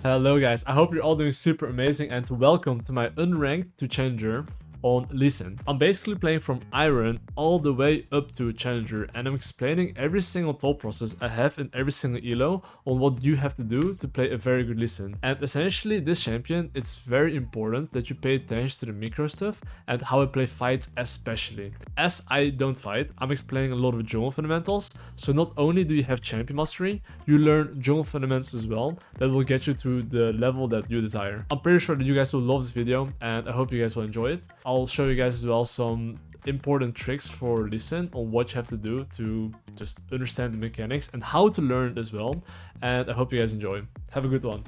Hello guys, I hope you're all doing super amazing and welcome to my Unranked to Challenger on Lee Sin. I'm basically playing from Ivern all the way up to Challenger, and I'm explaining every single thought process I have in every single elo on what you have to do to play a very good Lee Sin. And essentially this champion, it's very important that you pay attention to the micro stuff and how I play fights especially. As I don't fight, I'm explaining a lot of jungle fundamentals, so not only do you have champion mastery, you learn jungle fundamentals as well that will get you to the level that you desire. I'm pretty sure that you guys will love this video and I hope you guys will enjoy it. I'll show you guys as well some important tricks for Lee Sin on what you have to do to just understand the mechanics and how to learn it as well. And I hope you guys enjoy. Have a good one.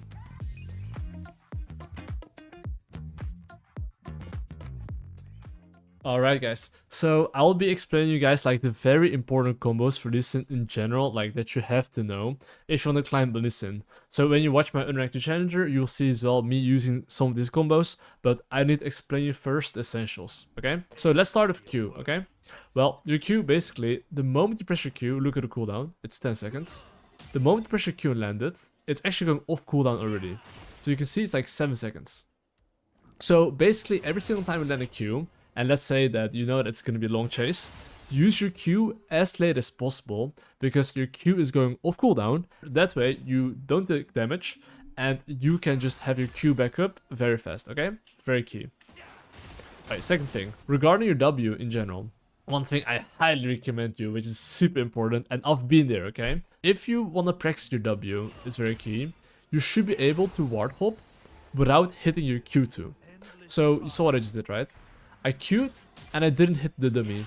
Alright guys, so I'll be explaining you guys like the very important combos for Lee Sin in general, like that you have to know if you want to climb Lee Sin. So when you watch my Unranked to Challenger, you'll see as well me using some of these combos, but I need to explain you first the essentials, okay? So let's start with Q, okay? Well, your Q basically, the moment you press your Q, look at the cooldown, it's 10 seconds. The moment you press your Q and land it, it's actually going off cooldown already. So you can see it's like 7 seconds. So basically every single time you land a Q, and let's say that you know that it's going to be a long chase, use your Q as late as possible because your Q is going off cooldown. That way you don't take damage and you can just have your Q back up very fast, okay? Very key. Alright, second thing, regarding your W in general, one thing I highly recommend you, which is super important, and I've been there, okay? If you want to practice your W, it's very key. You should be able to ward hop without hitting your Q2. So you saw what I just did, right? I Q'd and I didn't hit the dummy.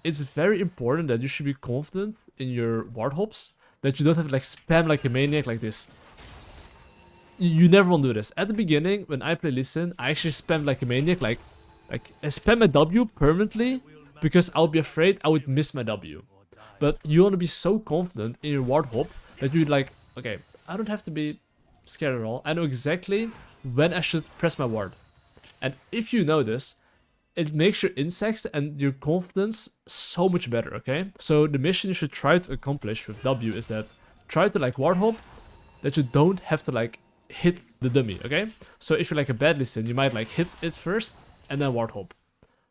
It's very important that you should be confident in your ward hops, that you don't have to like spam like a maniac like this. You never want to do this. At the beginning, when I play Lee Sin, I actually spam like a maniac, like I spam my W permanently because I'll be afraid I would miss my W. But you want to be so confident in your ward hop that you're like, okay, I don't have to be scared at all. I know exactly when I should press my ward. And if you know this, it makes your insects and your confidence so much better, okay? So the mission you should try to accomplish with W is that try to like ward hop, that you don't have to like hit the dummy, okay? So if you're like a bad Lee Sin, you might like hit it first and then ward hop.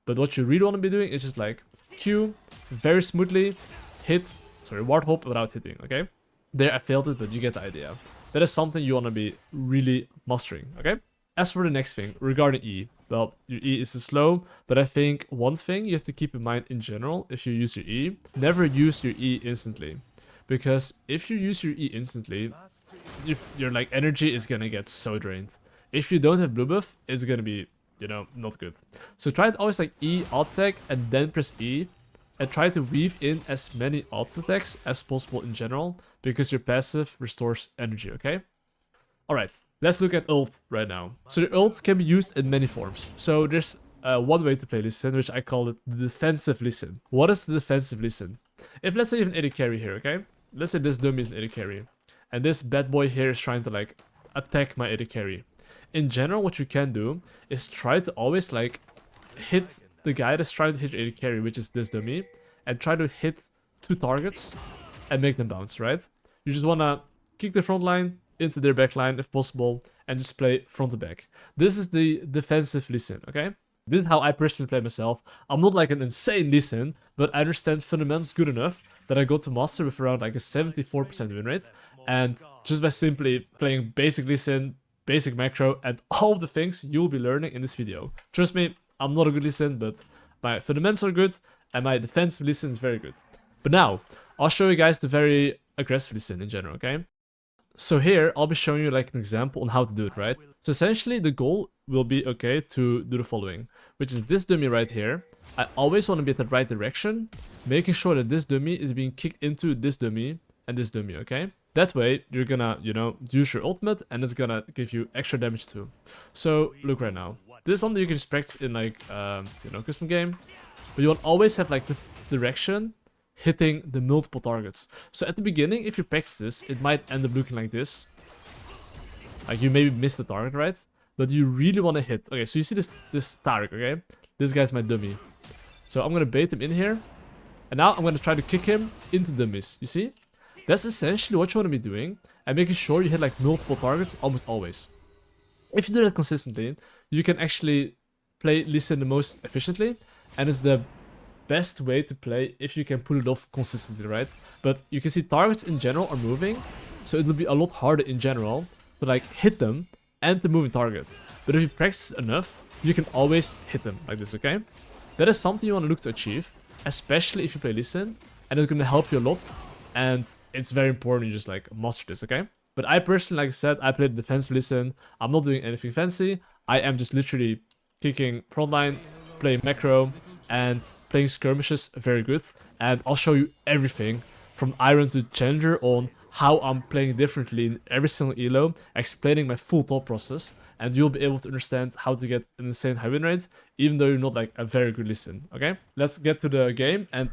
But what you really want to be doing is just like Q, very smoothly, ward hop without hitting, okay? There I failed it, but you get the idea. That is something you want to be really mastering, okay? As for the next thing, regarding E, well, your E is slow, but I think one thing you have to keep in mind in general, if you use your E, never use your E instantly. Because if you use your E instantly, your like energy is gonna get so drained. If you don't have blue buff, it's gonna be, you know, not good. So try to always like E, alt attack, and then press E, and try to weave in as many alt attacks as possible in general, because your passive restores energy, okay? Alright, let's look at ult right now. So the ult can be used in many forms. So there's one way to play Lee Sin, which I call it the defensive Lee Sin. What is the defensive Lee Sin? If let's say you have an AD carry here, okay? Let's say this dummy is an AD carry. And this bad boy here is trying to like attack my AD carry. In general, what you can do is try to always like hit the guy that's trying to hit your AD carry, which is this dummy. And try to hit 2 targets and make them bounce, right? You just want to kick the front line into their backline if possible and just play front to back. This is the defensive Lee Sin, okay? This is how I personally play myself. I'm not like an insane Lee Sin, but I understand fundamentals good enough that I got to master with around like a 74% win rate. And just by simply playing basic Lee Sin, basic macro, and all of the things you'll be learning in this video. Trust me, I'm not a good Lee Sin, but my fundamentals are good and my defensive Lee Sin is very good. But now, I'll show you guys the very aggressive Lee Sin in general, okay? So here, I'll be showing you like an example on how to do it, right? So essentially, the goal will be, okay, to do the following, which is this dummy right here. I always want to be at the right direction, making sure that this dummy is being kicked into this dummy and this dummy, okay? That way, you're gonna, you know, use your ultimate and it's gonna give you extra damage too. So, look right now. This is something you can just practice in like, you know, custom game. But you want always have like the direction hitting the multiple targets. So at the beginning, if you practice this, it might end up looking like this. Like you maybe miss the target, right? But you really want to hit. Okay, so you see this target, okay? This guy's my dummy. So I'm going to bait him in here. And now I'm going to try to kick him into dummies. You see? That's essentially what you want to be doing. and making sure you hit like multiple targets almost always. If you do that consistently, you can actually play Lee Sin the most efficiently, and it's the best way to play if you can pull it off consistently, right? But you can see targets in general are moving, so it will be a lot harder in general to like hit them and the moving target. But if you practice enough, you can always hit them like this, okay? That is something you want to look to achieve, especially if you play Lee Sin, and it's going to help you a lot, and it's very important you just like master this, okay? But I personally, like I said, I played defensive Lee Sin. I'm not doing anything fancy. I am just literally kicking frontline, playing macro, and playing skirmishes very good. And I'll show you everything from Ivern to Challenger on how I'm playing differently in every single elo, explaining my full thought process, and you'll be able to understand how to get an insane high win rate, even though you're not like a very good Lee Sin, okay? Let's get to the game and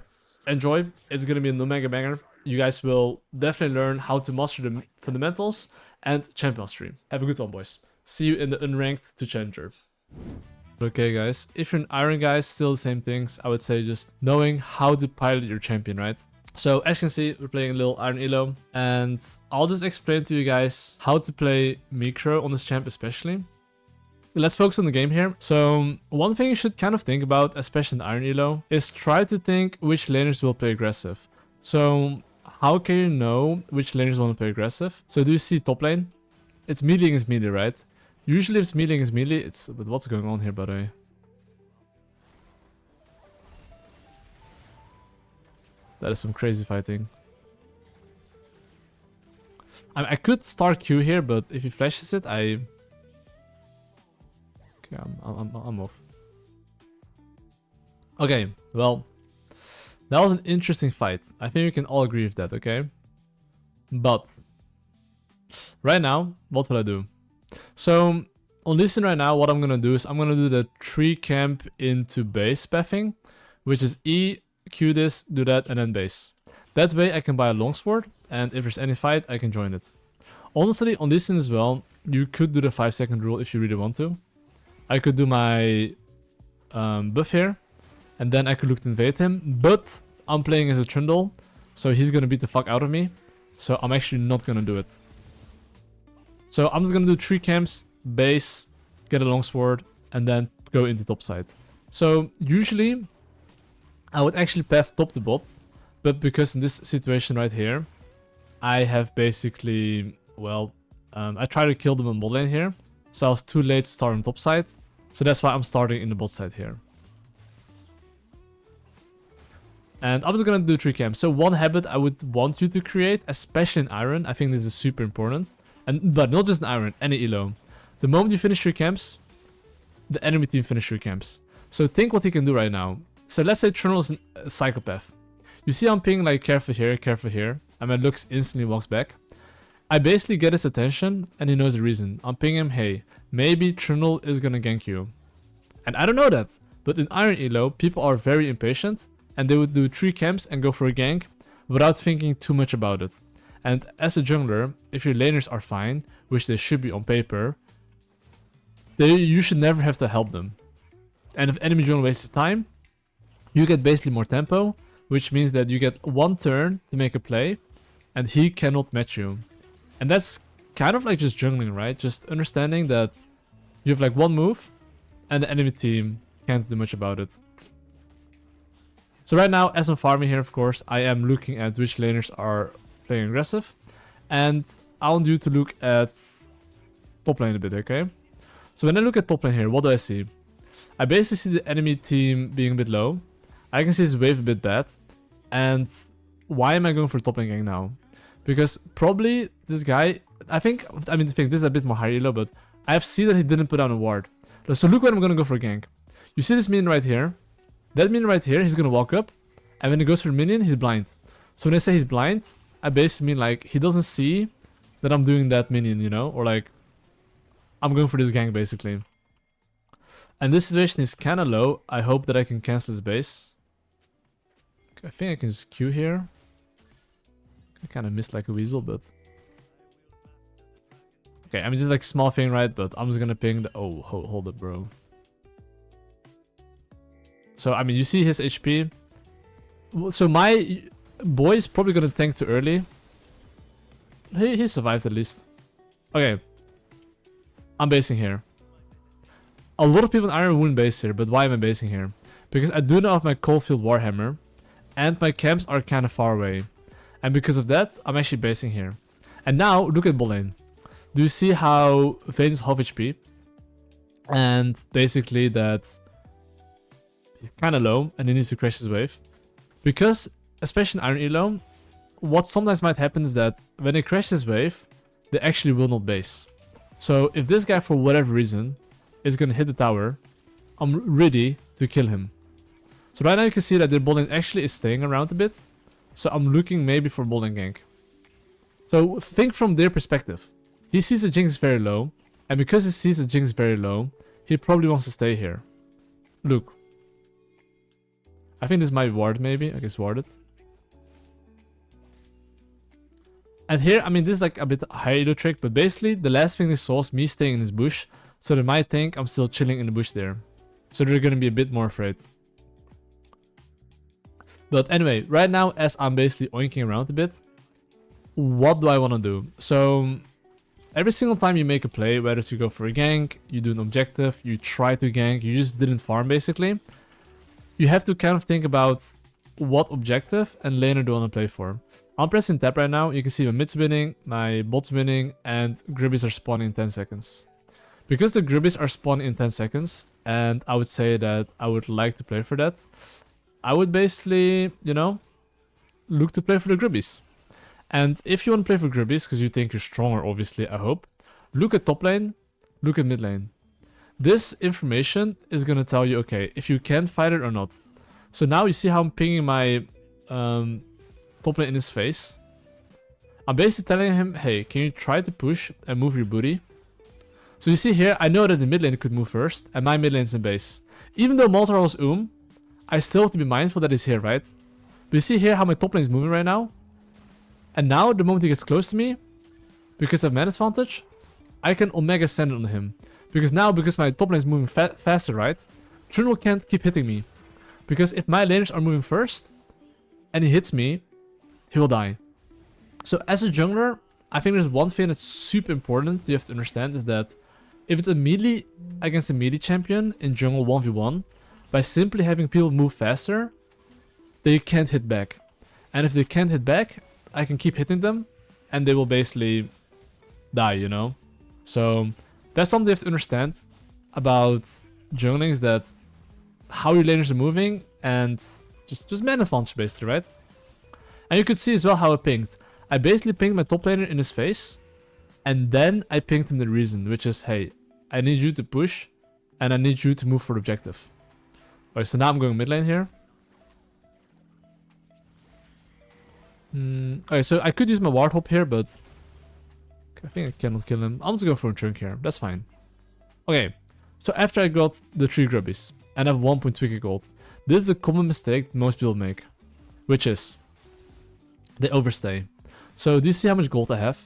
enjoy. It's gonna be a no mega banger. You guys will definitely learn how to master the fundamentals and champion mastery. Have a good one, boys. See you in the Unranked to Challenger. Okay, guys, if you're an Iron guy, still the same things. I would say just knowing how to pilot your champion, right? So as you can see, we're playing a little Iron elo, and I'll just explain to you guys how to play micro on this champ especially. Let's focus on the game here. So one thing you should kind of think about, especially in Iron elo, is try to think which laners will play aggressive. So how can you know which laners want to play aggressive? So do you see top lane? It's melee against melee, right? Usually if it's melee against melee, it's... But what's going on here, by the way? That is some crazy fighting. I could start Q here, but if he flashes it, Okay, I'm off. Okay, well... That was an interesting fight. I think we can all agree with that, okay? But... Right now, what will I do? So, on Lee Sin right now, what I'm gonna do is I'm gonna do the 3 camp into base pathing, which is E, Q this, do that, and then base. That way I can buy a longsword, and if there's any fight, I can join it. Honestly, on Lee Sin as well, you could do the 5-second rule if you really want to. I could do my buff here, and then I could look to invade him, but I'm playing as a Trundle, so he's gonna beat the fuck out of me, so I'm actually not gonna do it. So I'm just gonna do 3 camps, base, get a longsword, and then go into top side. So usually I would actually path top to bot, but because in this situation right here, I have basically, well, I tried to kill them on bot lane here, so I was too late to start on top side. So that's why I'm starting in the bot side here. And I'm just gonna do 3 camps. So one habit I would want you to create, especially in Iron, I think this is super important. But not just in Iron, any elo. The moment you finish 3 camps, the enemy team finish 3 camps. So think what you can do right now. So let's say Trundle is a psychopath. You see I'm pinging like careful here, and my Lux instantly walks back. I basically get his attention, and he knows the reason. I'm pinging him, hey, maybe Trundle is gonna gank you. And I don't know that, but in Iron elo, people are very impatient, and they would do 3 camps and go for a gank without thinking too much about it. And as a jungler, if your laners are fine, which they should be on paper, you should never have to help them. And if enemy jungler wastes time, you get basically more tempo, which means that you get 1 turn to make a play, and he cannot match you. And that's kind of like just jungling, right? Just understanding that you have like 1 move, and the enemy team can't do much about it. So right now, as I'm farming here, of course, I am looking at which laners are playing aggressive, and I want you to look at top lane a bit, okay? So when I look at top lane here, what do I see? I basically see the enemy team being a bit low. I can see his wave a bit bad, and why am I going for top lane gang now? Because probably this guy, this is a bit more high elo, but I have seen that he didn't put down a ward. So look when I'm gonna go for a gank. You see this minion right here? That minion right here, he's gonna walk up, and when he goes for the minion, he's blind. So when I say he's blind, I basically mean like he doesn't see that I'm doing that minion, you know? Or like, I'm going for this gank basically. And this situation is kind of low. I hope that I can cancel his base. I think I can just Q here. I kind of missed like a weasel, but... Okay, I mean, just like a small thing, right? But I'm just gonna ping the... Oh, hold up, bro. So, I mean, you see his HP. So my boy is probably gonna tank too early. he survived at least. Okay. I'm basing here. A lot of people in Iron wouldn't base here, but why am I basing here? Because I do not have my Coalfield Warhammer, and my camps are kind of far away. And because of that, I'm actually basing here. And now, look at bot lane. Do you see how Vayne is half HP? And basically that he's kind of low, and he needs to crash his wave. Because, especially in Iron Elo, what sometimes might happen is that when they crash this wave, they actually will not base. So if this guy, for whatever reason, is going to hit the tower, I'm ready to kill him. So right now you can see that their bot lane actually is staying around a bit. So I'm looking maybe for bot lane gank. So think from their perspective. He sees the Jinx very low, and because he sees the Jinx very low, he probably wants to stay here. Look. I think this might be warded maybe. I guess warded. And here, I mean, this is like a bit higher elo trick, but basically the last thing they saw is me staying in this bush, so they might think I'm still chilling in the bush there. So they're gonna be a bit more afraid. But anyway, right now, as I'm basically oinking around a bit, what do I want to do? So every single time you make a play, whether to go for a gank, you do an objective, you try to gank, you just didn't farm basically, you have to kind of think about what objective and laner do I want to play for. I'm pressing tab right now. You can see my mid's winning, my bot's winning, and Gribbies are spawning in 10 seconds. Because the Gribbies are spawning in 10 seconds, and I would say that I would like to play for that, I would basically, you know, look to play for the Gribbies. And if you want to play for Gribbies, because you think you're stronger, obviously, I hope, look at top lane, look at mid lane. This information is going to tell you, okay, if you can fight it or not. So now you see how I'm pinging my top lane in his face. I'm basically telling him, hey, can you try to push and move your booty? So you see here, I know that the mid lane could move first, and my mid lane is in base. Even though Malzahar was I still have to be mindful that he's here, right? But you see here how my top lane is moving right now? And now, the moment he gets close to me, because of man advantage, I can Omega Send it on him. Because now, because my top lane is moving faster, right? Trundle can't keep hitting me. Because if my laners are moving first, and he hits me, he will die. So as a jungler, I think there's one thing that's super important you have to understand is that if it's a melee against a melee champion in jungle 1v1, by simply having people move faster, they can't hit back. And if they can't hit back, I can keep hitting them, and they will basically die, you know? So that's something you have to understand about jungling, is that how your laners are moving, and just man advantage basically, right? And you could see as well how I pinged. I basically pinged my top laner in his face, and then I pinged him the reason, which is, hey, I need you to push, and I need you to move for the objective. Alright, so now I'm going mid lane here. Okay, so I could use my ward hop here, but I think I cannot kill him. I'm just going for a chunk here. That's fine. Okay, so after I got the 3 grubbies and I have 1.2k gold, this is a common mistake most people make, which is they overstay. So do you see how much gold I have?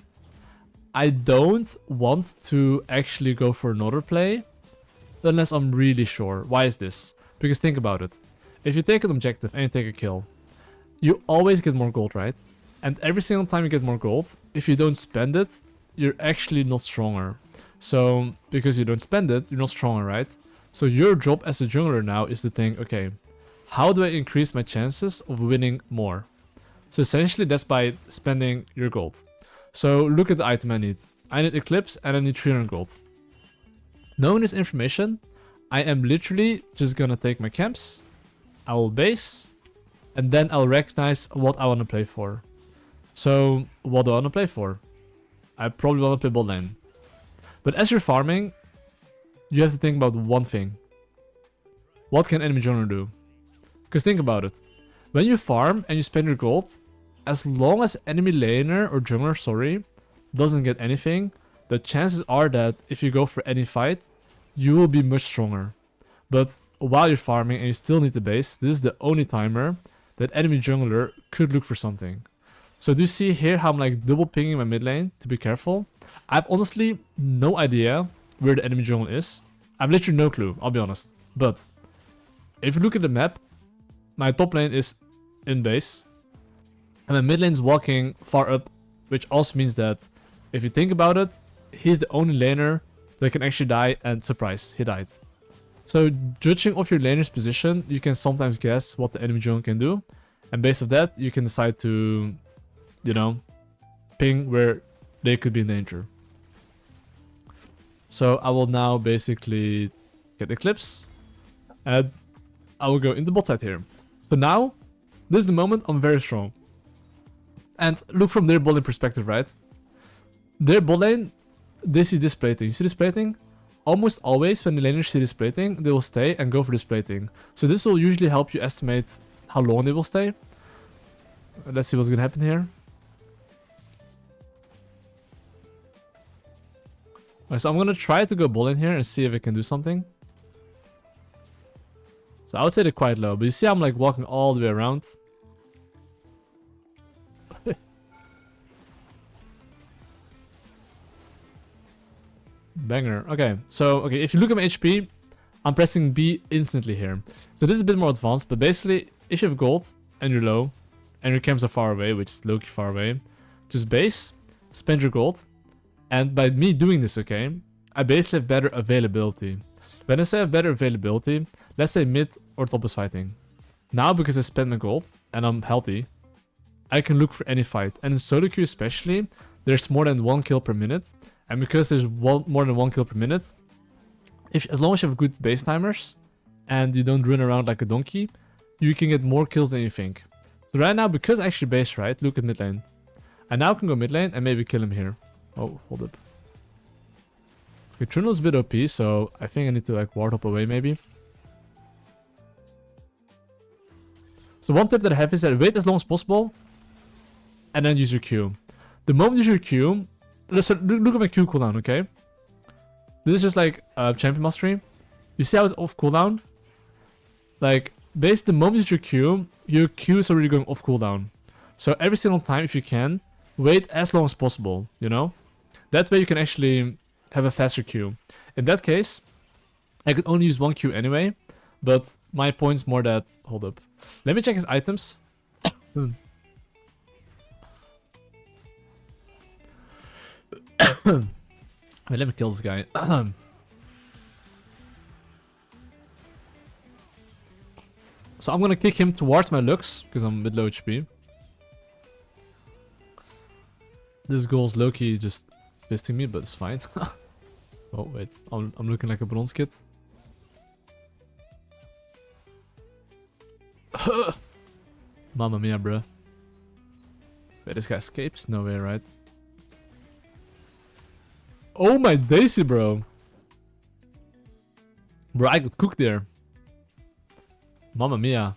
I don't want to actually go for another play unless I'm really sure. Why is this? Because think about it. If you take an objective and you take a kill, you always get more gold, right? And every single time you get more gold, if you don't spend it, you're actually not stronger. So, because you don't spend it, you're not stronger, right? So your job as a jungler now is to think, okay, how do I increase my chances of winning more? So essentially that's by spending your gold. So look at the item I need. I need Eclipse and I need 300 gold. Knowing this information, I am literally just gonna take my camps, I will base, and then I'll recognize what I want to play for. So, what do I want to play for? I probably want to play bot lane. But as you're farming, you have to think about one thing. What can enemy jungler do? Because think about it. When you farm and you spend your gold, as long as enemy laner or jungler, sorry, doesn't get anything, the chances are that if you go for any fight, you will be much stronger. But while you're farming and you still need the base, this is the only timer that enemy jungler could look for something. So do you see here how I'm like double pinging my mid lane to be careful? I have honestly no idea where the enemy jungle is. I have literally no clue, I'll be honest. But if you look at the map, my top lane is in base. And my mid lane is walking far up which also means that if you think about it, he's the only laner that can actually die, and surprise, he died. So judging off your laner's position, you can sometimes guess what the enemy jungle can do, and based off that, you can decide to, you know, ping where they could be in danger. So I will now basically get Eclipse, and I will go in the bot side here. So now, this is the moment I'm very strong. And look from their bot lane perspective, right? Their bot lane, they see this plating. You see this plating? Almost always when the laners see this plating, they will stay and go for this plating. So this will usually help you estimate how long they will stay. Let's see what's gonna happen here. Alright, so I'm gonna try to go bot lane here and see if it can do something. So I would say they're quite low, but you see I'm like walking all the way around. Banger. Okay, so if you look at my HP, I'm pressing B instantly here. So this is a bit more advanced, but basically, if you have gold and you're low, and your camps are far away, which is low-key far away, just base, spend your gold, and by me doing this, okay, I basically have better availability. When I say I have better availability, let's say mid or top is fighting. Now, because I spent my gold and I'm healthy, I can look for any fight. And in solo queue especially, there's more than 1 kill per minute. And because there's more than 1 kill per minute, as long as you have good base timers and you don't run around like a donkey, you can get more kills than you think. So right now, because I actually base right, look at mid lane. I now can go mid lane and maybe kill him here. Oh, hold up. Okay, Trundle's a bit OP, so I think I need to like ward hop away maybe. So one tip that I have is that wait as long as possible and then use your Q. The moment you use your Q, so look at my Q cooldown, okay? This is just like champion mastery. You see how it's off cooldown? Like, basically the moment you use your Q is already going off cooldown. So every single time, if you can, wait as long as possible, you know? That way you can actually have a faster Q. In that case, I could only use 1 Q anyway, but my point's more that... Hold up. Let me check his items. Wait, let me kill this guy. So I'm gonna kick him towards my Lux, because I'm a bit low HP. This goal's low-key just fisting me, but it's fine. Oh, wait. I'm looking like a bronze kid. Mamma mia, bro. Wait, this guy escapes? No way, right? Oh my daisy, bro. Bro, I got cooked there. Mamma mia.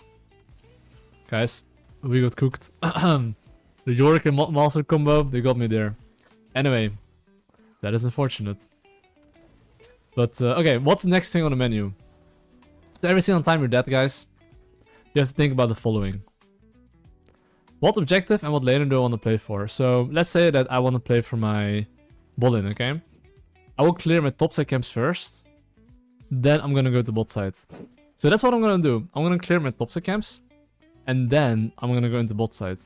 Guys, we got cooked. The Yorick and Master combo, they got me there. Anyway, that is unfortunate. But, okay, what's the next thing on the menu? So every single time you're dead, guys, you have to think about the following. What objective and what laner do I want to play for? So, let's say that I want to play for my bot lane, okay? I will clear my top side camps first. Then I'm going to go to bot side. So that's what I'm going to do. I'm going to clear my top side camps. And then I'm going to go into bot side.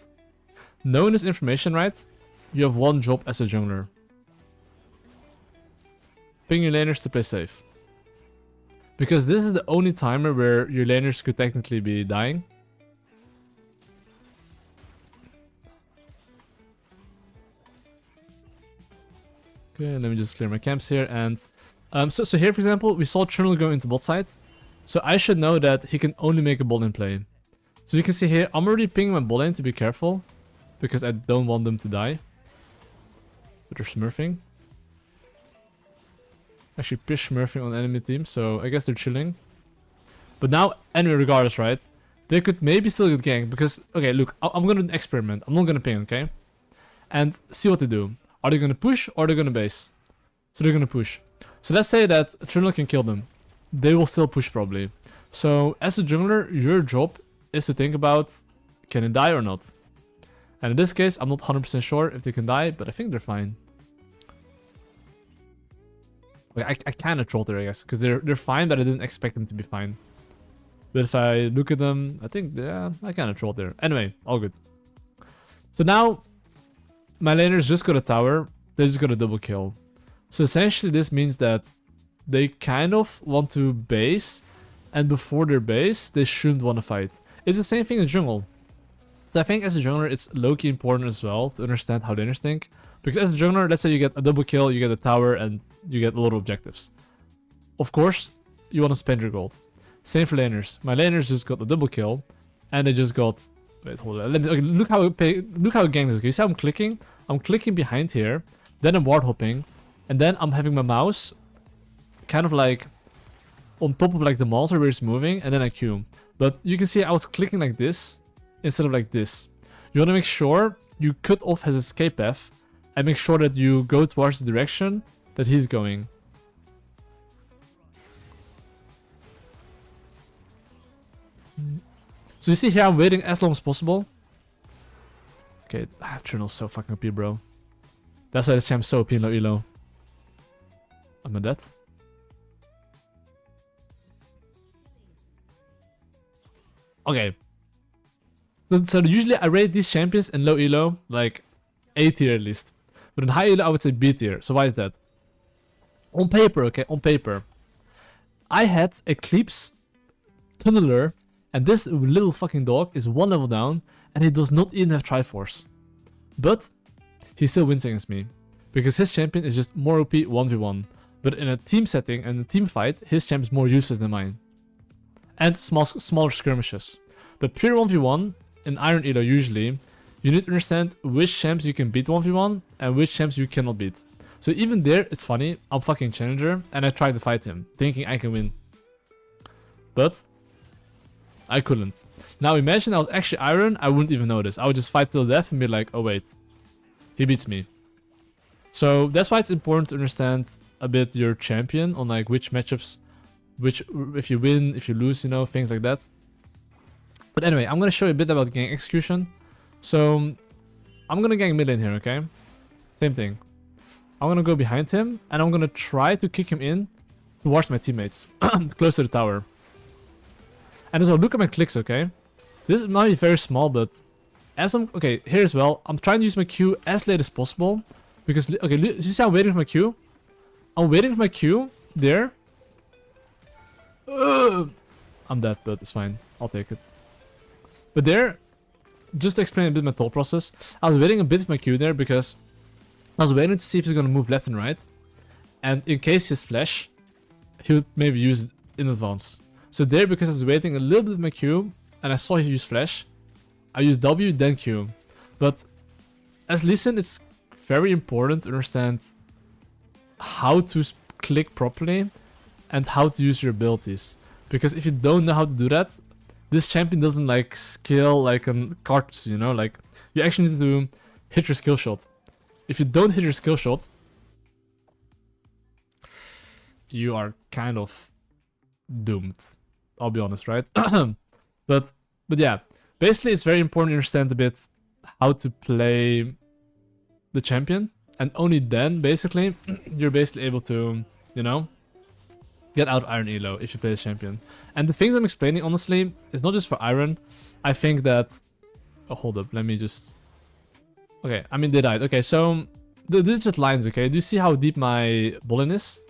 Knowing this information, right? You have one job as a jungler. Ping your laners to play safe. Because this is the only timer where your laners could technically be dying. Okay, let me just clear my camps here. And so here, for example, we saw Trundle go into bot side. So I should know that he can only make a bot lane play. So you can see here, I'm already pinging my bot lane to be careful. Because I don't want them to die. But they're smurfing. Actually, pish smurfing on the enemy team, so I guess they're chilling. But now, anyway, regardless, right? They could maybe still get ganked. Because, okay, look, I'm gonna experiment. I'm not gonna ping, okay? And see what they do. Are they gonna push or are they gonna base? So they're gonna push. So let's say that Trundle can kill them. They will still push probably. So as a jungler, your job is to think about, can it die or not? And in this case, I'm not 100% sure if they can die, but I think they're fine. Like, I kind of trolled there, I guess, because they're fine, but I didn't expect them to be fine. But if I look at them, I think, yeah, I kind of trolled there. Anyway, all good. So now, my laners just got a tower, they just got a double kill. So essentially this means that they kind of want to base, and before their base, they shouldn't want to fight. It's the same thing as jungle. So I think as a jungler, it's low-key important as well to understand how laners think. Because as a jungler, let's say you get a double kill, you get a tower, and you get a lot of objectives. Of course, you want to spend your gold. Same for laners. My laners just got a double kill, and they just got... Wait, hold on. Okay, look how it gangs is. Okay, you see how I'm clicking? I'm clicking behind here, then I'm ward hopping, and then I'm having my mouse kind of like on top of like the monster where it's moving, and then I Q. But you can see I was clicking like this instead of like this. You want to make sure you cut off his escape path and make sure that you go towards the direction that he's going. So you see here I'm waiting as long as possible. Okay, Trundle's so fucking OP, bro. That's why this champ's so OP in low elo. Am I dead? Okay. So usually I rate these champions in low elo like A tier at least. But in high elo I would say B tier. So why is that? On paper, okay, on paper. I had Eclipse, Tunneler, and this little fucking dog is 1 level down, and he does not even have Triforce. But he still wins against me, because his champion is just more OP 1v1. But in a team setting and a team fight, his champ is more useless than mine. And smaller skirmishes. But pure 1v1, in Iron Elo usually, you need to understand which champs you can beat 1v1 and which champs you cannot beat. So even there, it's funny, I'm fucking challenger, and I tried to fight him, thinking I can win. But I couldn't. Now imagine I was actually Iron, I wouldn't even notice. I would just fight till death and be like, oh wait, he beats me. So that's why it's important to understand a bit your champion on like which matchups, which if you win, if you lose, you know, things like that. But anyway, I'm gonna show you a bit about gang execution. So I'm gonna gang mid lane here, okay? Same thing. I'm gonna go behind him and I'm gonna try to kick him in towards my teammates, close to the tower. And as well, look at my clicks, okay? This might be very small, but as I'm... Okay, here as well, I'm trying to use my Q as late as possible. Because, okay, you see how I'm waiting for my Q? I'm waiting for my Q there. I'm dead, but it's fine. I'll take it. But there, just to explain a bit my thought process, I was waiting a bit for my Q there because I was waiting to see if he's going to move left and right. And in case his flash, he would maybe use it in advance. So there, because I was waiting a little bit of my Q, and I saw he use flash, I used W, then Q. But as Lee Sin, it's very important to understand how to click properly and how to use your abilities. Because if you don't know how to do that, this champion doesn't like skill like a cards, you know? Like, you actually need to hit your skill shot. If you don't hit your skill shot, you are kind of doomed. I'll be honest, right? but yeah, basically it's very important to understand a bit how to play the champion, and only then basically you're basically able to, you know, get out Iron Elo if you play the champion. And the things I'm explaining, honestly, is not just for Iron. I think that... Oh, hold up, let me just... Okay, I mean, they died. Okay, so this is just lines, okay? Do you see how deep my bowling is?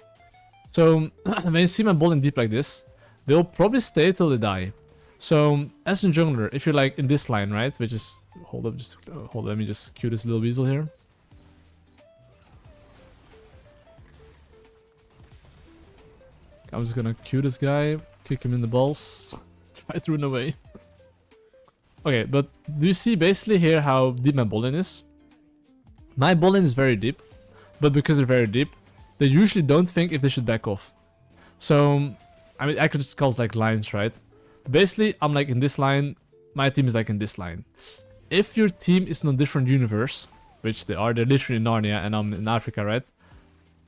So when you see my bowling deep like this, they'll probably stay till they die. So as a jungler, if you're like in this line, right? Which is... Hold up, just... hold up, let me just cue this little weasel here. I'm just gonna cue this guy, kick him in the balls, try to run away. Okay, but do you see basically here how deep my bowling is? My bowling is very deep, but because they're very deep, they usually don't think if they should back off. So, I mean, I could just call it like lines, right? Basically, I'm like in this line, my team is like in this line. If your team is in a different universe, which they're literally in Narnia and I'm in Africa, right?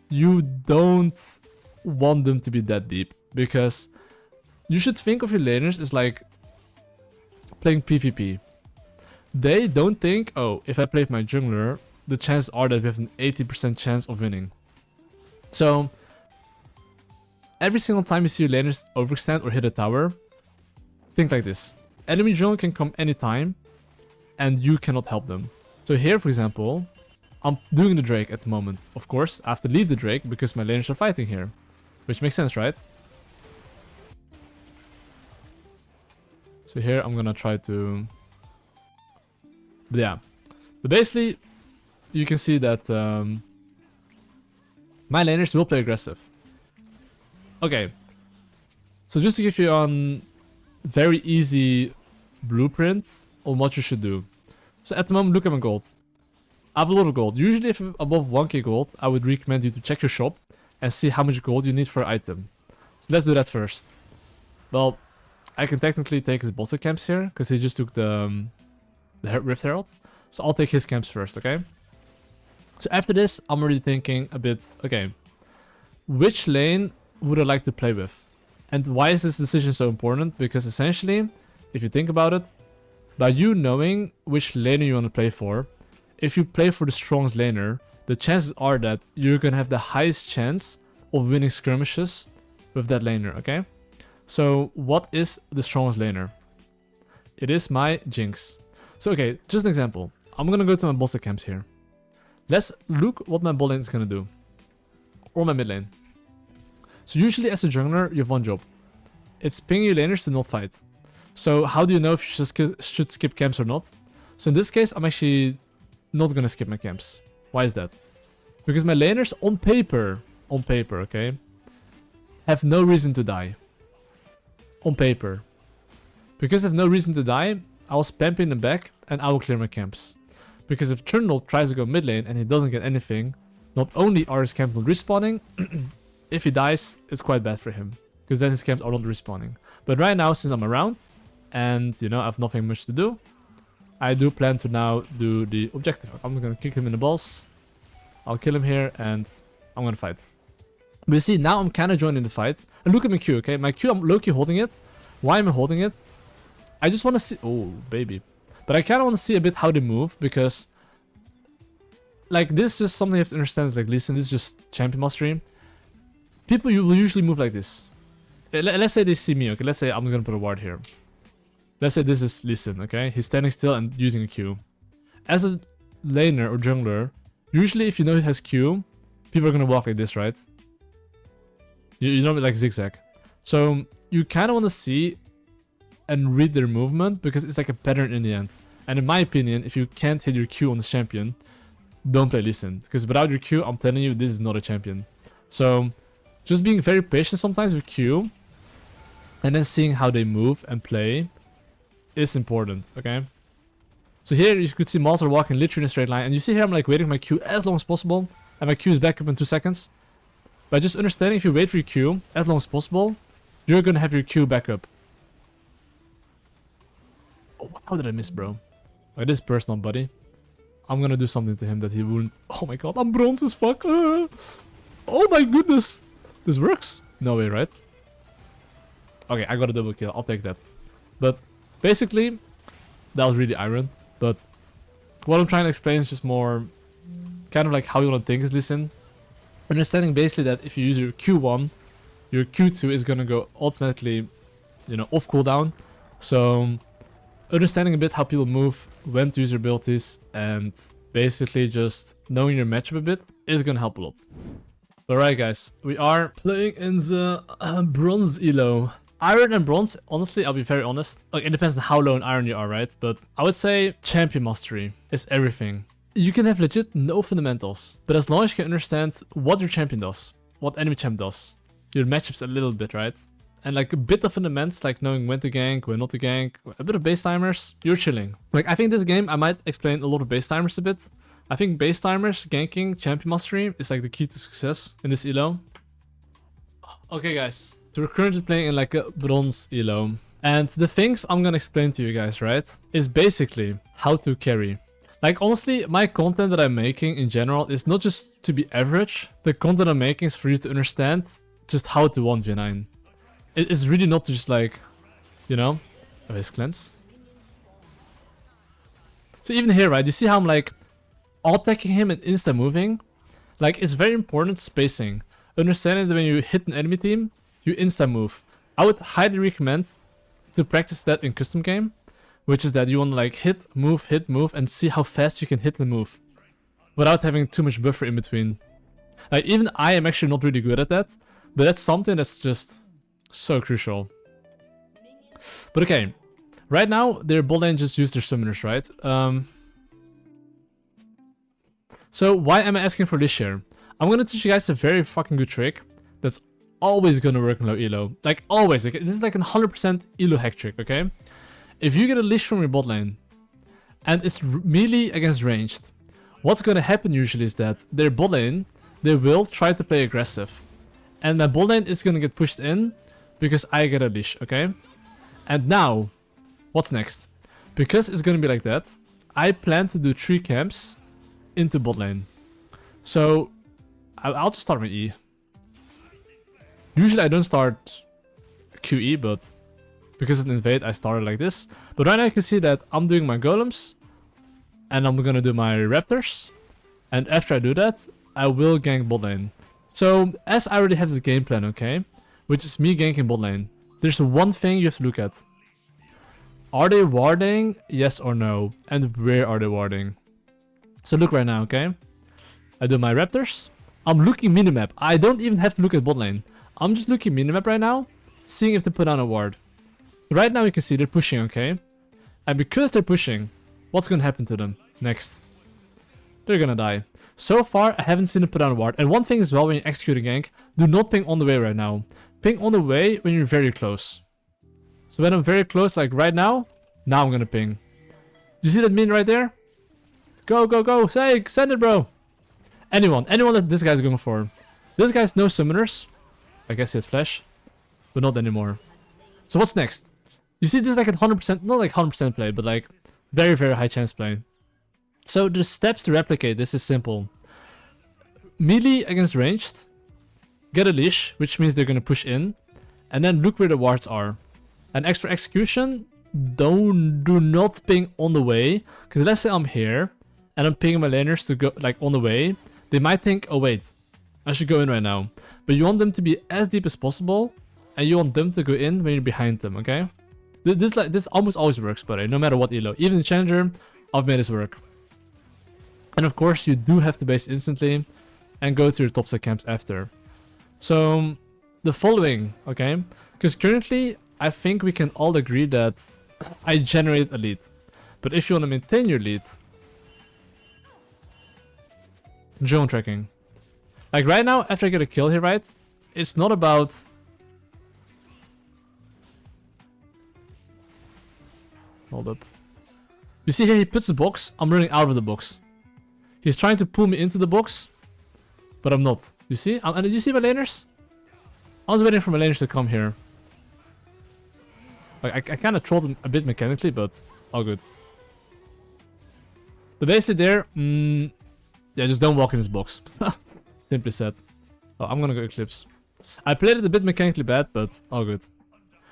You don't want them to be that deep, because you should think of your laners as like playing PvP. They don't think, oh, if I play with my jungler, the chances are that we have an 80% chance of winning. So every single time you see your laners overextend or hit a tower, think like this. Enemy jungle can come anytime and you cannot help them. So here, for example, I'm doing the Drake at the moment. Of course, I have to leave the Drake because my laners are fighting here. Which makes sense, right? So here I'm gonna try to... But yeah. But basically, you can see that my laners will play aggressive. Okay. So just to give you a very easy blueprint on what you should do. So at the moment, look at my gold. I have a lot of gold. Usually if above 1k gold, I would recommend you to check your shop and see how much gold you need for an item. So let's do that first. Well, I can technically take his boss camps here, because he just took the Rift Herald. So I'll take his camps first, okay? So after this, I'm already thinking a bit, okay, which lane would I like to play with? And why is this decision so important? Because essentially, if you think about it, by you knowing which laner you want to play for, if you play for the strongest laner, the chances are that you're going to have the highest chance of winning skirmishes with that laner, okay? So what is the strongest laner? It is my Jinx. So okay, just an example. I'm going to go to my boss camps here. Let's look what my bot lane is going to do. Or my mid lane. So usually as a jungler, you have one job. It's ping your laners to not fight. So how do you know if you should skip camps or not? So in this case, I'm actually not going to skip my camps. Why is that? Because my laners on paper, okay, have no reason to die. On paper. Because I have no reason to die, I will spam ping them back and I will clear my camps. Because if Trundle tries to go mid lane and he doesn't get anything, not only are his camps not respawning, if he dies, it's quite bad for him. Because then his camps are not respawning. But right now, since I'm around, and you know, I have nothing much to do, I do plan to now do the objective. I'm gonna kick him in the balls. I'll kill him here and I'm gonna fight. But you see, now I'm kinda joining the fight. And look at my Q, okay? My Q, I'm low-key holding it. Why am I holding it? I just wanna see... Oh, baby. But I kinda wanna see a bit how they move, because... Like, this is just something you have to understand. Like, listen, this is just champion mastery. People will usually move like this. Let's say they see me, okay? Let's say I'm gonna put a ward here. Let's say this is Listen, okay? He's standing still and using a Q. As a laner or jungler, usually if you know it has Q, people are gonna walk like this, right? You know, like zigzag. So you kind of want to see and read their movement, because it's like a pattern in the end. And in my opinion, if you can't hit your Q on this champion, don't play Listen. Because without your Q, I'm telling you, this is not a champion. So just being very patient sometimes with Q, and then seeing how they move and play is important, okay? So here you could see Monster walking literally in a straight line, and you see here I'm like waiting for my Q as long as possible, and my Q is back up in 2 seconds. By just understanding, if you wait for your Q as long as possible, you're gonna have your Q back up. Oh, how did I miss, bro? Like, this is personal, buddy. I'm gonna do something to him that he wouldn't. Oh my god, I'm bronze as fuck. Oh my goodness. This works? No way, right? Okay, I got a double kill. I'll take that. But basically, that was really Ivern. But what I'm trying to explain is just more kind of like how you want to think is Listen. Understanding basically that if you use your Q1, your Q2 is gonna go automatically, you know, off cooldown. So understanding a bit how people move, when to use your abilities, and basically just knowing your matchup a bit is gonna help a lot. Alright guys, we are playing in the bronze elo. Iron and bronze, honestly, I'll be very honest. Like, it depends on how low in iron you are, right? But I would say champion mastery is everything. You can have legit no fundamentals, but as long as you can understand what your champion does, what enemy champ does, your matchups a little bit, right? And like a bit of fundamentals, like knowing when to gank, when not to gank, a bit of base timers, you're chilling. Like, I think this game, I might explain a lot of base timers a bit. I think base timers, ganking, champion mastery is like the key to success in this elo. Okay guys, so we're currently playing in like a bronze elo. And the things I'm gonna explain to you guys, right, is basically how to carry. Like, honestly, my content that I'm making in general is not just to be average. The content I'm making is for you to understand just how to 1v9. It's really not just like, you know, oh, his cleanse. So even here, right, you see how I'm like alt-attacking him and insta-moving? Like, it's very important spacing. Understanding that when you hit an enemy team, you insta-move. I would highly recommend to practice that in custom game. Which is that you want to like hit, move, and see how fast you can hit the move. without having too much buffer in between. Like, even I am actually not really good at that, but that's something that's just so crucial. But okay, right now, their bot lane just used their summoners, right? So why am I asking for this here? I'm gonna teach you guys a very fucking good trick that's always gonna work in low elo. Like, always. Okay? This is like a 100% elo hack trick, okay? If you get a leash from your bot lane, and it's melee against ranged, what's gonna happen usually is that their bot lane, they will try to play aggressive. And my bot lane is gonna get pushed in because I get a leash, okay? And now, what's next? Because it's gonna be like that, I plan to do 3 camps into bot lane. So, I'll just start with E. Usually I don't start QE, but because of invade, I started like this. But right now you can see that I'm doing my golems, and I'm gonna do my raptors. And after I do that, I will gank bot lane. So, as I already have this game plan, okay, which is me ganking bot lane, there's one thing you have to look at. Are they warding? Yes or no? And where are they warding? So look right now, okay? I do my raptors. I'm looking minimap. I don't even have to look at bot lane. I'm just looking minimap right now, seeing if they put down a ward. So right now you can see they're pushing, okay? And because they're pushing, what's gonna happen to them next? They're gonna die. So far, I haven't seen them put down a ward. And one thing as well, when you execute a gank, do not ping on the way right now. Ping on the way when you're very close. So when I'm very close, like right now I'm gonna ping. Do you see that minion right there? Go, go, go, say, send it, bro. Anyone that this guy's going for. This guy's no summoners. I guess he has flash, but not anymore. So what's next? You see, this is like a 100%, not like 100% play, but like very, very high chance play. So the steps to replicate this is simple. Melee against ranged. Get a leash, which means they're going to push in. And then look where the wards are. And extra execution, do not ping on the way. Because let's say I'm here, and I'm pinging my laners to go like on the way. They might think, oh wait, I should go in right now. But you want them to be as deep as possible. And you want them to go in when you're behind them, okay? This almost always works, but no matter what elo. Even in Challenger, I've made this work. And of course, you do have to base instantly and go to your top side camps after. So, the following, okay? Because currently, I think we can all agree that I generate a lead. But if you want to maintain your lead, drone tracking. Like right now, after I get a kill here, right? It's not about... Hold up. You see here, he puts the box. I'm running out of the box. He's trying to pull me into the box, but I'm not. You see? And did you see my laners? I was waiting for my laners to come here. Like, I kind of trolled them a bit mechanically, but all good. But basically there, yeah, just don't walk in this box. Simply said. Oh, I'm gonna go Eclipse. I played it a bit mechanically bad, but all good.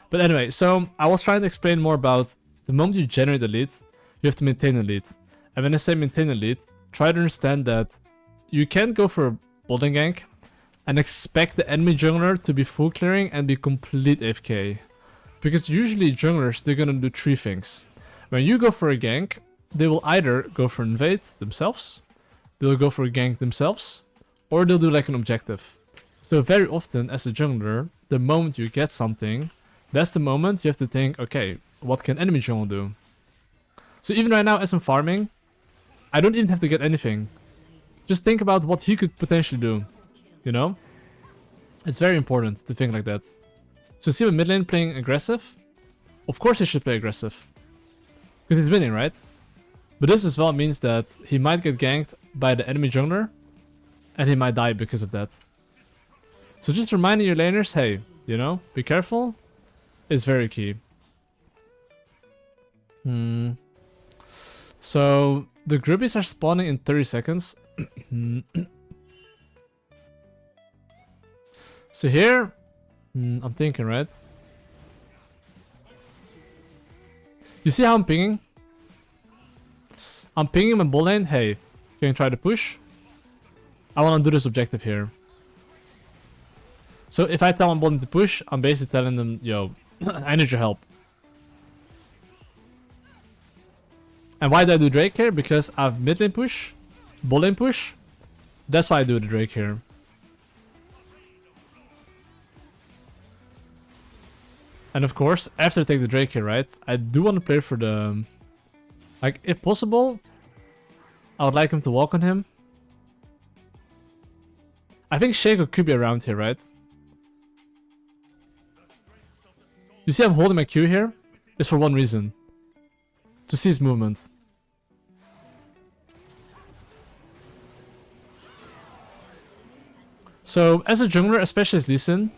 But anyway, so I was trying to explain more about the moment you generate a lead, you have to maintain a lead. And when I say maintain a lead, try to understand that you can't go for a bot lane gank and expect the enemy jungler to be full clearing and be complete AFK. Because usually junglers, they're gonna do 3 things. When you go for a gank, they will either go for invade themselves, they'll go for a gank themselves, or they'll do like an objective. So very often as a jungler, the moment you get something, that's the moment you have to think, okay, what can enemy jungle do? So even right now as I'm farming, I don't even have to get anything. Just think about what he could potentially do, you know? It's very important to think like that. So see my mid lane playing aggressive? Of course he should play aggressive. Because he's winning, right? But this as well means that he might get ganked by the enemy jungler. And he might die because of that. So just reminding your laners, hey, you know, be careful. Is very key. So the groupies are spawning in 30 seconds. So here, I'm thinking, right? You see how I'm pinging? I'm pinging my bot lane. Hey, can you try to push? I want to do this objective here. So if I tell my bot lane to push, I'm basically telling them, yo, I need your help. And why do I do Drake here? Because I have mid lane push, bot lane push. That's why I do the Drake here. And of course, after I take the Drake here, right, I do want to play for the... Like, if possible, I would like him to walk on him. I think Shaco could be around here, right? You see I'm holding my Q here? It's for one reason. To see his movement. So, as a jungler, especially as Lee Sin,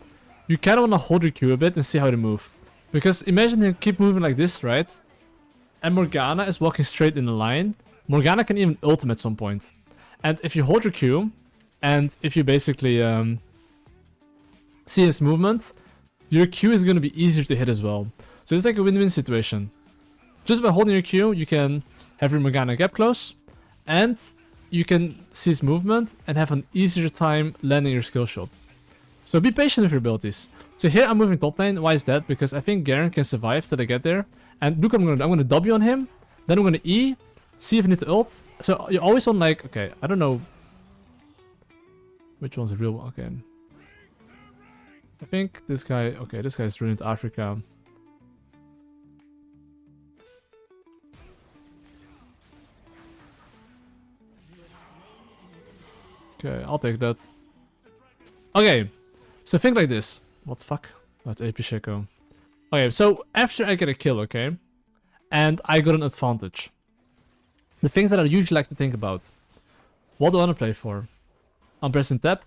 you kind of want to hold your Q a bit and see how they move. Because imagine him keep moving like this, right? And Morgana is walking straight in the line. Morgana can even ult him at some point. And if you hold your Q, and if you basically see his movement, your Q is going to be easier to hit as well. So it's like a win-win situation. Just by holding your Q, you can have your Morgana gap close, and you can see his movement and have an easier time landing your skill shot. So be patient with your abilities. So here I'm moving top lane. Why is that? Because I think Garen can survive till I get there. And look, I'm gonna W on him. Then I'm gonna E. See if I need to ult. So you always want like, okay, I don't know which one's the real one. Okay. I think this guy, okay, this guy's ruined Africa. Okay, I'll take that. Okay, so think like this. What the fuck? That's AP Shaco. Okay, so after I get a kill, okay, and I got an advantage. The things that I usually like to think about. What do I want to play for? I'm pressing tab.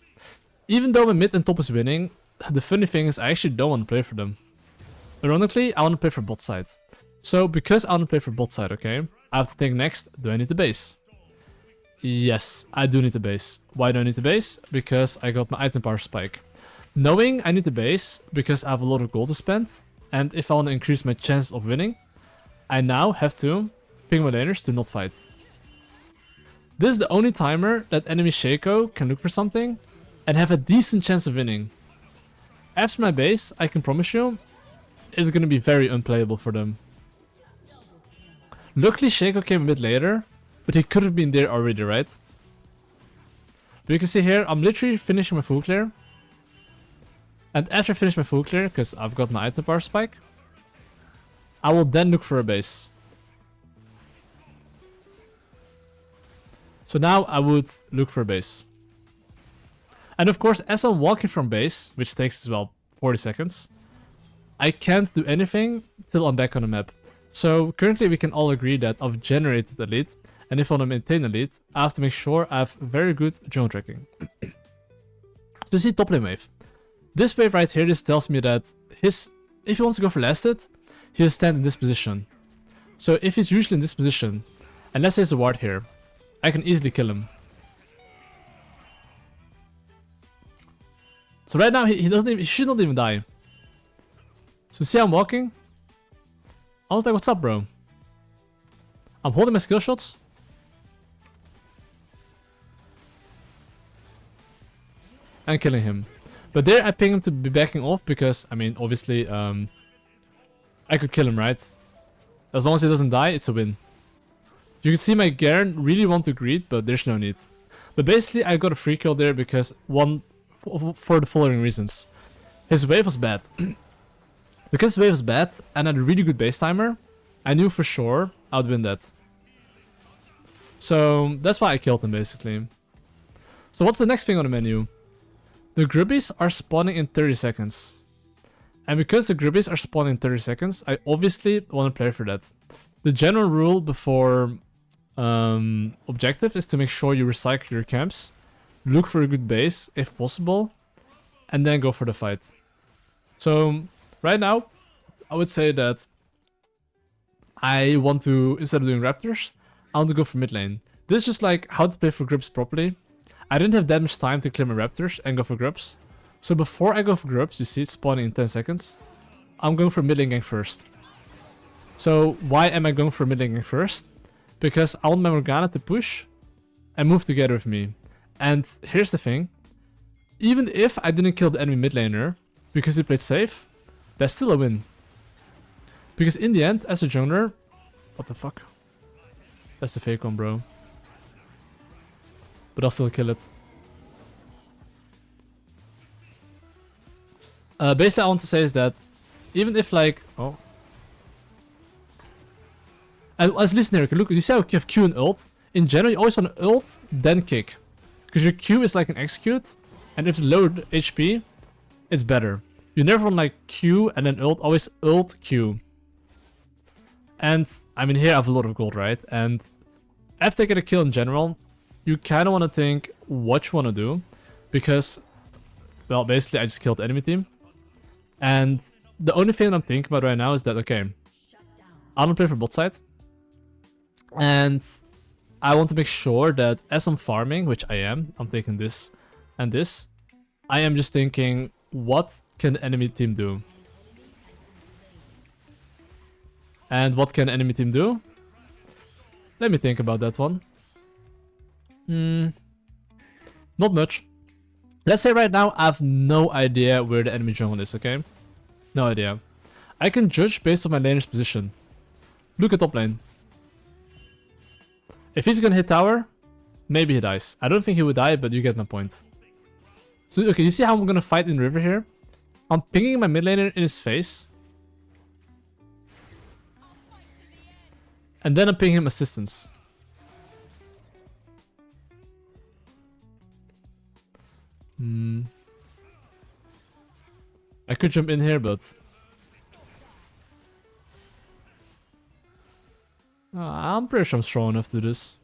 Even though my mid and top is winning, the funny thing is I actually don't want to play for them. Ironically, I want to play for bot side. So because I want to play for bot side, okay, I have to think next, do I need the base? Yes, I do need the base. Why do I need the base? Because I got my item power spike. Knowing I need the base because I have a lot of gold to spend, and if I want to increase my chance of winning, I now have to ping my laners to not fight. This is the only timer that enemy Shaco can look for something and have a decent chance of winning. After my base, I can promise you, it's going to be very unplayable for them. Luckily Shaco came a bit later, but he could have been there already, right? But you can see here, I'm literally finishing my full clear. And after I finish my full clear, because I've got my item power spike, I will then look for a base. So now I would look for a base. And of course, as I'm walking from base, which takes as well 40 seconds, I can't do anything till I'm back on the map. So currently we can all agree that I've generated a lead, and if I want to maintain a lead, I have to make sure I have very good drone tracking. So you see top lane wave. This wave right here, this tells me that if he wants to go for last hit, he'll stand in this position. So if he's usually in this position, and let's say it's a ward here, I can easily kill him. So right now he should not even die. So see I'm walking? I was like, what's up, bro? I'm holding my skill shots. And killing him. But there I ping him to be backing off because, I mean, obviously, I could kill him, right? As long as he doesn't die, it's a win. You can see my Garen really want to greed, but there's no need. But basically, I got a free kill there because for the following reasons. His wave was bad. Because his wave was bad and I had a really good base timer, I knew for sure I would win that. So that's why I killed him basically. So what's the next thing on the menu? The Grubbies are spawning in 30 seconds. And because the Grubbies are spawning in 30 seconds, I obviously want to play for that. The general rule before objective is to make sure you recycle your camps, look for a good base if possible, and then go for the fight. So right now, I would say that I want to, instead of doing Raptors, I want to go for mid lane. This is just like how to play for Grubs properly. I didn't have that much time to clear my Raptors and go for Grubs. So before I go for Grubs, you see it's spawning in 10 seconds. I'm going for mid lane gank first. So why am I going for mid lane gank first? Because I want my Morgana to push and move together with me. And here's the thing. Even if I didn't kill the enemy mid laner because he played safe, that's still a win. Because in the end, as a jungler... What the fuck? That's the fake one, bro. but I'll still kill it. Basically, I want to say is that even if like as listener, look, you see how you have Q and ult. In general, you always want to ult then kick, because your Q is like an execute, and if it's low HP, it's better. You never want like Q and then ult, always ult Q. And I mean, here I have a lot of gold, right? And after I get a kill in general, you kind of want to think what you want to do, because, well, basically I just killed the enemy team. And the only thing I'm thinking about right now is that, okay, I don't play for bot side. And I want to make sure that as I'm farming, which I am, I'm taking this and this, I am just thinking, what can the enemy team do? And what can the enemy team do? Let me think about that one. Not much. Let's say right now I have no idea where the enemy jungle is, okay? No idea. I can judge based on my laner's position. Look at top lane. If he's gonna hit tower, maybe he dies. I don't think he would die, but you get my point. So, okay, you see how I'm gonna fight in river here? I'm pinging my mid laner in his face. And then I'm pinging him assistance. I could jump in here, but I'm pretty sure I'm strong enough to do this.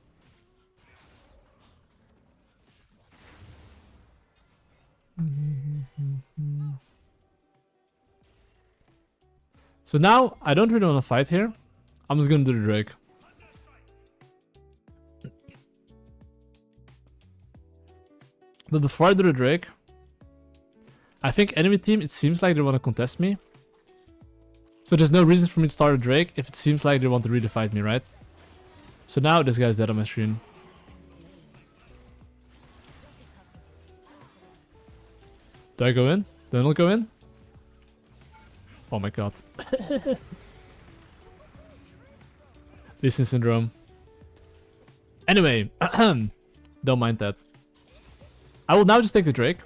So now I don't really want to fight here. I'm just gonna do the Drake. But before I do the Drake, I think enemy team, it seems like they want to contest me. So there's no reason for me to start a Drake if it seems like they want to really fight me, right? So now this guy's dead on my screen. Do I go in? Do I not go in? Oh my god. Listen syndrome. Anyway, don't mind that. I will now just take the Drake.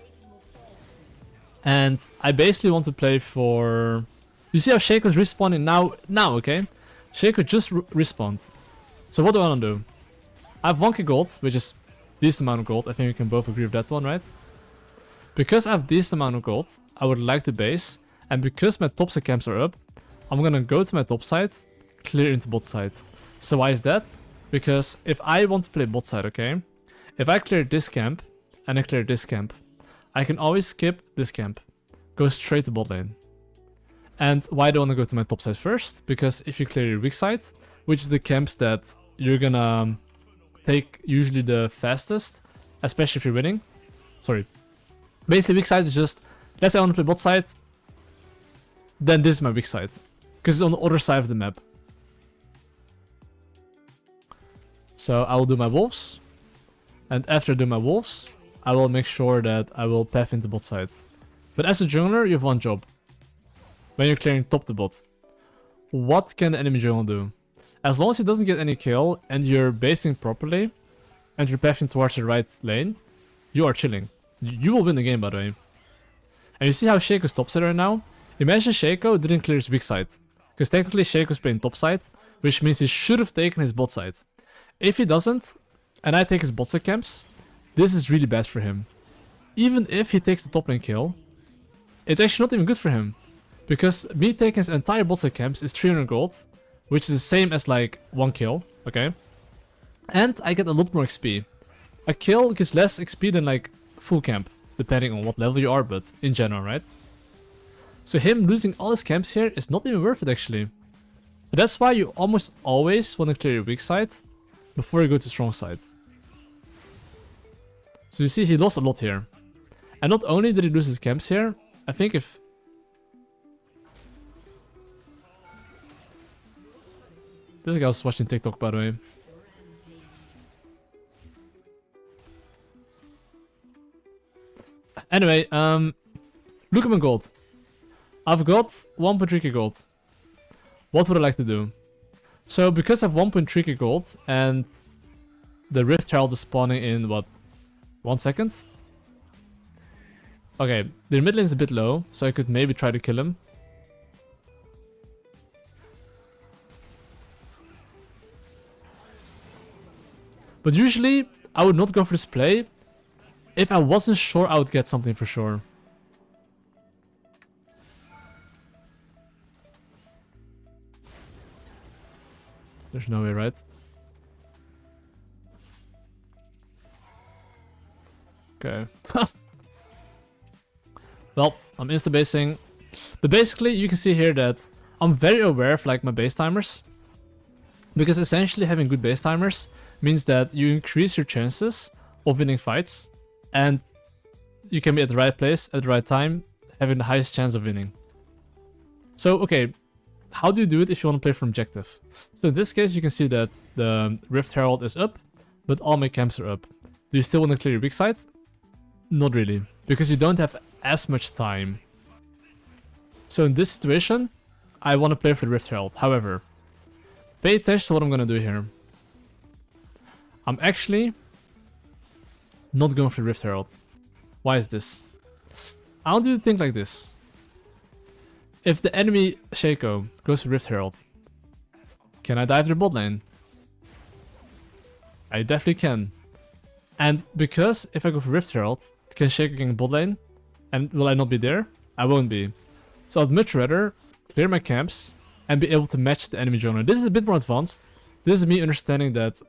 And I basically want to play for... You see how Shaco's respawning now, okay? Shaco just respawned. So what do I want to do? I have 1k gold, which is this amount of gold. I think we can both agree with that one, right? Because I have this amount of gold, I would like to base. And because my top side camps are up, I'm gonna go to my top side, clear into bot side. So why is that? Because if I want to play bot side, okay? If I clear this camp, and I clear this camp, I can always skip this camp. Go straight to bot lane. And why do I want to go to my top side first? Because if you clear your weak side, which is the camps that you're gonna take usually the fastest, especially if you're winning. Sorry. Basically weak side is just, let's say I want to play bot side, then this is my weak side. Because it's on the other side of the map. So I will do my wolves. And after I do my wolves, I will make sure that I will path into bot side. But as a jungler, you have one job. When you're clearing top to bot. What can the enemy jungle do? As long as he doesn't get any kill and you're basing properly and you're pathing towards the right lane, you are chilling. You will win the game, by the way. And you see how Shaco stops it right now? Imagine Shaco didn't clear his weak side. Because technically Shaco's playing top side, which means he should have taken his bot side. If he doesn't, and I take his bot side camps, this is really bad for him. Even if he takes the top lane kill, it's actually not even good for him. Because me taking his entire bot side camps is 300 gold, which is the same as like 1 kill, okay? And I get a lot more XP. A kill gives less XP than like full camp, depending on what level you are, but in general, right? So him losing all his camps here is not even worth it actually. So that's why you almost always want to clear your weak side before you go to strong side. So you see he lost a lot here. And not only did he lose his camps here, I think if... This guy was watching TikTok, by the way. Anyway, look at my gold. I've got 1.3k gold. What would I like to do? So because I have 1.3k gold and the Rift Herald is spawning in what, 1 second. Okay, their mid lane is a bit low, so I could maybe try to kill him. But usually, I would not go for this play if I wasn't sure I would get something for sure. There's no way, right? Okay. Well, I'm insta-basing. But basically, you can see here that I'm very aware of like my base timers. Because essentially having good base timers means that you increase your chances of winning fights. And you can be at the right place at the right time, having the highest chance of winning. So, okay, how do you do it if you want to play for objective? So in this case, you can see that the Rift Herald is up, but all my camps are up. Do you still want to clear your weak side? Not really, because you don't have as much time. So in this situation, I want to play for the Rift Herald. However, pay attention to what I'm going to do here. I'm actually not going for the Rift Herald. Why is this? I want you to think like this. If the enemy Shaco goes for Rift Herald, can I dive their bot lane? I definitely can. And because if I go for Rift Herald, can Shaco gang bot lane? And will I not be there? I won't be. So I'd much rather clear my camps and be able to match the enemy jungler. This is a bit more advanced. This is me understanding that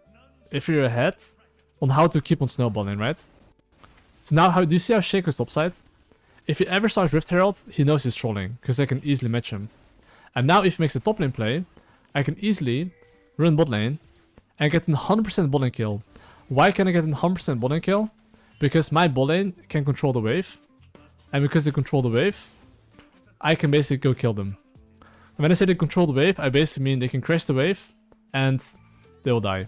if you're ahead on how to keep on snowballing, right? So now, how do you see how Shaco's topside? If he ever starts Rift Herald, he knows he's trolling, because I can easily match him. And now if he makes a top lane play, I can easily run bot lane and get a 100% bot lane kill. Why can I get a 100% bot lane kill? Because my bot lane can control the wave. And because they control the wave, I can basically go kill them. And when I say they control the wave, I basically mean they can crash the wave and they will die.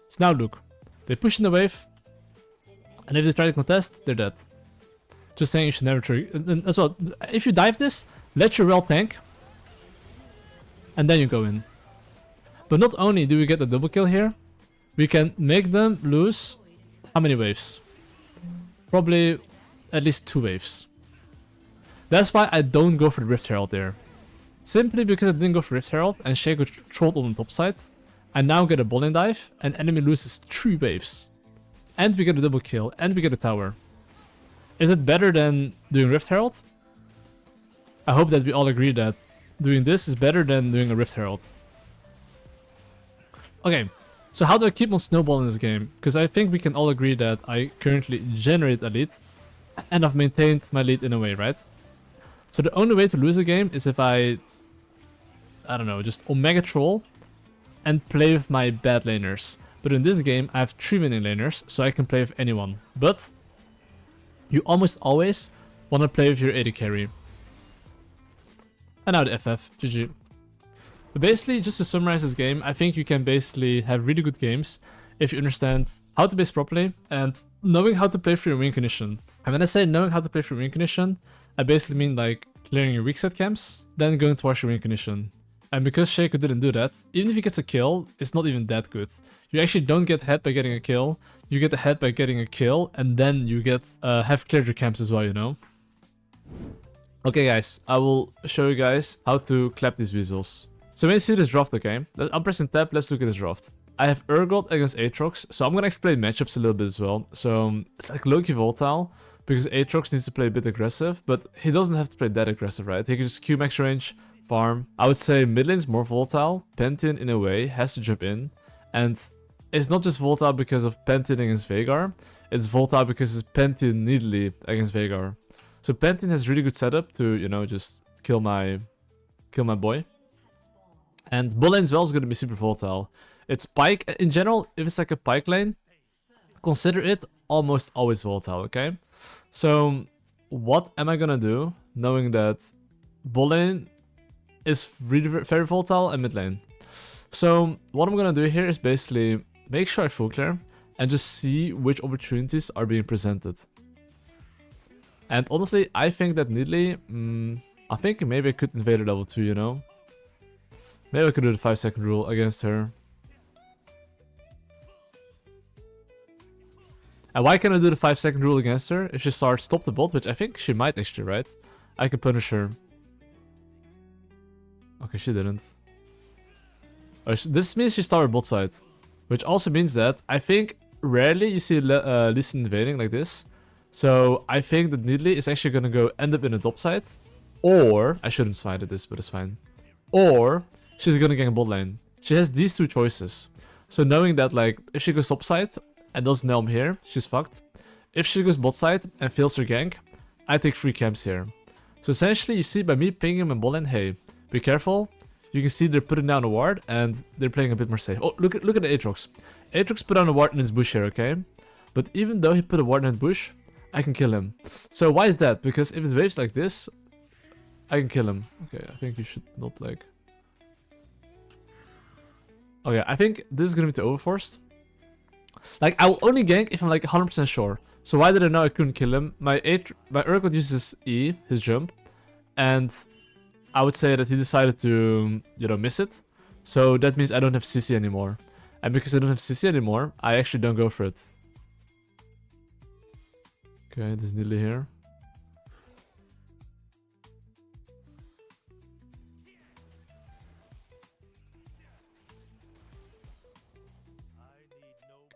So now look, they push in the wave, and if they try to contest, they're dead. Just saying, you should never trigger. And as well, if you dive this, let your well tank, and then you go in. But not only do we get the double kill here, we can make them lose how many waves? Probably at least 2 waves. That's why I don't go for the Rift Herald there. Simply because I didn't go for Rift Herald and Shaco trolled on the top side. I now get a bot lane dive and enemy loses 3 waves. And we get a double kill and we get a tower. Is it better than doing Rift Herald? I hope that we all agree that doing this is better than doing a Rift Herald. Okay, so how do I keep on snowballing this game? Because I think we can all agree that I currently generate a lead and I've maintained my lead in a way, right? So the only way to lose a game is if I don't know, just Omega Troll and play with my bad laners. But in this game, I have 3 winning laners, so I can play with anyone. But you almost always want to play with your AD carry. And now the FF, GG. But basically, just to summarize this game, I think you can basically have really good games if you understand how to base properly and knowing how to play for your win condition. And when I say knowing how to play for your win condition, I basically mean like clearing your weak side camps, then going towards your win condition. And because Shaco didn't do that, even if he gets a kill, it's not even that good. You actually don't get ahead by getting a kill, you get ahead by getting a kill, and then you get have cleared your camps as well, you know? Okay guys, I will show you guys how to clap these weasels. So when you see this draft, okay, I'm pressing tab, let's look at this draft. I have Urgot against Aatrox, so I'm gonna explain matchups a little bit as well. So it's like low-key volatile, because Aatrox needs to play a bit aggressive, but he doesn't have to play that aggressive, right? He can just Q max range, farm. I would say mid lane's more volatile. Pantheon, in a way, has to jump in. And it's not just volatile because of Pantheon against Veigar. It's volatile because it's Pantheon Nidalee against Veigar. So Pantheon has really good setup to, you know, just kill my boy. And bot lane as well is going to be super volatile. It's Pyke. In general, if it's like a Pyke lane, consider it almost always volatile, okay? So what am I going to do knowing that bot lane is really very volatile and mid lane? So what I'm gonna do here is basically make sure I full clear and just see which opportunities are being presented. And honestly, I think that Nidalee, I think maybe I could invade her level 2, you know? Maybe I could do the 5-second rule against her. And why can't I do the 5-second rule against her? If she starts stop the bot, which I think she might actually, right? I could punish her. Okay, she didn't. Oh, this means she started bot side. Which also means that I think rarely you see Lee Sin invading like this. So I think that Nidalee is actually gonna go end up in the top side. Or, I shouldn't fight at this, but it's fine. Or, she's gonna gank bot lane. She has these two choices. So knowing that, like, if she goes top side and doesn't know I'm here, she's fucked. If she goes bot side and fails her gank, I take 3 camps here. So essentially, you see by me pinging him in bot lane, hey, be careful. You can see they're putting down a ward and they're playing a bit more safe. Oh, look at the Aatrox. Aatrox put down a ward in his bush here, okay? But even though he put a ward in his bush, I can kill him. So why is that? Because if it waves like this, I can kill him. Okay, I think you should not like... Okay, I think this is gonna be too overforced. Like, I will only gank if I'm like 100% sure. So why did I know I couldn't kill him? My Urgot uses E, his jump, and I would say that he decided to, you know, miss it. So that means I don't have CC anymore. And because I don't have CC anymore, I actually don't go for it. Okay, there's Nidalee here.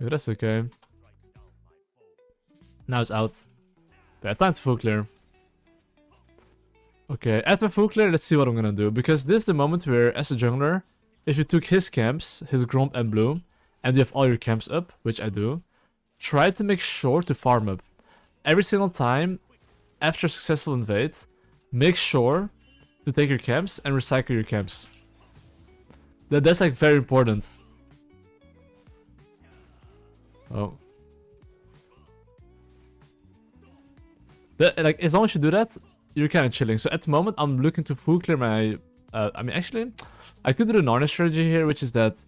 Okay, that's okay. Now it's out. Yeah, time to full clear. Okay, at my full clear, let's see what I'm gonna do. Because this is the moment where, as a jungler, if you took his camps, his Gromp and Blue, and you have all your camps up, which I do, try to make sure to farm up. Every single time, after a successful invade, make sure to take your camps and recycle your camps. That's like very important. Oh. Like, as long as you do that, you're kind of chilling. So at the moment, I'm looking to full clear my... I mean, actually, I could do the Narnia strategy here, which is that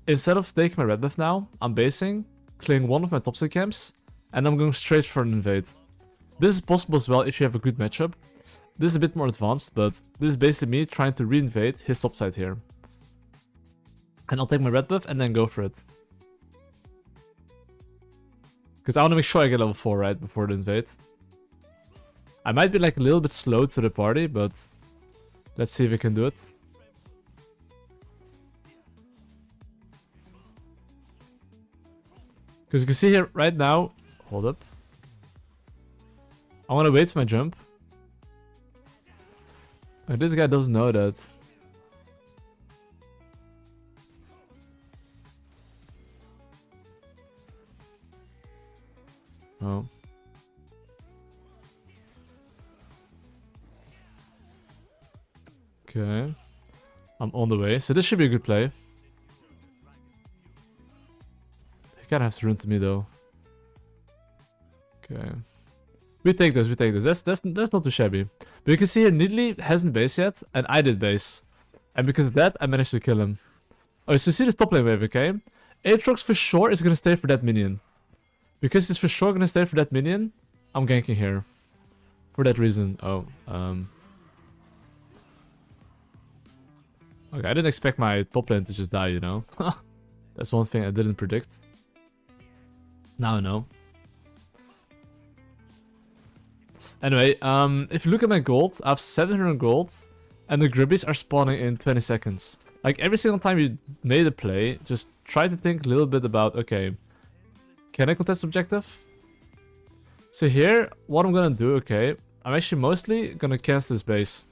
instead of taking my red buff now, I'm basing, clearing one of my topside camps, and I'm going straight for an invade. This is possible as well if you have a good matchup. This is a bit more advanced, but this is basically me trying to re-invade his topside here. And I'll take my red buff and then go for it. Because I want to make sure I get level 4 right before the invade. I might be like a little bit slow to the party, but let's see if we can do it. Because you can see here right now, hold up. I want to wait for my jump. Oh, this guy doesn't know that. Oh. Okay. I'm on the way, so this should be a good play. He kind of has to run to me though. Okay. We take this, we take this. That's not too shabby. But you can see here, Nidalee hasn't base yet, and I did base. And because of that, I managed to kill him. Oh, so you see this top lane wave, okay? Aatrox for sure is gonna stay for that minion. Because he's for sure gonna stay for that minion, I'm ganking here. For that reason. Oh, okay, I didn't expect my top lane to just die, you know? That's one thing I didn't predict. Now I know. Anyway, if you look at my gold, I have 700 gold, and the Gribbies are spawning in 20 seconds. Like, every single time you made a play, just try to think a little bit about, okay, can I contest objective? So here, what I'm gonna do, okay, I'm actually mostly gonna cancel this base.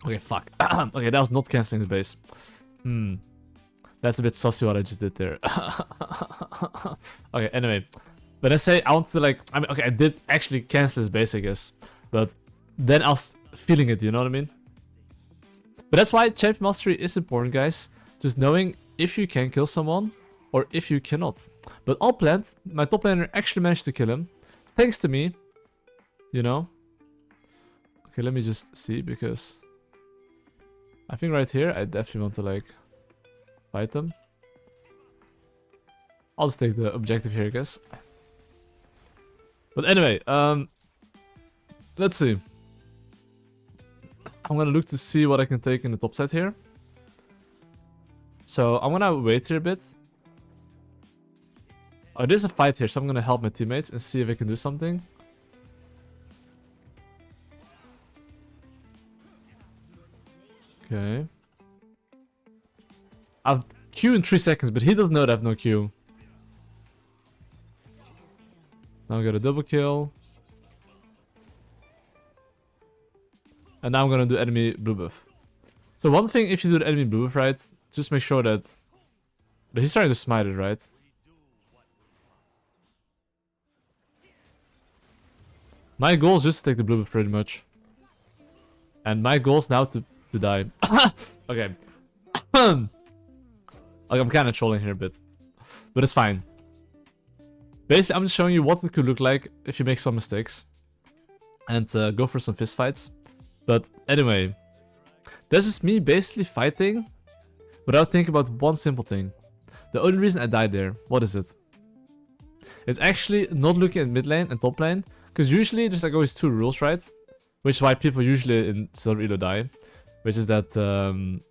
Okay, fuck. Okay, that was not canceling his base. That's a bit sussy what I just did there. Okay, anyway. When I say I want to like... I mean, okay, I did actually cancel his base, I guess. But then I was feeling it, you know what I mean? But that's why champion mastery is important, guys. Just knowing if you can kill someone or if you cannot. But all planned, my top laner actually managed to kill him. Thanks to me. You know? Okay, let me just see, because... I think right here, I definitely want to like... fight them. I'll just take the objective here, I guess. But anyway, let's see. I'm gonna look to see what I can take in the top side here. So I'm gonna wait here a bit. Oh, there's a fight here, so I'm gonna help my teammates and see if I can do something. Okay. I'll Q in 3 seconds, but he doesn't know that I have no Q. Now I got a double kill. And now I'm gonna do enemy blue buff. So one thing, if you do the enemy blue buff right, just make sure that... But he's trying to smite it, right? My goal is just to take the blue buff pretty much. And my goal is now to die. Okay. Like, I'm kind of trolling here a bit. But it's fine. Basically, I'm just showing you what it could look like if you make some mistakes. And go for some fist fights. But anyway. That's just me basically fighting without thinking about one simple thing. The only reason I died there, what is it? It's actually not looking at mid lane and top lane. Because usually there's like always 2 rules, right? Which is why people usually in Silver Elo die. Which is that,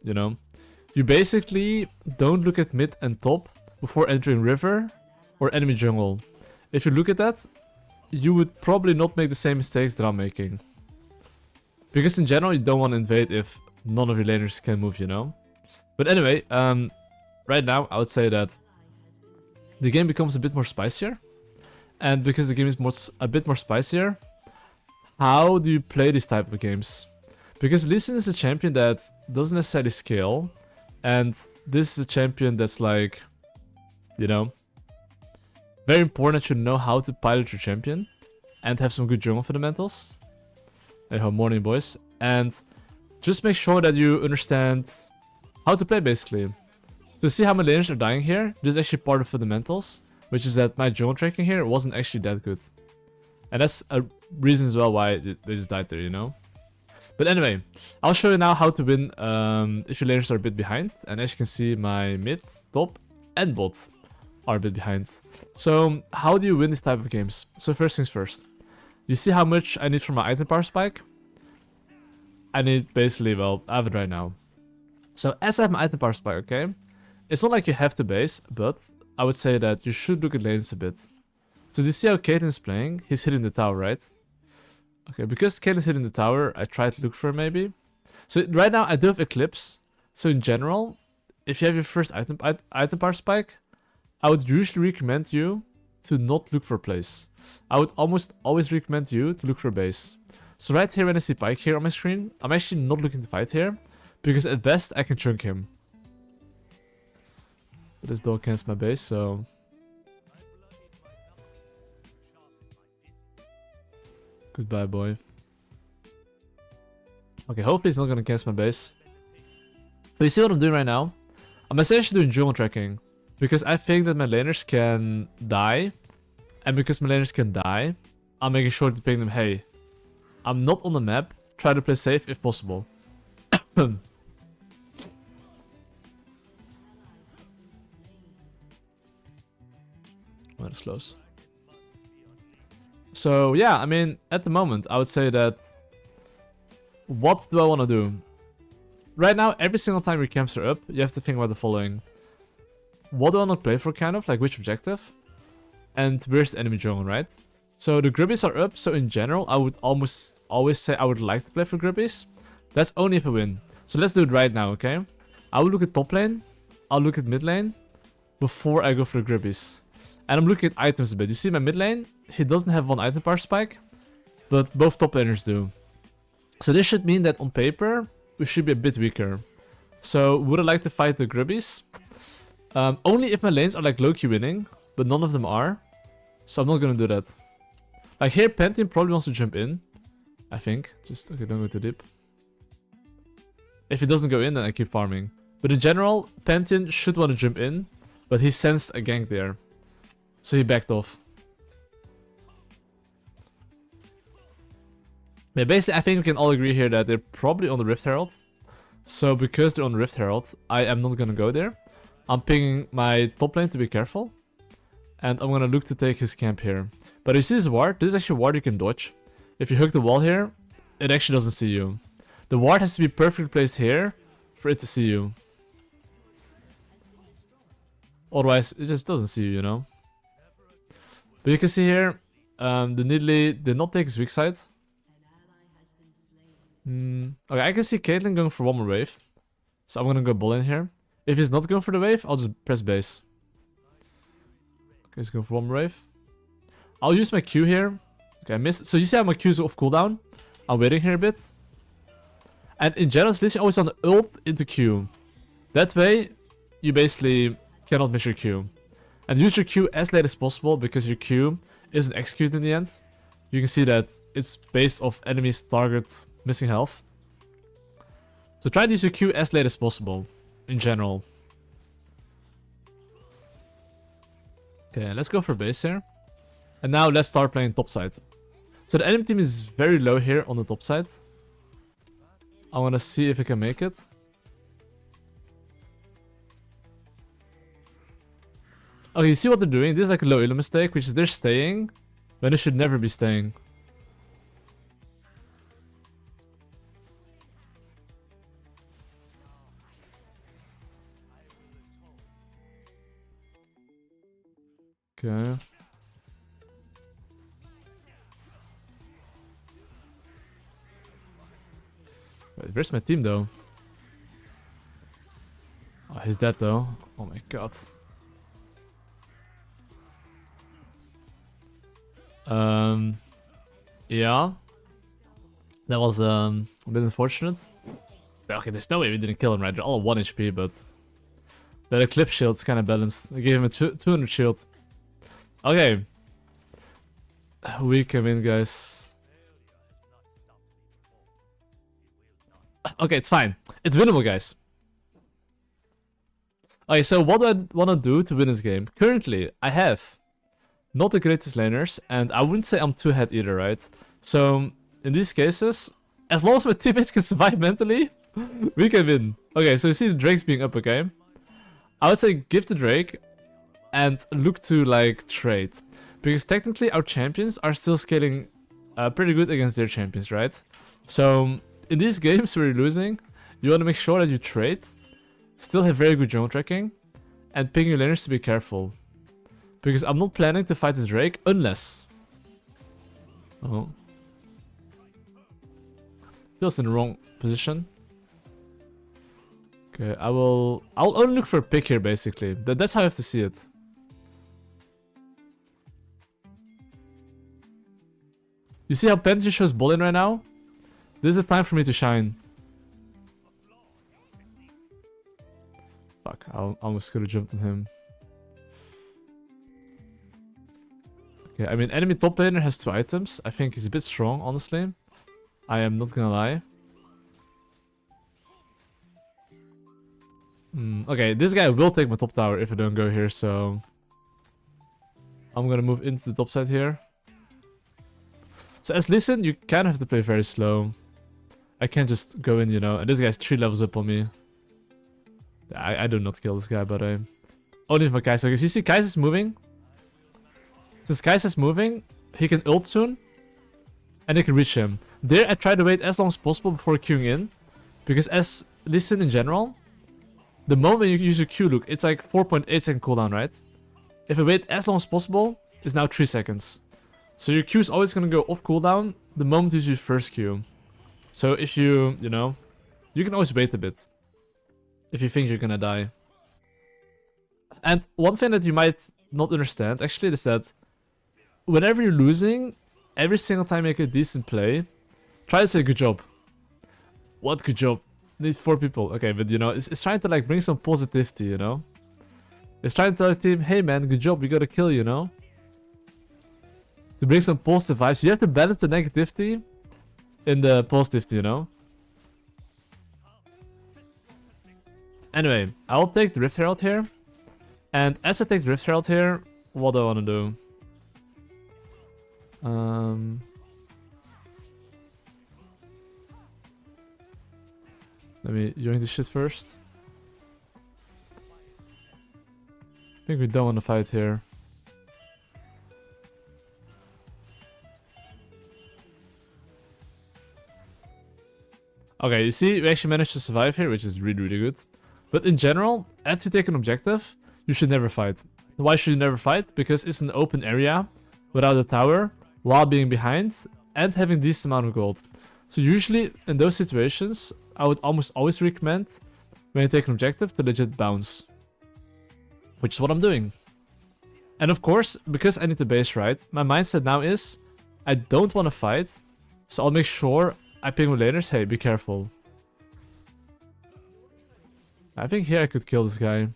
you know, you basically don't look at mid and top before entering river or enemy jungle. If you look at that, you would probably not make the same mistakes that I'm making. Because in general, you don't want to invade if none of your laners can move, you know? But anyway, right now, I would say that the game becomes a bit more spicier. And because the game is a bit more spicier, how do you play this type of games? Because Lee Sin is a champion that doesn't necessarily scale. And this is a champion that's like, you know, very important that you know how to pilot your champion. And have some good jungle fundamentals. Hey ho, morning boys. And just make sure that you understand how to play basically. So see how my laners are dying here? This is actually part of fundamentals. Which is that my jungle tracking here wasn't actually that good. And that's a reason as well why they just died there, you know? But anyway, I'll show you now how to win if your laners are a bit behind. And as you can see, my mid, top, and bot are a bit behind. So how do you win this type of games? So first things first. You see how much I need for my item power spike? I need basically, well, I have it right now. So as I have my item power spike, okay? It's not like you have to base, but I would say that you should look at lanes a bit. So do you see how Caitlyn is playing? He's hitting the tower, right? Okay, because Caitlyn's hitting the tower, I try to look for her maybe. So right now I do have Eclipse. So in general, if you have your first item power spike, I would usually recommend you to not look for a place. I would almost always recommend you to look for a base. So right here when I see Pyke here on my screen, I'm actually not looking to fight here. Because at best I can chunk him. But this dog cancels my base, so... Goodbye, boy. Okay, hopefully he's not gonna cancel my base. But you see what I'm doing right now? I'm essentially doing jungle tracking. Because I think that my laners can die. And because my laners can die, I'm making sure to ping them, hey, I'm not on the map, try to play safe if possible. Oh, that's close. So yeah, I mean, at the moment, I would say that... What do I want to do? Right now, every single time your camps are up, you have to think about the following. What do I want to play for, kind of? Like, which objective? And where's the enemy jungle, right? So the Grubbies are up, so in general, I would almost always say I would like to play for Grubbies. That's only if I win. So let's do it right now, okay? I will look at top lane, I'll look at mid lane, before I go for the Grubbies. And I'm looking at items a bit. You see my mid lane, he doesn't have one item power spike, but both top laners do. So this should mean that on paper, we should be a bit weaker. So would I like to fight the Grubbies? Only if my lanes are like low-key winning, but none of them are. So I'm not gonna do that. Like here, Pantheon probably wants to jump in. I think. Just, okay, don't go too deep. If it doesn't go in, then I keep farming. But in general, Pantheon should want to jump in, but he sensed a gank there. So he backed off. But basically, I think we can all agree here that they're probably on the Rift Herald. So because they're on the Rift Herald, I am not gonna go there. I'm pinging my top lane to be careful. And I'm gonna look to take his camp here. But you see this ward? This is actually a ward you can dodge. If you hook the wall here, it actually doesn't see you. The ward has to be perfectly placed here for it to see you. Otherwise, it just doesn't see you, you know? But you can see here, the Nidalee did not take his weak side. Okay, I can see Caitlyn going for one more wave. So I'm gonna go ball in here. If he's not going for the wave, I'll just press base. Okay, he's going for one more wave. I'll use my Q here. Okay, I missed. So you see how my Q's off cooldown? I'm waiting here a bit. And in general, it's literally always on the ult into Q. That way, you basically cannot miss your Q. And use your Q as late as possible because your Q isn't executed in the end. You can see that it's based off enemy's target missing health. So try to use your Q as late as possible, in general. Okay, let's go for base here. And now let's start playing top side. So the enemy team is very low here on the top side. I want to see if I can make it. Okay, you see what they're doing? This is like a low elo mistake, which is they're staying when they should never be staying. Okay. Wait, where's my team though? Oh, he's dead though. Oh my god. Yeah. That was a bit unfortunate. Okay, there's no way we didn't kill him, right? They're all 1 HP, but the Eclipse shield's kind of balanced. I gave him a 200 shield. Okay. We can win, guys. Okay, it's fine. It's winnable, guys. Okay, so what do I want to do to win this game? Currently, I have not the greatest laners, and I wouldn't say I'm too ahead either, right? So, in these cases, as long as my teammates can survive mentally, we can win. Okay, so you see the Drake's being up, okay? I would say give the Drake and look to, like, trade. Because technically our champions are still scaling pretty good against their champions, right? So, in these games where you're losing, you want to make sure that you trade, still have very good jungle tracking, and ping your laners to be careful. Because I'm not planning to fight this Drake unless... Oh. Feels in the wrong position. Okay, I'll only look for a pick here, basically. That's how I have to see it. You see how Penty shows ball in right now? This is the time for me to shine. Fuck, I almost could have jumped on him. Okay, I mean, enemy top laner has 2 items. I think he's a bit strong, honestly. I am not gonna lie. Okay, this guy will take my top tower if I don't go here, so... I'm gonna move into the top side here. So as Listen, you kind of have to play very slow. I can't just go in, you know, and this guy's 3 levels up on me. I do not kill this guy, but I... Only if my Kai'Sa, because you see Kai'Sa's moving. Since Kai'Sa's moving, he can ult soon. And they can reach him. There, I try to wait as long as possible before queuing in. Because as Listen in general, the moment you use your Q, look, it's like 4.8 second cooldown, right? If I wait as long as possible, it's now 3 seconds. So your Q is always going to go off cooldown the moment you use your first Q. So if you know, you can always wait a bit. If you think you're going to die. And one thing that you might not understand, actually, is that whenever you're losing, every single time you make a decent play, try to say good job. What good job? Need 4 people. Okay, but you know, it's trying to like bring some positivity, you know? It's trying to tell the team, hey man, good job, we got a kill, you know? To bring some positive vibes. You have to balance the negativity in the positivity, you know? Anyway, I'll take the Rift Herald here. And as I take the Rift Herald here, what do I want to do? Let me join this shit first. I think we don't want to fight here. Okay, you see, we actually managed to survive here, which is really, really good. But in general, after you take an objective, you should never fight. Why should you never fight? Because it's an open area without a tower, while being behind, and having decent amount of gold. So usually, in those situations, I would almost always recommend, when you take an objective, to legit bounce. Which is what I'm doing. And of course, because I need to base right, my mindset now is, I don't want to fight, so I'll make sure I ping with laners, hey, be careful. I think here I could kill this guy.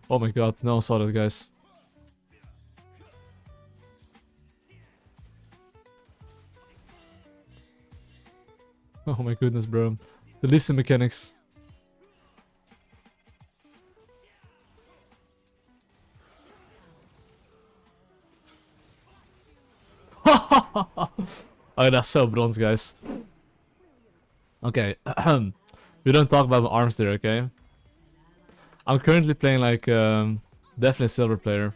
Oh my god, no one saw that, guys. Oh my goodness, bro. The Lee Sin mechanics. Oh, that's so bronze, guys. Okay. We don't talk about my arms there, okay? I'm currently playing like definitely a silver player.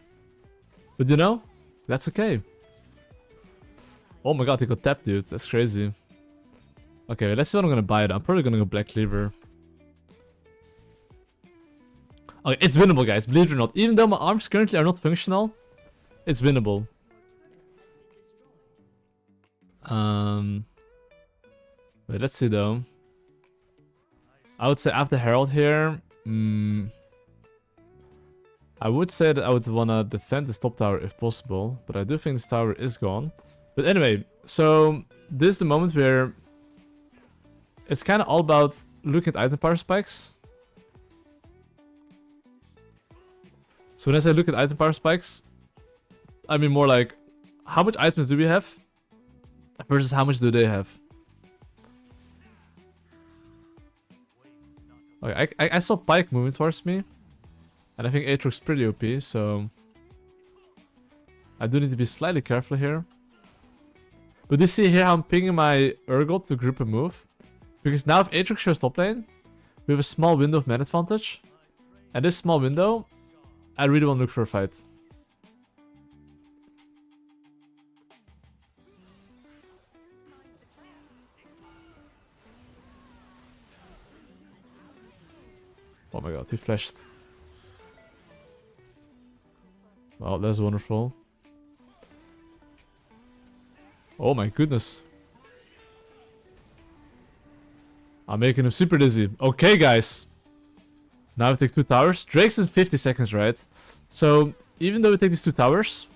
But you know, that's okay. Oh my god, he got tapped, dude. That's crazy. Okay, let's see what I'm gonna buy. I'm probably gonna go Black Cleaver. Okay, it's winnable, guys. Believe it or not. Even though my arms currently are not functional, it's winnable. Wait, let's see though. I would say after Herald here, I would say that I would wanna defend this top tower if possible, but I do think this tower is gone. But anyway, so this is the moment where it's kind of all about looking at item power spikes. So when I say look at item power spikes, I mean more like, how much items do we have versus how much do they have? Okay, I saw Pyke moving towards me, and I think Aatrox's pretty OP, so I do need to be slightly careful here. But you see here how I'm pinging my Urgot to group a move, because now if Aatrox shows top lane, we have a small window of man advantage, and this small window, I really want to look for a fight. Oh my god, he flashed. Wow, that's wonderful. Oh my goodness. I'm making him super dizzy. Okay, guys. Now we take 2 towers. Drake's in 50 seconds, right? So, even though we take these 2 towers,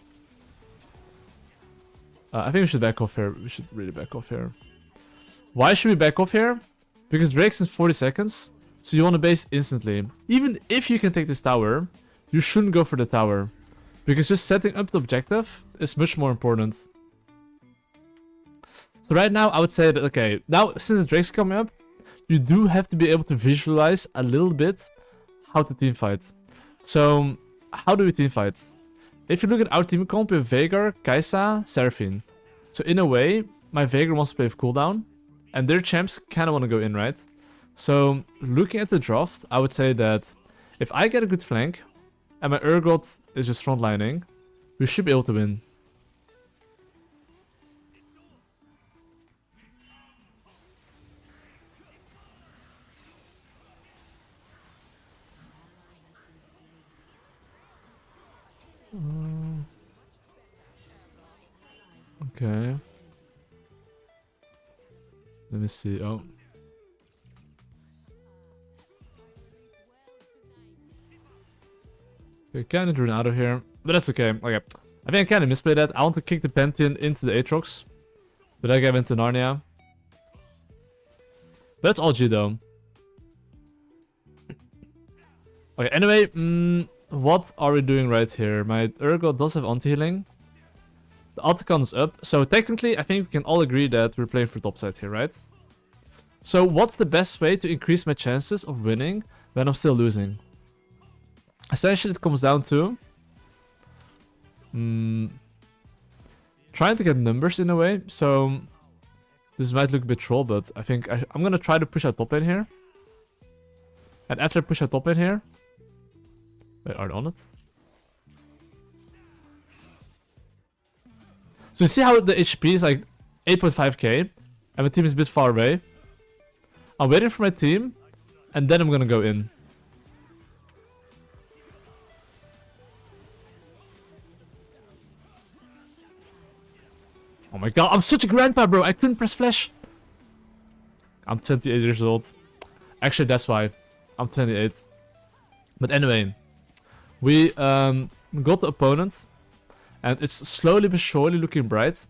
I think we should back off here. We should really back off here. Why should we back off here? Because Drake's in 40 seconds. So you want to base instantly. Even if you can take this tower, you shouldn't go for the tower. Because just setting up the objective is much more important. So right now, I would say that, okay, now since the Drake's coming up, you do have to be able to visualize a little bit how to teamfight. So, how do we teamfight? If you look at our team comp, we have Veigar, Kai'Sa, Seraphine. So in a way, my Veigar wants to play with cooldown, and their champs kind of want to go in, right? So, looking at the draft, I would say that if I get a good flank, and my Urgot is just frontlining, we should be able to win. Okay. Let me see. Oh. Okay, kind of drew out of here, but that's okay. Okay, I think I kind of misplayed that. I want to kick the Pantheon into the Aatrox, but that guy went to Narnia. But that's all G though. Okay, anyway, what are we doing right here? My Urgot does have anti-healing. The Alticon is up, so technically I think we can all agree that we're playing for topside here, right? So what's the best way to increase my chances of winning when I'm still losing? Essentially it comes down to trying to get numbers in a way. So this might look a bit troll, but I think I'm gonna try to push out top lane here. And after I push out top lane here, wait, are they on it? So you see how the HP is like 8.5k, and my team is a bit far away. I'm waiting for my team, and then I'm gonna go in. Oh my god, I'm such a grandpa, bro. I couldn't press flash. I'm 28 years old. Actually, that's why. I'm 28. But anyway, we got the opponent, and it's slowly but surely looking bright.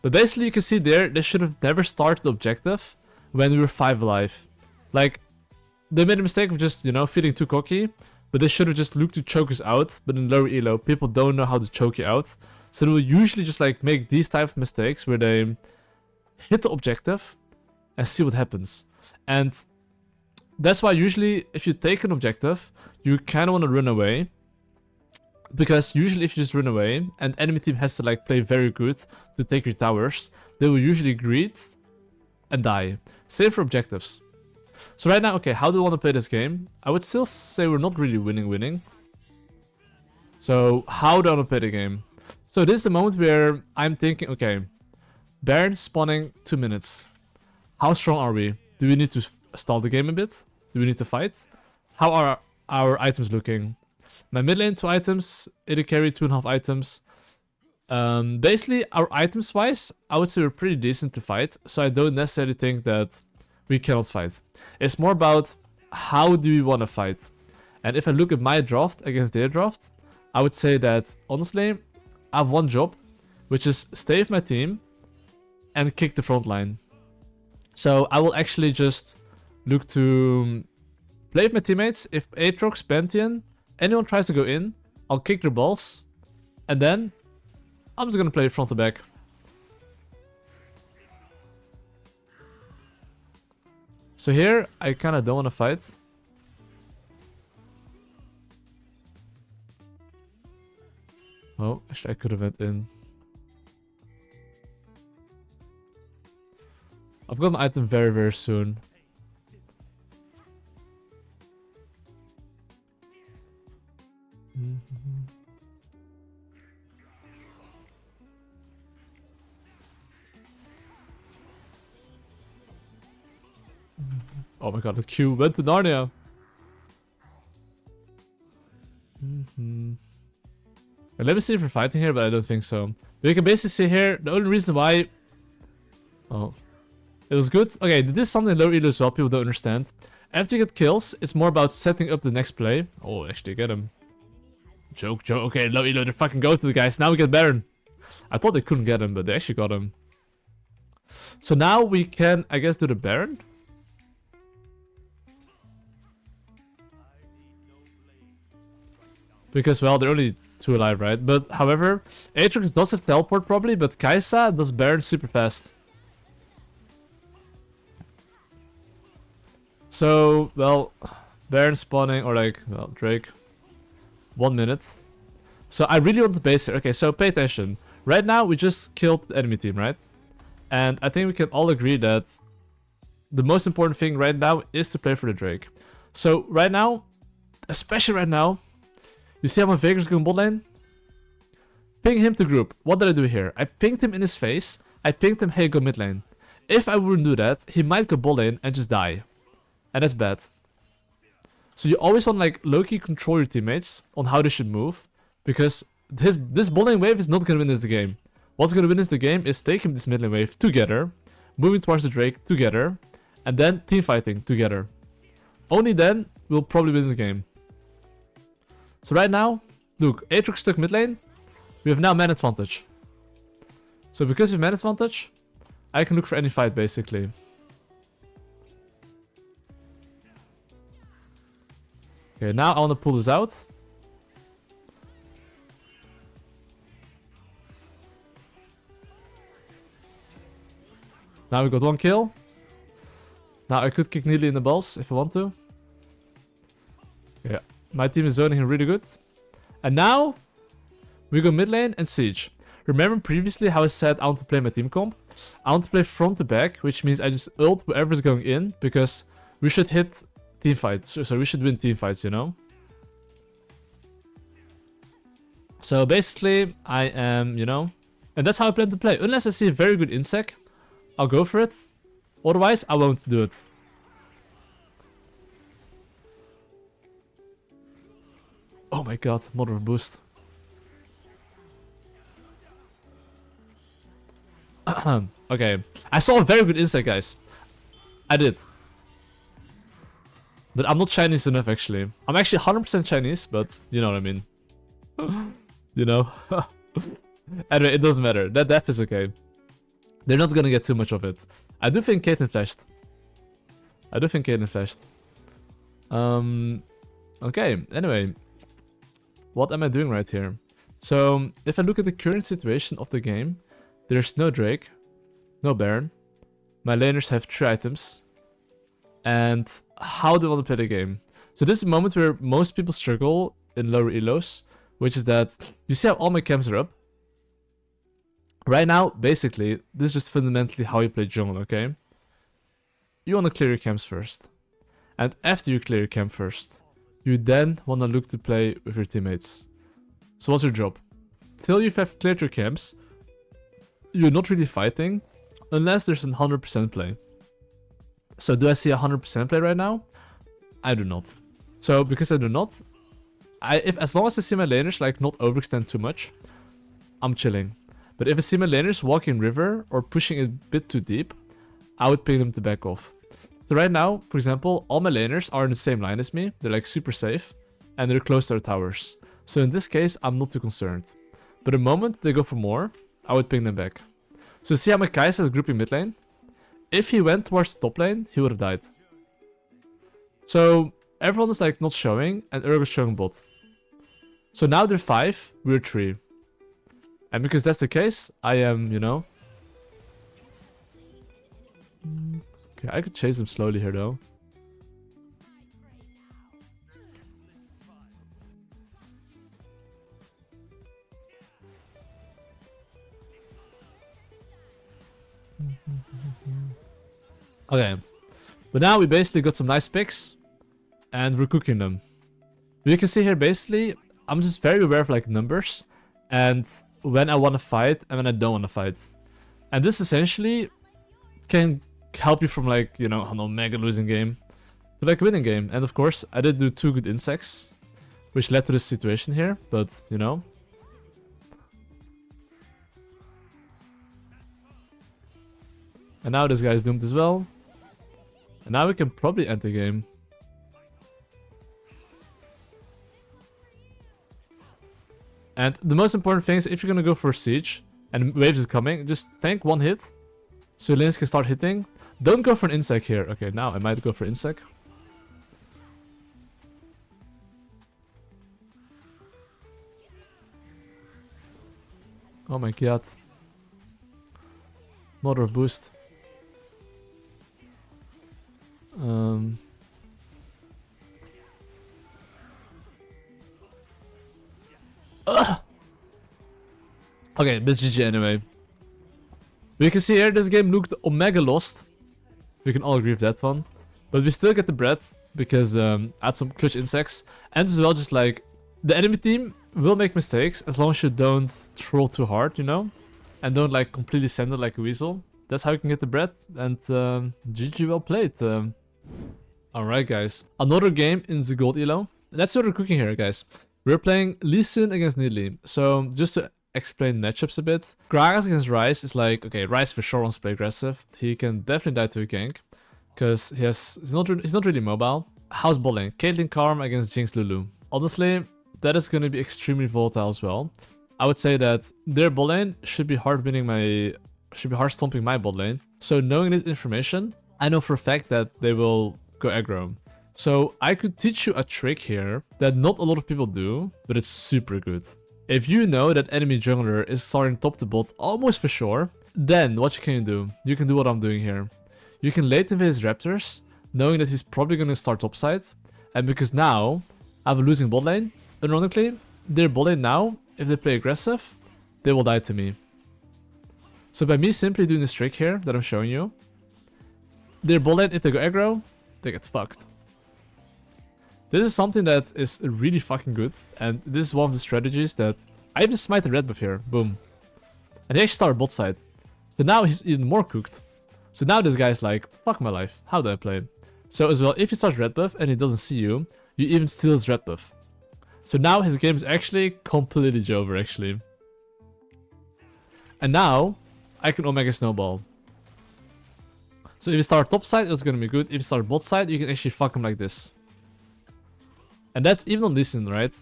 But basically, you can see there, they should have never started the objective when we were 5 alive. Like, they made a mistake of just, you know, feeling too cocky, but they should have just looked to choke us out. But in lower elo, people don't know how to choke you out. So they will usually just like make these type of mistakes where they hit the objective and see what happens. And that's why usually if you take an objective, you kind of want to run away. Because usually if you just run away and enemy team has to like play very good to take your towers, they will usually greed and die. Same for objectives. So right now, okay, how do I want to play this game? I would still say we're not really winning. So how do I want to play the game? So this is the moment where I'm thinking, okay, Baron spawning 2 minutes. How strong are we? Do we need to stall the game a bit? Do we need to fight? How are our items looking? My mid lane 2 items, AD carry 2.5 items. Basically, our items wise, I would say we're pretty decent to fight. So I don't necessarily think that we cannot fight. It's more about how do we want to fight. And if I look at my draft against their draft, I would say that honestly, I have one job, which is stay with my team and kick the front line. So I will actually just look to play with my teammates. If Aatrox, Pantheon, anyone tries to go in, I'll kick their balls. And then I'm just gonna play front to back. So here, I kinda don't wanna fight. Oh, actually I could have went in. I've got an item very, very soon. Oh my god, the Q went to Narnia. Let me see if we're fighting here, but I don't think so. But you can basically see here, the only reason why... Oh. It was good. Okay, this is something low elo as well, people don't understand. After you get kills, it's more about setting up the next play. Oh, actually get him. Joke. Okay, low elo, they fucking go to the guys. Now we get Baron. I thought they couldn't get him, but they actually got him. So now we can, I guess, do the Baron. Because, well, they're only 2 alive, right? But, however, Aatrox does have teleport probably, but Kai'Sa does Baron super fast. So, well, Baron spawning, or like, well, Drake. 1 minute. So I really want the base here. Okay, so pay attention. Right now, we just killed the enemy team, right? And I think we can all agree that the most important thing right now is to play for the Drake. So right now, especially right now, you see how my Viego is going bot lane? Ping him to group. What did I do here? I pinged him in his face. I pinged him, hey, go mid lane. If I wouldn't do that, he might go bot lane and just die. And that's bad. So you always want to like low-key control your teammates on how they should move. Because this bot lane wave is not going to win us the game. What's going to win us the game is taking this mid lane wave together. Moving towards the Drake together. And then team fighting together. Only then we'll probably win the game. So right now, look, Aatrox stuck mid lane. We have now man advantage. So because we have man advantage, I can look for any fight basically. Okay, now I want to pull this out. Now we got 1 kill. Now I could kick Nidalee in the balls if I want to. Yeah, my team is zoning him really good. And now we go mid lane and siege. Remember previously how I said I want to play my team comp? I want to play front to back, which means I just ult whoever's going in because we should hit team fights. So we should win team fights, you know? So basically, I am, you know, and that's how I plan to play. Unless I see a very good insect, I'll go for it. Otherwise, I won't do it. Oh my god, mother of boost. Okay, I saw a very good insect, guys. I did. But I'm not Chinese enough, actually. I'm actually 100% Chinese, but you know what I mean. You know? Anyway, it doesn't matter. That death is okay. They're not gonna get too much of it. I do think Caitlyn flashed. Okay, anyway. What am I doing right here? So, if I look at the current situation of the game, there's no Drake, no Baron. My laners have 3 items. And how do I want to play the game? So this is a moment where most people struggle in lower elos, which is that you see how all my camps are up. Right now, basically, this is just fundamentally how you play jungle, okay? You want to clear your camps first. And after you clear your camp first, you then want to look to play with your teammates. So what's your job? Till you have cleared your camps, you're not really fighting, unless there's a 100% play. So do I see a 100% play right now? I do not. So because I do not, as long as I see my laners like not overextend too much, I'm chilling. But if I see my laners walking river or pushing a bit too deep, I would ping them to back off. So right now, for example, all my laners are in the same line as me. They're like super safe and they're close to our towers. So in this case, I'm not too concerned. But the moment they go for more, I would ping them back. So see how my Kai'Sa is grouping mid lane? If he went towards the top lane, he would have died. So everyone is like not showing and Urgo's showing bot. So now they're 5, we're 3. And because that's the case, I am, you know... Okay, I could chase them slowly here though. Okay, but now we basically got some nice picks and we're cooking them. You can see here basically, I'm just very aware of like numbers and when I want to fight and when I don't want to fight. And this essentially can help you from like, you know, I don't know, mega losing game to like winning game. And of course, I did do 2 good insects, which led to this situation here, but you know. And now this guy's doomed as well. And now we can probably end the game. And the most important thing is if you're gonna go for a siege and waves is coming, just tank 1 hit so your lanes can start hitting. Don't go for an insect here. Okay, now I might go for insect. Oh my god. Mother of boost. Okay, this GG anyway. We can see here this game looked omega lost. We can all agree with that one. But we still get the bread because I had some clutch insects. And as well, just like the enemy team will make mistakes as long as you don't troll too hard, you know? And don't like completely send it like a weasel. That's how you can get the bread. And GG well played. Alright guys, another game in the gold elo. Let's start the cooking here guys. We're playing Lee Sin against Nidalee. So just to explain matchups a bit. Gragas against Ryze is like, okay, Ryze for sure wants to play aggressive. He can definitely die to a gank. Because he's not really mobile. How's bot lane? Caitlyn Karm against Jinx Lulu. Honestly, that is going to be extremely volatile as well. I would say that their bot lane should be hard stomping my bot lane. So knowing this information, I know for a fact that they will go aggro. So I could teach you a trick here that not a lot of people do, but it's super good. If you know that enemy jungler is starting top to bot almost for sure, then what can you do? You can do what I'm doing here. You can late invade his raptors, knowing that he's probably going to start topside. And because now I have a losing bot lane, ironically, their bot lane now, if they play aggressive, they will die to me. So by me simply doing this trick here that I'm showing you, their bot lane, if they go aggro, they get fucked. This is something that is really fucking good, and this is one of the strategies that I even smite the red buff here. Boom. And he actually started bot side. So now he's even more cooked. So now this guy's like, fuck my life. How do I play? So as well, if he starts red buff and he doesn't see you, you even steal his red buff. So now his game is actually completely over, actually. And now, I can Omega Snowball. So if you start top side, it's gonna be good. If you start bot side, you can actually fuck him like this. And that's even on Lee Sin, right?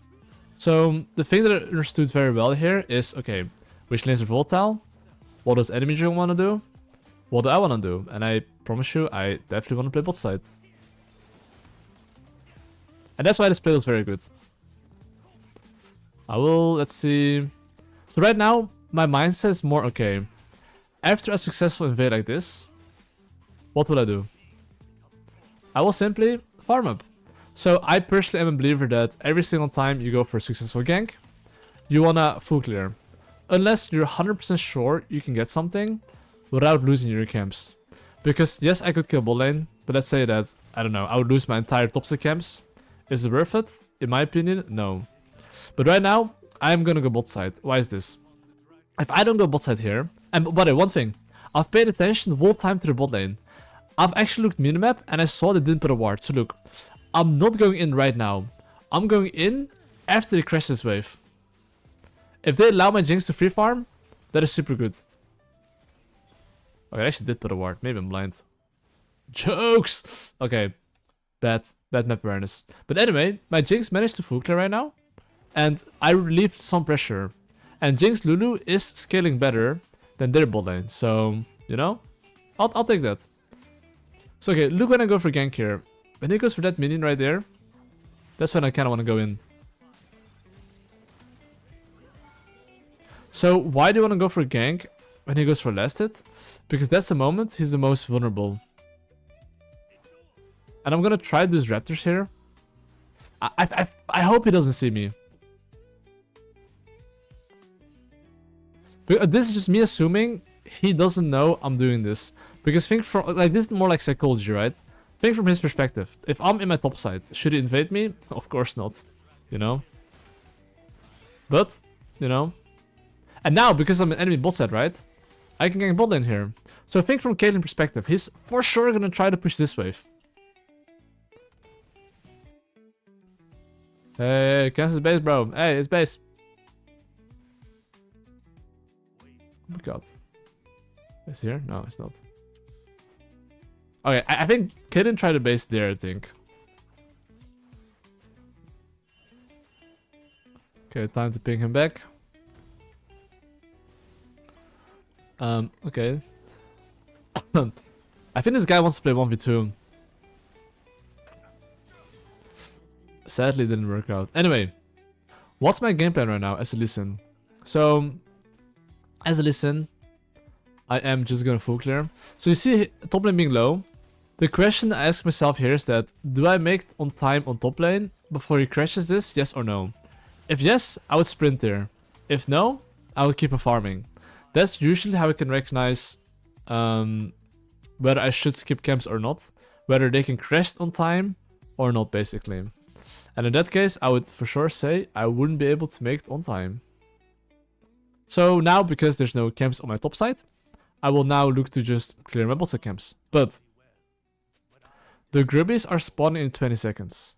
So the thing that I understood very well here is, okay, which lanes are volatile? What does enemy jungle want to do? What do I want to do? And I promise you, I definitely want to play bot side. And that's why this play was very good. Let's see. So right now, my mindset is more, okay, after a successful invade like this, what will I do? I will simply farm up. So I personally am a believer that every single time you go for a successful gank, you wanna full clear. Unless you're 100% sure you can get something without losing your camps. Because yes, I could kill bot lane, but let's say that, I don't know, I would lose my entire top side camps. Is it worth it? In my opinion, no. But right now, I'm gonna go bot side. Why is this? If I don't go bot side here, and by the way, one thing, I've paid attention the whole time to the bot lane. I've actually looked minimap and I saw they didn't put a ward. So look, I'm not going in right now. I'm going in after they crash this wave. If they allow my Jinx to free farm, that is super good. Okay, I actually did put a ward. Maybe I'm blind. Jokes! Okay, bad map awareness. But anyway, my Jinx managed to full clear right now. And I relieved some pressure. And Jinx Lulu is scaling better than their bot lane. So, you know, I'll take that. So okay, look when I go for gank here. When he goes for that minion right there, that's when I kind of want to go in. So why do you want to go for gank when he goes for last hit? Because that's the moment he's the most vulnerable. And I'm gonna try to do his raptors here. I hope he doesn't see me. But this is just me assuming he doesn't know I'm doing this. Because think from, like, this is more like psychology, right? Think from his perspective. If I'm in my top side, should he invade me? Of course not. You know? But, you know. And now, because I'm an enemy bot side, right? I can gank bot lane here. So think from Caitlyn's perspective. He's for sure gonna try to push this wave. Hey, cancel his base, bro. Hey, it's base. Oh my god. Is he here? No, it's not. Okay, I think Kaden tried to base there, I think. Okay, time to ping him back. Okay. I think this guy wants to play 1v2. Sadly, it didn't work out. Anyway, what's my game plan right now as a Lee Sin? So, as a Lee Sin, I am just gonna full clear. So you see top lane being low. The question I ask myself here is that, do I make it on time on top lane before he crashes this, yes or no? If yes, I would sprint there. If no, I would keep on farming. That's usually how I can recognize whether I should skip camps or not. Whether they can crash on time or not, basically. And in that case, I would for sure say I wouldn't be able to make it on time. So now, because there's no camps on my top side, I will now look to just clear my bot camps. But the Grubbies are spawning in 20 seconds.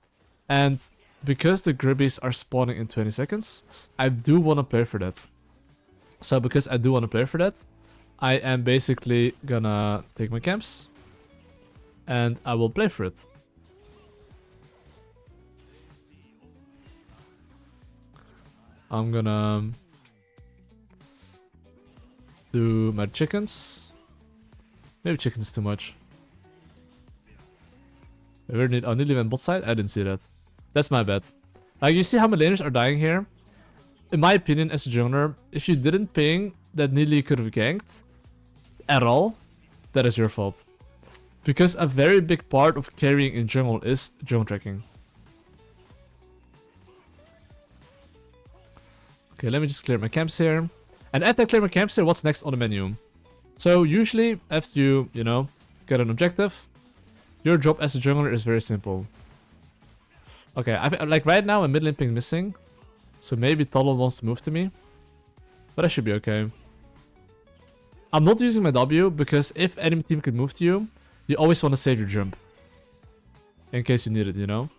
And because the Grubbies are spawning in 20 seconds, I do want to play for that. So because I do want to play for that, I am basically gonna take my camps. And I will play for it. I'm gonna do my chickens. Maybe chickens too much. I nearly went bot side. I didn't see that. That's my bad. Like, you see how my laners are dying here? In my opinion, as a jungler, if you didn't ping that Nidalee could have ganked at all, that is your fault. Because a very big part of carrying in jungle is jungle tracking. Okay, let me just clear my camps here. And after I clear my camps here, what's next on the menu? So usually, after you know, get an objective, your job as a jungler is very simple. Okay, like right now, a mid lane ping missing. So maybe Trundle wants to move to me. But I should be okay. I'm not using my W because if enemy team can move to you, you always want to save your jump. In case you need it, you know?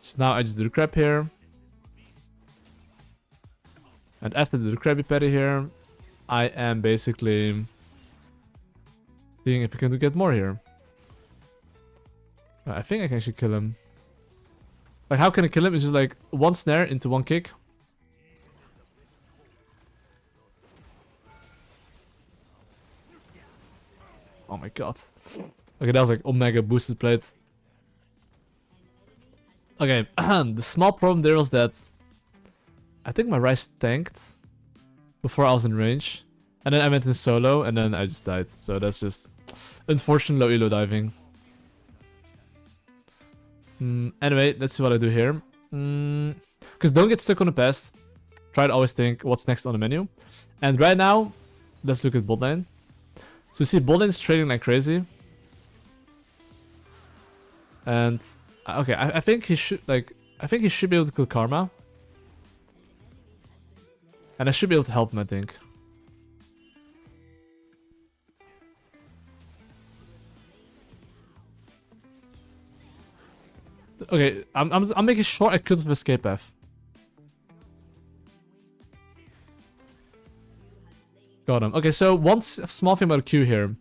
So now I just do the crab here. And after the Krabby Patty here, I am basically seeing if I can get more here. I think I can actually kill him. Like, how can I kill him? It's just like one snare into one kick. Oh my god. Okay, that was like Omega boosted plate. Okay, the small problem there was that I think my Rice tanked before I was in range. And then I went in solo and then I just died. So that's just unfortunate low elo diving. Anyway, let's see what I do here. Because don't get stuck on the past. Try to always think what's next on the menu. And right now, let's look at bot lane. So you see bot lane is trading like crazy. And okay, I think he should be able to kill Karma. And I should be able to help him, I think. Okay, I'm making sure I couldn't escape path. Got him. Okay, so one small thing about Q here.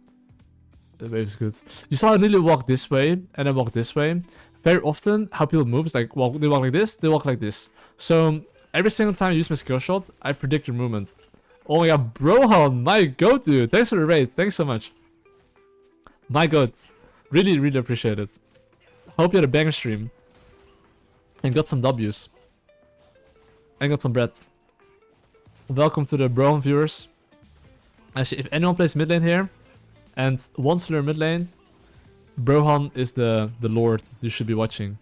The wave is good. You saw Nidalee walk this way and then walk this way. Very often, how people move is like they walk like this, they walk like this. So every single time I use my skill shot, I predict your movement. Oh my god, Brohan, my goat, dude. Thanks for the raid. Thanks so much. My goat. Really, really appreciate it. Hope you had a banger stream. And got some W's. And got some bread. Welcome to the Brohan viewers. Actually, if anyone plays mid lane here, and wants to learn mid lane, Brohan is the lord you should be watching.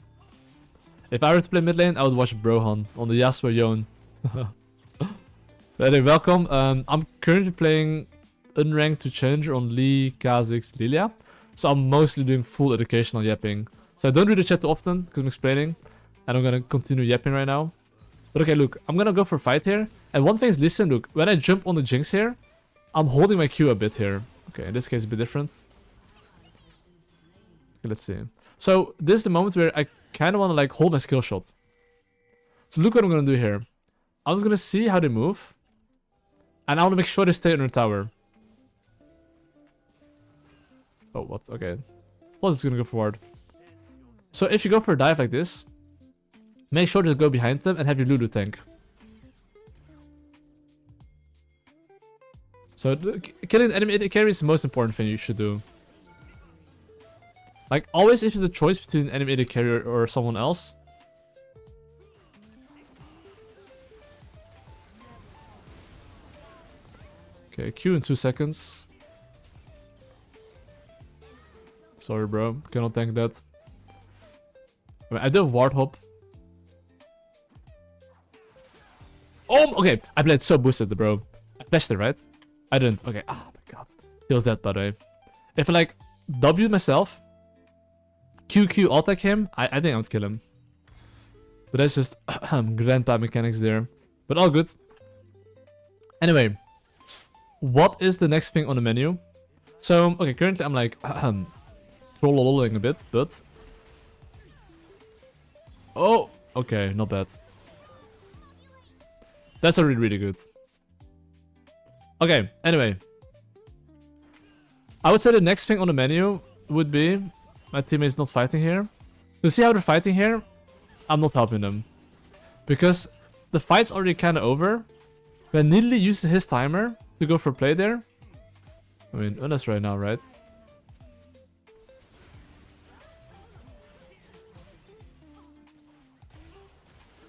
If I were to play mid lane, I would watch Brohan on the Yasuo Yon. But anyway, welcome. I'm currently playing Unranked to Challenger on Lee, Kha'Zix, Lillia. So I'm mostly doing full educational yapping. So I don't read the chat too often because I'm explaining. And I'm gonna continue yapping right now. But okay, look, I'm gonna go for a fight here. And one thing is, listen, look, when I jump on the Jinx here, I'm holding my Q a bit here. Okay, in this case, a bit different. Okay, let's see. So this is the moment where I kind of want to like hold my skill shot. So look what I'm gonna do here. I'm just gonna see how they move. And I want to make sure they stay under the tower. Oh, what? Okay. Well, it's gonna go forward. So if you go for a dive like this, make sure to go behind them and have your Lulu tank. So killing the enemy carry is the most important thing you should do. Like always, if you have the choice between enemy AD carrier or someone else. Okay, Q in 2 seconds. Sorry, bro. Cannot tank that. I do have ward hop. Oh, okay. I played so boosted, bro. I flashed it, right? I didn't. Okay. Oh my god. Feels dead, by the way. If I like W myself, QQ alt attack him, I think I would kill him. But that's just grandpa mechanics there. But all good. Anyway, what is the next thing on the menu? So, okay, currently I'm like trolling a bit, but oh, okay, not bad. That's already really good. Okay, anyway. I would say the next thing on the menu would be my teammates not fighting here. To see how they're fighting here, I'm not helping them. Because the fight's already kind of over. When Nidalee uses his timer to go for play there. I mean, Una's right now, right?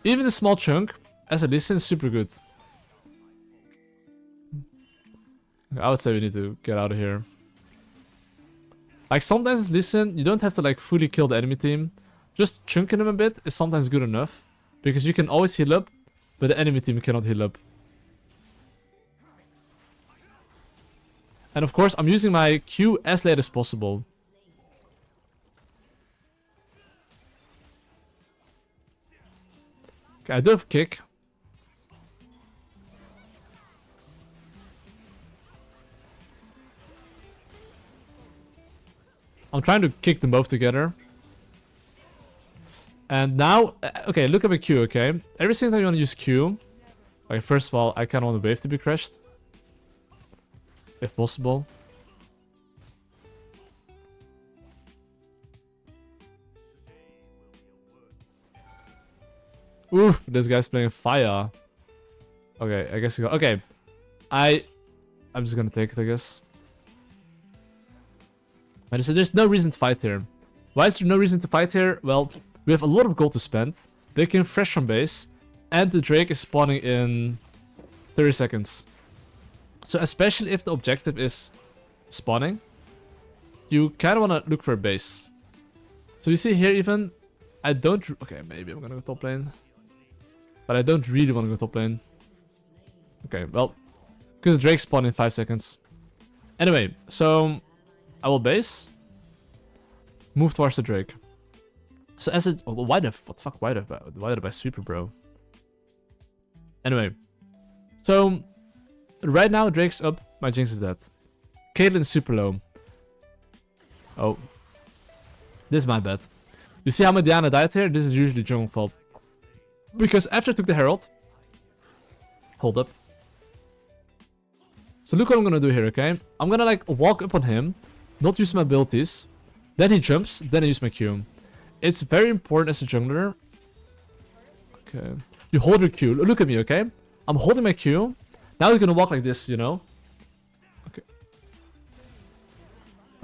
Even a small chunk, as a listen, is super good. I would say we need to get out of here. Like sometimes, listen, you don't have to like fully kill the enemy team. Just chunking them a bit is sometimes good enough. Because you can always heal up, but the enemy team cannot heal up. And of course, I'm using my Q as late as possible. Okay, I do have kick. I'm trying to kick them both together. And now, okay, look at my Q, okay? Every single time you want to use Q, okay, first of all, I kind of want the wave to be crashed. If possible. Oof, this guy's playing fire. Okay, I guess you go. Okay, I'm just gonna take it, I guess. And so there's no reason to fight here. Why is there no reason to fight here? Well, we have a lot of gold to spend. They came fresh from base, and the Drake is spawning in 30 seconds. So especially if the objective is spawning, you kind of want to look for a base. So you see here even, I don't... Okay, maybe I'm gonna go top lane. But I don't really want to go top lane. Okay, well, because Drake spawned in 5 seconds. Anyway, so I will base. Move towards the Drake. So as it... Oh, why the... What the fuck? Why did I buy Sweeper, bro? Anyway. So, right now Drake's up. My Jinx is dead. Caitlyn's super low. Oh. This is my bad. You see how my Diana died here? This is usually jungle fault. Because after I took the Herald... Hold up. So look what I'm gonna do here, okay? I'm gonna like walk up on him. Not use my abilities. Then he jumps. Then I use my Q. It's very important as a jungler. Okay. You hold your Q. Look at me, okay? I'm holding my Q. Now he's gonna walk like this, you know? Okay.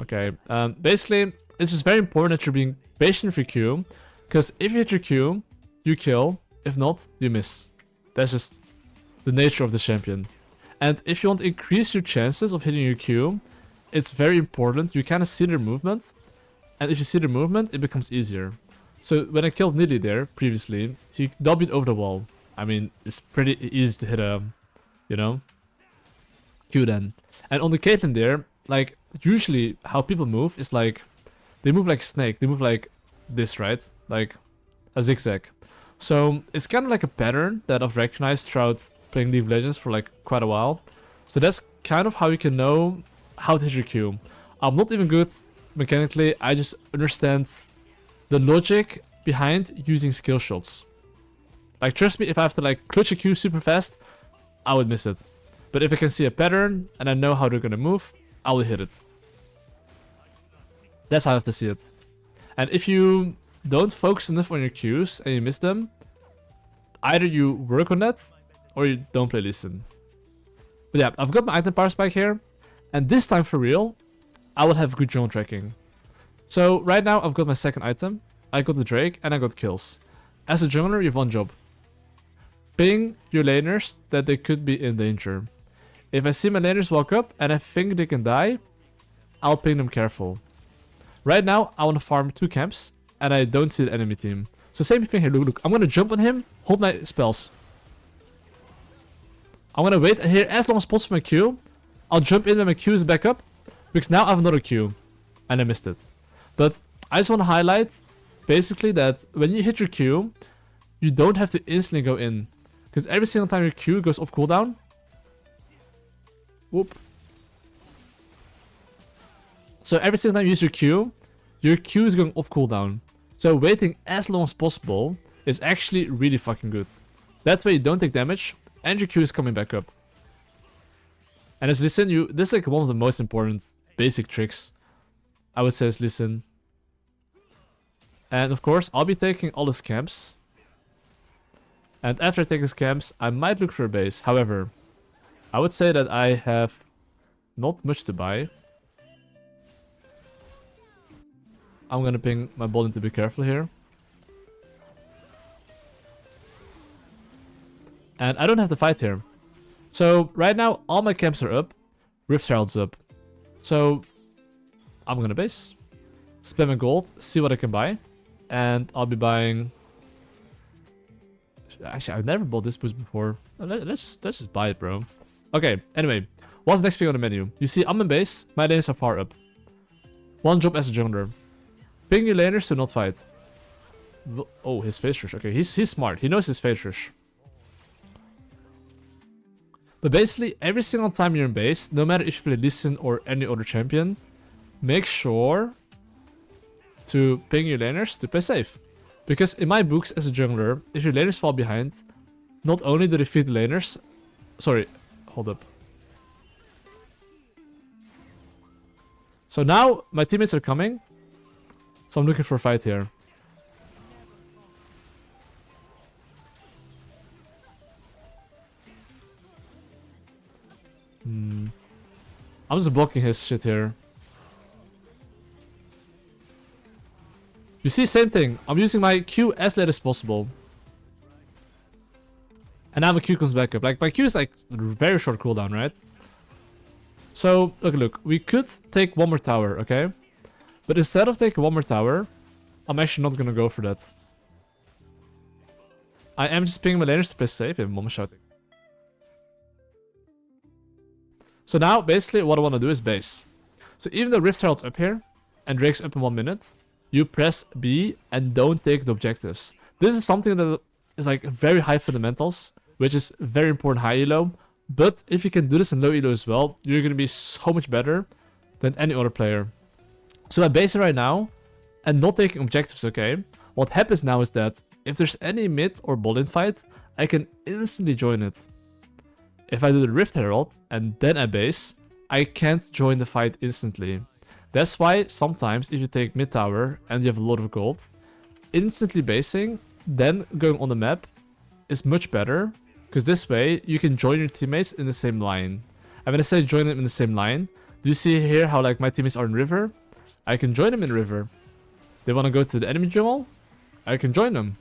Okay. Basically, it's just very important that you're being patient with your Q. Because if you hit your Q, you kill. If not, you miss. That's just the nature of the champion. And if you want to increase your chances of hitting your Q, it's very important. You kind of see their movement. And if you see the movement, it becomes easier. So when I killed Nidalee there previously, he W'd over the wall. I mean, it's pretty easy to hit a, you know, Q then. And on the Caitlyn there, like, usually how people move is like, they move like a snake. They move like this, right? Like a zigzag. So it's kind of like a pattern that I've recognized throughout playing League of Legends for like quite a while. So that's kind of how you can know how to hit your Q. I'm not even good mechanically, I just understand the logic behind using skill shots. Like, trust me, if I have to like clutch a Q super fast, I would miss it. But if I can see a pattern and I know how they're gonna move, I will hit it. That's how I have to see it. And if you don't focus enough on your Qs and you miss them, either you work on that or you don't play Lee Sin. But yeah, I've got my item power spike here, and this time for real, I will have good jungle tracking. So right now I've got my second item, I got the Drake and I got kills. As a jungler you have one job. Ping your laners that they could be in danger. If I see my laners walk up and I think they can die, I'll ping them careful. Right now I want to farm 2 camps and I don't see the enemy team. So same thing here, look, I'm gonna jump on him, hold my spells. I'm gonna wait here as long as possible for my Q. I'll jump in when my Q is back up. Because now I have another Q. And I missed it. But I just want to highlight basically that when you hit your Q, you don't have to instantly go in. Because every single time your Q goes off cooldown. Whoop. So every single time you use your Q is going off cooldown. So waiting as long as possible is actually really fucking good. That way you don't take damage and your Q is coming back up. And as Lee Sin, this is like one of the most important basic tricks, I would say, is Lee Sin. And of course, I'll be taking all the camps. And after I take the camps, I might look for a base. However, I would say that I have not much to buy. I'm gonna ping my bowling to be careful here. And I don't have to fight here. So right now, all my camps are up. Rift Herald's up. So I'm gonna base. Spend my gold, see what I can buy. And I'll be buying... Actually, I've never bought this boost before. Let's just buy it, bro. Okay, anyway. What's the next thing on the menu? You see, I'm in base. My lanes are far up. One job as a jungler. Ping your laners to not fight. Oh, his phase rush. Okay, he's smart. He knows his phase rush. But basically, every single time you're in base, no matter if you play Lee Sin or any other champion, make sure to ping your laners to play safe. Because in my books as a jungler, if your laners fall behind, not only do they feed the laners... Sorry, hold up. So now my teammates are coming. So I'm looking for a fight here. I'm just blocking his shit here. You see, same thing. I'm using my Q as late as possible. And now my Q comes back up. Like, my Q is like very short cooldown, right? So, look. We could take one more tower, okay? But instead of taking one more tower, I'm actually not gonna go for that. I am just pinging my laners to play safe and mom shouting. So now, basically, what I want to do is base. So even though Rift Herald's up here, and Drake's up in 1 minute, you press B and don't take the objectives. This is something that is like very high fundamentals, which is very important high elo. But if you can do this in low elo as well, you're going to be so much better than any other player. So I'm basing right now and not taking objectives, okay? What happens now is that if there's any mid or bot lane fight, I can instantly join it. If I do the Rift Herald and then I base, I can't join the fight instantly. That's why sometimes if you take mid tower and you have a lot of gold, instantly basing, then going on the map is much better. Because this way you can join your teammates in the same line. And when I say join them in the same line, do you see here how like my teammates are in river? I can join them in river. They want to go to the enemy jungle? I can join them.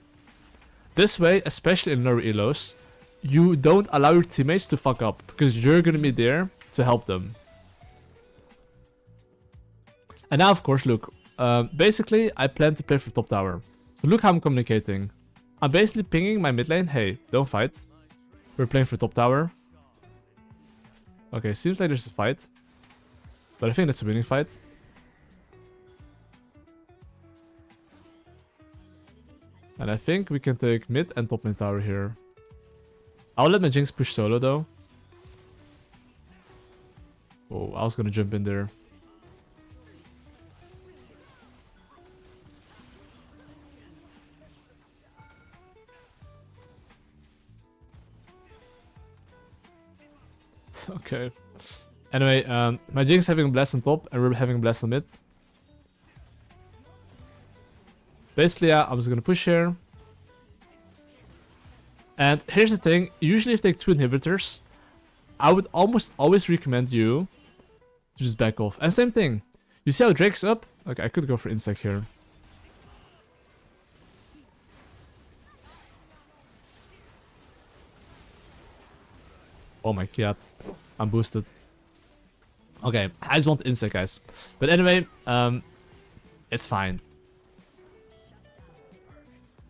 This way, especially in lower elos, you don't allow your teammates to fuck up. Because you're going to be there to help them. And now, of course, look. Basically, I plan to play for top tower. So look how I'm communicating. I'm basically pinging my mid lane. Hey, don't fight. We're playing for top tower. Okay, seems like there's a fight. But I think that's a winning fight. And I think we can take mid and top lane tower here. I'll let my Jinx push solo though. Oh, I was gonna jump in there. Okay. Anyway, my Jinx having a blast on top and we're having a blast on mid. Basically, yeah, I'm just gonna push here. And here's the thing, usually if you take 2 inhibitors, I would almost always recommend you to just back off. And same thing, you see how Drake's up? Okay, I could go for insect here. Oh my god, I'm boosted. Okay, I just want insect, guys. But anyway, it's fine.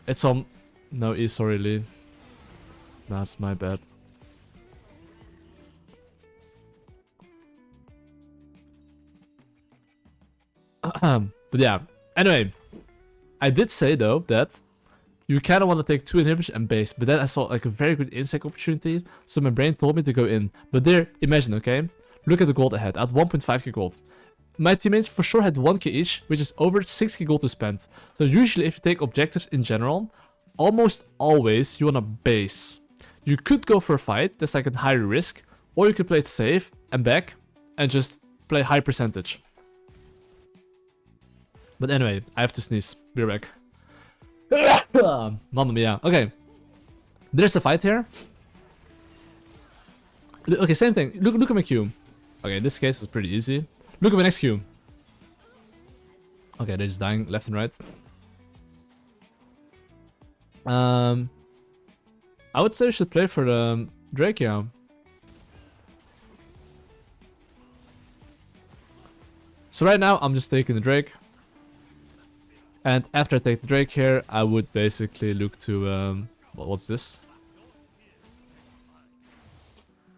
It's on... No, sorry, Lee. That's my bad. But yeah, anyway. I did say, though, that you kind of want to take 2 inhibitors and base. But then I saw like a very good insect opportunity. So my brain told me to go in. But there, imagine, okay? Look at the gold ahead. At 1.5k gold. My teammates for sure had 1k each, which is over 6k gold to spend. So usually if you take objectives in general, almost always you want to base. You could go for a fight, that's like a higher risk. Or you could play it safe and back and just play high percentage. But anyway, I have to sneeze. Be right back. Mamma mia. Okay. There's a fight here. Okay, same thing. Look at my Q. Okay, in this case it's pretty easy. Look at my next Q. Okay, they're just dying left and right. I would say we should play for the Drake, yeah. So right now I'm just taking the Drake. And after I take the Drake here, I would basically look to what's this?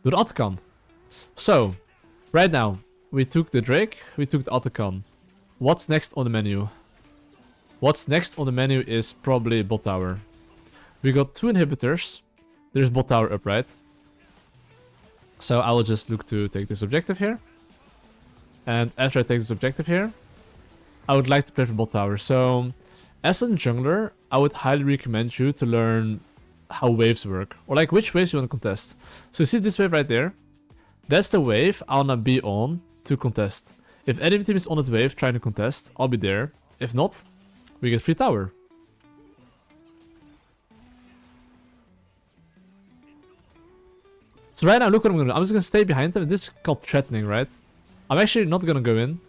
Do the Otacon. So, right now, we took the Drake, we took the Otacon. What's next on the menu? What's next on the menu is probably bot tower. We got 2 inhibitors. There's bot tower up, right? So I will just look to take this objective here. And after I take this objective here, I would like to play for bot tower. So, as a jungler, I would highly recommend you to learn how waves work. Or like which waves you want to contest. So you see this wave right there? That's the wave I wanna be on to contest. If enemy team is on that wave trying to contest, I'll be there. If not, we get free tower. So right now, look what I'm gonna do. I'm just gonna stay behind them. This is called threatening, right? I'm actually not gonna go in.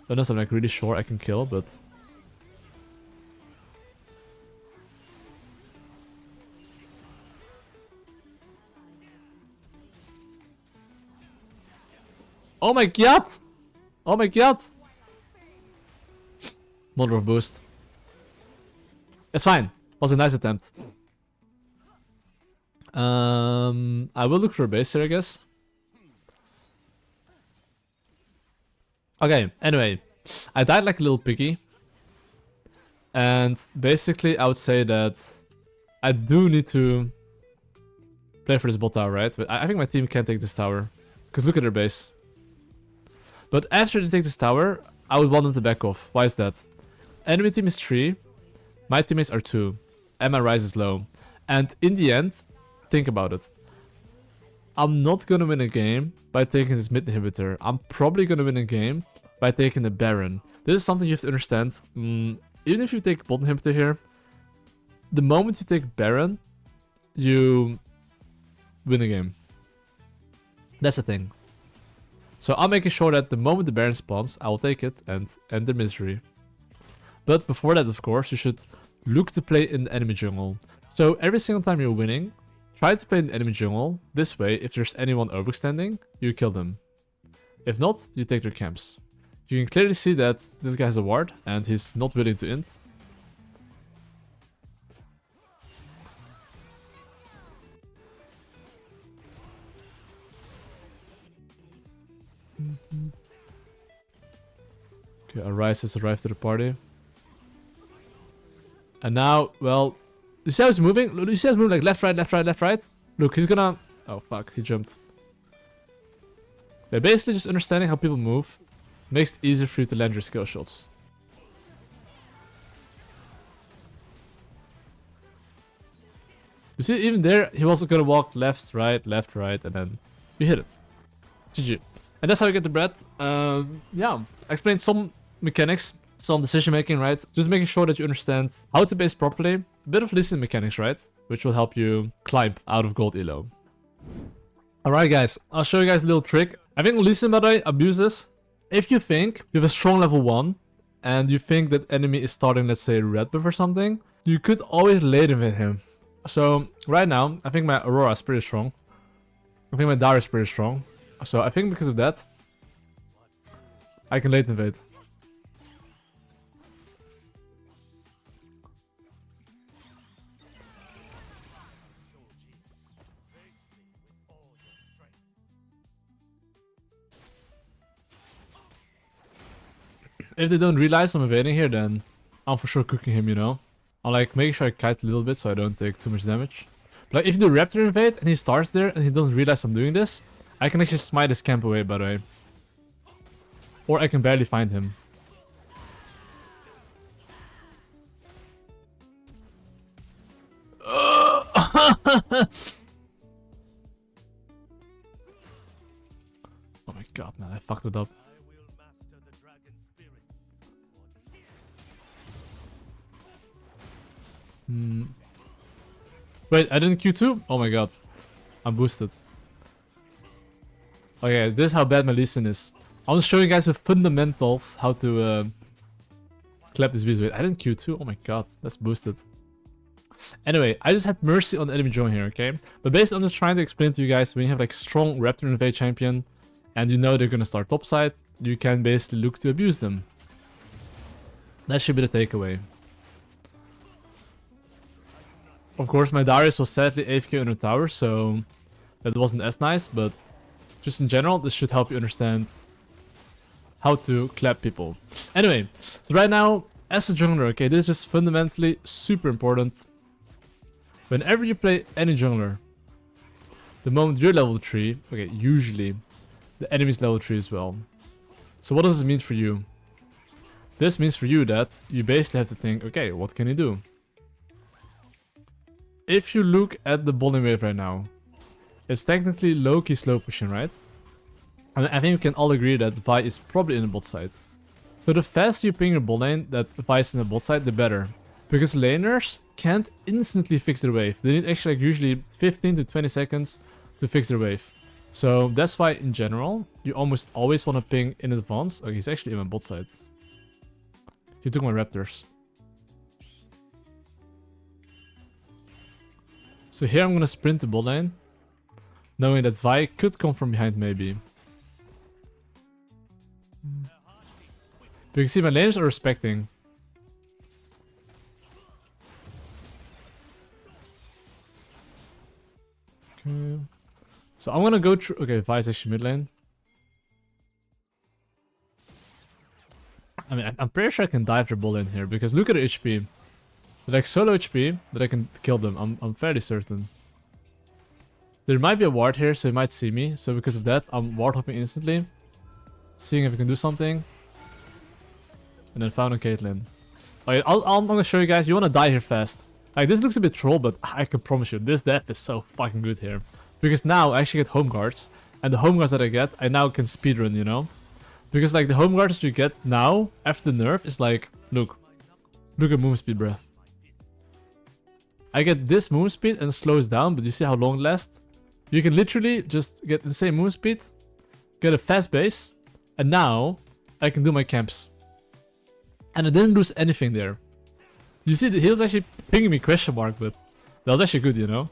Unless I'm like really sure I can kill, but... Oh my god! Oh my god! Mother of boost. It's fine. Was a nice attempt. I will look for a base here, I guess. Okay, anyway. I died like a little piggy. And basically, I would say that I do need to play for this bot tower, right? But I think my team can take this tower. Because look at their base. But after they take this tower, I would want them to back off. Why is that? Enemy team is 3. My teammates are 2. And my rise is low. And in the end, think about it. I'm not gonna win a game by taking this mid inhibitor. I'm probably gonna win a game by taking the Baron. This is something you have to understand. Even if you take bot inhibitor here, the moment you take Baron, you win a game. That's the thing. So I'm making sure that the moment the Baron spawns, I will take it and end the misery. But before that, of course, you should look to play in the enemy jungle. So every single time you're winning, try to play in the enemy jungle. This way, if there's anyone overextending, you kill them. If not, you take their camps. You can clearly see that this guy has a ward and he's not willing to int. Okay, our Ryze has arrived to the party. And now, well, you see how he's moving? You see how he's moving like left, right, left, right, left, right? Look, he's gonna... Oh, fuck, he jumped. Yeah, basically just understanding how people move makes it easier for you to land your skill shots. You see, even there, he wasn't gonna walk left, right, and then you hit it. GG. And that's how you get the bread. Yeah, I explained some mechanics, some decision making, right? Just making sure that you understand how to base properly. A bit of listening mechanics, right? Which will help you climb out of gold elo. Alright guys, I'll show you guys a little trick. I think listen, by the way, abuse this. If you think you have a strong level 1 and you think that enemy is starting, let's say, red buff or something, you could always late invade him. So right now, I think my Aurora is pretty strong. I think my Darius is pretty strong. So I think because of that, I can late invade. If they don't realize I'm invading here, then I'm for sure cooking him, you know? I'll like make sure I kite a little bit so I don't take too much damage. But like if you do Raptor invade and he starts there and he doesn't realize I'm doing this, I can actually smite his camp away, by the way. Or I can barely find him. Oh my god, man, I fucked it up. Wait, I didn't Q2? Oh my god. I'm boosted. Okay, this is how bad my listen is. I want to show you guys the fundamentals how to clap this beast. Wait, I didn't Q2? Oh my god, that's boosted. Anyway, I just had mercy on the enemy drone here, okay? But basically, I'm just trying to explain to you guys, when you have like strong Raptor invade champion and you know they're gonna start topside, you can basically look to abuse them. That should be the takeaway. Of course, my Darius was sadly AFK under tower, so that wasn't as nice, but just in general, this should help you understand how to clap people. Anyway, so right now, as a jungler, okay, this is just fundamentally super important. Whenever you play any jungler, the moment you're level 3, okay, usually the enemy's level 3 as well. So what does this mean for you? This means for you that you basically have to think, okay, what can he do? If you look at the bowling wave right now, it's technically low-key slow pushing, right? And I think we can all agree that Vi is probably in the bot side. So the faster you ping your bot lane that Vi is in the bot side, the better. Because laners can't instantly fix their wave. They need actually like usually 15 to 20 seconds to fix their wave. So that's why in general, you almost always want to ping in advance. Okay, he's actually in my bot side. He took my raptors. So here I'm gonna sprint the bot lane, knowing that Vi could come from behind maybe. But you can see my laners are respecting. Okay. So I'm gonna go through. Okay, Vi is actually mid lane. I mean, I'm pretty sure I can dive their ball in here because look at the HP. They're like solo HP that I can kill them. I'm fairly certain. There might be a ward here, so he might see me. So because of that, I'm ward hopping instantly, seeing if I can do something, and then found on Caitlyn. Okay, I'm gonna show you guys. You wanna die here fast. Like this looks a bit troll, but I can promise you, this death is so fucking good here. Because now I actually get home guards, and the home guards that I get, I now can speedrun, you know? Because like the home guards that you get now, after the nerf, is like, look at move speed, bruh. I get this move speed and slows down, but you see how long it lasts? You can literally just get insane move speed, get a fast base, and now I can do my camps. And I didn't lose anything there. You see, he was actually pinging me question mark, but that was actually good, you know?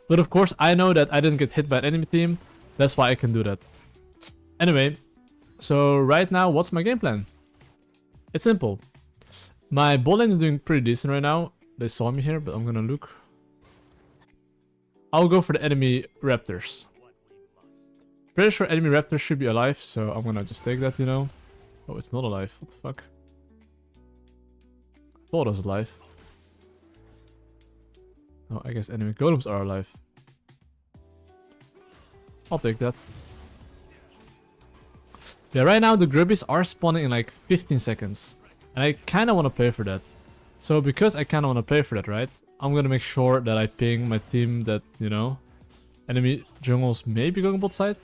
But of course, I know that I didn't get hit by an enemy team. That's why I can do that. Anyway, so right now, what's my game plan? It's simple. My bot lane is doing pretty decent right now. They saw me here, but I'm gonna look. I'll go for the enemy raptors. Pretty sure enemy raptors should be alive, so I'm gonna just take that, you know. Oh, it's not alive. What the fuck? I thought it was alive. Oh, I guess enemy golems are alive. I'll take that. Yeah, right now the grubbies are spawning in like 15 seconds. And I kind of want to pay for that. So because I kind of want to pay for that, right? I'm going to make sure that I ping my team that, you know, enemy jungles may be going bot side.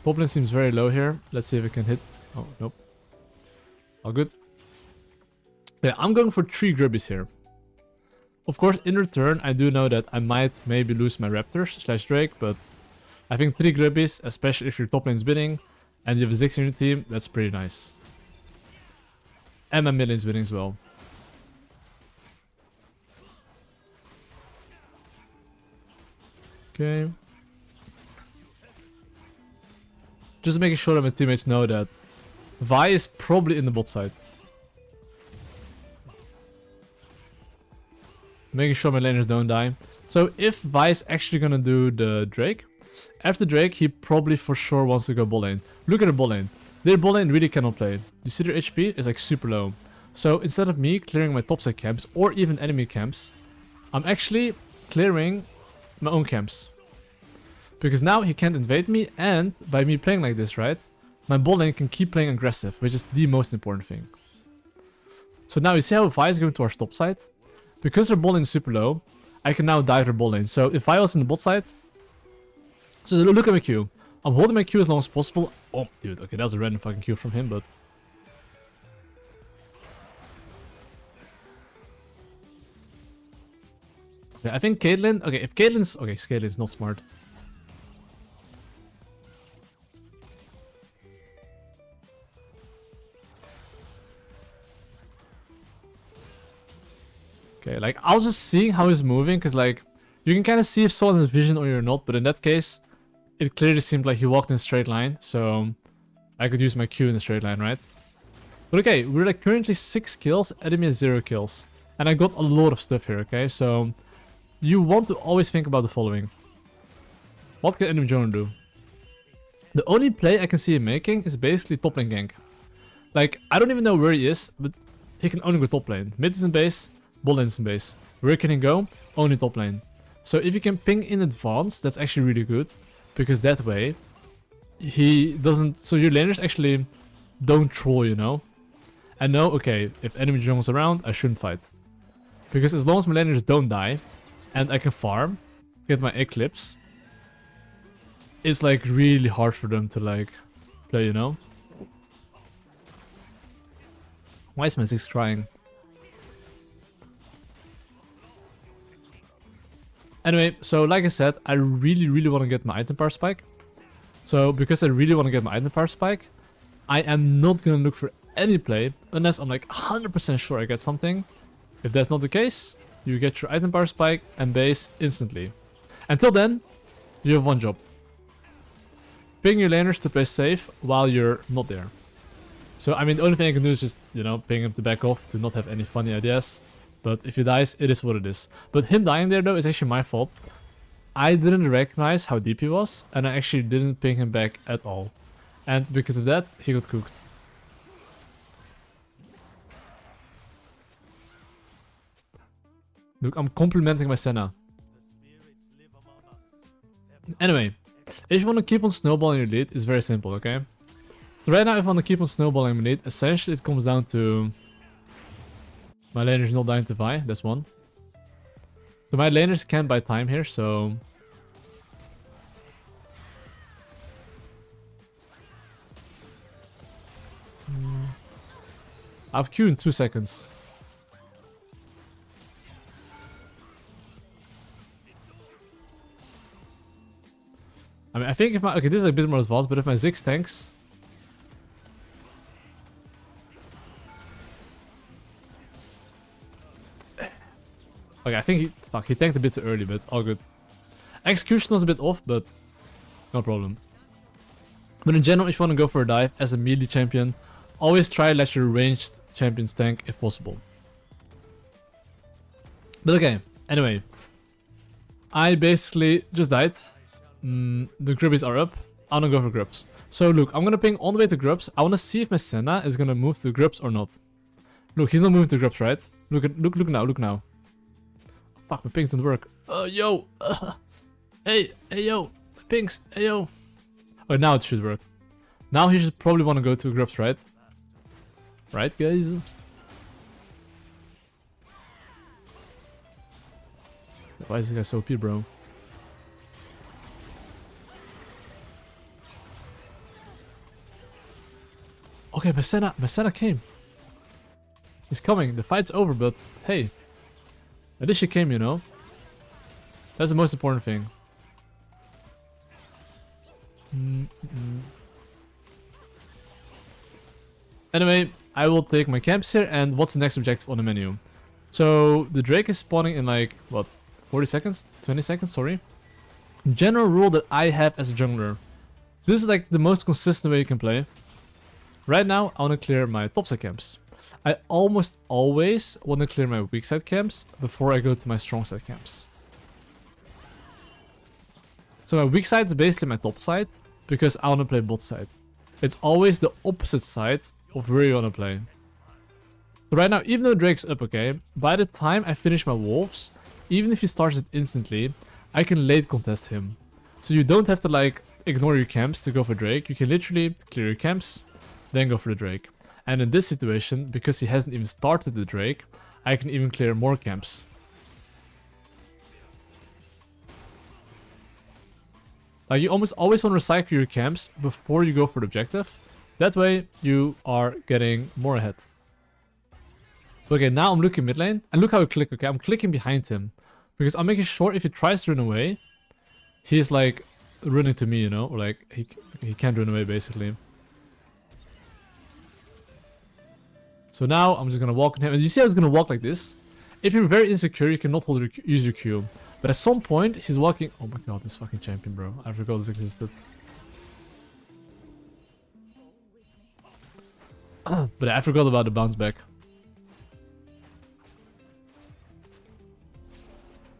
Top lane seems very low here. Let's see if we can hit. Oh, nope. All good. Yeah, I'm going for 3 grubbies here. Of course, in return, I do know that I might maybe lose my raptors / Drake, but I think 3 grubbies, especially if your top lane's winning and you have a 6 in your team, that's pretty nice. And my mid lane's winning as well. Okay. Just making sure that my teammates know that Vi is probably in the bot side. Making sure my laners don't die. So if Vi is actually gonna do the Drake, after Drake he probably for sure wants to go bot lane. Look at their bot lane. Their bot lane really cannot play. You see their HP is like super low. So instead of me clearing my topside camps or even enemy camps, I'm actually clearing my own camps. Because now he can't invade me, and by me playing like this, right, my bot lane can keep playing aggressive, which is the most important thing. So now you see how Vi is going to our top side? Because their bot lane is super low, I can now dive their bot lane. So if I was in the bot side, so look at my Q. I'm holding my Q as long as possible. Oh, dude, okay, that was a random fucking Q from him, but... Okay, I think Caitlyn... Okay, if Caitlyn's... Okay, Caitlyn's not smart. Okay, like, I was just seeing how he's moving, because, like, you can kind of see if someone has vision or you're not, but in that case, it clearly seemed like he walked in a straight line, so I could use my Q in a straight line, right? But okay, we're like currently 6 kills, enemy has 0 kills. And I got a lot of stuff here, okay? So, you want to always think about the following. What can enemy jungler do? The only play I can see him making is basically top lane gank. Like, I don't even know where he is, but he can only go top lane. Mid is in base, bot lane is in base. Where can he go? Only top lane. So if you can ping in advance, that's actually really good. because that way he doesn't. So your laners actually don't troll, you know. And know, okay, if enemy jungle's around, I shouldn't fight, because as long as my laners don't die, and I can farm, get my eclipse, it's like really hard for them to like play, you know. Why is my Ziggs crying? Anyway, so like I said, I really want to get my item power spike. So because I really want to get my item power spike, I am not gonna look for any play unless I'm like 100% sure I get something. If that's not the case, you get your item power spike and base instantly. Until then, you have one job. Ping your laners to play safe while you're not there. So I mean, the only thing I can do is just, you know, ping him to back off, to not have any funny ideas. But if he dies, it is what it is. But him dying there though is actually my fault. I didn't recognize how deep he was, and I actually didn't ping him back at all. And because of that, he got cooked. Look, I'm complimenting my Senna. Anyway, if you want to keep on snowballing your lead, it's very simple, okay? Right now, if I want to keep on snowballing my lead, essentially it comes down to my laners not dying to Vi, that's one. So my laners can buy time here, so I have Q in 2 seconds. I mean, I think if my... Okay, this is a bit more advanced, but if my Ziggs tanks... Okay, I think he... Fuck, he tanked a bit too early, but all good. Execution was a bit off, but no problem. But in general, if you want to go for a dive as a melee champion, always try to let your ranged champions tank if possible. But okay, anyway. I basically just died. The grubbies are up. I'm gonna go for grubs. So look, I'm gonna ping all the way to grubs. I wanna see if my Senna is gonna move to grubs or not. Look, he's not moving to grubs, right? Look now. Fuck, my pings don't work. Yo! Hey, yo! My pings, hey, yo! Oh, now it should work. Now he should probably wanna go to grubs, right? Right, guys? Why is this guy so OP, bro? Okay, my Senna came. He's coming. The fight's over, but hey. At least she came, you know. That's the most important thing. Anyway, I will take my camps here, and what's the next objective on the menu? So, the Drake is spawning in like, what, 40 seconds? 20 seconds, sorry. General rule that I have as a jungler. This is like the most consistent way you can play. Right now, I want to clear my top side camps. I almost always want to clear my weak side camps before I go to my strong side camps. So my weak side is basically my top side, because I want to play bot side. It's always the opposite side of where you want to play. So right now, even though Drake's up, okay, by the time I finish my wolves, even if he starts it instantly, I can late contest him. So you don't have to like ignore your camps to go for Drake. You can literally clear your camps, then go for the Drake. And in this situation, because he hasn't even started the Drake, I can even clear more camps. Like, you almost always want to recycle your camps before you go for the objective. That way, you are getting more ahead. Okay, now I'm looking mid lane, and look how I click, okay? I'm clicking behind him. Because I'm making sure if he tries to run away, he's like running to me, you know? Or like, he can't run away, basically. So now I'm just gonna walk on him, and you see I was gonna walk like this. If you're very insecure, you cannot use your Q. But at some point, he's walking. Oh my god, this fucking champion, bro! I forgot this existed. But I forgot about the bounce back.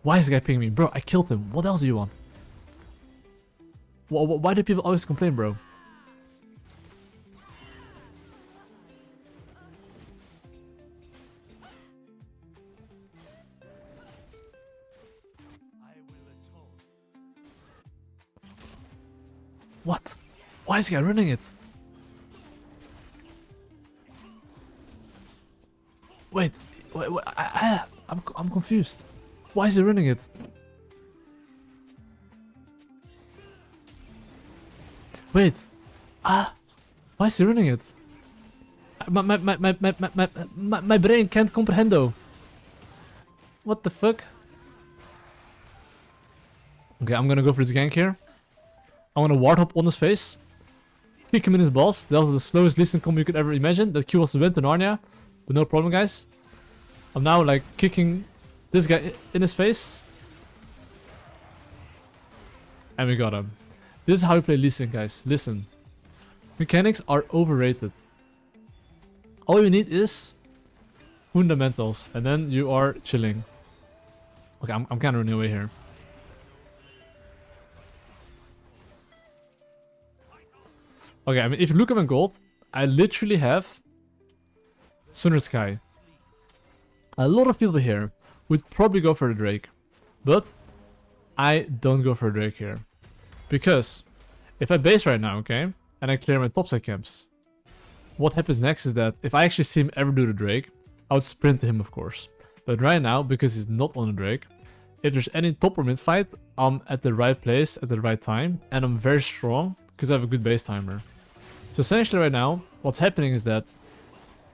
Why is the guy pinging me, bro? I killed him. What else do you want? Why do people always complain, bro? What? Why is the guy running it? Wait, I'm confused. Why is he running it? Wait, why is he running it? My brain can't comprehendo. What the fuck? Okay, I'm gonna go for this gank here. I'm gonna ward hop on his face. Kick him in his balls. That was the slowest listen combo you could ever imagine. That Q was to win to Narnia. But no problem, guys. I'm now like kicking this guy in his face. And we got him. This is how you play Lee Sin, guys. Listen. Mechanics are overrated. All you need is fundamentals. And then you are chilling. Okay, I'm kind of running away here. Okay, I mean, if you look at my gold, I literally have Sundered Sky. A lot of people here would probably go for the Drake. But I don't go for a Drake here. Because if I base right now, okay, and I clear my topside camps, what happens next is that if I actually see him ever do the Drake, I would sprint to him, of course. But right now, because he's not on the Drake, if there's any top or mid fight, I'm at the right place at the right time, and I'm very strong because I have a good base timer. So essentially right now, what's happening is that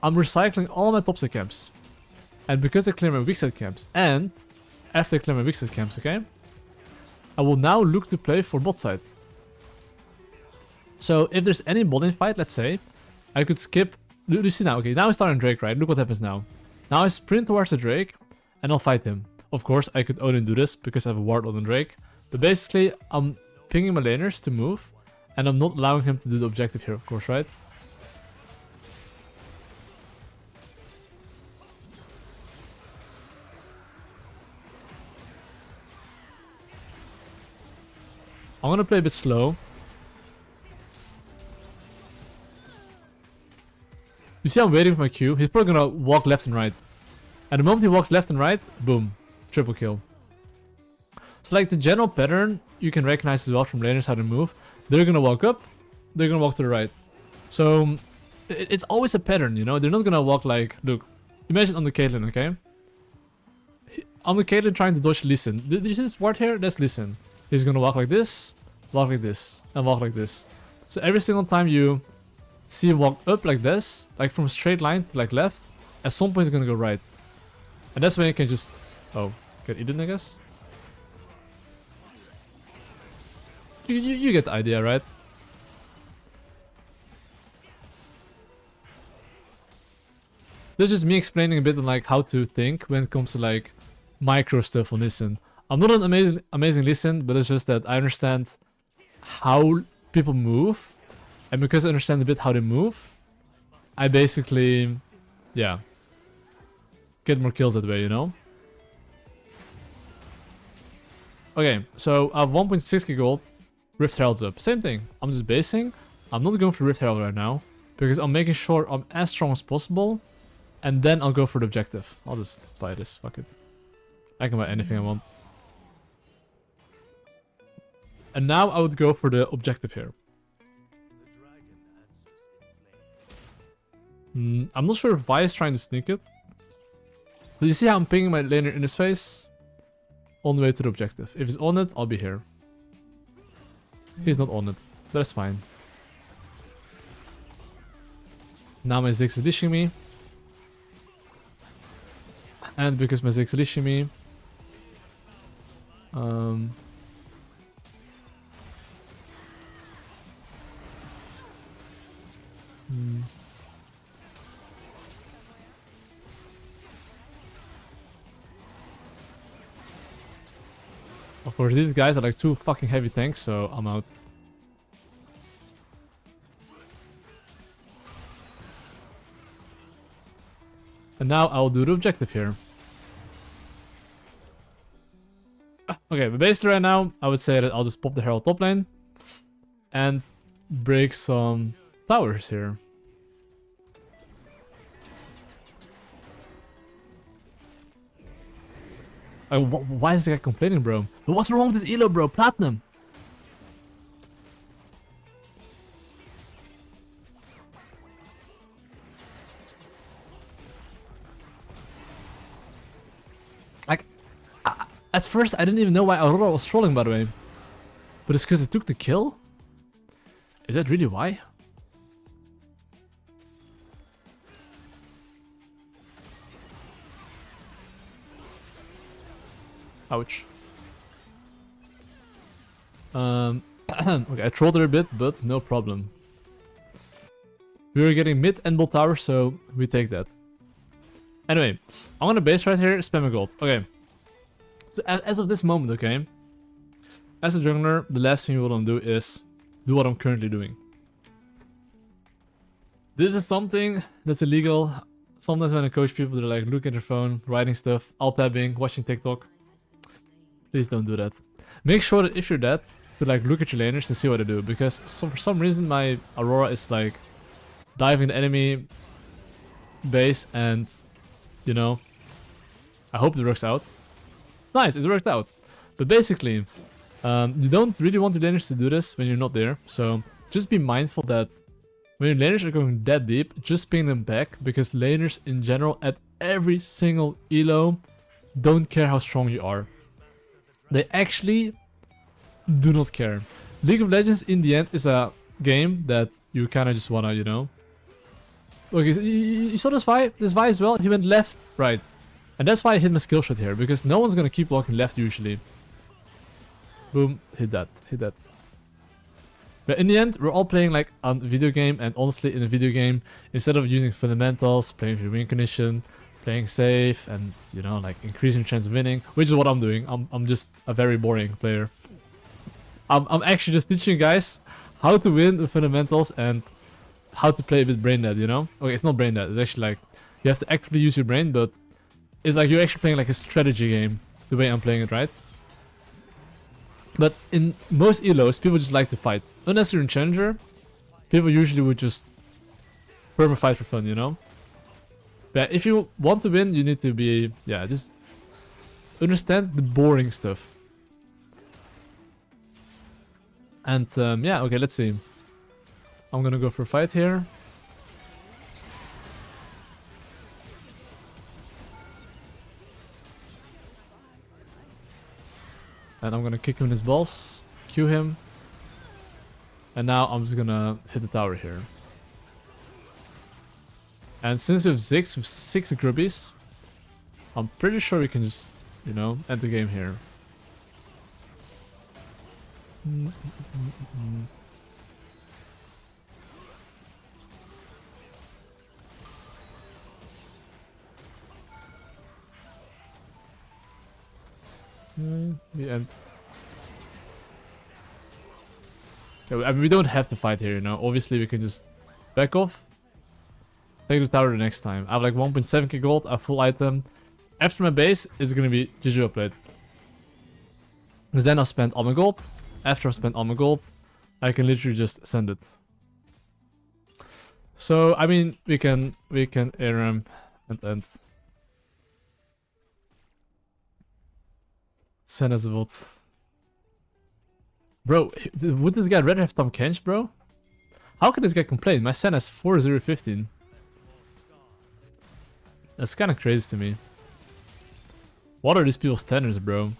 I'm recycling all my topside camps. And because I clear my weak side camps, and after I clear my weak side camps, okay, I will now look to play for bot side. So if there's any bot in fight, let's say, I could skip. Do you see now? Okay, now I start on Drake, right? Look what happens now. Now I sprint towards the Drake, and I'll fight him. Of course, I could only do this because I have a ward on the Drake. But basically, I'm pinging my laners to move, and I'm not allowing him to do the objective here, of course, right? I'm gonna play a bit slow. You see I'm waiting for my Q. He's probably gonna walk left and right. And the moment he walks left and right, boom. Triple kill. So like the general pattern, you can recognize as well from laners how to move. They're gonna walk up, they're gonna walk to the right. So it's always a pattern, you know? They're not gonna walk like, look, imagine on the Caitlyn, okay? On the Caitlyn trying to dodge Lee Sin. Did you see this ward here? That's Lee Sin. He's gonna walk like this, and walk like this. So every single time you see him walk up like this, like from a straight line to like left, at some point he's gonna go right. And that's when you can just, oh, get eaten, I guess? You get the idea, right? This is just me explaining a bit on like how to think when it comes to like micro stuff on Lee Sin. I'm not an amazing Lee Sin, but it's just that I understand how people move. And because I understand a bit how they move, I basically, yeah, get more kills that way, you know? Okay, so I have 1.6k gold, Rift Herald's up. Same thing, I'm just basing. I'm not going for Rift Herald right now, because I'm making sure I'm as strong as possible, and then I'll go for the objective. I'll just buy this, fuck it. I can buy anything I want. And now I would go for the objective here. I'm not sure if Vi is trying to sneak it. But you see how I'm pinging my laner in his face? On the way to the objective. If he's on it, I'll be here. He's not on it. That's fine. Now my Ziggs is leashing me. And because my Ziggs is leashing me... Of course, these guys are like two fucking heavy tanks, so I'm out. And now I'll do the objective here. Okay, but basically right now, I would say that I'll just pop the Herald top lane and break some towers here. Why is the guy complaining, bro? But what's wrong with this elo, bro? Platinum! At first, I didn't even know why Aurora was trolling, by the way. But it's because it took the kill? Is that really why? Ouch. Okay, I trolled her a bit, but no problem. We were getting mid and bot tower, so we take that. Anyway, I'm gonna base right here, spam a gold. Okay. So as of this moment, okay, as a jungler, the last thing you want to do is do what I'm currently doing. This is something that's illegal. Sometimes when I coach people, they're like looking at their phone, writing stuff, alt-tabbing, watching TikTok. Please don't do that. Make sure that if you're dead, to like look at your laners and see what they do, because for some reason my Aurora is like diving the enemy base, and you know, I hope it works out. Nice, it worked out. But basically, you don't really want your laners to do this when you're not there, so just be mindful that when your laners are going that deep, just ping them back, because laners in general at every single elo don't care how strong you are. They actually do not care. League of Legends in the end is a game that you kind of just wanna, you know. Okay, so you saw this Vi as well? He went left, right. And that's why I hit my skill shot here, because no one's gonna keep walking left usually. Boom, hit that, hit that. But in the end, we're all playing like a video game, and honestly, in a video game, instead of using fundamentals, playing for win condition, playing safe, and you know, like increasing your chance of winning, which is what I'm doing. I'm just a very boring player. I'm actually just teaching you guys how to win with fundamentals and how to play with brain dead, you know? Okay, it's not brain dead, it's actually like, you have to actively use your brain, but it's like you're actually playing like a strategy game, the way I'm playing it, right? But in most elos, people just like to fight. Unless you're in Challenger, people usually would just perma fight for fun, you know? But if you want to win, you need to be, yeah, just understand the boring stuff. And yeah, okay, let's see. I'm gonna go for a fight here. And I'm gonna kick him in his balls, Q him. And now I'm just gonna hit the tower here. And since we have Ziggs with 6 grubbies, I'm pretty sure we can just, you know, end the game here. The end. Okay, I mean, we don't have to fight here, you know. Obviously, we can just back off. Take the tower the next time. I have like 1.7k gold, a full item. After my base, it's gonna be GG upgrade. Because then I'll spend all my gold. After I've spent all my gold, I can literally just send it. So, I mean, we can ARM and end. Send us a vote. Bro, would this guy rather have Tom Kench, bro? How can this guy complain? My Sen has 4015. That's kind of crazy to me. What are these people's standards, bro?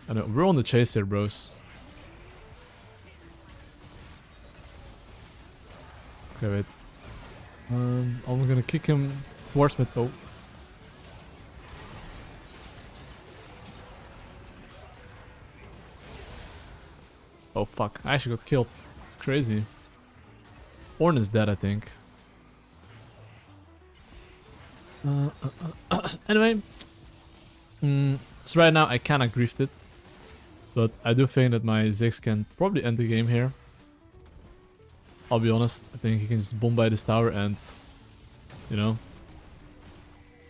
I know, we're on the chase here, bros. Okay, wait. I'm gonna kick him towards me. Oh. Oh fuck, I actually got killed. It's crazy. Ornn is dead, I think. Anyway. So right now I kinda griefed it. But I do think that my Ziggs can probably end the game here. I'll be honest, I think he can just bomb by this tower and, you know,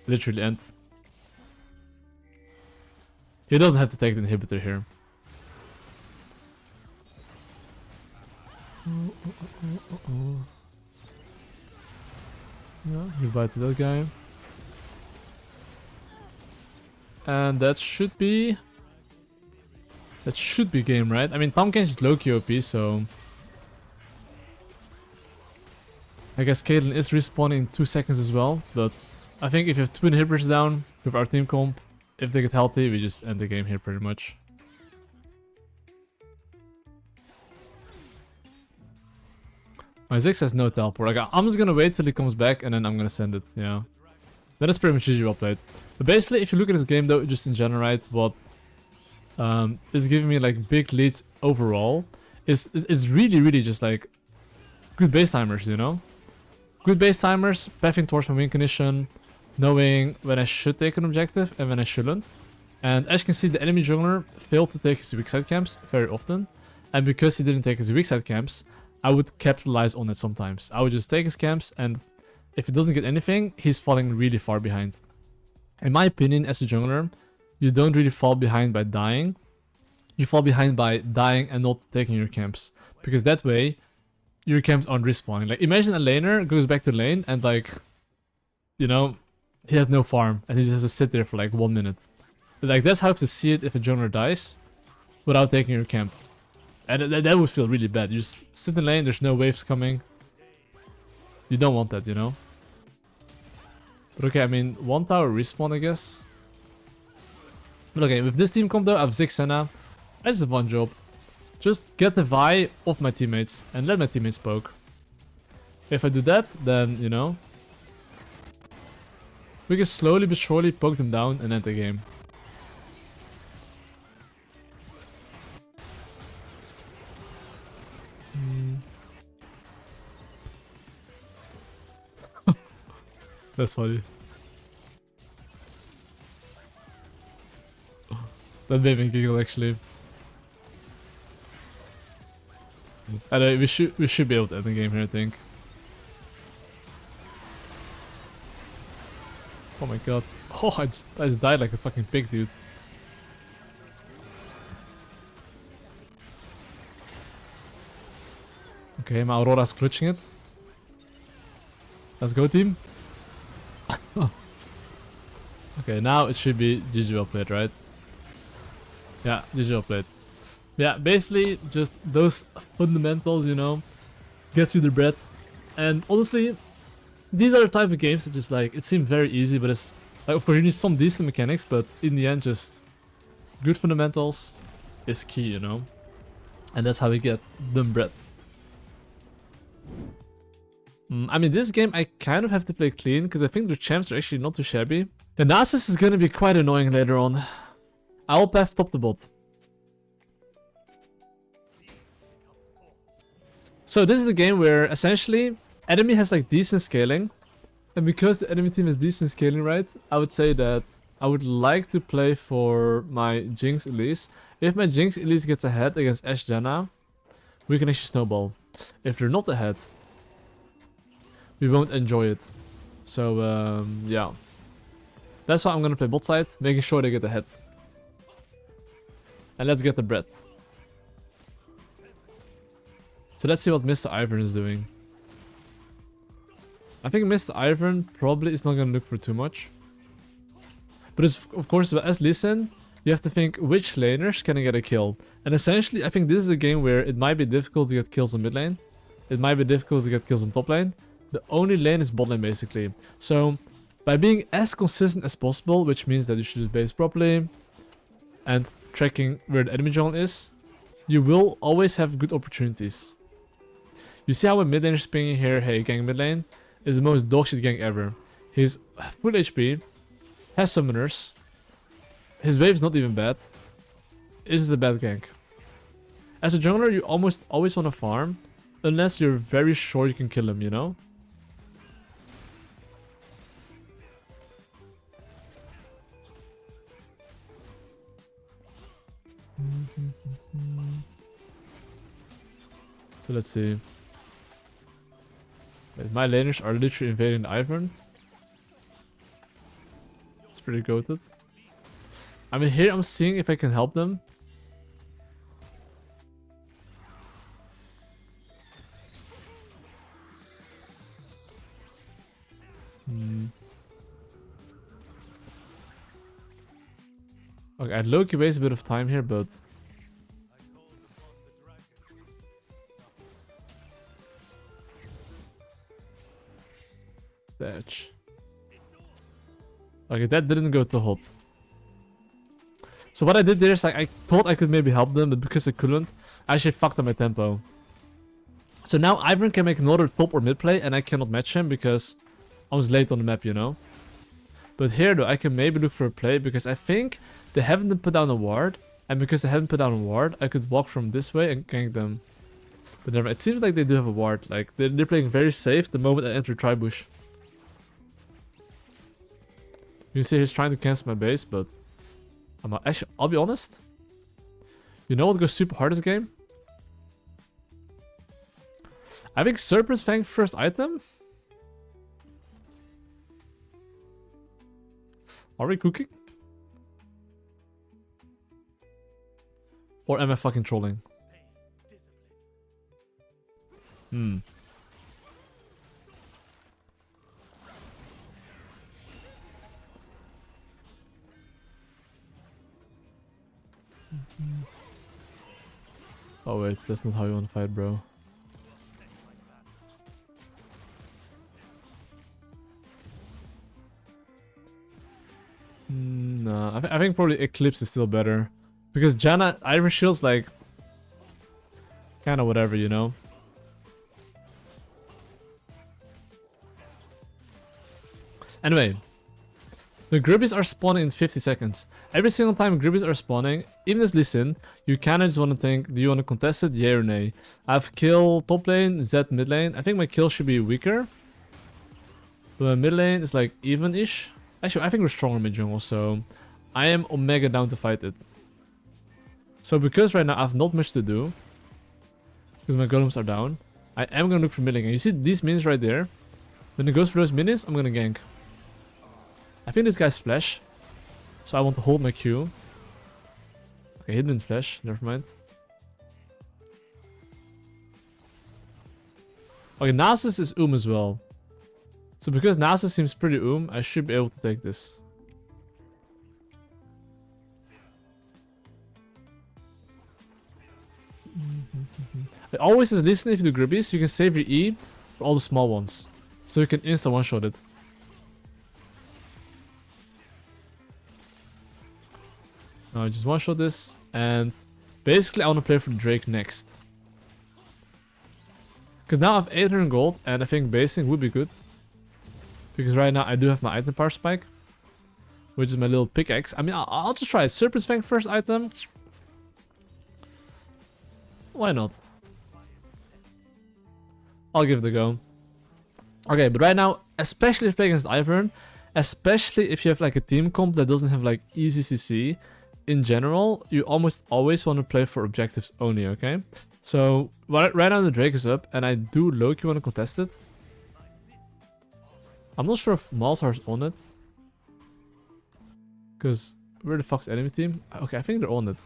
literally end. He doesn't have to take the inhibitor here. Yeah, goodbye to that guy. And that should be game, right? I mean, Tahm Kench is low-key OP, so I guess Caitlyn is respawning in 2 seconds as well, but I think if you have 2 inhibitors down, With our team comp, if they get healthy, we just end the game here pretty much. My Ziggs has no teleport. Like, I'm just gonna wait till he comes back and then I'm gonna send it, yeah. Then it's pretty much GG well played. But basically, if you look at this game though, just in general, right, what is giving me like big leads overall is really just like good base timers, you know? Good base timers, pathing towards my win condition, knowing when I should take an objective and when I shouldn't. And as you can see, the enemy jungler failed to take his weak side camps very often. And because he didn't take his weak side camps, I would capitalize on it sometimes. I would just take his camps, and if he doesn't get anything, he's falling really far behind. In my opinion, as a jungler, you don't really fall behind by dying. You fall behind by dying and not taking your camps. Because that way, your camps aren't respawning. Like, imagine a laner goes back to lane and like, you know, he has no farm and he just has to sit there for like 1 minute. Like, that's how you have to see it if a jungler dies without taking your camp. And that would feel really bad. You just sit in lane, there's no waves coming. You don't want that, you know? But okay, I mean, 1 tower respawn, I guess. But okay, with this team comp though, I have Ziggs Senna. I just have one job. Just get the Vi off my teammates and let my teammates poke. If I do that, then, you know, we can slowly but surely poke them down and end the game. That's funny. That made me giggle actually. Anyway, we should be able to end the game here, I think. Oh my god. Oh, I just died like a fucking pig, dude. Okay, my Aurora's clutching it. Let's go, team. Okay, now it should be GG well played, right? Yeah, GG well played. Yeah, basically just those fundamentals, you know, gets you the bread. And honestly, these are the type of games that just like, it seemed very easy, but it's like, of course you need some decent mechanics, but in the end just good fundamentals is key, you know? And that's how we get them bread. I mean, this game I kind of have to play clean, because I think the champs are actually not too shabby. The Nasus is gonna be quite annoying later on. I'll path top to bot. So this is a game where essentially enemy has like decent scaling, and because the enemy team has decent scaling, right, I would say that I would like to play for my Jinx Elise. If my Jinx Elise gets ahead against Ashe Janna, we can actually snowball. If they're not ahead, we won't enjoy it. So yeah, that's why I'm gonna play bot side, making sure they get ahead. And let's get the bread. So let's see what Mr. Ivern is doing. I think Mr. Ivern probably is not gonna look for too much. But it's, of course, as Lee Sin, you have to think which laners can I get a kill. And essentially, I think this is a game where it might be difficult to get kills on mid lane. It might be difficult to get kills on top lane. The only lane is bot lane, basically. So, by being as consistent as possible, which means that you should just base properly, and tracking where the enemy jungle is, you will always have good opportunities. You see how a mid laner is pinging here, hey, gang mid lane, is the most dogshit gang ever. He's full HP, has summoners, his wave's not even bad, it's just a bad gank. As a jungler, you almost always want to farm, unless you're very sure you can kill him, you know? So let's see. My laners are literally invading the Ivern. It's pretty goated. I mean, here I'm seeing if I can help them. Okay, I'd low-key waste a bit of time here, but... Thatch. Okay, that didn't go too hot. So what I did there is like I thought I could maybe help them, but because I couldn't, I actually fucked up my tempo. So now Ivern can make another top or mid play and I cannot match him because I was late on the map, you know. But here though, I can maybe look for a play because I think they haven't put down a ward. And because they haven't put down a ward, I could walk from this way and gank them. But never, it seems like they do have a ward. Like, they're playing very safe the moment I enter Tribush. You can see he's trying to cancel my base, but... I'm not, actually, I'll be honest. You know what goes super hard this game? I think Serpent's Fang first item. Are we cooking? Or am I fucking trolling? Hmm. Oh wait, that's not how you want to fight, bro. No, I think probably Eclipse is still better. Because Janna, Ivern Shield's like... kinda whatever, you know? Anyway. The Gribbies are spawning in 50 seconds. Every single time Gribbies are spawning, even as Lee Sin, you kinda just wanna think, do you wanna contest it, yeah or nay? I have kill top lane, Zed mid lane. I think my kill should be weaker. But my mid lane is like even-ish. Actually, I think we're stronger mid jungle, so... I am Omega down to fight it. So because right now I have not much to do, because my golems are down, I am gonna look for mid lane. And you see these minions right there? When it goes for those minions, I'm gonna gank. I think this guy's flash, so I want to hold my Q. Okay, he didn't flash, never mind. Okay, Nasus is as well. So because Nasus seems pretty I should be able to take this. It always says listen if you do Gribbies, you can save your E for all the small ones. So you can insta one-shot it. Now I just one-shot this, and basically I want to play for Drake next. Because now I have 800 gold, and I think basing would be good. Because right now I do have my item power spike, which is my little pickaxe. I mean, I'll just try it. Serpent's Fang first item. Why not? I'll give it a go. Okay, but right now, especially if playing against Ivern, especially if you have like a team comp that doesn't have like easy CC, in general, you almost always want to play for objectives only, okay? So, right now the Drake is up, and I do low-key want to contest it. I'm not sure if Malzar's on it. Because, where the fuck's enemy team? Okay, I think they're on it.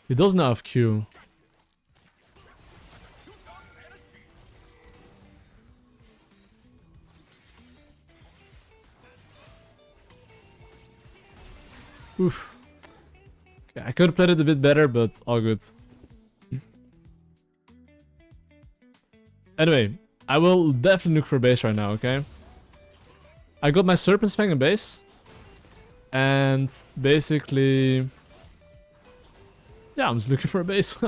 He does not have Q. Oof. Okay, I could have played it a bit better, but all good. Anyway, I will definitely look for a base right now, okay? I got my Serpent's Fang in base. And basically... yeah, I'm just looking for a base.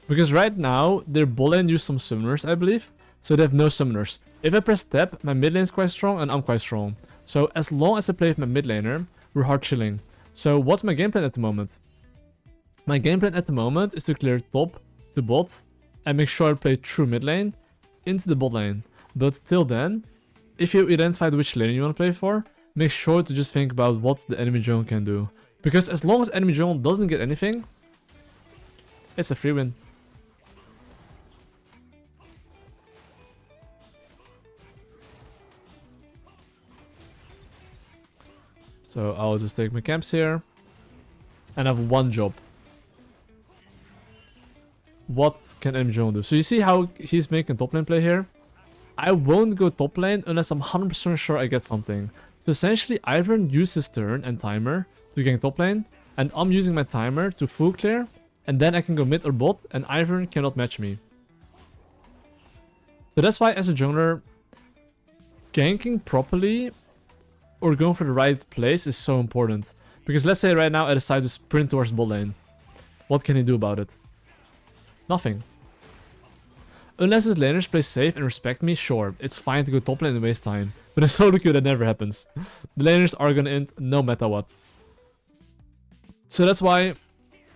Because right now, their bot lane use some summoners, I believe. So they have no summoners. If I press tab, my mid lane is quite strong and I'm quite strong. So as long as I play with my mid laner, we're hard chilling. So what's my game plan at the moment? My game plan at the moment is to clear top to bot and make sure I play through mid lane into the bot lane. But till then, if you identified which lane you want to play for, make sure to just think about what the enemy jungle can do. Because as long as enemy jungle doesn't get anything, it's a free win. So I'll just take my camps here. And have one job. what can enemy jungle do. So you see how he's making top lane play here? I won't go top lane unless I'm 100% sure I get something. So essentially, Ivern used his turn and timer to gank top lane, and I'm using my timer to full clear, and then I can go mid or bot, and Ivern cannot match me. So that's why as a jungler, ganking properly or going for the right place is so important. Because let's say right now I decide to sprint towards bot lane. What can he do about it? Nothing. Unless his laners play safe and respect me, sure, it's fine to go top lane and waste time. But in solo queue that never happens. The laners are gonna end no matter what. So that's why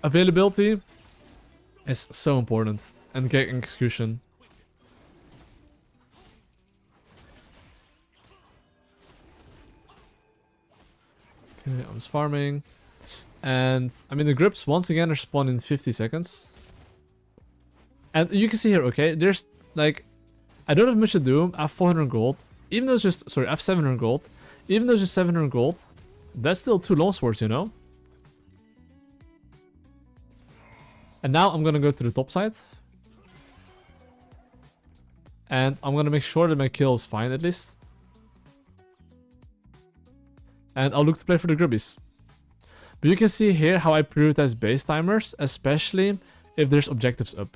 availability is so important. And gank execution. Okay, I was farming. And I mean the grips once again are spawned in 50 seconds. And you can see here, okay, there's like, I don't have much to do. I have 400 gold. Even though it's just, sorry, I have 700 gold. Even though it's just 700 gold, that's still 2 long swords, you know? And now I'm gonna go to the top side. And I'm gonna make sure that my kill is fine at least. And I'll look to play for the grubbies. But you can see here how I prioritize base timers, especially if there's objectives up.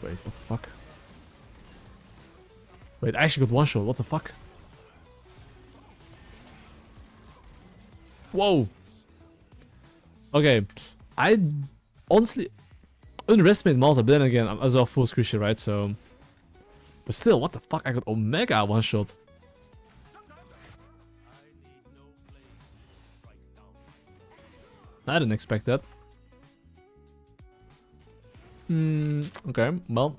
Wait, what the fuck? Wait, I actually got one shot, what the fuck? Whoa! Okay, I honestly underestimate Malza, but then again, I'm as well full squishy, right? So, but still, what the fuck? I got Omega one shot. I didn't expect that. Okay, well,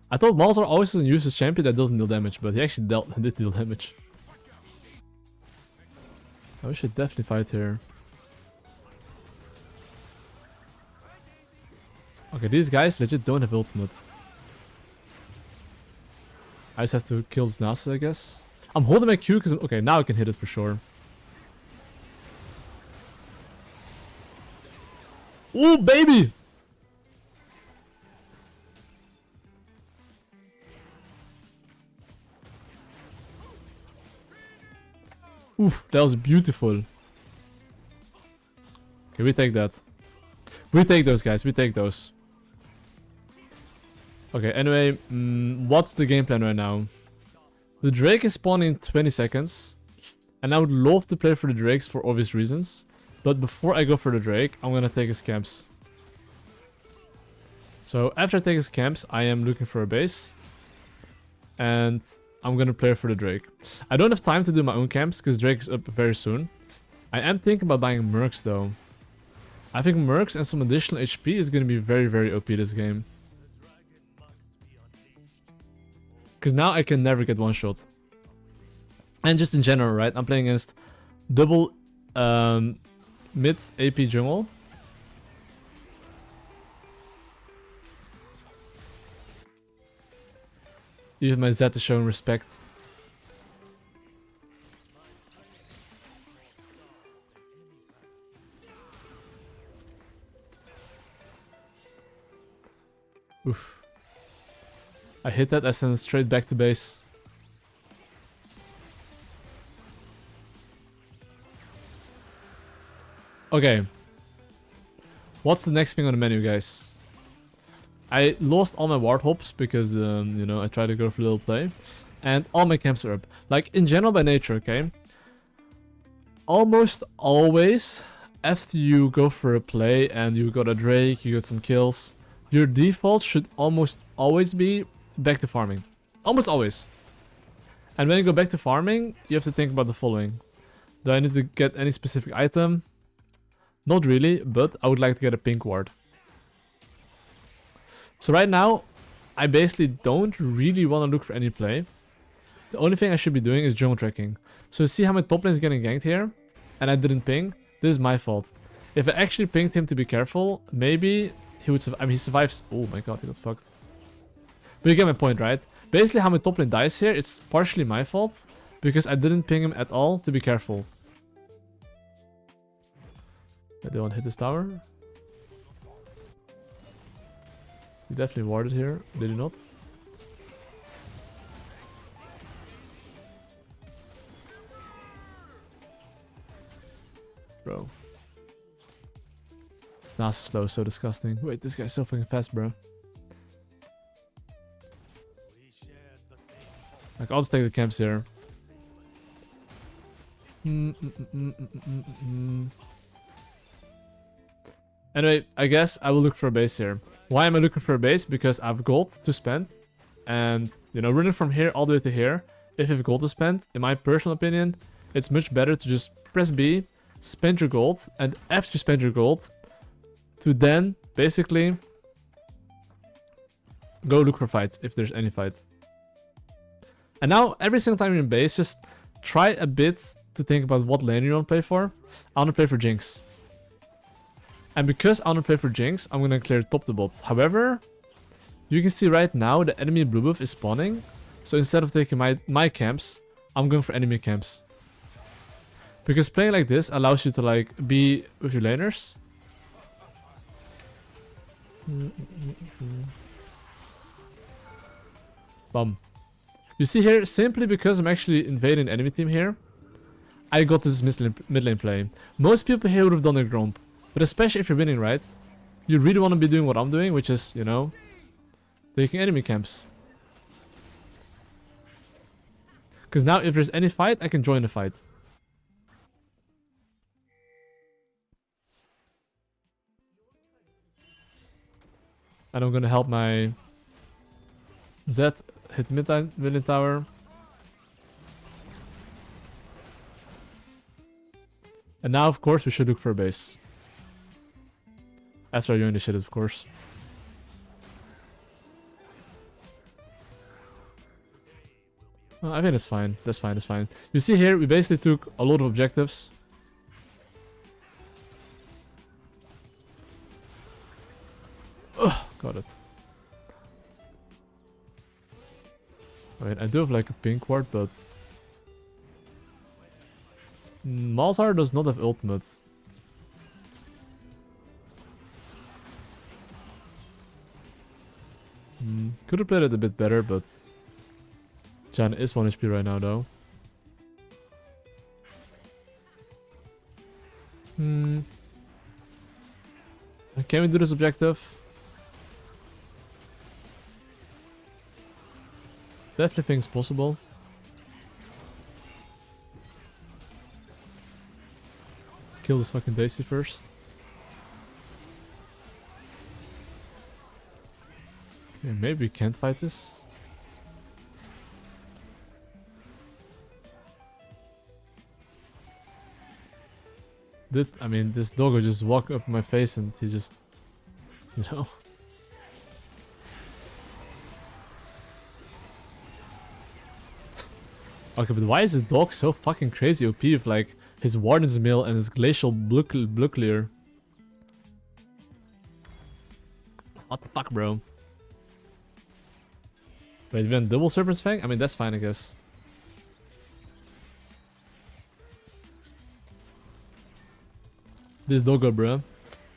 I thought Malzar always doesn't use his champion that doesn't deal damage, but he actually did deal damage. I should definitely fight here. Okay, these guys legit don't have ultimate. I just have to kill this Nasus, I guess. I'm holding my Q because... Okay, now I can hit it for sure. Ooh, baby! Oof, that was beautiful. Okay, we take that. We take those, guys. We take those. Okay, anyway, what's the game plan right now? The Drake is spawning in 20 seconds. And I would love to play for the Drakes for obvious reasons. But before I go for the Drake, I'm gonna take his camps. So after I take his camps, I am looking for a base. And I'm gonna play for the Drake. I don't have time to do my own camps because Drake is up very soon. I am thinking about buying Mercs though. I think Mercs and some additional HP is gonna be very, very OP this game. Because now I can never get one shot. And just in general, right? I'm playing against double mid AP jungle. Even my Z is showing respect. Oof. I hit that, I send it straight back to base. Okay. What's the next thing on the menu, guys? I lost all my ward hops because, you know, I tried to go for a little play. And all my camps are up. Like, in general by nature, okay? Almost always, after you go for a play and you got a Drake, you got some kills, your default should almost always be back to farming. Almost always. And when you go back to farming, you have to think about the following. Do I need to get any specific item? Not really, but I would like to get a pink ward. So right now, I basically don't really want to look for any play. The only thing I should be doing is jungle tracking. So see how my top lane is getting ganked here? And I didn't ping? This is my fault. If I actually pinged him to be careful, maybe he would survive. I mean, he survives. Oh my god, he got fucked. But you get my point, right? Basically how my top lane dies here, it's partially my fault. Because I didn't ping him at all to be careful. Yeah, they want to hit this tower. He definitely warded here, did he not? Bro. It's not slow, so disgusting. Wait, this guy's so fucking fast, bro. Like, I'll just take the camps here. Anyway, I guess I will look for a base here. Why am I looking for a base? Because I have gold to spend. And, you know, running from here all the way to here, if you have gold to spend, in my personal opinion, it's much better to just press B, spend your gold, and after you spend your gold, to then, basically, go look for fights, if there's any fight. And now, every single time you're in base, just try a bit to think about what lane you want to play for. I want to play for Jinx. And because I want to play for Jinx, I'm going to clear top to bot. However, you can see right now the enemy blue buff is spawning. So instead of taking my camps, I'm going for enemy camps. Because playing like this allows you to like be with your laners. Bum. You see here, simply because I'm actually invading enemy team here, I got this mid lane play. Most people here would have done their gromp. But especially if you're winning, right? You really want to be doing what I'm doing, which is, you know, taking enemy camps. Because now if there's any fight, I can join the fight. And I'm gonna help my Zed hit mid tower. And now, of course, we should look for a base. After I join the shit, of course. Oh, I think it's fine. That's fine, that's fine. You see here, we basically took a lot of objectives. Ugh, got it. Wait, I do have like a pink ward, but... Malzahar does not have ultimate. Could have played it a bit better, but... Jan is 1 HP right now, though. Can we do this objective? Definitely think it's possible. Kill this fucking Daisy first. Okay, maybe we can't fight this. I mean, this doggo just walked up my face and he just, you know. Okay, but why is the dog so fucking crazy OP with like his Warden's Mail and his Glacial Blue Clear? What the fuck, bro? Wait, we went double Serpent's Fang? I mean, that's fine, I guess. This doggo, bro.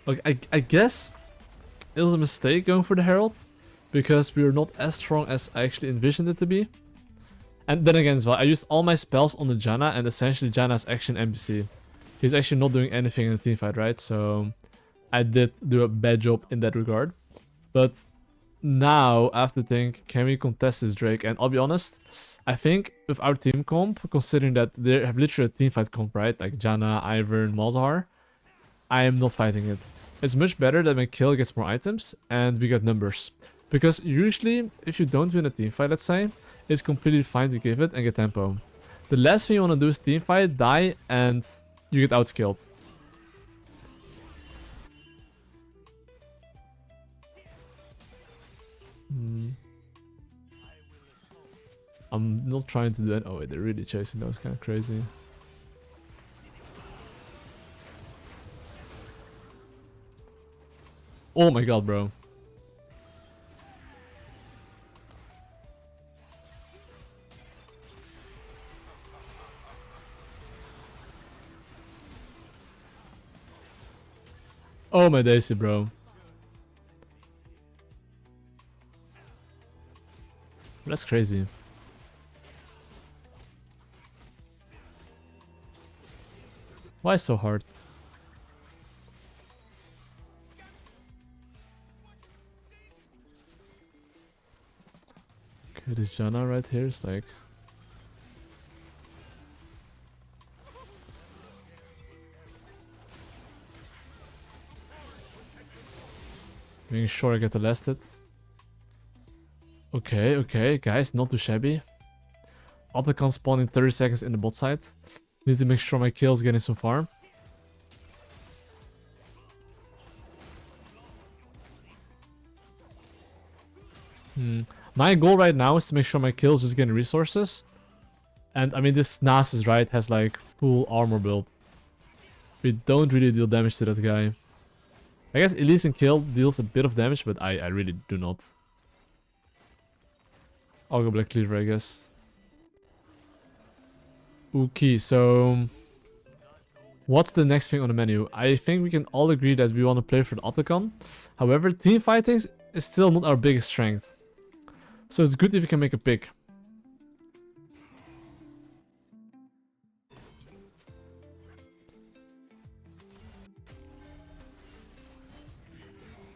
Okay, I guess it was a mistake going for the Herald, because we were not as strong as I actually envisioned it to be. And then again as well, I used all my spells on the Janna, and essentially Janna's action NPC. He's actually not doing anything in the teamfight, right? So I did do a bad job in that regard. But now I have to think, can we contest this Drake? And I'll be honest, I think with our team comp, considering that they have literally a teamfight comp, right? Like Janna, Ivern, Malzahar, I am not fighting it. It's much better that my kill gets more items and we get numbers. Because usually, if you don't win a teamfight, let's say, it's completely fine to give it and get tempo. The last thing you want to do is teamfight, die, and you get outskilled. I'm not trying to do that. Oh wait, they're really chasing. That was kind of crazy. Oh my god, bro. Oh my daisy, bro. That's crazy. Why so hard? Okay, this Janna right here is like... making sure I get the last hit. Okay, okay, guys, not too shabby. Opticon spawn in 30 seconds in the bot side. Need to make sure my kills getting some farm. My goal right now is to make sure my kills just getting resources. And I mean, this Nasus, right, has like full armor build. We don't really deal damage to that guy. I guess Elise and Kill deals a bit of damage, but I really do not. I'll go Black Cleaver, I guess. Okay, so... what's the next thing on the menu? I think we can all agree that we want to play for the Otacon. However, team fighting is still not our biggest strength. So it's good if you can make a pick.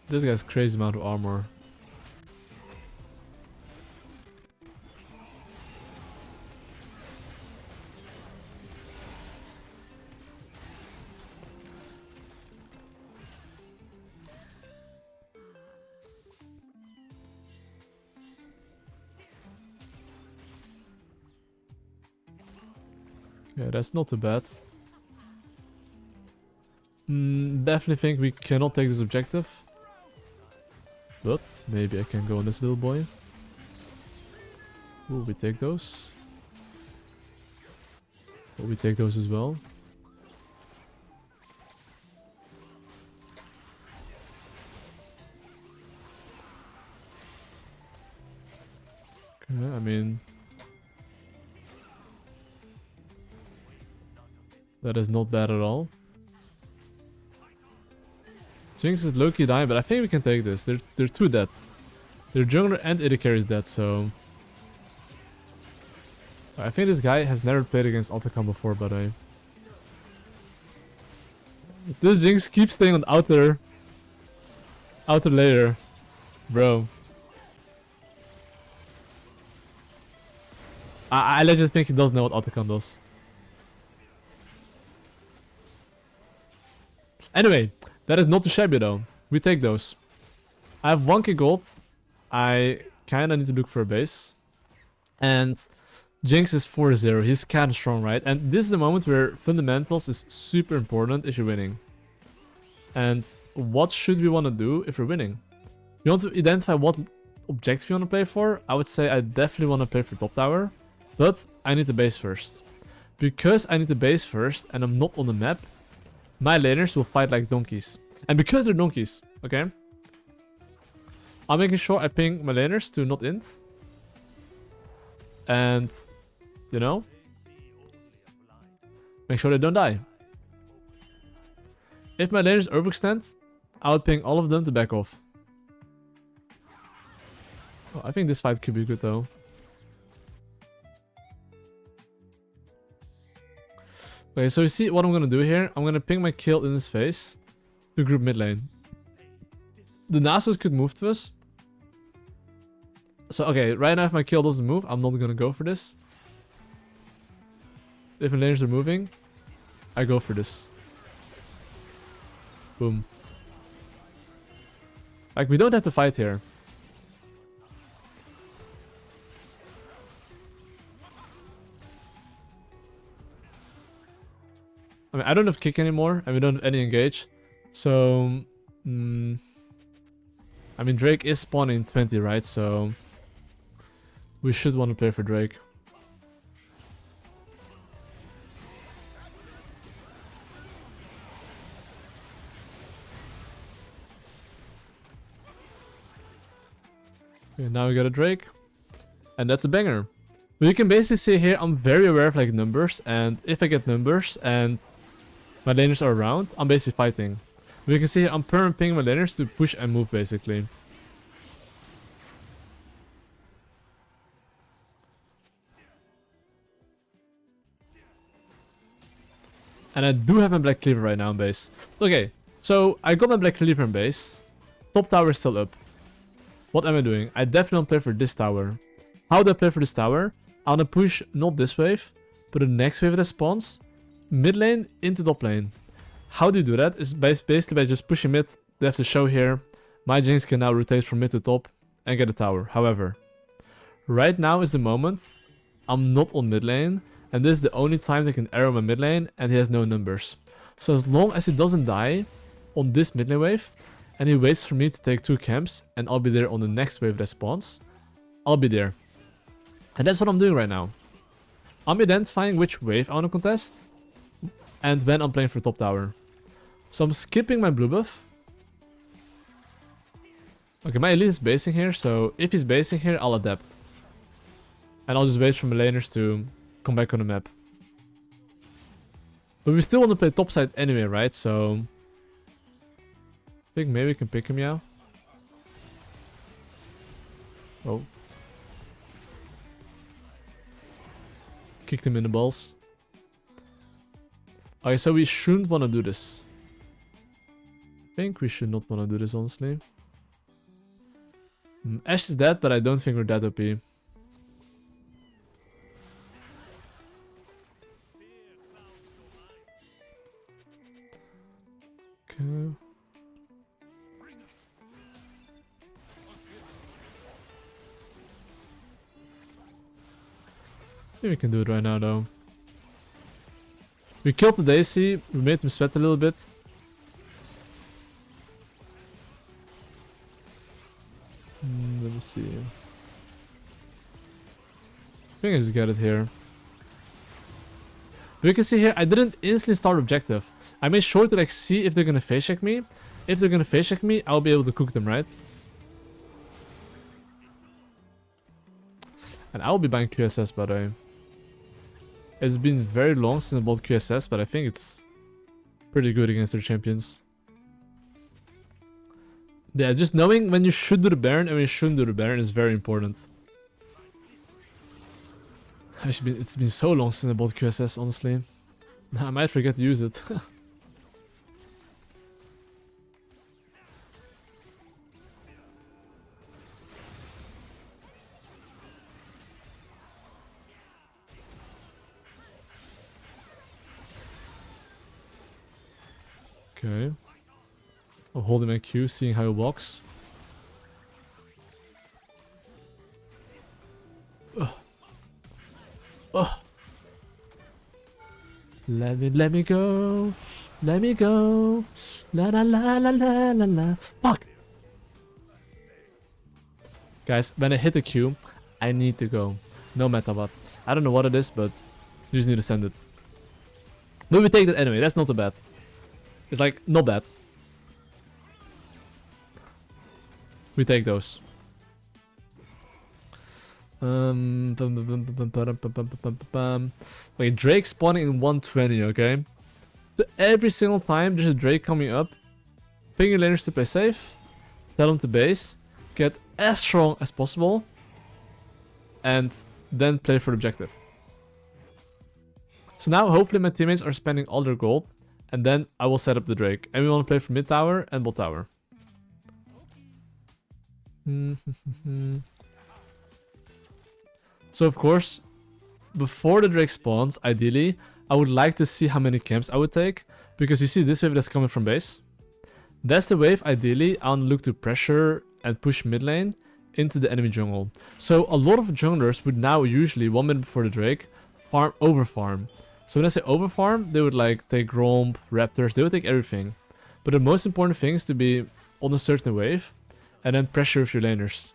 This guy's crazy amount of armor. Yeah, that's not too bad. Definitely think we cannot take this objective. But maybe I can go on this little boy. Ooh, we take those. Oh, we take those as well. Okay, I mean... that is not bad at all. Jinx is low-key dying, but I think we can take this. They're two dead. Their jungler and AD carry is dead, so... I think this guy has never played against Otacon before, by the way. This Jinx keeps staying on the outer layer. Bro. I legit think he doesn't know what Otacon does. Anyway, that is not too shabby though. We take those. I have 1k gold. I kinda need to look for a base. And Jinx is 4-0. He's kinda strong, right? And this is the moment where fundamentals is super important if you're winning. And what should we want to do if we're winning? You want to identify what objective you want to play for? I would say I definitely want to play for top tower. But I need the base first. Because I need the base first and I'm not on the map, my laners will fight like donkeys. And because they're donkeys, okay? I'm making sure I ping my laners to not int. And, you know, make sure they don't die. If my laners overextend, I would ping all of them to back off. Oh, I think this fight could be good though. Okay, so you see what I'm gonna do here? I'm gonna ping my kill in his face to group mid lane. The Nasus could move to us. So, okay, right now if my kill doesn't move, I'm not gonna go for this. If my laners are moving, I go for this. Boom. Like, we don't have to fight here. I mean, I don't have kick anymore, and we don't have any engage. So, I mean, Drake is spawning 20, right? So, we should want to play for Drake. Okay, now we got a Drake. And that's a banger. But you can basically see here, I'm very aware of like numbers. And if I get numbers and my laners are around, I'm basically fighting. We can see here I'm permanent pinging my laners to push and move basically. And I do have my Black Cleaver right now in base. Okay, so I got my Black Cleaver in base. Top tower is still up. What am I doing? I definitely don't play for this tower. How do I play for this tower? I want to push not this wave, but the next wave that spawns. Mid lane into top lane. How do you do that? Is basically by just pushing mid. They have to show here. My Jinx can now rotate from mid to top and get a tower. However, right now is the moment I'm not on mid lane. And this is the only time they can arrow my mid lane, and he has no numbers. So as long as he doesn't die on this mid lane wave, and he waits for me to take 2 camps, and I'll be there on the next wave that spawns, I'll be there. And that's what I'm doing right now. I'm identifying which wave I want to contest, and when I'm playing for top tower. So I'm skipping my blue buff. Okay, my elite is basing here, so if he's basing here, I'll adapt. And I'll just wait for my laners to come back on the map. But we still want to play topside anyway, right? So I think maybe we can pick him now. Oh. Kicked him in the balls. Okay, so we shouldn't want to do this. I think we should not want to do this, honestly. Ashe is dead, but I don't think we're that OP. Okay. I think we can do it right now though. We killed the Daisy, we made him sweat a little bit. Let me see. I think I just got it here. But you can see here, I didn't instantly start objective. I made sure to like see if they're gonna face check me. If they're gonna face check me, I'll be able to cook them, right? And I will be buying QSS, by the way. It's been very long since I bought QSS, but I think it's pretty good against their champions. Yeah, just knowing when you should do the Baron and when you shouldn't do the Baron is very important. Actually, it's been so long since I bought QSS, honestly. I might forget to use it. Okay. I'm holding my Q, seeing how it walks. Let me go. Let me go. La la la la la la la. Fuck! Guys, when I hit the Q, I need to go. No matter what. I don't know what it is, but you just need to send it. But we take that anyway, that's not too bad. It's like, not bad. We take those. Wait, Drake spawning in 120, okay? So every single time there's a Drake coming up, ping your laners to play safe, tell them to base, get as strong as possible, and then play for the objective. So now hopefully my teammates are spending all their gold, and then I will set up the Drake. And we want to play for mid tower and bot tower. So of course, before the Drake spawns, ideally, I would like to see how many camps I would take. Because you see this wave that's coming from base. That's the wave, ideally, I want to look to pressure and push mid lane into the enemy jungle. So a lot of junglers would now usually, 1 minute before the Drake, over farm. So when I say over farm, they would like take Gromp, Raptors, they would take everything. But the most important thing is to be on a certain wave and then pressure with your laners.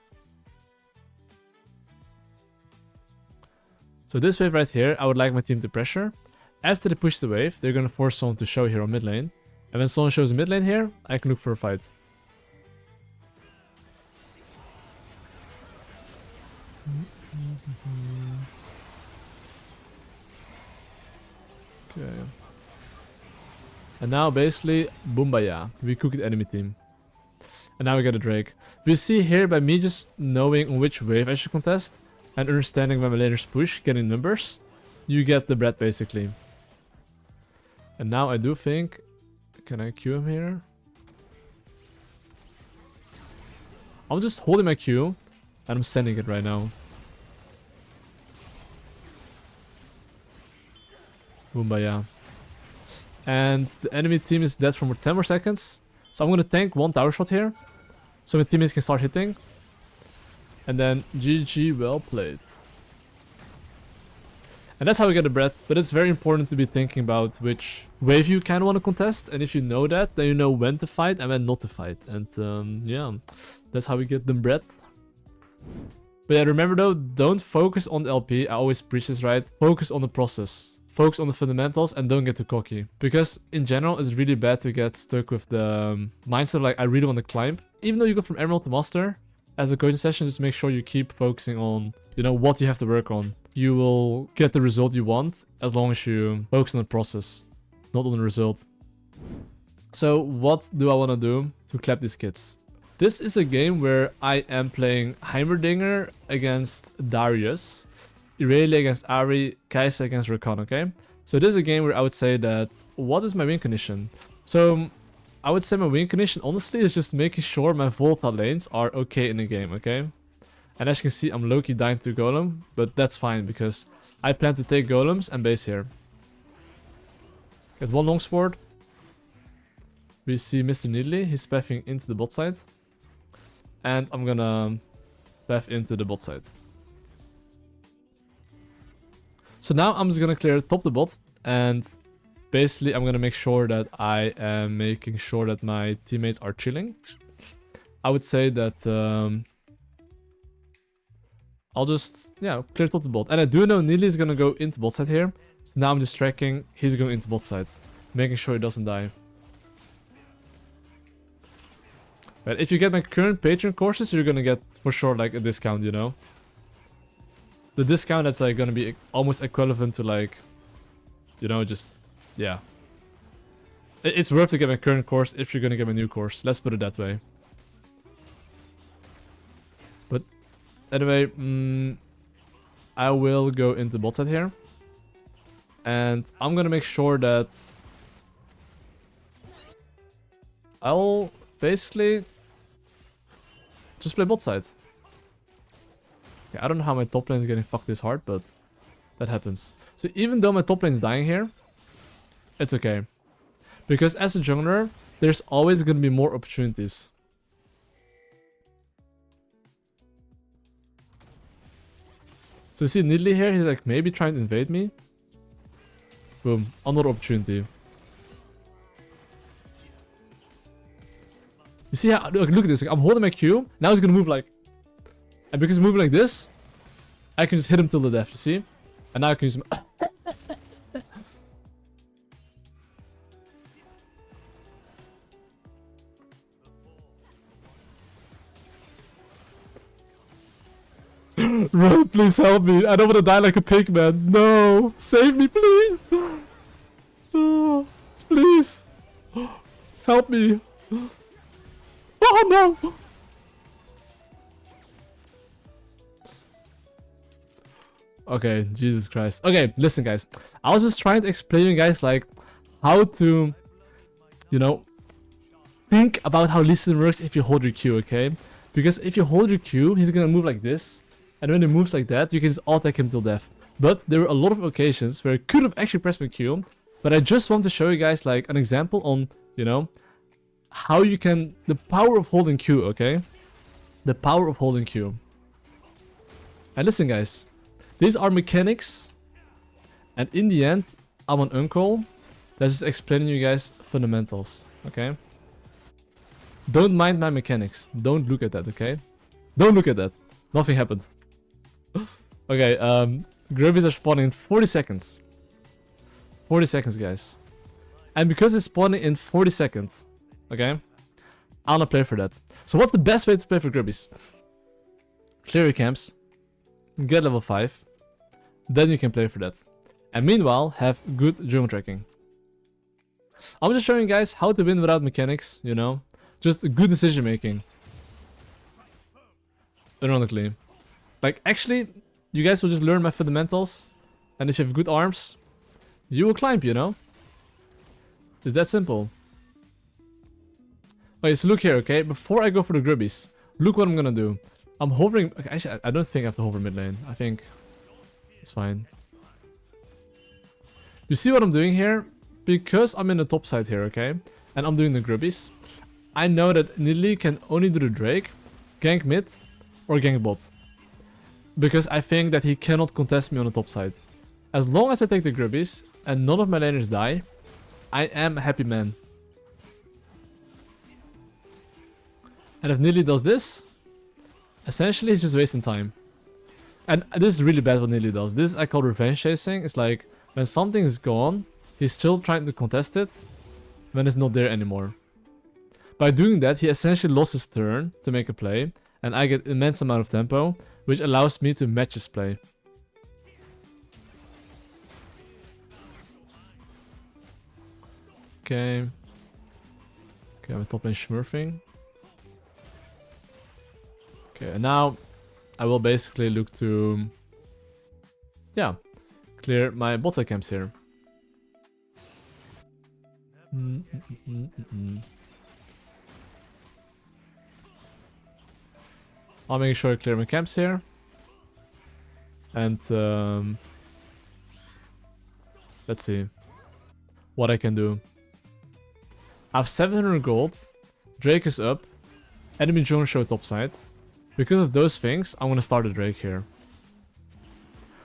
So this wave right here, I would like my team to pressure. After they push the wave, they're gonna force someone to show here on mid lane. And when someone shows mid lane here, I can look for a fight. Okay. And now basically, Boombaya. We cook the enemy team. And now we get a Drake. We see here by me just knowing which wave I should contest and understanding when my laners push, getting numbers, you get the bread basically. And now I do think, can I Q him here? I'm just holding my Q and I'm sending it right now. Boombaya. And the enemy team is dead for 10 more seconds. So I'm gonna tank one tower shot here. So my teammates can start hitting. And then GG, well played. And that's how we get the bread. But it's very important to be thinking about which wave you kind of want to contest. And if you know that, then you know when to fight and when not to fight. And yeah, that's how we get the bread. But yeah, remember though, don't focus on the LP. I always preach this, right? Focus on the process. Focus on the fundamentals and don't get too cocky. Because in general, it's really bad to get stuck with the mindset of like, I really want to climb. Even though you go from Emerald to Master, at the coaching session, just make sure you keep focusing on, you know, what you have to work on. You will get the result you want as long as you focus on the process, not on the result. So what do I want to do to clap these kids? This is a game where I am playing Heimerdinger against Darius, Irelia against Ari, Kai'Sa against Rakan, okay? So this is a game where I would say that, what is my win condition? So I would say my win condition, honestly, is just making sure my volatile lanes are okay in the game, okay? And as you can see, I'm low-key dying to Golem, but that's fine because I plan to take Golems and base here. Get one long sword. We see Mr. Nidalee, he's pathing into the bot side. And I'm gonna path into the bot side. So now I'm just gonna clear top the bot, and basically I'm gonna make sure that I am making sure that my teammates are chilling. I would say that I'll just, yeah, clear top the bot. And I do know Nidalee is gonna go into bot side here. So now I'm just tracking, he's going into bot side, making sure he doesn't die. But if you get my current Patreon courses, you're gonna get for sure like a discount, you know? The discount that's like gonna be almost equivalent to like, you know, just, yeah. It's worth to get my current course if you're gonna get my new course. Let's put it that way. But anyway, I will go into bot side here. And I'm gonna make sure that I'll basically just play bot side. Okay, I don't know how my top lane is getting fucked this hard, but that happens. So even though my top lane is dying here, it's okay. Because as a jungler, there's always gonna be more opportunities. So you see Nidalee here, he's like maybe trying to invade me. Boom, another opportunity. You see how, look at this, like, I'm holding my Q, now he's gonna move like, and because he's moving like this, I can just hit him till the death, you see? And now I can use my Run, please help me, I don't want to die like a pig, man. No, save me, please. Oh, please. Help me. Oh no! Okay, Jesus Christ. Okay, listen guys. I was just trying to explain to you guys like how to, you know, think about how Lee Sin works if you hold your Q, okay? Because if you hold your Q, he's gonna move like this. And when he moves like that, you can just attack him till death. But there were a lot of occasions where I could have actually pressed my Q. But I just want to show you guys like an example on, you know, how you can, the power of holding Q, okay? The power of holding Q. And listen guys, these are mechanics, and in the end, I'm an uncle that's just explaining you guys fundamentals, okay? Don't mind my mechanics, don't look at that, okay? Don't look at that, nothing happened. Okay, Grubbies are spawning in 40 seconds. 40 seconds guys. And because it's spawning in 40 seconds, okay, I'm gonna play for that. So what's the best way to play for Grubbies? Clear your camps, get level 5, then you can play for that. And meanwhile, have good jungle tracking. I'm just showing you guys how to win without mechanics, you know? Just good decision making. Ironically. Like, actually, you guys will just learn my fundamentals. And if you have good arms, you will climb, you know? It's that simple. Okay, so look here, okay? Before I go for the grubbies, look what I'm gonna do. I'm hovering... Okay, actually, I don't think I have to hover mid lane. I think it's fine. You see what I'm doing here? Because I'm in the top side here, okay? And I'm doing the grubbies. I know that Nidalee can only do the Drake, gank mid, or gank bot. Because I think that he cannot contest me on the top side. As long as I take the grubbies and none of my laners die, I am a happy man. And if Nidalee does this, essentially he's just wasting time. And this is really bad what Nidalee does. This I call revenge chasing. It's like when something is gone, he's still trying to contest it when it's not there anymore. By doing that, he essentially lost his turn to make a play, and I get immense amount of tempo, which allows me to match his play. Okay. Okay, I'm top lane smurfing. Okay, and now I will basically look to... yeah, clear my bot side camps here. I'll make sure I clear my camps here. And let's see what I can do. I have 700 gold. Drake is up. Enemy jungle show topside. Because of those things, I'm gonna start a Drake here.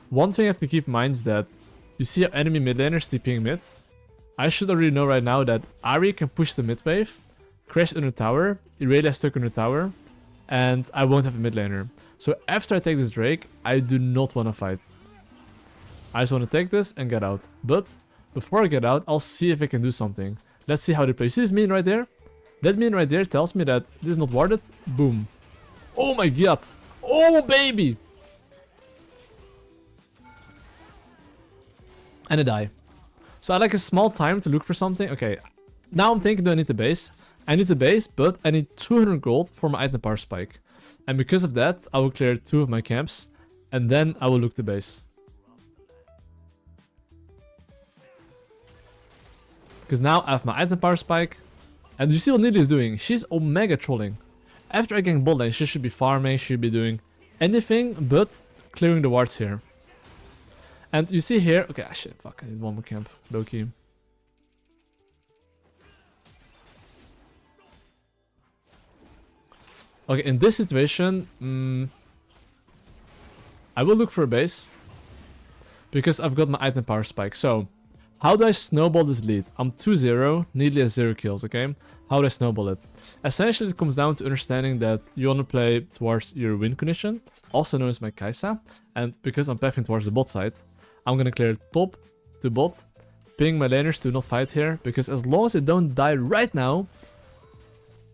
One thing I have to keep in mind is that you see enemy mid laners TPing mid. I should already know right now that Ahri can push the mid wave, crash under tower, Irelia stuck under tower, and I won't have a mid laner. So after I take this Drake, I do not want to fight. I just want to take this and get out. But before I get out, I'll see if I can do something. Let's see how they play. You see this minion right there? That minion right there tells me that this is not warded. Boom. Oh my god. Oh baby. And I die. So I like a small time to look for something. Okay. Now I'm thinking, do I need the base? I need the base, but I need 200 gold for my item power spike. And because of that, I will clear 2 of my camps. And then I will look to base. Because now I have my item power spike. And you see what Nidalee is doing? She's omega trolling. After I gank bot lane, she should be farming, she should be doing anything but clearing the wards here. And you see here... okay, shit, fuck, I need one more camp. Low key. Okay, in this situation, I will look for a base. Because I've got my item power spike. So, how do I snowball this lead? I'm 2-0, Nidalee has 0 kills, okay? How do I snowball it? Essentially, it comes down to understanding that you want to play towards your win condition, also known as my Kaisa. And because I'm pathing towards the bot side, I'm gonna clear top to bot, ping my laners to not fight here, because as long as they don't die right now,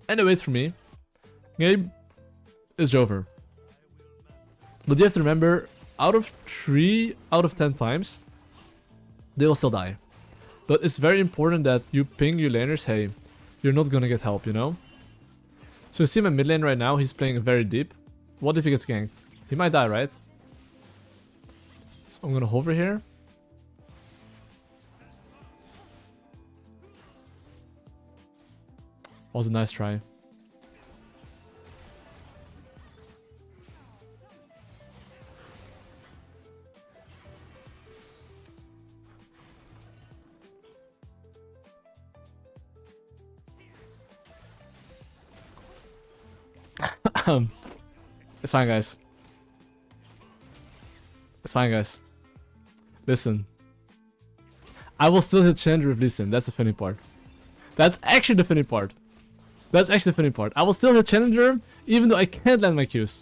and they wait for me, game is over. But you have to remember, out of 3 out of 10 times, they will still die. But it's very important that you ping your laners, hey, you're not gonna get help, you know? So you see my mid lane right now, he's playing very deep. What if he gets ganked? He might die, right? So I'm gonna hover here. Was a nice try. It's fine, guys. It's fine, guys. Listen. I will still hit Chandra with Listen. That's the funny part. That's actually the funny part. That's actually the funny part. I will still hit Challenger even though I can't land my Qs.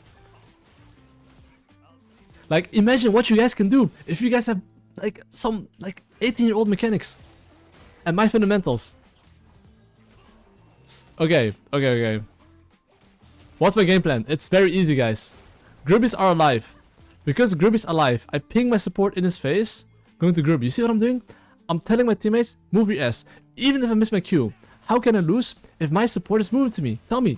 Like, imagine what you guys can do if you guys have like some like 18-year-old mechanics and my fundamentals. Okay. What's my game plan? It's very easy, guys. Grubbies are alive. Because Grubby's alive, I ping my support in his face, going to Grubby. You see what I'm doing? I'm telling my teammates, move your ass. Even if I miss my Q, how can I lose if my support is moving to me? Tell me.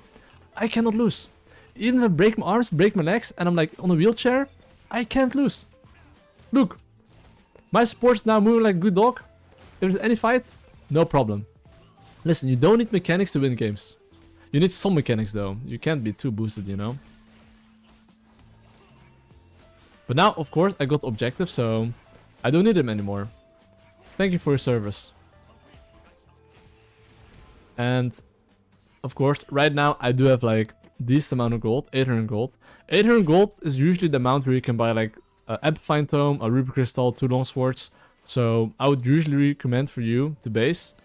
I cannot lose. Even if I break my arms, break my legs, and I'm like on a wheelchair, I can't lose. Look. My support's now moving like a good dog. If there's any fight, no problem. Listen, you don't need mechanics to win games. You need some mechanics though. You can't be too boosted, you know. But now, of course, I got objective, so I don't need him anymore. Thank you for your service. And, of course, right now I do have like decent amount of gold, 800 gold. 800 gold is usually the amount where you can buy like Amplifying Tome, a Ruby Crystal, 2 long swords. So I would usually recommend for you to base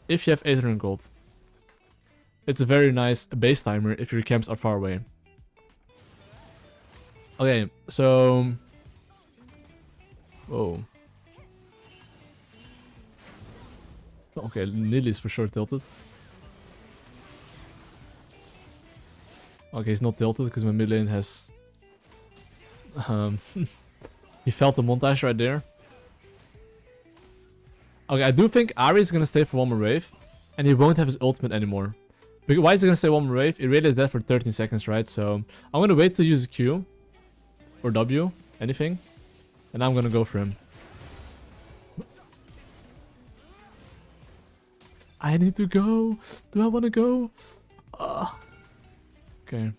if you have 800 gold. It's a very nice base timer if your camps are far away. Okay, so... Whoa. Okay, Nidalee is for sure tilted. Okay, he's not tilted because my mid lane has... he felt the montage right there. Okay, I do think Ahri is gonna stay for one more wave. And he won't have his ultimate anymore. Because why is he gonna stay one more wave? Irelia is dead for 13 seconds, right? So I'm gonna wait to use a Q. Or W. Anything. And I'm gonna go for him. I need to go. Do I wanna go? Okay.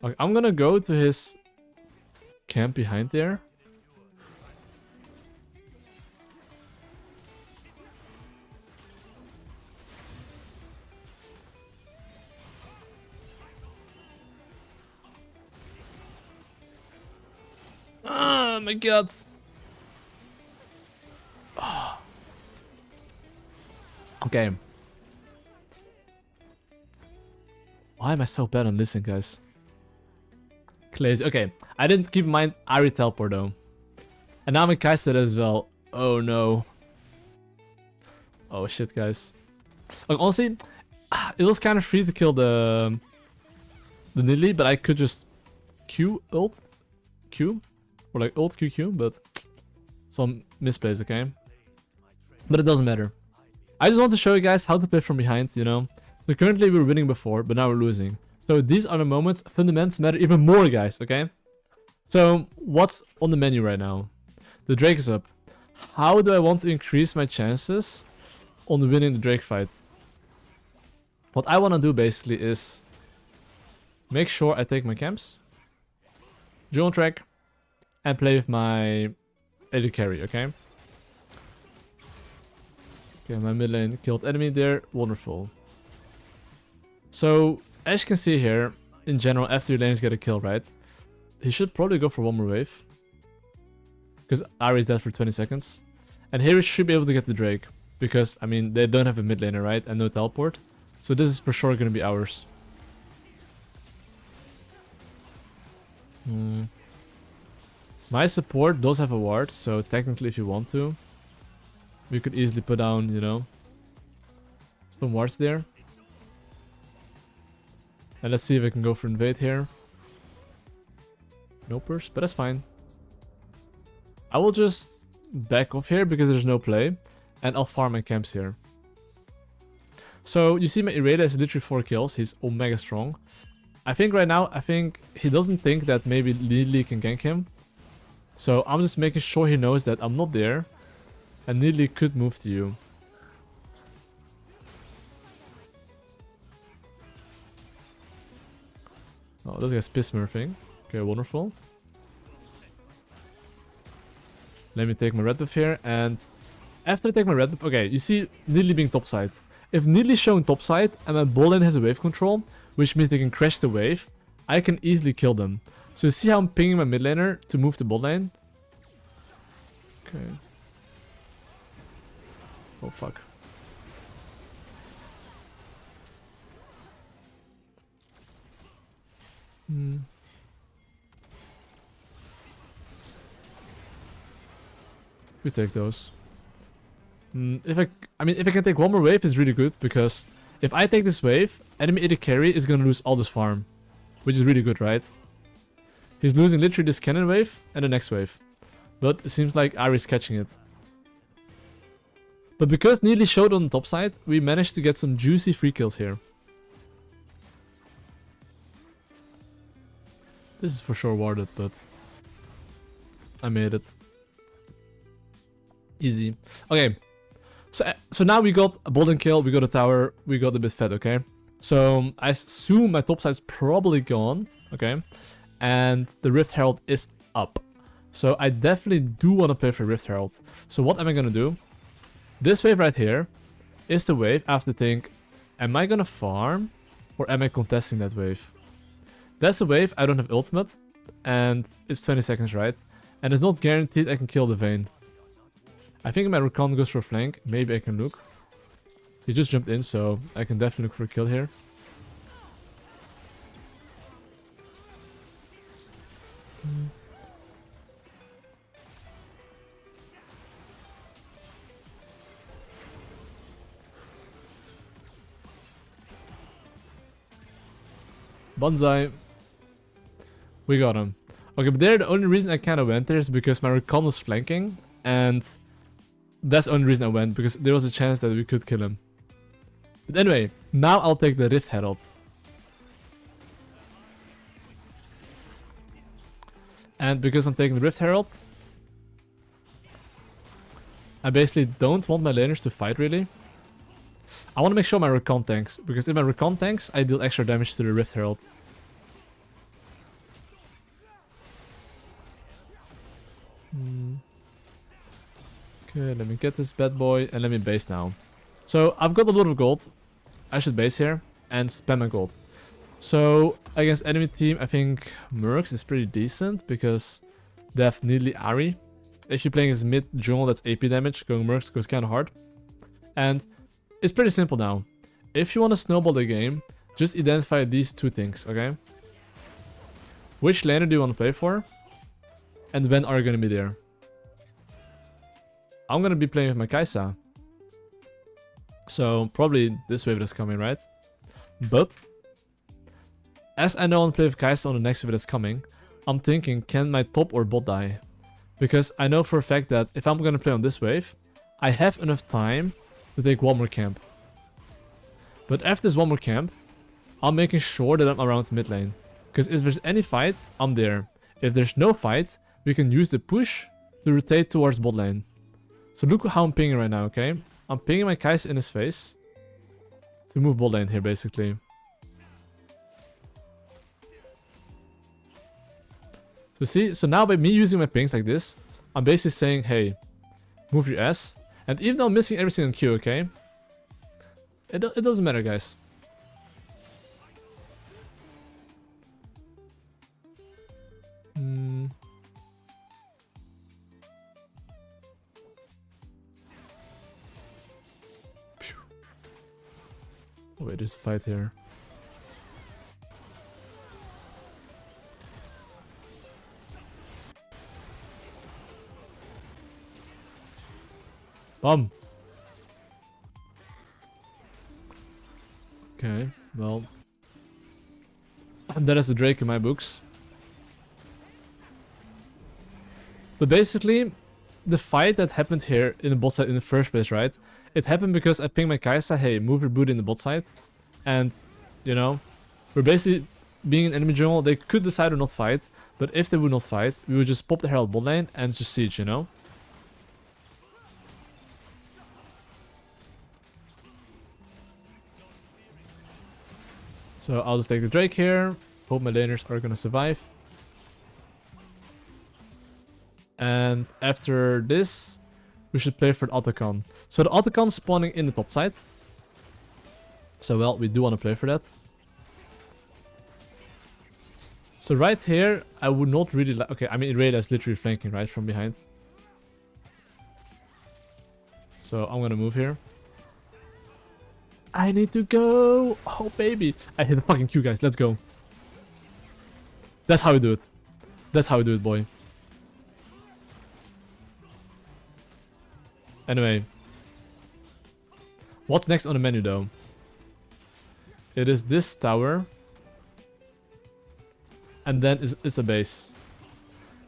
Okay, I'm gonna go to his camp behind there. Oh my god. Okay. Why am I so bad on listening, guys? Crazy. Okay, I didn't keep in mind Ahri teleport though. And now I'm in Kai'Sa as well. Oh no. Oh shit, guys. Like honestly, it was kind of free to kill the Nidalee, but I could just Q ult Q or like ult QQ, but some misplays, okay? But it doesn't matter. I just want to show you guys how to play from behind, you know? So currently we were winning before, but now we're losing. So these are the moments, fundamentals matter even more, guys, okay? So what's on the menu right now? The Drake is up. How do I want to increase my chances on winning the Drake fight? What I want to do basically is make sure I take my camps, Jewel track, and play with my AD carry, okay? Okay, my mid lane killed enemy there. Wonderful. So, as you can see here, in general, after your lanes get a kill, right? He should probably go for one more wave. Because Ahri is dead for 20 seconds. And here he should be able to get the Drake. Because, I mean, they don't have a mid laner, right? And no teleport. So this is for sure going to be ours. My support does have a ward, so technically if you want to, we could easily put down, you know, some wards there. And let's see if I can go for invade here. No purse, but that's fine. I will just back off here because there's no play. And I'll farm my camps here. So you see my Irelia has literally 4 kills. He's omega strong. I think right now, he doesn't think that maybe Nidalee can gank him. So I'm just making sure he knows that I'm not there. And Nidalee could move to you. Oh, this guy's piss smurfing. Okay, wonderful. Let me take my red buff here, and after I take my red buff, okay, you see Nidalee being topside. If Nidalee is showing topside and my bot lane has a wave control, which means they can crash the wave, I can easily kill them. So you see how I'm pinging my mid laner to move to bot lane? Okay. Oh fuck. We take those. If I can take one more wave, it's really good, because if I take this wave, enemy AD carry is gonna lose all this farm, which is really good, right? He's losing literally this cannon wave and the next wave. But it seems like Ahri's catching it. But because Nidalee showed on the top side, we managed to get some juicy free kills here. This is for sure warded, but I made it. Easy. Okay. So now we got a golden kill, we got a tower, we got a bit fed, okay? So I assume my top side's probably gone, okay? And the Rift Herald is up. So I definitely do want to play for Rift Herald. So what am I gonna do? This wave right here is the wave I have to think, am I gonna farm or am I contesting that wave? That's the wave, I don't have ultimate, and it's 20 seconds, right? And it's not guaranteed I can kill the Vayne. I think my Wukong goes for a flank, maybe I can look. He just jumped in, so I can definitely look for a kill here. Bonsai. We got him. Okay, but there the only reason I kind of went there is because my Wukong was flanking, and that's the only reason I went, because there was a chance that we could kill him. But anyway, now I'll take the Rift Herald. And because I'm taking the Rift Herald, I basically don't want my laners to fight really. I want to make sure my Wukong tanks, because if my Wukong tanks, I deal extra damage to the Rift Herald. Okay, let me get this bad boy and let me base now. So I've got a lot of gold. I should base here and spam my gold. So against enemy team, I think Mercs is pretty decent because they have Nidalee Ahri. If you're playing as mid jungle, that's AP damage. Going Mercs goes kind of hard. And it's pretty simple now. If you want to snowball the game, just identify these two things, okay? Which laner do you want to play for? And when are you going to be there? I'm going to be playing with my Kai'Sa. So probably this wave that's coming, right? But as I know I want to play with Kai'Sa on the next wave that's coming, I'm thinking, can my top or bot die? Because I know for a fact that if I'm going to play on this wave, I have enough time to take one more camp. But after this one more camp, I'm making sure that I'm around mid lane. Because if there's any fight, I'm there. If there's no fight, we can use the push to rotate towards bot lane. So look how I'm pinging right now, okay? I'm pinging my Kai'Sa in his face to move bot lane here, basically. So see, so now by me using my pings like this, I'm basically saying, hey, move your ass. And even though I'm missing everything on Q, okay? It doesn't matter, guys. Oh, wait, there's a fight here. Bomb. Okay, well. That is a Drake in my books. But basically, the fight that happened here in the bot side in the first place, right? It happened because I pinged my Kai'Sa, hey, move your booty in the bot side. And, you know, we're basically being an enemy jungle. They could decide to not fight. But if they would not fight, we would just pop the Herald bot lane and just siege, you know? So I'll just take the Drake here. Hope my laners are gonna survive. And after this, we should play for the Otacon. So the Otacon spawning in the top side. So well, we do want to play for that. So right here, I would not really like... Okay, I mean, Irelia is literally flanking right from behind. So I'm gonna move here. I need to go. Oh, baby. I hit the fucking Q, guys. Let's go. That's how we do it. That's how we do it, boy. Anyway. What's next on the menu, though? It is this tower. And then it's a base.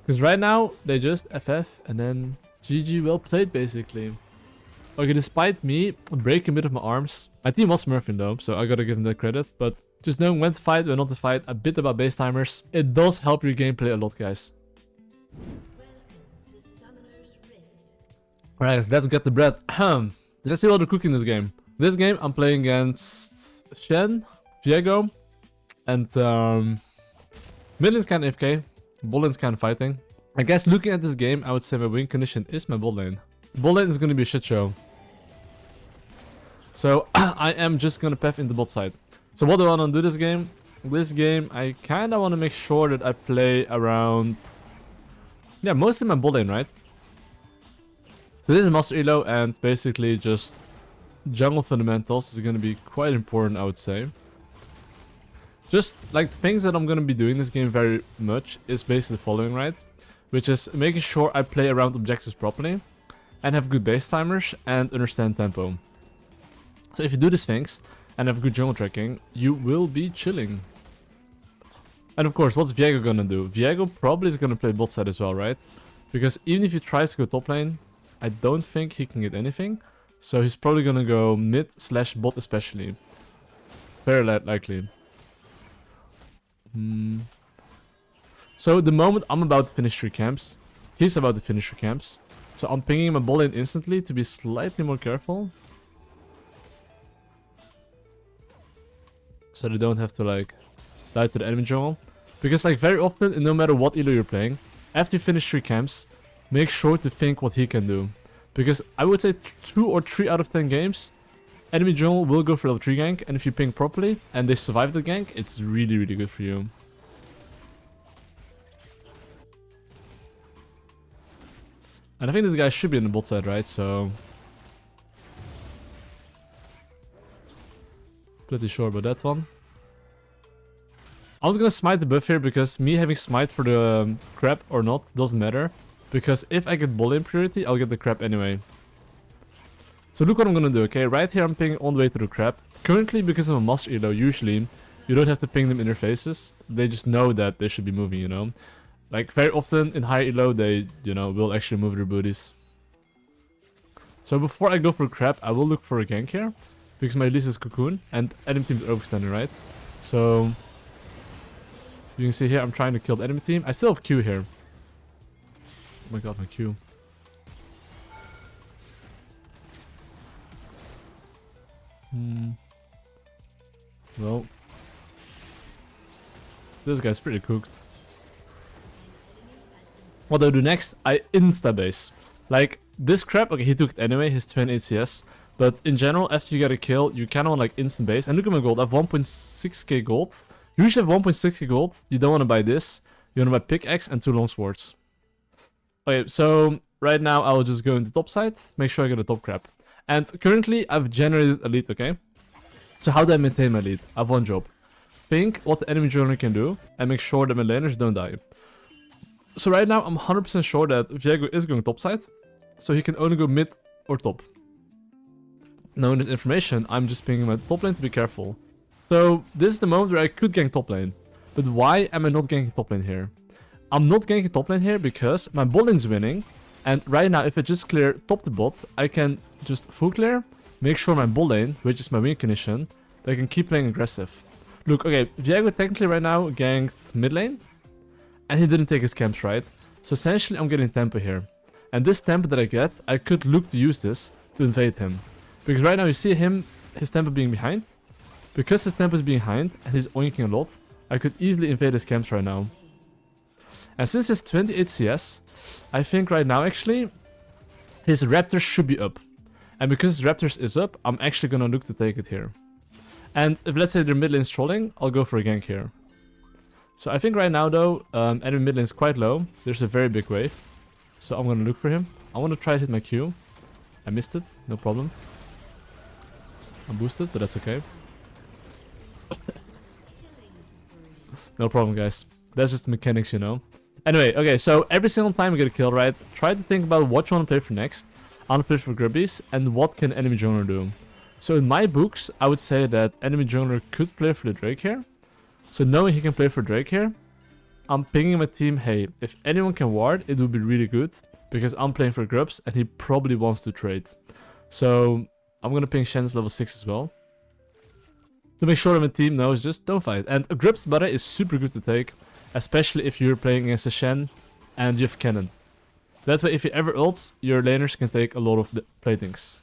Because right now, they just FF and then GG, well played basically. Okay, despite me breaking a bit of my arms, my team was smurfing though, so I gotta give them that credit. But just knowing when to fight, when not to fight, a bit about base timers, it does help your gameplay a lot, guys. Alright, let's get the bread. Let's see what they're cooking this game. This game, I'm playing against Shen, Viego, and mid lane's kind of AFK, bot lane's kind of fighting. I guess looking at this game, I would say my win condition is my bot lane. Bot lane is going to be a shit show. So I am just going to path in the bot side. So what do I want to do this game? This game, I kind of want to make sure that I play around... Yeah, mostly my bot lane, right? So this is Master Elo, and basically just jungle fundamentals is going to be quite important, I would say. Just like the things that I'm going to be doing this game very much is basically the following, right? Which is making sure I play around objectives properly and have good base timers and understand tempo. So if you do these things and have good jungle tracking, you will be chilling. And of course, what's Viego gonna do? Viego probably is gonna play bot side as well, right? Because even if he tries to go top lane, I don't think he can get anything. So he's probably gonna go mid slash bot especially. Very likely. So the moment I'm about to finish 3 camps, he's about to finish 3 camps. So I'm pinging my bot lane instantly to be slightly more careful. So they don't have to like die to the enemy jungle. Because like very often, no matter what elo you're playing, after you finish 3 camps, make sure to think what he can do. Because I would say 2 or 3 out of 10 games, enemy jungle will go for level 3 gank. And if you ping properly and they survive the gank, it's really, really good for you. And I think this guy should be on the bot side, right? So... pretty sure about that one. I was gonna smite the buff here because me having smite for the crab or not doesn't matter. Because if I get bot lane priority, I'll get the crab anyway. So look what I'm gonna do, okay? Right here I'm pinging all the way to the crab. Currently, because I'm a master elo, usually you don't have to ping them in their faces. They just know that they should be moving, you know? Like, very often in high elo, they, you know, will actually move their booties. So before I go for a crab, I will look for a gank here. Because my least is cocoon, and enemy team is overextending, right? So... you can see here, I'm trying to kill the enemy team. I still have Q here. Oh my god, my Q. Well... this guy's pretty cooked. What do I do next? I insta-base. Like, this crap, okay, he took it anyway, his 20 ACS. But in general, after you get a kill, you kind of want like instant base. And look at my gold, I have 1.6k gold. Usually I have 1.6k gold, you don't want to buy this. You want to buy pickaxe and 2 long swords. Okay, so right now I will just go into top side, make sure I get a top crab. And currently I've generated a lead, okay? So how do I maintain my lead? I have one job. Think what the enemy journey can do and make sure that my laners don't die. So right now I'm 100% sure that Viego is going top side. So he can only go mid or top. Knowing this information, I'm just pinging my top lane to be careful. So this is the moment where I could gank top lane. But why am I not ganking top lane here? I'm not ganking top lane here because my bot lane's winning. And right now, if I just clear top to bot, I can just full clear, make sure my bot lane, which is my win condition, that I can keep playing aggressive. Look, okay, Viego technically right now ganked mid lane. And he didn't take his camps, right? So essentially, I'm getting tempo here. And this tempo that I get, I could look to use this to invade him. Because right now you see him, his tempo being behind. Because his tempo is behind and he's oinking a lot, I could easily invade his camps right now. And since he's 28 CS, I think right now actually, his Raptors should be up. And because his Raptors is up, I'm actually gonna look to take it here. And if let's say their mid lane's trolling, I'll go for a gank here. So I think right now though, enemy mid lane is quite low. There's a very big wave. So I'm gonna look for him. I want to try to hit my Q. I missed it, no problem. I'm boosted, but that's okay. No problem, guys. That's just mechanics, you know. Anyway, okay, so every single time we get a kill, right? Try to think about what you want to play for next. I want to play for Grubbies, and what can enemy jungler do? So in my books, I would say that enemy jungler could play for the Drake here. So knowing he can play for Drake here, I'm pinging my team, hey, if anyone can ward, it would be really good. Because I'm playing for Grubs and he probably wants to trade. So I'm gonna ping Shen's level 6 as well. To make sure that my team knows, just don't fight. And a Grubs butter is super good to take. Especially if you're playing against a Shen and you have cannon. That way if you ever ults, your laners can take a lot of the platings.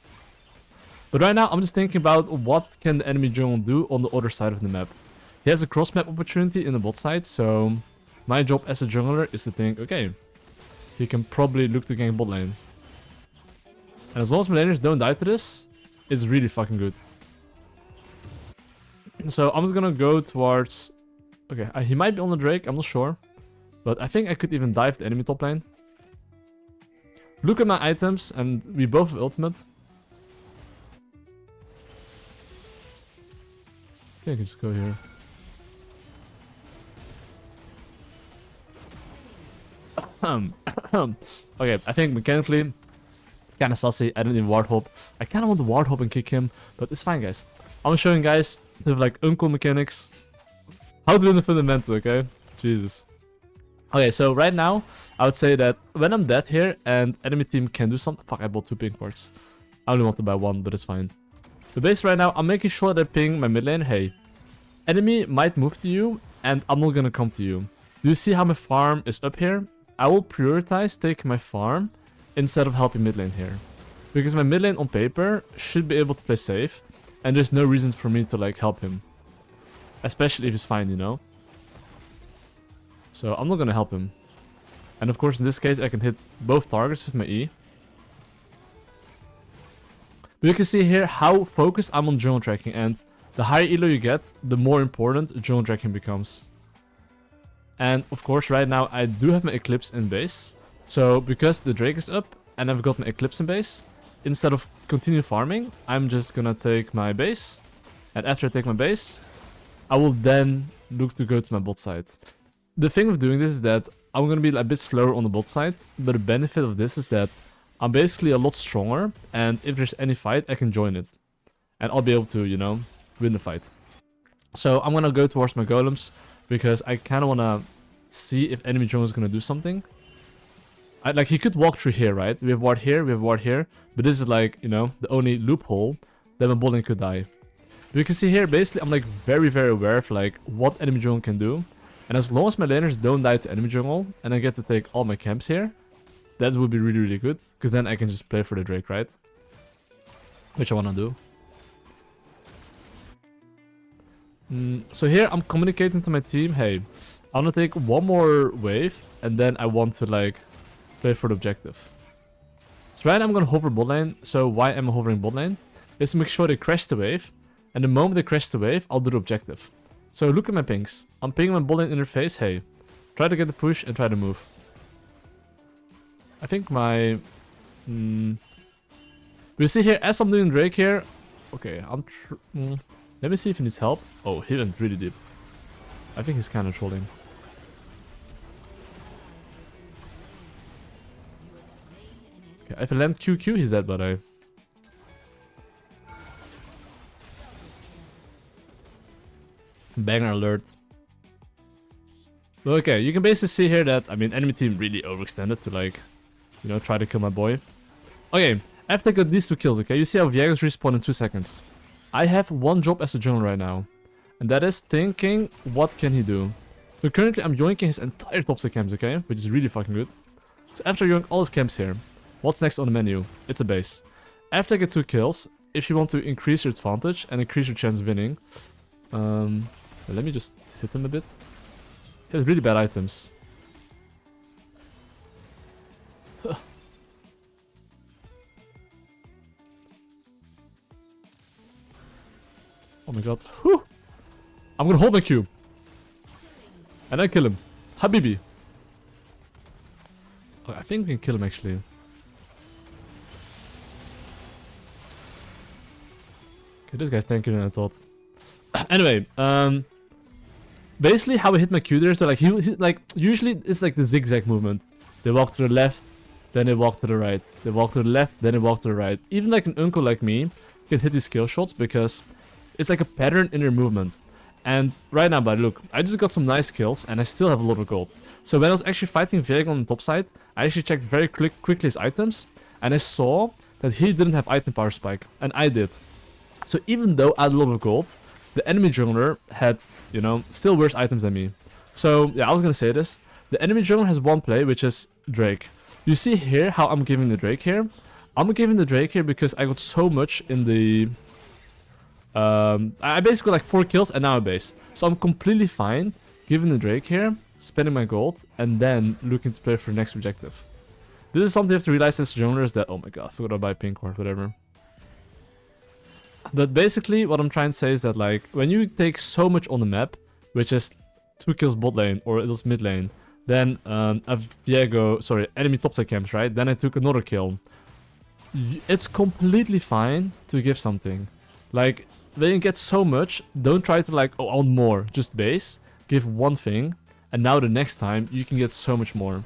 But right now I'm just thinking about what can the enemy jungle do on the other side of the map. He has a cross map opportunity in the bot side, so my job as a jungler is to think, okay, he can probably look to gank bot lane. And as long as my laners don't die to this, it's really fucking good. So I'm just gonna go towards... Okay, he might be on the Drake, I'm not sure. But I think I could even dive the enemy top lane. Look at my items, and we both have ultimate. Okay, I can just go here. Okay, I think mechanically, kinda sussy. I didn't even ward hop. I kinda want to ward hop and kick him, but it's fine, guys. I'm showing guys the like uncle mechanics. How to do the fundamental, okay? Jesus. Okay, so right now, I would say that when I'm dead here and enemy team can do something... Fuck, I bought 2 ping parts. I only want to buy 1, but it's fine. But basically right now, I'm making sure that I ping my mid lane. Hey, enemy might move to you, and I'm not gonna come to you. Do you see how my farm is up here? I will prioritize taking my farm instead of helping mid lane here. Because my mid lane on paper should be able to play safe, and there's no reason for me to like help him. Especially if he's fine, you know? So I'm not gonna help him. And of course in this case I can hit both targets with my E. But you can see here how focused I'm on jungle tracking, and the higher elo you get, the more important jungle tracking becomes. And of course right now I do have my Eclipse in base. So because the Drake is up and I've got my Eclipse in base, instead of continue farming, I'm just gonna take my base. And after I take my base, I will then look to go to my bot side. The thing with doing this is that I'm gonna be a bit slower on the bot side, but the benefit of this is that I'm basically a lot stronger, and if there's any fight, I can join it. And I'll be able to, you know, win the fight. So I'm gonna go towards my golems, because I kinda wanna see if enemy jungle is gonna do something. Like, he could walk through here, right? We have ward here, we have ward here, but this is like, you know, the only loophole that my bot lane could die. But you can see here, basically, I'm like very, very aware of like what enemy jungle can do. And as long as my laners don't die to enemy jungle, and I get to take all my camps here, that would be really, really good. Because then I can just play for the Drake, right? Which I want to do. So here I'm communicating to my team, hey, I'm going to take one more wave, and then I want to like play for the objective. So right now I'm going to hover bot lane. So why am I hovering bot lane? Is to make sure they crash the wave. And the moment they crash the wave, I'll do the objective. So look at my pings. I'm pinging my bot lane interface. Hey, try to get the push and try to move. I think my... We see here, as I'm doing Drake here... Okay, let me see if he needs help. Oh, he went really deep. I think he's kind of trolling. Okay, if I land QQ, he's dead, but I... Banger alert. But okay, you can basically see here that, I mean, enemy team really overextended to like, you know, try to kill my boy. Okay, after I got these 2 kills, okay, you see how Viego's respawn in 2 seconds. I have one job as a jungler right now, and that is thinking, what can he do? So currently I'm yoinking his entire top side camps, okay, which is really fucking good. So after yoink all his camps here, what's next on the menu? It's a base. After I get 2 kills, if you want to increase your advantage and increase your chance of winning, let me just hit him a bit. He has really bad items. Oh my god. Whew. I'm gonna hold my Q. And then kill him. Habibi. Oh, I think we can kill him actually. Okay, this guy's tankier than I thought. Anyway, basically how I hit my Q there, so like he like usually it's like the zigzag movement. They walk to the left, then they walk to the right. They walk to the left, then they walk to the right. Even like an uncle like me can hit these skill shots because it's like a pattern in their movement. And right now, but look, I just got some nice kills and I still have a lot of gold. So when I was actually fighting Viego on the top side, I actually checked very quickly his items, and I saw that he didn't have item power spike, and I did. So even though I had a lot of gold, the enemy jungler had, you know, still worse items than me. So yeah, I was gonna say this. The enemy jungler has one play, which is Drake. You see here how I'm giving the Drake here? I'm giving the Drake here because I got so much in the... I basically got like 4 kills and now a base. So I'm completely fine giving the Drake here, spending my gold, and then looking to play for the next objective. This is something you have to realize as junglers that... Oh my god, I forgot to buy pink ward, whatever. But basically, what I'm trying to say is that, like, when you take so much on the map, which is 2 kills bot lane, or it was mid lane, then a Viego, sorry, enemy topside camps, right? Then I took another kill. It's completely fine to give something. Like, when you get so much, don't try to like, oh, I want more. Just base, give one thing, and now the next time, you can get so much more.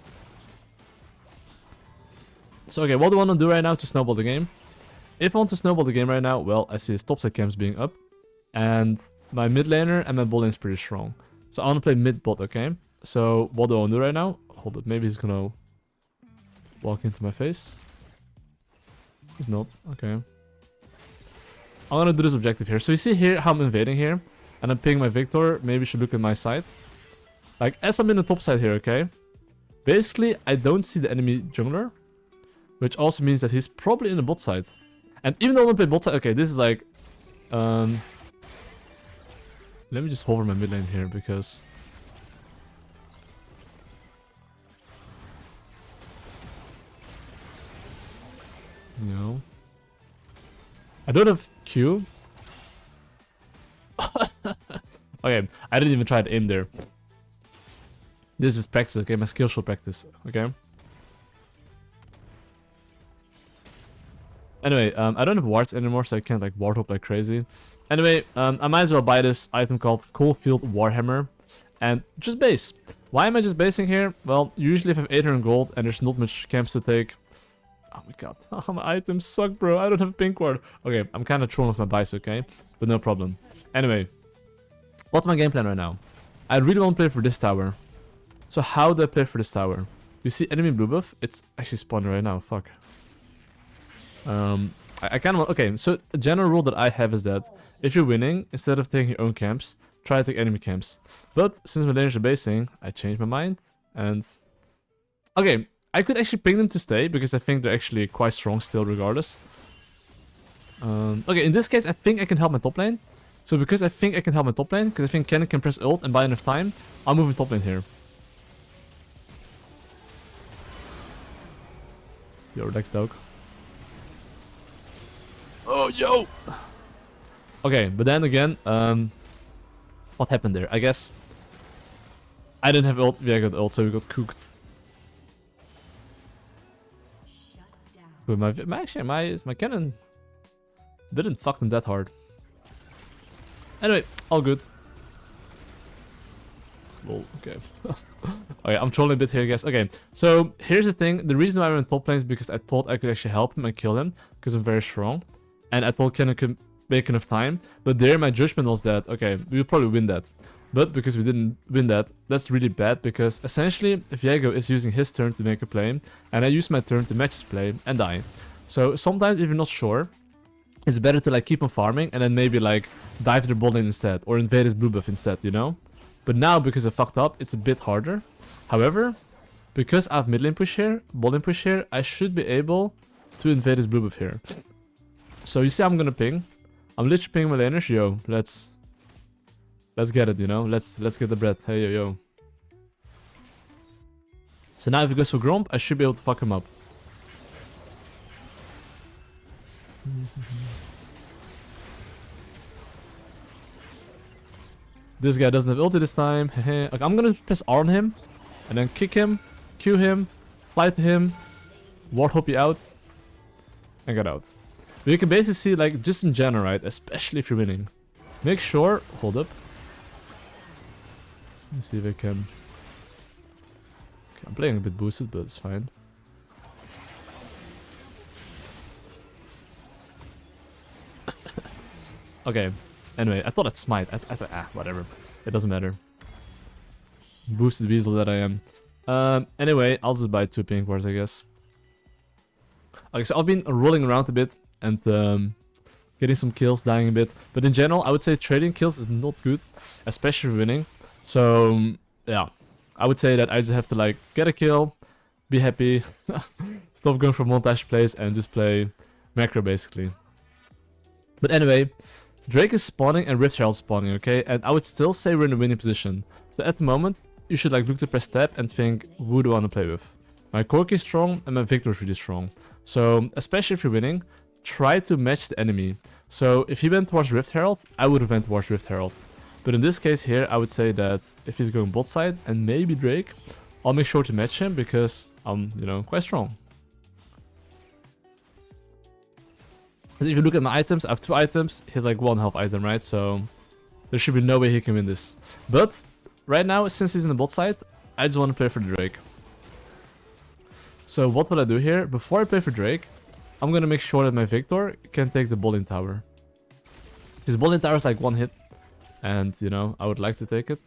So, okay, what do I want to do right now to snowball the game? If I want to snowball the game right now, well, I see his topside camps being up, and my mid laner and my bot lane is pretty strong. So I want to play mid bot, okay? So what do I want to do right now? Hold up, maybe he's gonna walk into my face. He's not, okay. I'm gonna do this objective here. So you see here how I'm invading here, and I'm pinging my Victor. Maybe you should look at my side. Like, as I'm in the top side here, okay? Basically, I don't see the enemy jungler, which also means that he's probably in the bot side. And even though I'm gonna play bot side, okay, this is like... let me just hover my mid lane here, because... No. I don't have Q. Okay, I didn't even try to aim there. This is practice, okay? My skill shot practice, okay? Anyway, I don't have wards anymore, so I can't like ward hop like crazy. Anyway, I might as well buy this item called Coalfield Warhammer and just base. Why am I just basing here? Well, usually if I have 800 gold and there's not much camps to take. Oh my god, oh, my items suck, bro. I don't have a pink ward. Okay, I'm kind of trolling with my buys, okay? But no problem. Anyway, what's my game plan right now? I really want to play for this tower. So how do I play for this tower? You see enemy blue buff? It's actually spawning right now, fuck. I kind of... Okay, so a general rule that I have is that if you're winning, instead of taking your own camps, try to take enemy camps. But since my laners are basing, I changed my mind, and... Okay, I could actually ping them to stay, because I think they're actually quite strong still regardless. Okay, in this case, I think I can help my top lane. So because I think I can help my top lane, because I think Kennen can press ult and buy enough time, I'm moving top lane here. Yo, relax, dog. Oh, yo! Okay, but then again, what happened there? I guess I didn't have ult, Viego got ult, so we got cooked. But my Kennen didn't fuck them that hard. Anyway, all good. Lol, okay. Okay, I'm trolling a bit here, guys. Okay, so here's the thing. The reason why I'm in top lane is because I thought I could actually help him and kill him, because I'm very strong. And I thought Kennen could make enough time. But there, my judgment was that, okay, we'll probably win that. But because we didn't win that, that's really bad, because essentially, Viego is using his turn to make a play, and I use my turn to match his play and die. So sometimes, if you're not sure, it's better to like keep on farming and then maybe like dive to the bot lane instead, or invade his blue buff instead, you know? But now, because I fucked up, it's a bit harder. However, because I have mid lane push here, bot lane push here, I should be able to invade his blue buff here. So you see I'm gonna ping. I'm literally pinging my laners. Yo, let's get it, you know? Let's get the bread. Hey, yo, yo. So now if he goes for Gromp, I should be able to fuck him up. This guy doesn't have ulti this time. Okay, I'm gonna press R on him, and then kick him, Q him, fly to him, ward hop you out, and get out. But you can basically see, like, just in general, right? Especially if you're winning. Make sure... Hold up. Let me see if I can... Okay, I'm playing a bit boosted, but it's fine. Okay. Anyway, I thought I'd smite. I thought, whatever. It doesn't matter. Boosted weasel that I am. Anyway, I'll just buy 2 pink wars, I guess. Okay, so I've been rolling around a bit and getting some kills, dying a bit. But in general, I would say trading kills is not good, especially winning. So, yeah. I would say that I just have to, like, get a kill, be happy, stop going for montage plays, and just play macro, basically. But anyway, Drake is spawning and Rift Herald spawning, okay? And I would still say we're in a winning position. So at the moment, you should, like, look to press tab and think, who do I want to play with? My Corki is strong and my Victor is really strong. So, especially if you're winning, try to match the enemy. So, if he went towards Rift Herald, I would have went towards Rift Herald. But in this case here, I would say that if he's going bot side and maybe Drake, I'll make sure to match him because I'm, you know, quite strong. Because if you look at my items, I have 2 items, he has like 1 health item, right? So there should be no way he can win this. But right now, since he's in the bot side, I just want to play for the Drake. So what will I do here? Before I play for Drake, I'm going to make sure that my Victor can take the bowling tower. His bowling tower is like 1 hit. And, you know, I would like to take it.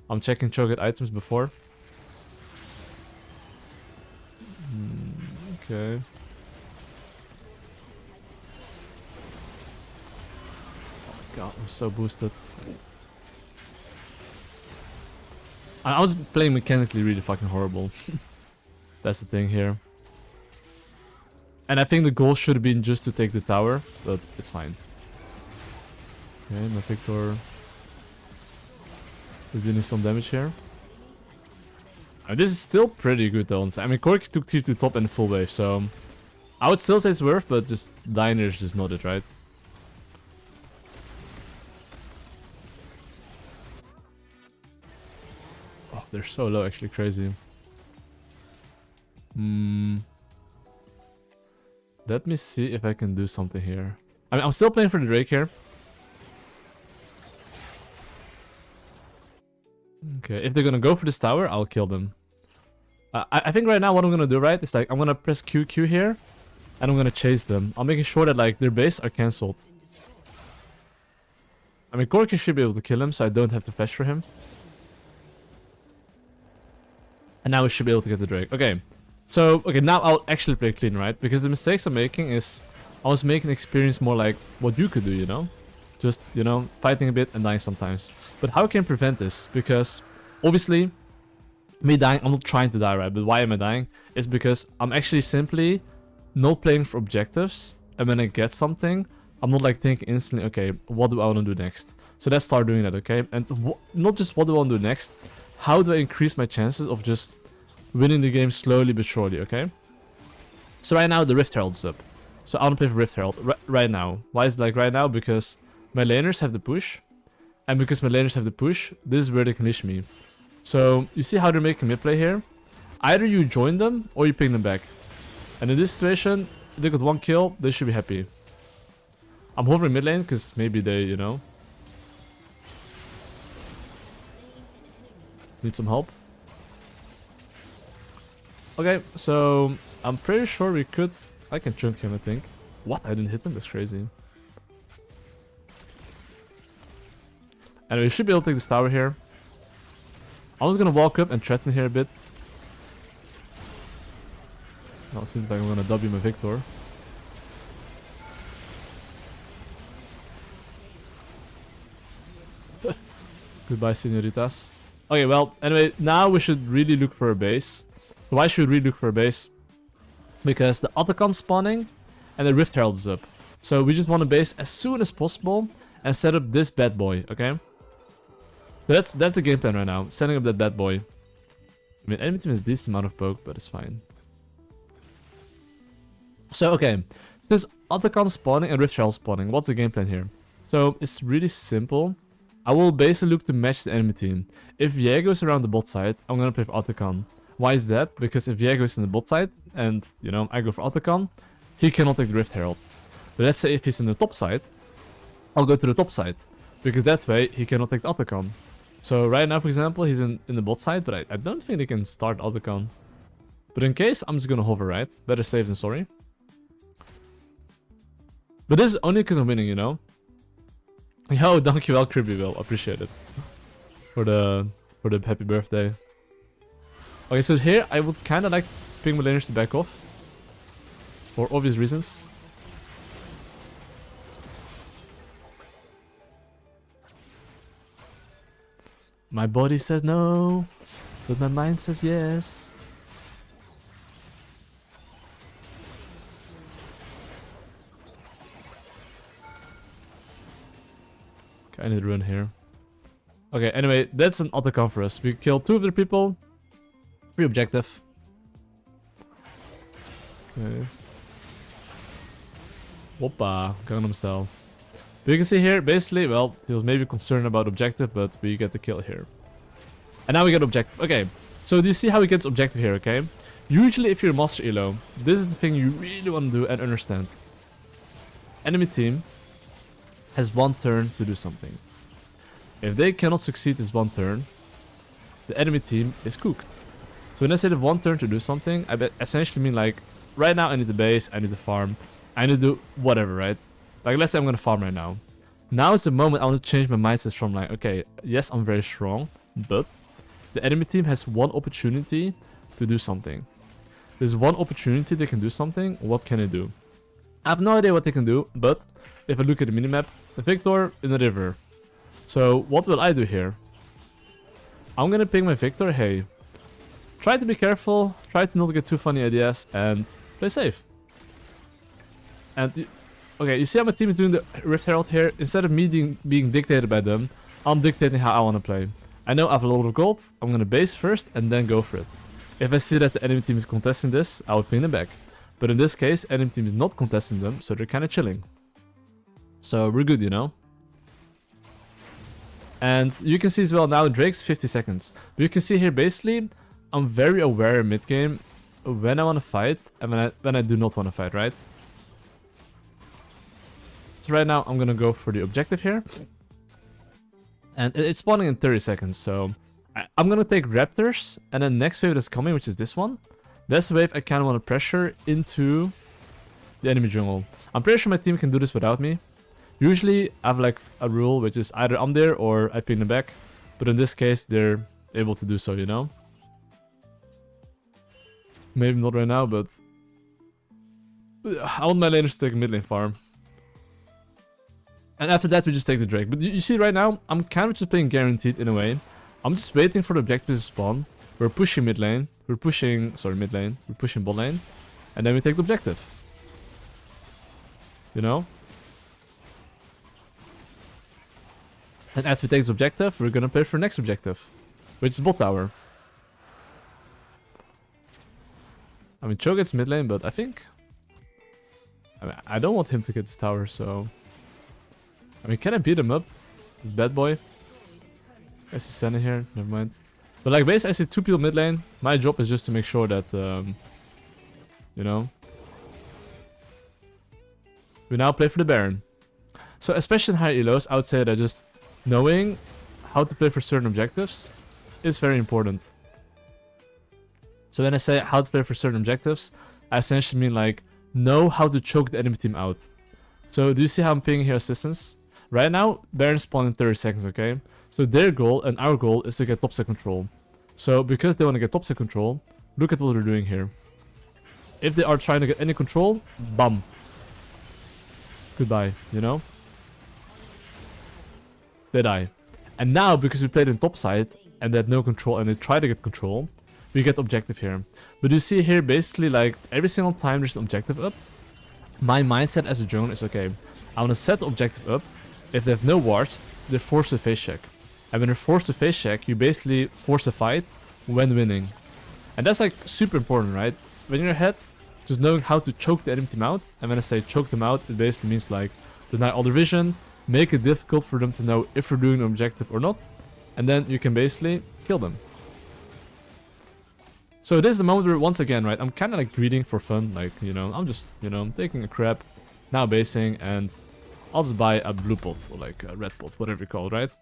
I'm checking choket items before. Okay. Oh my god, I'm so boosted. I was playing mechanically really fucking horrible. That's the thing here. And I think the goal should have been just to take the tower, but it's fine. Okay, my Victor is dealing some damage here. This is still pretty good though. I mean, Corki took tier 2 top and full wave, so I would still say it's worth, but just dying here is just not it, right? Oh, they're so low, actually crazy. Let me see if I can do something here. I mean, I'm still playing for the Drake here. Okay, if they're gonna go for this tower, I'll kill them. I think right now what I'm gonna do, right, is like I'm gonna press QQ here, and I'm gonna chase them. I'm making sure that like their base are cancelled. I mean, Corki should be able to kill him, so I don't have to flash for him. And now we should be able to get the Drake. Okay, so okay, now I'll actually play clean, right? Because the mistakes I'm making is I was making experience more like what you could do, you know? Just, you know, fighting a bit and dying sometimes. But how can I prevent this? Because, obviously, me dying, I'm not trying to die, right? But why am I dying? It's because I'm actually simply not playing for objectives. And when I get something, I'm not like thinking instantly, okay, what do I want to do next? So let's start doing that, okay? And not just what do I want to do next, how do I increase my chances of just winning the game slowly but surely, okay? So right now, the Rift Herald is up. So I want to play for Rift Herald right now. Why is it like right now? Because my laners have the push, and because my laners have the push, this is where they can leash me. So, you see how they're making mid play here? Either you join them, or you ping them back. And in this situation, if they got 1 kill, they should be happy. I'm hovering mid lane, because maybe they, you know, need some help. Okay, so I'm pretty sure we could... I can chunk him, I think. What? I didn't hit him? That's crazy. Anyway, we should be able to take this tower here. I was gonna walk up and threaten here a bit. Now it seems like I'm gonna W my Victor. Goodbye, senoritas. Okay, well, anyway, now we should really look for a base. Why should we really look for a base? Because the Otacon spawning and the Rift Herald is up. So we just want a base as soon as possible and set up this bad boy, okay? That's the game plan right now, setting up that bad boy. I mean, enemy team has a decent amount of poke, but it's fine. So, okay, since Otacon spawning and Rift Herald spawning, what's the game plan here? So, it's really simple. I will basically look to match the enemy team. If Viego is around the bot side, I'm gonna play for Otacon. Why is that? Because if Viego is in the bot side, and, you know, I go for Otacon, he cannot take the Rift Herald. But let's say if he's in the top side, I'll go to the top side. Because that way, he cannot take the Otacon. So right now, for example, he's in the bot side, but I don't think they can start Otacon. But in case, I'm just gonna hover, right? Better safe than sorry. But this is only because I'm winning, you know? Yo, dankjewel Cribbywell, appreciate it. For the happy birthday. Okay, so here I would kinda like ping my laners to back off. For obvious reasons. My body says no, but my mind says yes. Okay, I need to run here. Okay, anyway, that's an autocon for us. We killed 2 of their people. Free objective. Okay. Whoppa, Gangnam Style. But you can see here, basically, well, he was maybe concerned about objective, but we get the kill here. And now we get objective. Okay, so do you see how he gets objective here, okay? Usually if you're a master elo, this is the thing you really want to do and understand. Enemy team has 1 turn to do something. If they cannot succeed this 1 turn, the enemy team is cooked. So when I say they have 1 turn to do something, I essentially mean like, right now I need the base, I need the farm, I need to do whatever, right? Like let's say I'm gonna farm right now. Now is the moment I want to change my mindset from like, okay, yes, I'm very strong, but the enemy team has 1 opportunity to do something. There's 1 opportunity they can do something, what can they do? I have no idea what they can do, but if I look at the minimap, the Victor in the river. So what will I do here? I'm gonna ping my Victor, hey, try to be careful, try to not get too funny ideas, and play safe. And okay, you see how my team is doing the Rift Herald here? Instead of me being dictated by them, I'm dictating how I want to play. I know I have a lot of gold, I'm gonna base first and then go for it. If I see that the enemy team is contesting this, I will ping them back. But in this case, enemy team is not contesting them, so they're kinda chilling. So we're good, you know? And you can see as well now Drake's 50 seconds. But you can see here basically, I'm very aware in mid game when I want to fight and when I do not want to fight, right? So right now I'm gonna go for the objective here. And it's spawning in 30 seconds, so I'm gonna take Raptors, and then next wave that's coming, which is this one. This wave I kinda wanna pressure into the enemy jungle. I'm pretty sure my team can do this without me. Usually I have like a rule which is either I'm there or I ping them back. But in this case they're able to do so, you know? Maybe not right now, but I want my laners to take a mid lane farm. And after that we just take the Drake. But you see right now, I'm kind of just playing guaranteed in a way. I'm just waiting for the objective to spawn. We're pushing mid lane. We're pushing bot lane. And then we take the objective. You know? And after we take this objective, we're gonna play for the next objective. Which is bot tower. I mean, Cho gets mid lane, but I think... I don't want him to get this tower, so... I mean, can I beat him up? This bad boy. I see Senna here, never mind. But like, basically I see 2 people mid lane. My job is just to make sure that, you know... We now play for the Baron. So especially in higher elos, I would say that just knowing how to play for certain objectives is very important. So when I say how to play for certain objectives, I essentially mean like, know how to choke the enemy team out. So do you see how I'm pinging here assistance? Right now, Baron spawned in 30 seconds, okay? So their goal and our goal is to get topside control. So because they want to get topside control, look at what they're doing here. If they are trying to get any control, bam. Goodbye, you know? They die. And now, because we played in topside and they had no control and they try to get control, we get objective here. But you see here, basically, like, every single time there's an objective up, my mindset as a drone is, okay, I want to set the objective up. If they have no wards, they're forced to face check. And when they're forced to face check, you basically force a fight when winning. And that's like super important, right? When you're ahead, just knowing how to choke the enemy team out. And when I say choke them out, it basically means like deny all their vision, make it difficult for them to know if we're doing an objective or not. And then you can basically kill them. So this is the moment where, once again, right, I'm kind of like greeting for fun. Like, you know, I'm just, you know, taking a crap, now basing, and I'll just buy a blue pot or like a red pot, whatever you call it, right?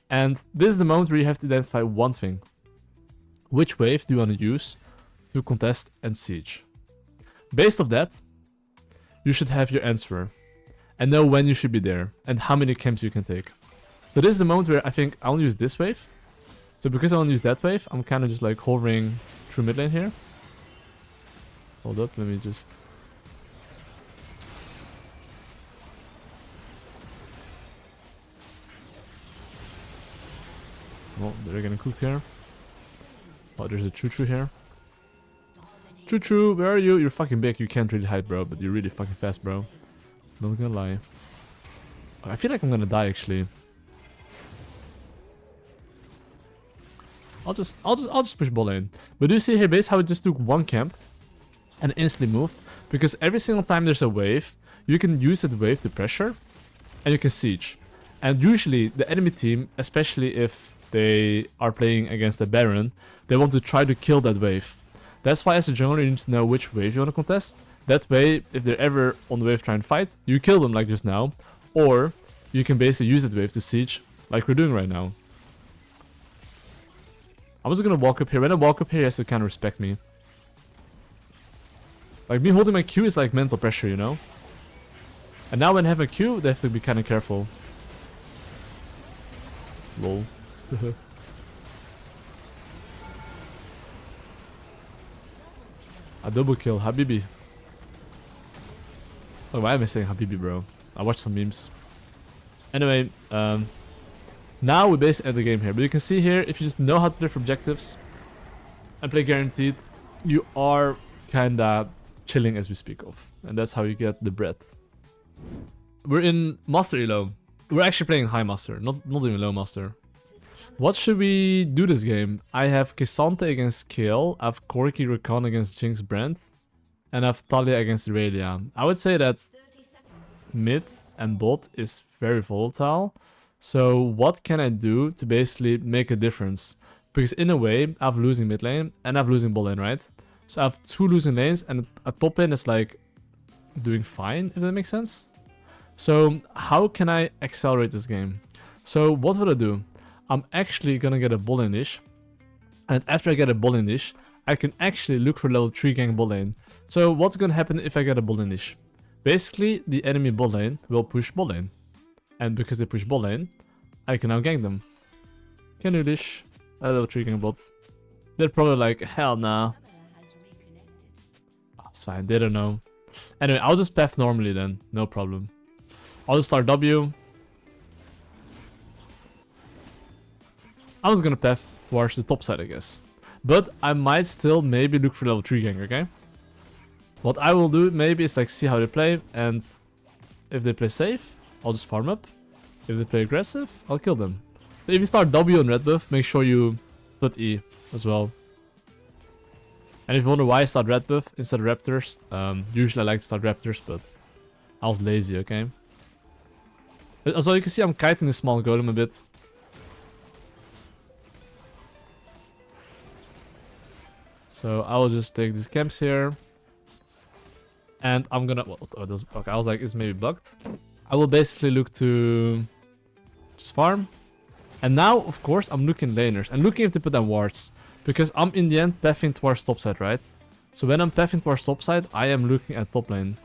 And this is the moment where you have to identify one thing. Which wave do you want to use to contest and siege? Based off that, you should have your answer and know when you should be there and how many camps you can take. So this is the moment where I think I'll use this wave. So because I want to use that wave, I'm kind of just like hovering through mid lane here. Hold up, let me just... Oh, they're getting cooked here. Oh, there's a choo-choo here. Choo-choo, where are you? You're fucking big, you can't really hide, bro, but you're really fucking fast, bro. Not gonna lie. I feel like I'm gonna die, actually. I'll just push ball lane. But do you see here, base how it just took one camp and instantly moved? Because every single time there's a wave, you can use that wave to pressure and you can siege. And usually the enemy team, especially if they are playing against a Baron, they want to try to kill that wave. That's why as a jungler you need to know which wave you want to contest. That way, if they're ever on the wave trying to fight, you kill them like just now. Or you can basically use that wave to siege like we're doing right now. I'm just gonna walk up here. When I walk up here, he has to kind of respect me. Like, me holding my Q is like mental pressure, you know? And now when I have a Q, they have to be kind of careful. Lol. A double kill, Habibi. Oh, why am I saying Habibi, bro? I watched some memes. Anyway, now we basically end the game here. But you can see here, if you just know how to play for objectives and play guaranteed, you are kinda chilling as we speak of. And that's how you get the bread. We're in Master Elo. We're actually playing High Master, not even Low Master. What should we do this game? I have K'Sante against Kayle, I have Corki Rakan against Jinx Brand, and I have Talia against Irelia. I would say that mid and bot is very volatile. So what can I do to basically make a difference? Because in a way, I have losing mid lane and I have losing bot lane, right? So I have two losing lanes and a top lane is like doing fine, if that makes sense. So how can I accelerate this game? So what would I do? I'm actually gonna get a bot lane niche. And after I get a bot lane niche, I can actually look for level 3 gang bot lane. So what's gonna happen if I get a bot lane niche? Basically, the enemy bot lane will push bot lane. And because they push bot lane, I can now gank them. Can do this. A level 3 gang bots. They're probably like, hell nah. Oh, it's fine, they don't know. Anyway, I'll just path normally then, no problem. I'll just start W. I was gonna path towards the top side, I guess. But I might still maybe look for level 3 gang, okay? What I will do maybe is like see how they play, and if they play safe, I'll just farm up. If they play aggressive, I'll kill them. So if you start W on red buff, make sure you put E as well. And if you wonder why I start red buff instead of raptors, usually I like to start raptors, but I was lazy, okay? As well, you can see I'm kiting the small golem a bit. So I will just take these camps here. And I'm gonna... Well, oh, okay, I was like, it's maybe blocked. I will basically look to just farm. And now, of course, I'm looking laners. I'm looking if they put down wards. Because I'm in the end pathing towards top side, right? So when I'm pathing towards top side, I am looking at top lane.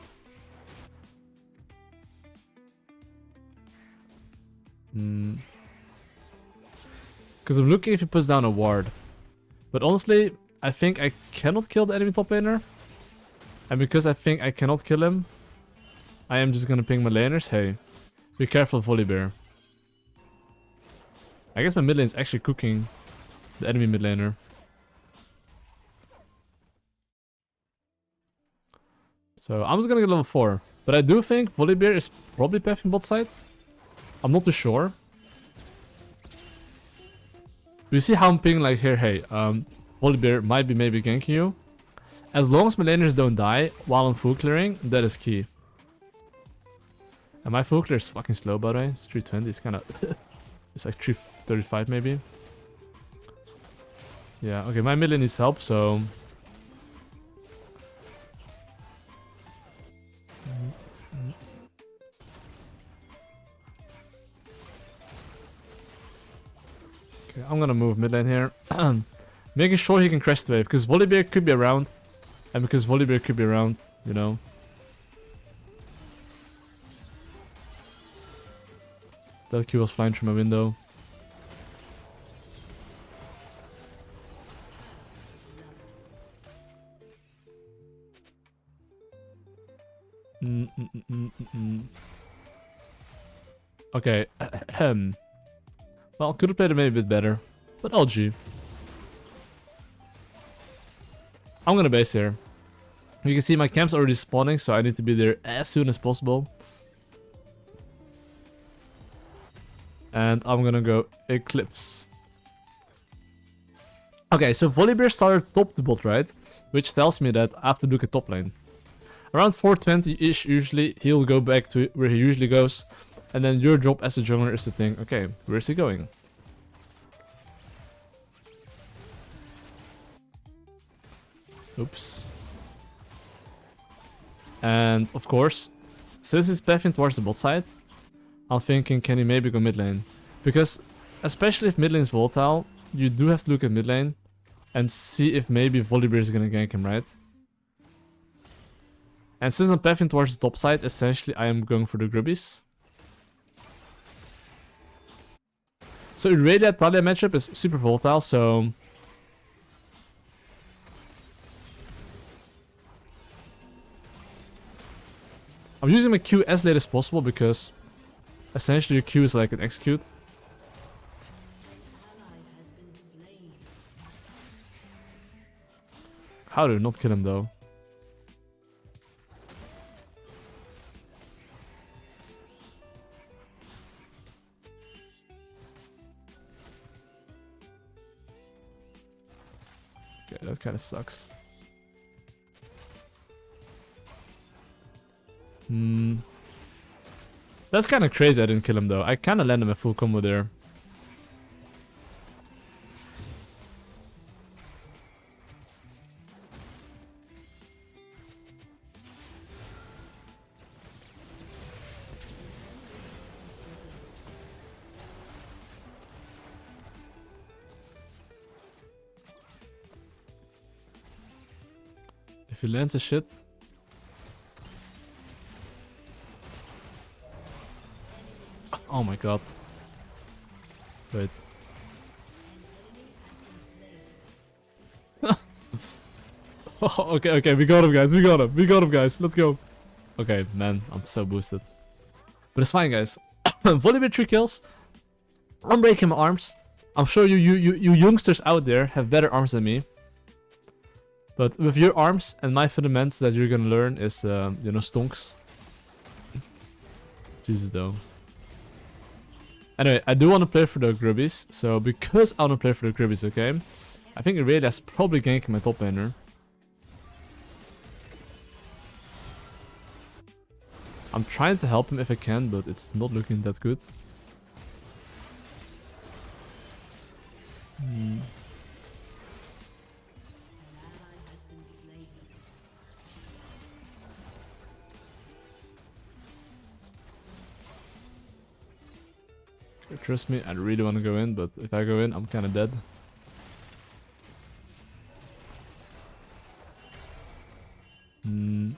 Because I'm looking if he puts down a ward. But honestly, I think I cannot kill the enemy top laner. And because I think I cannot kill him, I am just gonna ping my laners. Hey, be careful, Volibear. I guess my mid lane is actually cooking the enemy mid laner. So I'm just gonna get level 4. But I do think Volibear is probably pathing bot side. I'm not too sure. You see how I'm pinging like here, hey, Volibear might be maybe ganking you. As long as my laners don't die while I'm full clearing, that is key. And my full clear is fucking slow, by the way. It's 320, it's kind of... it's like 335 maybe. Yeah, okay, my mid lane needs help, so... Okay, I'm gonna move mid lane here. Making sure he can crash the wave, because Volibear could be around. And because Volibear could be around, you know. That Q was flying through my window. Okay. Well, could have played it maybe a bit better. But LG. I'm gonna base here. You can see my camp's already spawning, so I need to be there as soon as possible. And I'm gonna go Eclipse. Okay, so Volibear started top the bot, right? Which tells me that I have to look at top lane. Around 420-ish usually, he'll go back to where he usually goes. And then your job as a jungler is to think, okay, where's he going? Oops. And of course, since he's pathing towards the bot side, I'm thinking, can he maybe go mid lane? Because especially if mid lane is volatile, you do have to look at mid lane and see if maybe Volibear is gonna gank him, right? And since I'm pathing towards the top side, essentially I am going for the grubbies. So Irelia Talia matchup is super volatile, so I'm using my Q as late as possible because essentially your Q is like an execute. How do you not kill him though? Okay, that kind of sucks. That's kind of crazy I didn't kill him though. I kind of landed a full combo there. If he lands a shit. Oh my god. Wait. Oh, okay, we got him guys, we got him guys, let's go. Okay, man, I'm so boosted. But it's fine guys. Volibear 3 kills. I'm breaking my arms. I'm sure you youngsters out there have better arms than me. But with your arms and my fundamentals that you're gonna learn is, you know, stonks. Jesus though. Anyway, I do want to play for the grubbies, so because I want to play for the grubbies, okay? I think Irelia's probably ganking my top laner. I'm trying to help him if I can, but it's not looking that good. Trust me, I really want to go in, but if I go in, I'm kind of dead.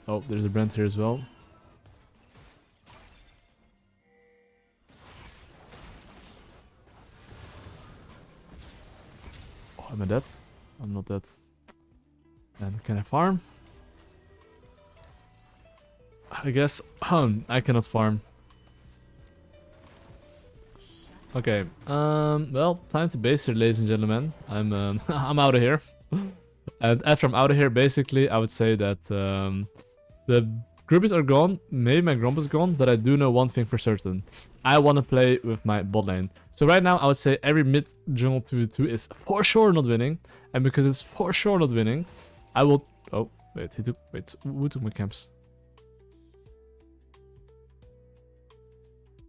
Oh, there's a Brand here as well. Oh, am I dead? I'm not dead. And can I farm? I guess I cannot farm. Okay, well, time to base here, ladies and gentlemen. I'm I'm out of here. And after I'm out of here, basically, I would say that the groupies are gone. Maybe my Gromp is gone, but I do know one thing for certain. I want to play with my bot lane. So right now, I would say every mid jungle 2v2 is for sure not winning. And because it's for sure not winning, I will... Oh, wait, who took my camps?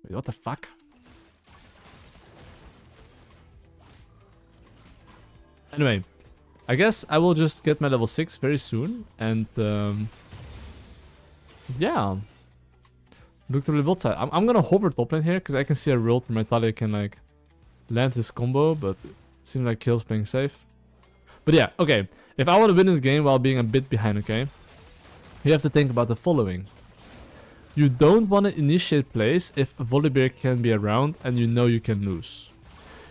Wait, what the fuck? Anyway, I guess I will just get my level 6 very soon, and yeah, look to the bot side. I'm gonna hover top lane here, because I can see a world where my Talia can like land this combo, but it seems like Kill's playing safe. But yeah, okay, if I want to win this game while being a bit behind, okay, you have to think about the following. You don't want to initiate plays if Volibear can be around and you know you can lose.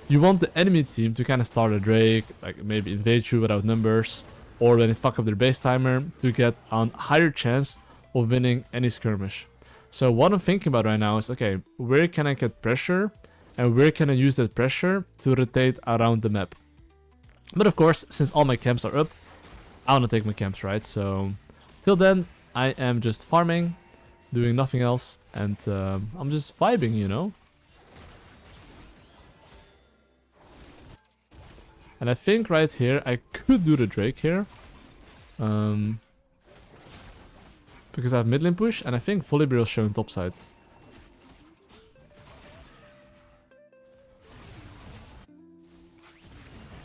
You want the enemy team to kind of start a Drake, like maybe invade you without numbers, or when they fuck up their base timer, to get a higher chance of winning any skirmish. So what I'm thinking about right now is, okay, where can I get pressure, and where can I use that pressure to rotate around the map? But of course, since all my camps are up, I want to take my camps, right? So till then, I am just farming, doing nothing else, and I'm just vibing, you know? And I think right here, I could do the Drake here. Because I have mid lane push, and I think Volibear is showing topside.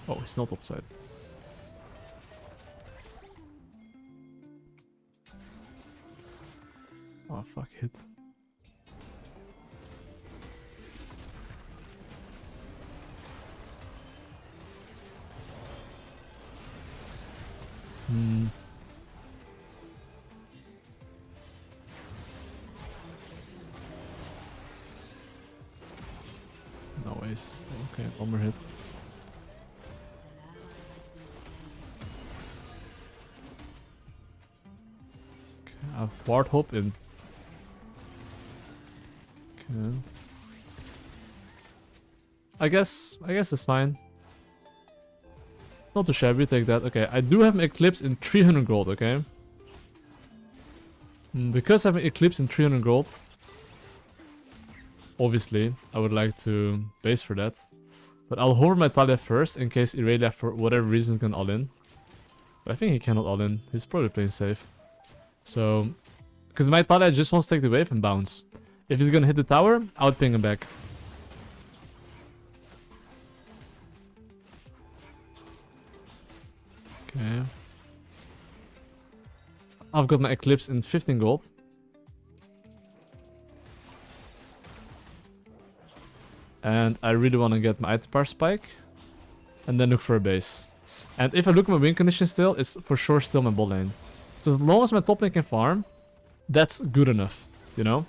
Oh, he's not topside. Oh, fuck, hit. No waste. Okay, one more hit. Okay, I have ward hop in. Okay. I guess it's fine. Not too shabby, take that. Okay, I do have an Eclipse in 300 gold, okay? Because I have an Eclipse in 300 gold, obviously, I would like to base for that. But I'll hover my Talia first, in case Irelia, for whatever reason, can all-in. But I think he cannot all-in. He's probably playing safe. So, because my Talia just wants to take the wave and bounce. If he's gonna hit the tower, I would ping him back. Okay. I've got my Eclipse in 15 gold. And I really want to get my item power spike. And then look for a base. And if I look at my win condition still, it's for sure still my bot lane. So as long as my top lane can farm, that's good enough, you know?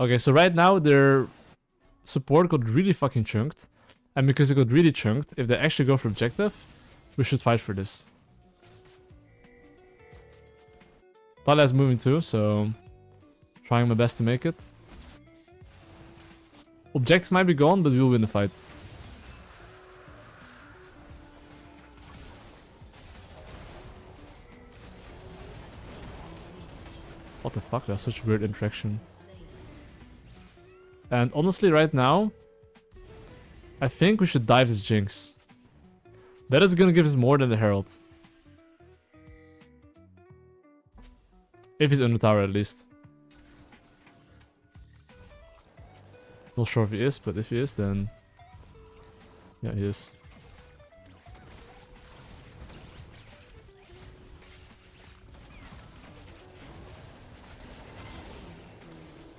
Okay, so right now their support got really fucking chunked. And because it got really chunked, if they actually go for objective, we should fight for this. Talia's moving too, so trying my best to make it. Objectives might be gone, but we'll win the fight. What the fuck, that's such a weird interaction. And honestly, right now, I think we should dive this Jinx. That is gonna give us more than the Herald. If he's under tower, at least. Not sure if he is, but if he is, then... yeah, he is.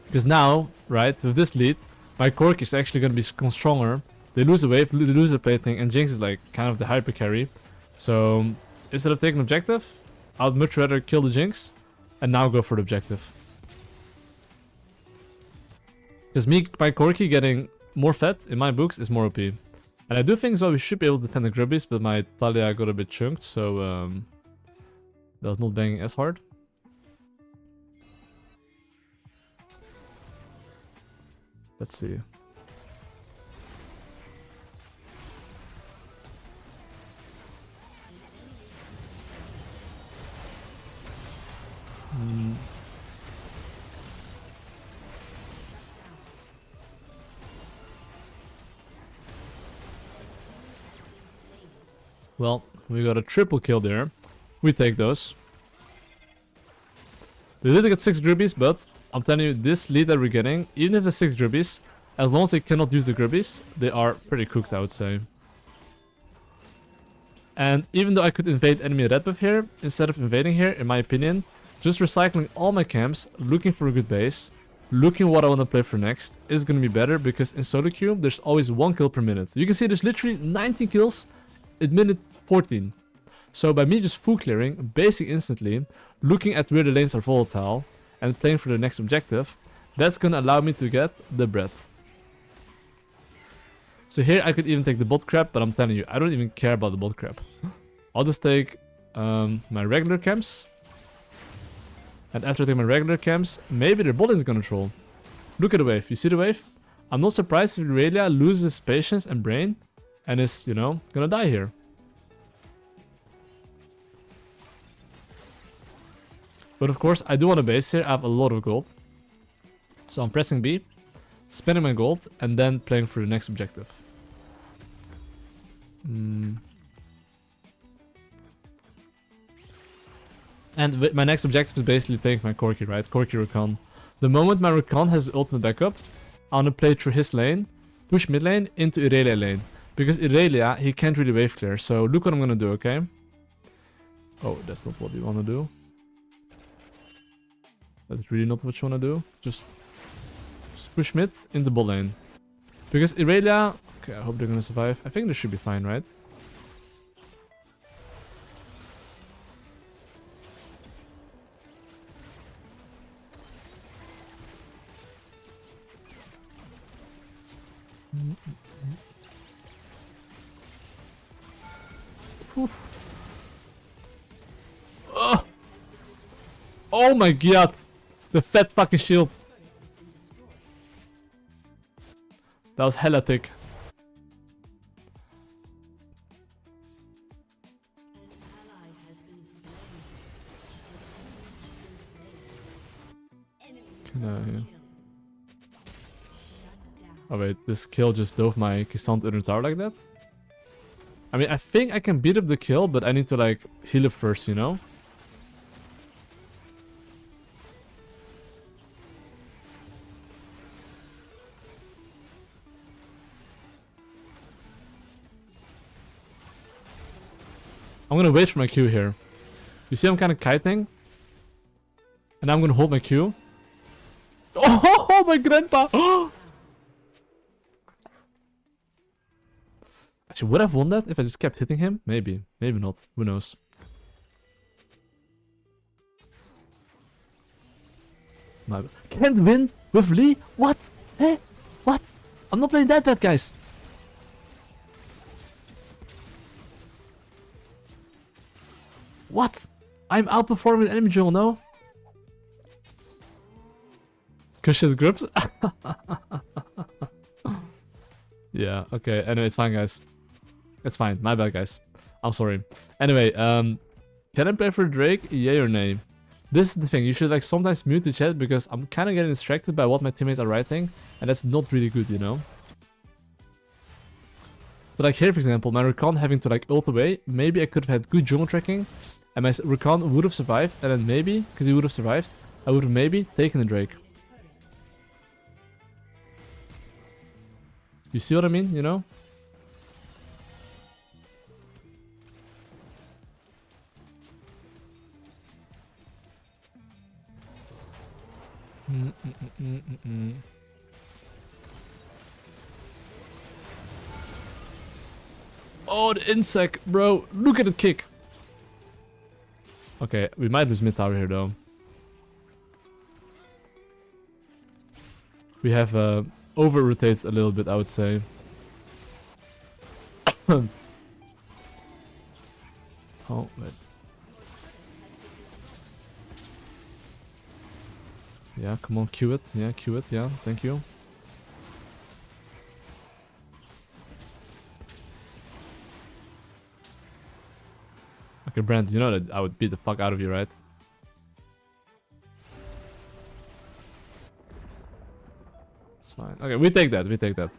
Because now, right, with this lead, my Cork is actually going to be stronger. They lose a wave, they lose a plating, and Jinx is like kind of the hyper carry. So instead of taking objective, I would much rather kill the Jinx and now go for the objective. Because my Corki getting more fed in my books is more OP. And I do think as well we should be able to defend the Grubbies, but my Talia got a bit chunked, so that was not banging as hard. Let's see. Well, we got a triple kill there. We take those. They did get 6 Grubbies, but I'm telling you, this lead that we're getting, even if the 6 Grubbies, as long as they cannot use the Grubbies, they are pretty cooked, I would say. And even though I could invade enemy red buff here, instead of invading here, in my opinion, just recycling all my camps, looking for a good base, looking what I want to play for next is going to be better because in solo queue, there's always 1 kill per minute. You can see there's literally 19 kills at minute 14. So by me just full clearing, basing instantly, looking at where the lanes are volatile, and playing for the next objective, that's going to allow me to get the bread. So here I could even take the bot crap, but I'm telling you, I don't even care about the bot crap. I'll just take my regular camps. And after I take my regular camps, maybe their bot is gonna troll. Look at the wave. You see the wave? I'm not surprised if Lillia loses patience and brain and is, you know, gonna die here. But of course, I do want to base here. I have a lot of gold. So I'm pressing B, spending my gold, and then playing for the next objective. And my next objective is basically playing my Corki, right? Corki Rakan. The moment my Rakan has ultimate backup, I'm gonna play through his lane, push mid lane into Irelia lane. Because Irelia, he can't really wave clear. So look what I'm gonna do, okay? Oh, that's not what you wanna do. That's really not what you wanna do. Just push mid into bot lane. Because Irelia... Okay, I hope they're gonna survive. I think they should be fine, right? Oh my god! The fat fucking shield. That was hella thick. Oh wait, this kill just dove my Kissant under tower like that? I mean, I think I can beat up the kill, but I need to like heal up first, you know? I'm gonna wait for my Q here. You see I'm kind of kiting? And I'm gonna hold my Q. Oh, my grandpa! Actually, would I have won that if I just kept hitting him? Maybe. Maybe not. Who knows? Can't win with Lee? What? Eh? What? I'm not playing that bad, guys. What? I'm outperforming the enemy jungle, no? Cushion's grips? Yeah, okay. Anyway, it's fine, guys. It's fine. My bad, guys. I'm sorry. Anyway, can I play for Drake? Yay or nay? This is the thing. You should like sometimes mute the chat because I'm kind of getting distracted by what my teammates are writing. And that's not really good, you know? So like here, for example, my Rakan having to like ult away. Maybe I could have had good jungle tracking. And my Rakan would have survived. And then maybe, because he would have survived, I would have maybe taken the Drake. You see what I mean, you know? Oh, the insect, bro. Look at it kick. Okay, we might lose mid tower here, though. We have over-rotated a little bit, I would say. Oh, wait. Yeah, come on, Q it. Yeah, Q it. Yeah, thank you. Okay, Brand, you know that I would beat the fuck out of you, right? It's fine. Okay, we take that. We take that.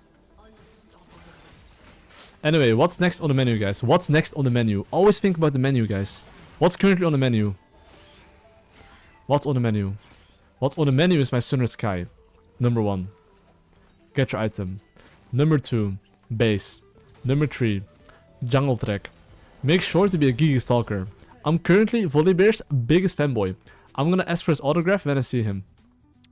Anyway, what's next on the menu, guys? What's next on the menu? Always think about the menu, guys. What's currently on the menu? What's on the menu? What's on the menu is my Sunrise Sky. Number 1. Get your item. Number 2. Base. Number 3. Jungle track. Make sure to be a Gigi Stalker. I'm currently Volibear's biggest fanboy. I'm gonna ask for his autograph when I see him.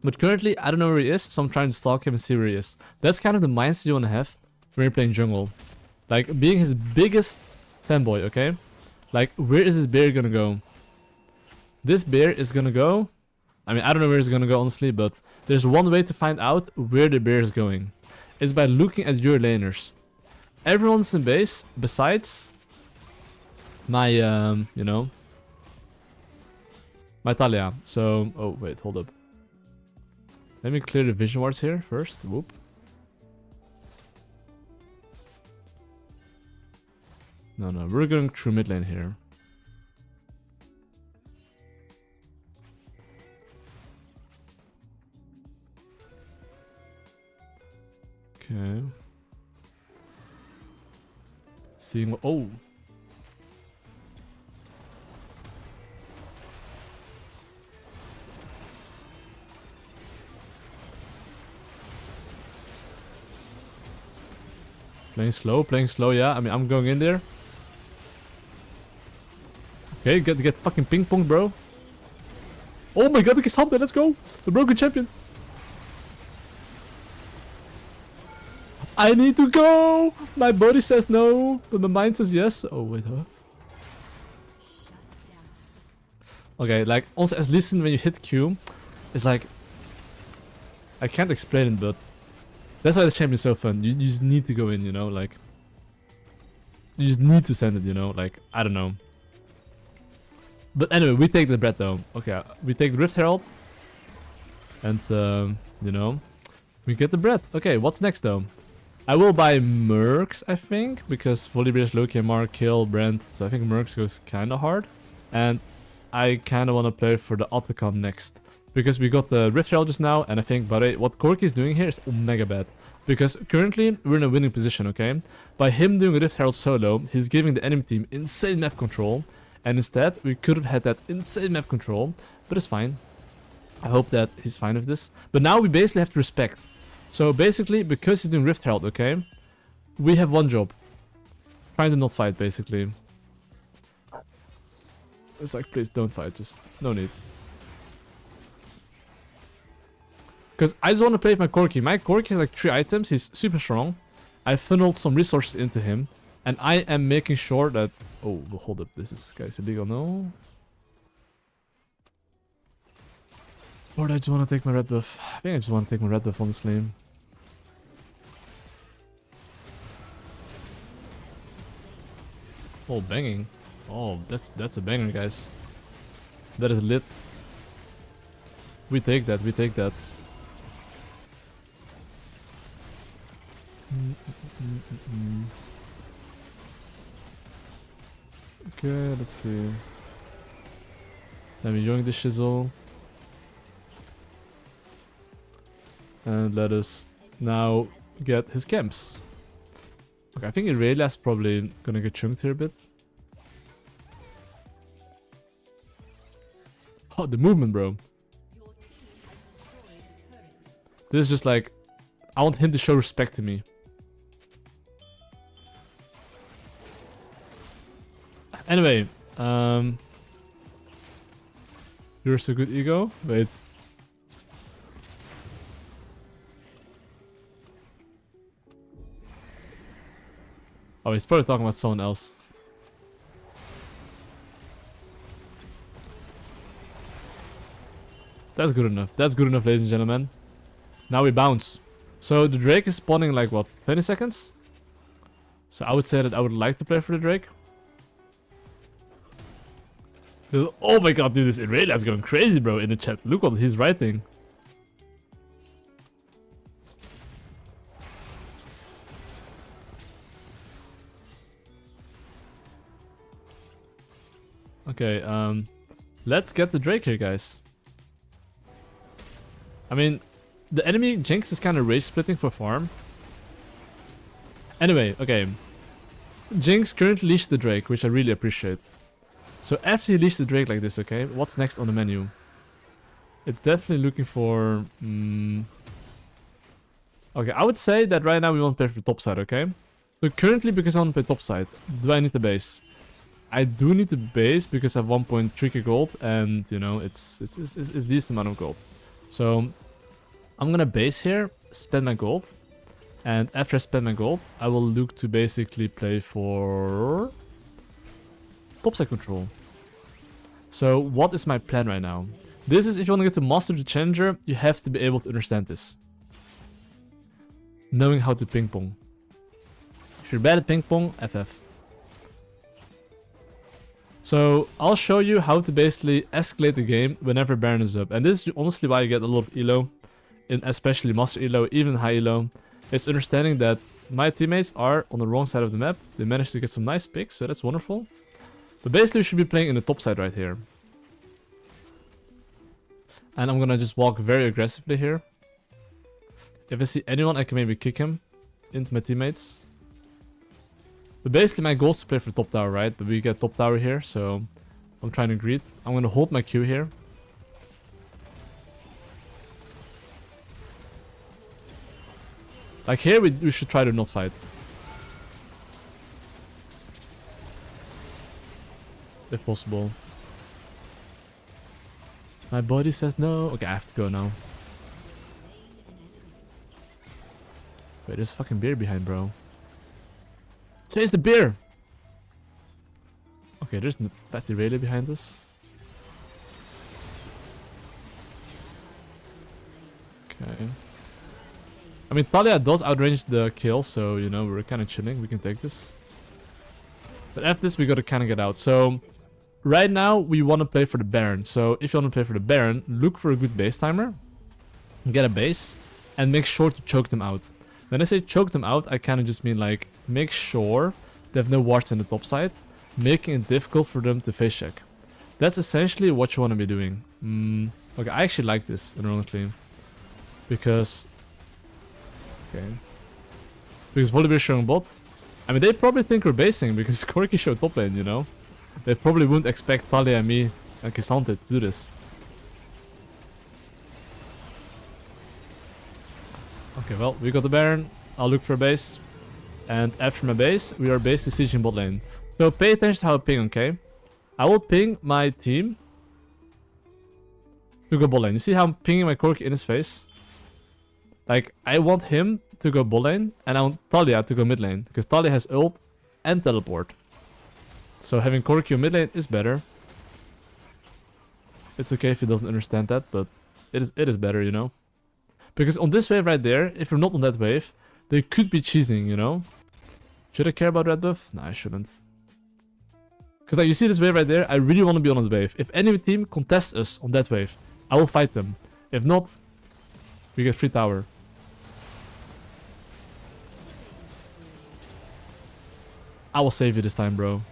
But currently, I don't know where he is, so I'm trying to stalk him and see where he is. That's kind of the mindset you want to have when you're playing jungle. Like, being his biggest fanboy, okay? Like, where is this bear gonna go? This bear is gonna go... I mean, I don't know where it's gonna go, honestly, but there's one way to find out where the bear is going. It's by looking at your laners. Everyone's in base, besides my, you know, my Talia. So, oh, wait, hold up. Let me clear the vision wards here first. Whoop. No, we're going through mid lane here. Okay. Seeing what... Oh! Playing slow, yeah. I mean, I'm going in there. Okay, get fucking ping pong, bro. Oh my god, we can stop that, let's go! The broken champion! I need to go! My body says no, but my mind says yes. Oh, wait, huh? Okay, like, also, as listen when you hit Q, it's like... I can't explain it, but... That's why the champion is so fun. You just need to go in, you know, like... You just need to send it, you know, like, I don't know. But anyway, we take the bread though. Okay, we take the Rift Herald. And, you know, we get the bread. Okay, what's next though? I will buy Mercs, I think, because Volibear's Loki and Mark kill Brand, so I think Mercs goes kinda hard. And I kinda wanna play for the Otacon next. Because we got the Rift Herald just now, and I think, but what Corki is doing here is mega bad. Because currently, we're in a winning position, okay? By him doing Rift Herald solo, he's giving the enemy team insane map control. And instead, we could have had that insane map control, but it's fine. I hope that he's fine with this. But now we basically have to respect. So basically, because he's doing Rift Herald, okay? We have one job. Trying to not fight, basically. It's like, please don't fight, just no need. Because I just want to play with my Corki. My Corki has like 3 items, he's super strong. I funneled some resources into him. And I am making sure that... Oh, hold up, this is, guys, illegal, no? Or do I just want to take my red buff? I think I just want to take my red buff, honestly. Oh, banging. Oh, that's a banger, guys. That is lit. We take that, we take that. Okay, let's see. Let me yoink the shizzle. And let us now get his camps. Okay, I think Irelia's probably gonna get chunked here a bit. Oh, the movement, bro. This is just like... I want him to show respect to me. Anyway, you're so good, ego. Wait. Oh, he's probably talking about someone else. That's good enough. That's good enough, ladies and gentlemen. Now we bounce. So the Drake is spawning like what, 20 seconds? So I would say that I would like to play for the Drake. Oh my god, dude, this Irelia's going crazy, bro, in the chat. Look what he's writing. Okay, let's get the Drake here, guys. I mean, the enemy Jinx is kind of rage splitting for farm. Anyway, okay. Jinx currently leashed the Drake, which I really appreciate. So after he leashed the Drake like this, okay, what's next on the menu? It's definitely looking for... Okay, I would say that right now we want to play for the top side, okay? So currently, because I want to play top side, do I need the base? I do need the base because I have 1.3k gold and, you know, it's decent amount of gold. So I'm gonna base here, spend my gold. And after I spend my gold, I will look to basically play for topside control. So what is my plan right now? This is, if you want to get to master the challenger, you have to be able to understand this. Knowing how to ping pong. If you're bad at ping pong, FF. So I'll show you how to basically escalate the game whenever Baron is up. And this is honestly why you get a lot of elo, in especially master elo, even high elo. It's understanding that my teammates are on the wrong side of the map. They managed to get some nice picks, so that's wonderful. But basically you should be playing in the top side right here. And I'm gonna just walk very aggressively here. If I see anyone, I can maybe kick him into my teammates. But basically my goal is to play for top tower, right? But we get top tower here, so I'm trying to greet. I'm gonna hold my Q here. Like here, we should try to not fight. If possible. My body says no. Okay, I have to go now. Wait, there's a fucking bear behind, bro. Chase the bear! Okay, there's the fatty Rayleigh behind us. Okay. I mean, Talia does outrange the kill, so, you know, we're kind of chilling. We can take this. But after this, we gotta kind of get out. So, right now, we want to play for the Baron. So, if you want to play for the Baron, look for a good base timer. Get a base. And make sure to choke them out. When I say choke them out, I kind of just mean, like, make sure they have no wards in the top side. Making it difficult for them to face check. That's essentially what you want to be doing. Okay, I actually like this, ironically. Because... Okay. Because Volibear is showing bot. I mean, they probably think we're basing because Corki showed top lane, you know? They probably wouldn't expect Talia and me and K'Sante to do this. Okay, well, we got the Baron. I'll look for a base. And after my base, we are base sieging bot lane. So pay attention to how I ping, okay? I will ping my team to go bot lane. You see how I'm pinging my Corki in his face? Like, I want him to go bot lane, and I want Talia to go mid lane. Because Talia has ult and teleport. So having Corki on mid lane is better. It's okay if he doesn't understand that, but it is better, you know? Because on this wave right there, if we're not on that wave, they could be cheesing, you know? Should I care about red buff? Nah, I shouldn't. Because like, you see this wave right there, I really want to be on the wave. If any team contests us on that wave, I will fight them. If not, we get free tower. I will save you this time, bro.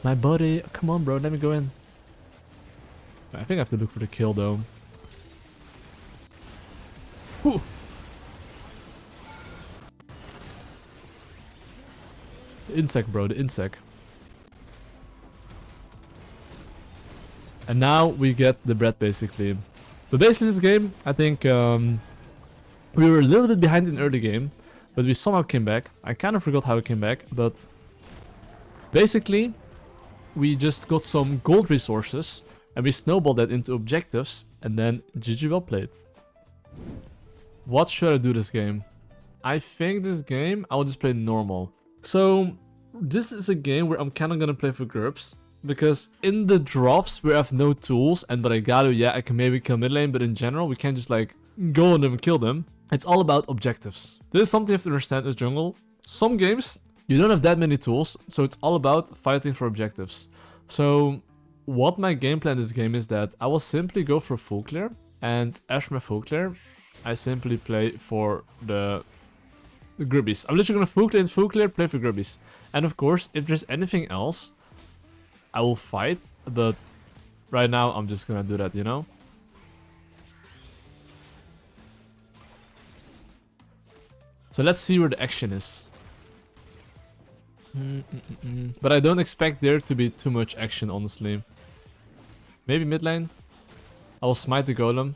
My buddy, come on, bro, let me go in. I think I have to look for the kill, though. Whew. The insect, bro, the insect. And now we get the bread, basically. But basically this game, I think we were a little bit behind in the early game. But we somehow came back. I kind of forgot how we came back. But basically, we just got some gold resources. And we snowballed that into objectives. And then GG well played. What should I do this game? I think this game, I will just play normal. So, this is a game where I'm kind of going to play for GURPS. Because in the drafts we have no tools, and but I gotta, yeah, I can maybe kill mid lane, but in general we can't just like go on them and kill them. It's all about objectives. This is something you have to understand as jungle. Some games you don't have that many tools, so it's all about fighting for objectives. So what my game plan in this game is that I will simply go for full clear, and after my full clear, I simply play for the grubbies. I'm literally gonna full clear, play for grubbies. And of course, if there's anything else, I will fight, but right now I'm just gonna do that, you know? So let's see where the action is. But I don't expect there to be too much action, honestly. Maybe mid lane. I will smite the golem,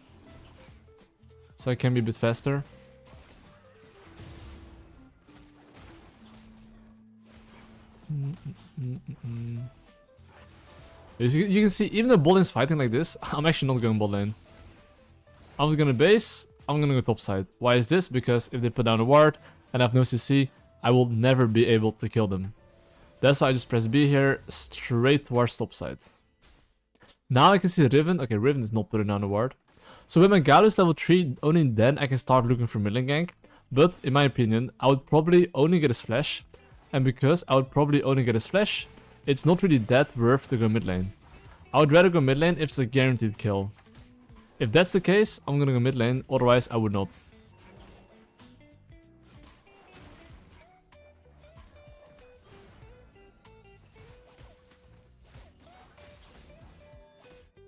so I can be a bit faster. You can see, even though bot lane's fighting like this, I'm actually not going bot lane. I'm just gonna base, I'm gonna go top side. Why is this? Because if they put down a ward and I have no CC, I will never be able to kill them. That's why I just press B here, straight towards top side. Now I can see Riven. Okay, Riven is not putting down a ward. So when my Galio is level 3, only then I can start looking for mid lane gank. But in my opinion, I would probably only get his flash. And because I would probably only get his flash, it's not really that worth to go mid lane. I would rather go mid lane if it's a guaranteed kill. If that's the case, I'm gonna go mid lane, otherwise I would not.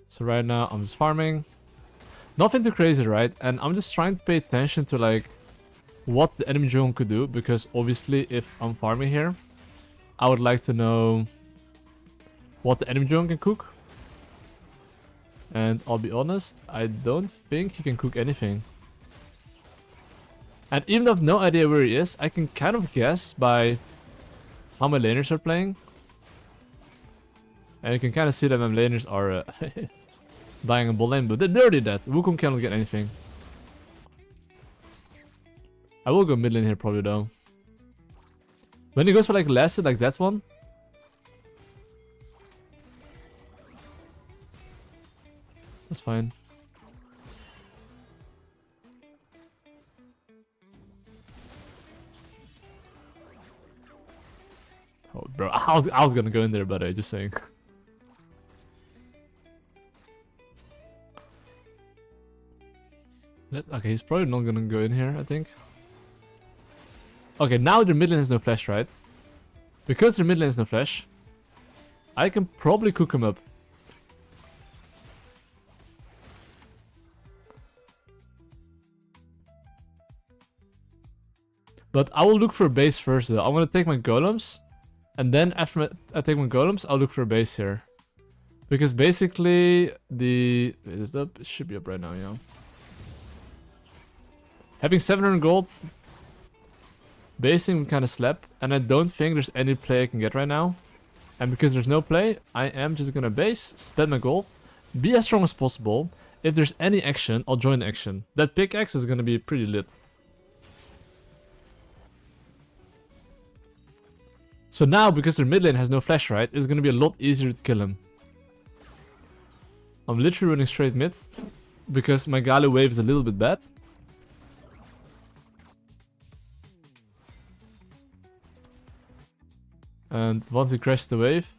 So right now I'm just farming. Nothing too crazy, right? And I'm just trying to pay attention to like what the enemy jungle could do, because obviously if I'm farming here, I would like to know what the enemy jungle can cook. And I'll be honest, I don't think he can cook anything. And even though I have no idea where he is, I can kind of guess by how my laners are playing. And you can kind of see that my laners are dying in bot lane, but they're already dead. Wukong cannot get anything. I will go mid lane here probably though. When he goes for like last hit like that one. That's fine. Oh bro, I was gonna go in there, but just saying. Okay, he's probably not gonna go in here, I think. Okay, now their mid lane has no flash, right? Because their mid lane has no flash, I can probably cook him up. But I will look for a base first though. I'm gonna take my golems, and then after I take my golems, I'll look for a base here. Because basically, wait, is it up? It should be up right now, yeah. Having 700 gold, basing would kind of slap, and I don't think there's any play I can get right now. And because there's no play, I am just gonna base, spend my gold, be as strong as possible. If there's any action, I'll join the action. That pickaxe is gonna be pretty lit. So now, because their mid lane has no flash, right, it's gonna be a lot easier to kill him. I'm literally running straight mid, because my Galio wave is a little bit bad. And once he crashes the wave,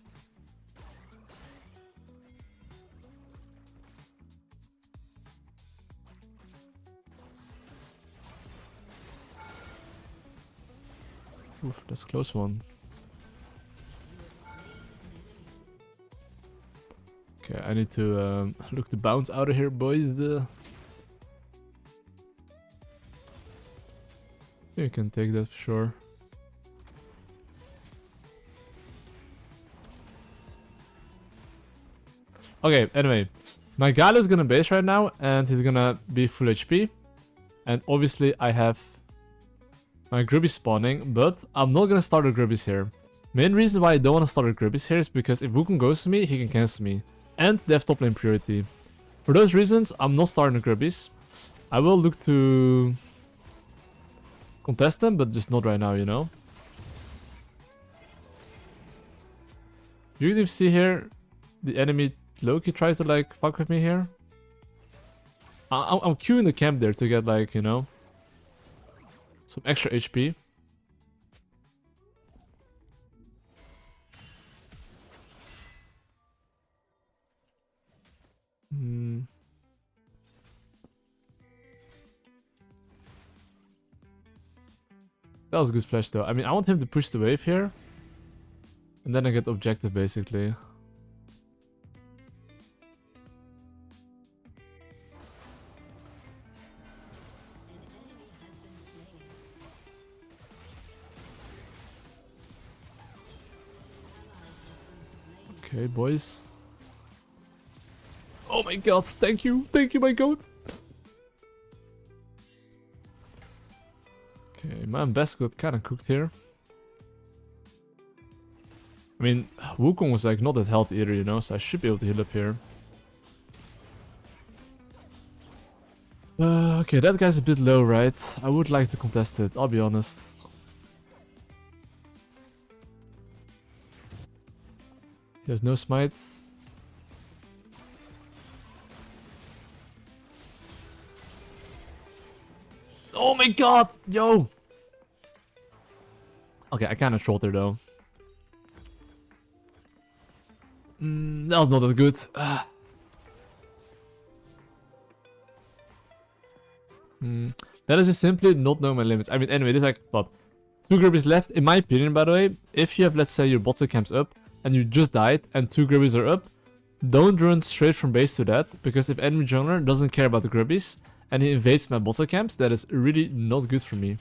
oof, that's a close one. Okay, I need to look the bounce out of here, boys. You can take that for sure. Okay, anyway, my Galio is gonna base right now, and he's gonna be full HP. And obviously I have my Grubby spawning, but I'm not gonna start with Grubbies here. Main reason why I don't want to start with Grubbies here is because if Wukong goes to me, he can cancel me. And they have top lane priority. For those reasons, I'm not starting with Grubbies. I will look to contest them, but just not right now, you know. You can even see here, the enemy Loki tries to like fuck with me here. I'm queuing the camp there to get like, you know, some extra HP. That was a good flash though. I mean, I want him to push the wave here. And then I get objective basically. Okay, boys. Oh my god, thank you, my goat. Okay, my best got kind of cooked here. mean, Wukong was like not that healthy either, you know, so I should be able to heal up here. Okay, that guy's a bit low, right? I would like to contest it, I'll be honest. He has no smite. Oh my god! Yo! Okay, I kinda trolled her though. That was not that good. That is just simply not knowing my limits. I mean, anyway, there's like, what? 2 Grubbies left. In my opinion, by the way, if you have, let's say, your bot camps up, and you just died, and 2 Grubbies are up, don't run straight from base to that, because if enemy jungler doesn't care about the Grubbies, and he invades my bot camps, that is really not good for me.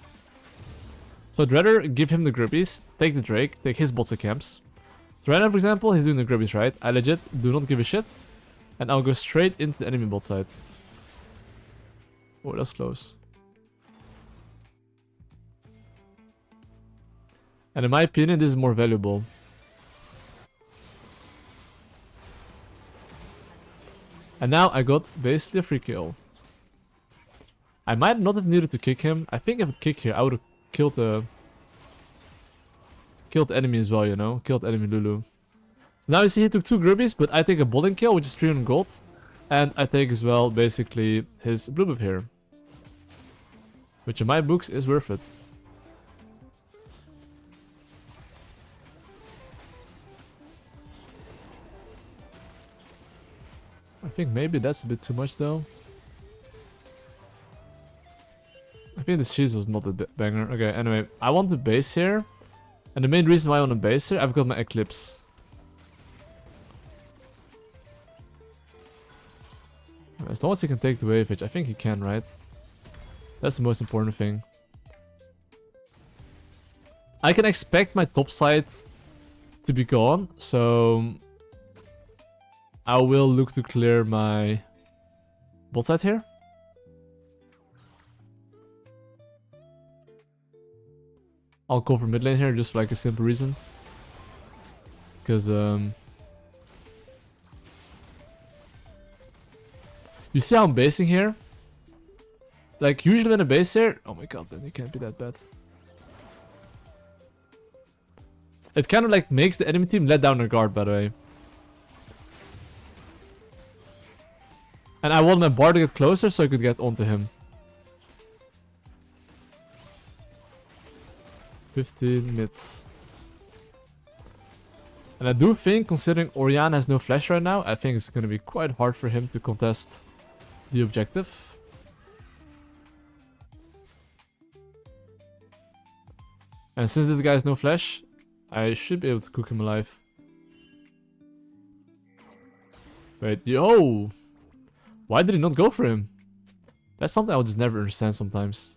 So I'd rather give him the Grubbies, take the Drake, take his bot camps. So right now, for example, he's doing the Grubbies, right? I legit do not give a shit, and I'll go straight into the enemy bot side. Oh, that's close. And in my opinion, this is more valuable. And now I got basically a free kill. I might not have needed to kick him. I think if I kick here, I would have killed the enemy as well, you know? Killed enemy Lulu. So now you see he took 2 Grubbies, but I take a bowling kill, which is 300 gold. And I take as well, basically, his blue buff here. Which in my books is worth it. I think maybe that's a bit too much though. I think this cheese was not a banger. Okay, anyway, I want to base here. And the main reason why I want to base here, I've got my Eclipse. As long as he can take the wave edge, I think he can, right? That's the most important thing. I can expect my top side to be gone, so I will look to clear my bot side here. I'll cover mid lane here just for like a simple reason. Because you see how I'm basing here? Like usually when I base here, oh my god, then it can't be that bad. It kind of like makes the enemy team let down their guard, by the way. And I want my bar to get closer so I could get onto him. 15 mids. And I do think, considering Orianna has no flash right now, I think it's going to be quite hard for him to contest the objective. And since this guy has no flash, I should be able to cook him alive. Wait, yo! Why did he not go for him? That's something I'll just never understand sometimes.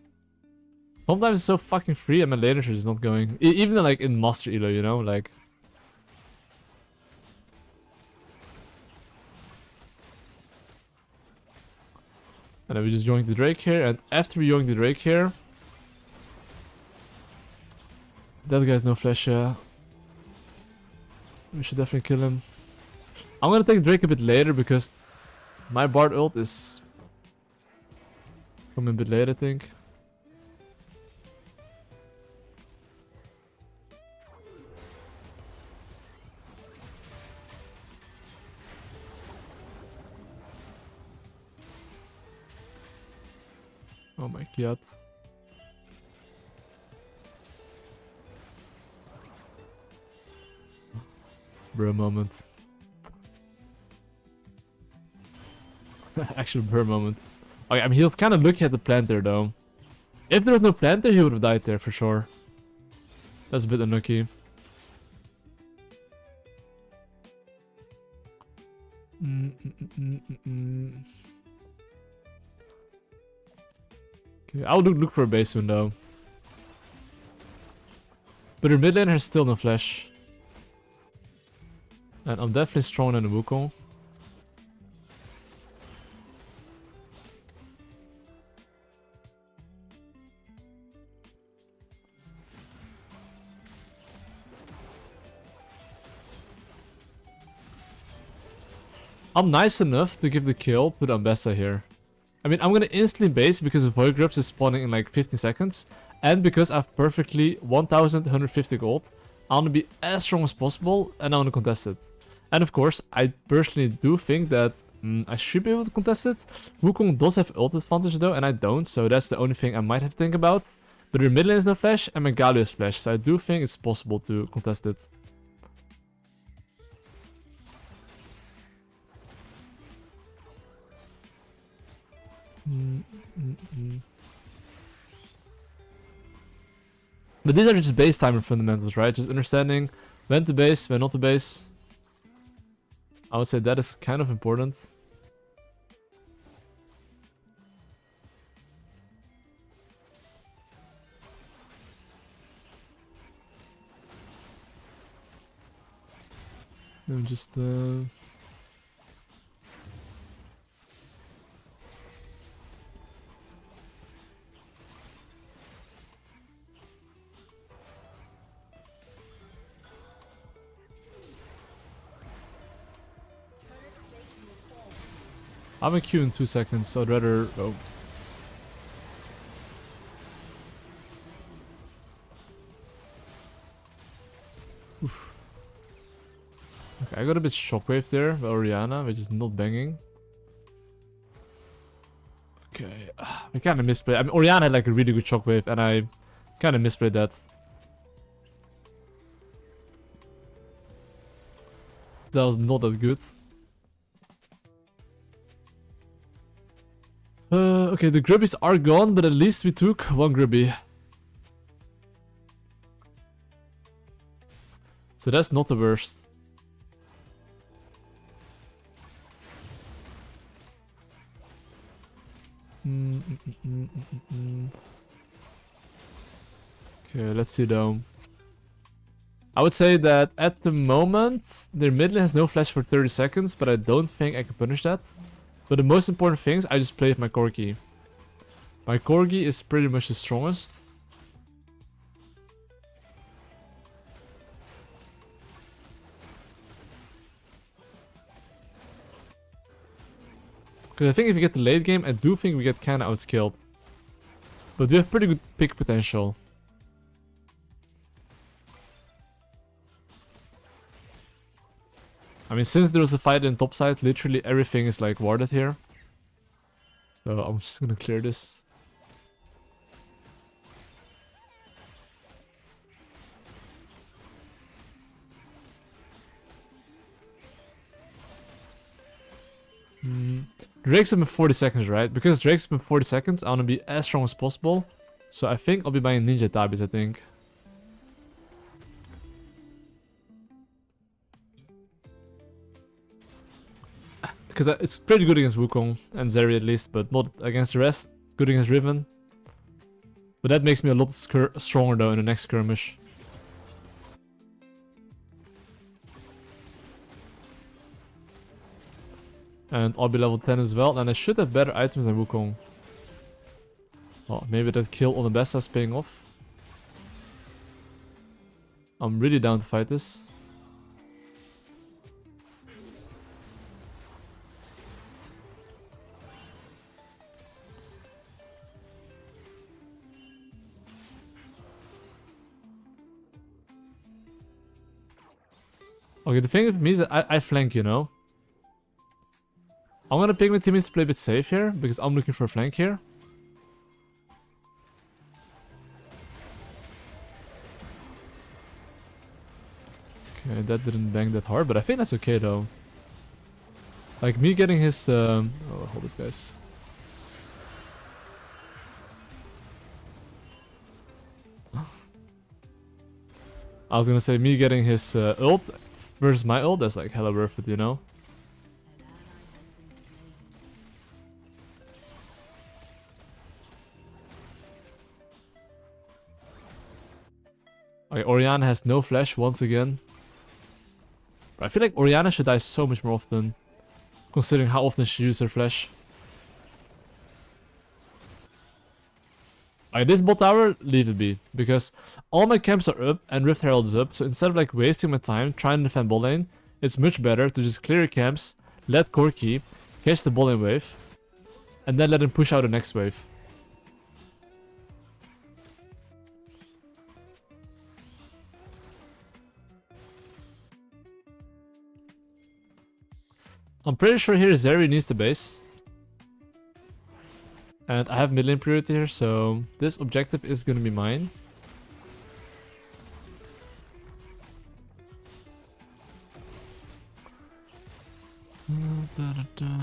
Sometimes it's so fucking free and my laners are just not going. Even like in Master Elo, you know, like. And then we just joined the Drake here, and after we joined the Drake here, that guy's no flash, we should definitely kill him. I'm gonna take Drake a bit later because my Bard ult is coming a bit late, I think. Oh my god. Bro moment. Actual bro moment. Okay, I mean, he was kind of looking at the plant there though. If there was no plant there, he would have died there for sure. That's a bit unlucky. Okay, I'll look for a base soon though. But her mid laner has still no flash. And I'm definitely stronger than the Wukong. I'm nice enough to give the kill to the Ambessa here. I mean, I'm gonna instantly base because the Void Grubs is spawning in like 15 seconds. And because I've perfectly 1150 gold, I want to be as strong as possible and I want to contest it. And of course, I personally do think that I should be able to contest it. Wukong does have ult advantage though, and I don't, so that's the only thing I might have to think about. But her mid lane is no flash, and my Galio is flash, so I do think it's possible to contest it. But these are just base timer fundamentals, right? Just understanding when to base, when not to base. I would say that is kind of important. I'm just I'm a Q in 2 seconds, so I'd rather go. Oof. Okay, I got a bit shockwave there by Orianna, which is not banging. Okay, I kind of misplayed. I mean, Orianna had like a really good shockwave, and I kind of misplayed that. That was not that good. Okay, the grubbies are gone, but at least we took one grubby. So that's not the worst. Okay, let's see though. I would say that at the moment, their mid lane has no flash for 30 seconds, but I don't think I can punish that. But the most important thing is I just play with my Corgi. My Corgi is pretty much the strongest. Because I think if we get the late game, I do think we get kinda outskilled. But we have pretty good pick potential. I mean, since there was a fight in top side, literally everything is like warded here. So I'm just gonna clear this. Drake's up in 40 seconds, right? Because Drake's up in 40 seconds, I want to be as strong as possible. So I think I'll be buying Ninja Tabis, I think. Because it's pretty good against Wukong and Zeri at least, but not against the rest. Good against Riven. But that makes me a lot stronger though in the next skirmish. And I'll be level 10 as well, and I should have better items than Wukong. Oh, maybe that kill on the best is paying off. I'm really down to fight this. Okay, the thing with me is that I flank, you know. I'm gonna pick my teammates to play a bit safe here, because I'm looking for a flank here. Okay, that didn't bang that hard, but I think that's okay though. Like me getting his oh, hold it guys. I was gonna say me getting his ult versus my ult, that's like hella worth it, you know? Okay, Orianna has no flash once again. I feel like Orianna should die so much more often, considering how often she uses her flash. Alright, this bot tower, leave it be, because all my camps are up and Rift Herald is up, so instead of like wasting my time trying to defend bot lane, it's much better to just clear your camps, let Corki catch the ball lane wave, and then let him push out the next wave. I'm pretty sure here Zeri needs the base. And I have mid lane priority here, so this objective is gonna be mine.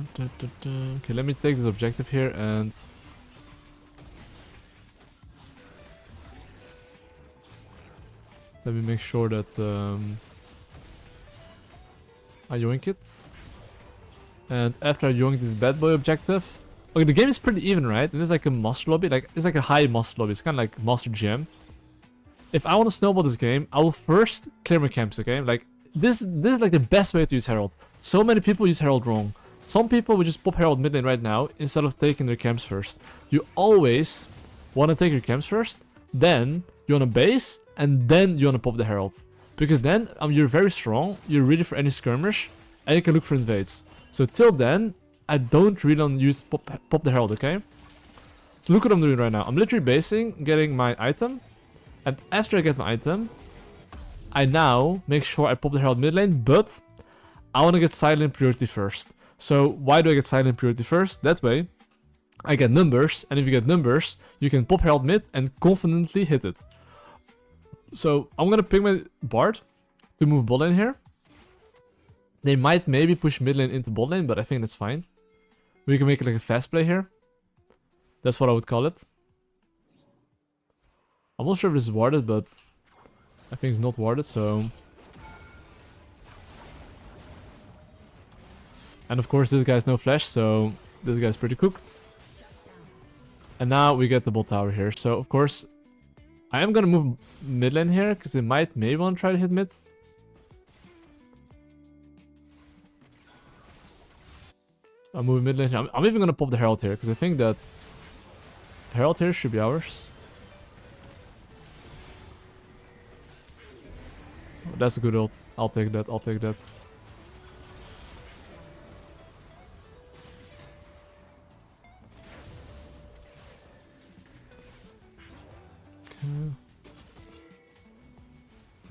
Okay, let me take this objective here and... let me make sure that I yoink it. And after I yoink this bad boy objective... okay, the game is pretty even, right? It is like a master lobby, like it's like a high master lobby. It's kind of like master GM. If I want to snowball this game, I will first clear my camps, okay? Like this is like the best way to use Herald. So many people use Herald wrong. Some people would just pop Herald mid lane right now instead of taking their camps first. You always want to take your camps first, then you want to base, and then you want to pop the Herald. Because then you're very strong, you're ready for any skirmish, and you can look for invades. So till then, I don't really want to use pop the Herald, okay? So look what I'm doing right now. I'm literally basing, getting my item, and after I get my item, I now make sure I pop the Herald mid lane, but I want to get silent priority first. So why do I get silent priority first? That way, I get numbers, and if you get numbers, you can pop Herald mid and confidently hit it. So I'm gonna pick my Bard to move bot lane here. They might maybe push mid lane into bot lane, but I think that's fine. We can make it like a fast play here. That's what I would call it. I'm not sure if this is warded, but I think it's not warded, so... and of course this guy's no flash, so this guy's pretty cooked. And now we get the bot tower here, so of course I am gonna move mid lane here, because they might maybe want to try to hit mid. I'm moving mid lane here. I'm even gonna pop the Herald here, because I think that Herald here should be ours. Oh, that's a good ult. I'll take that, I'll take that.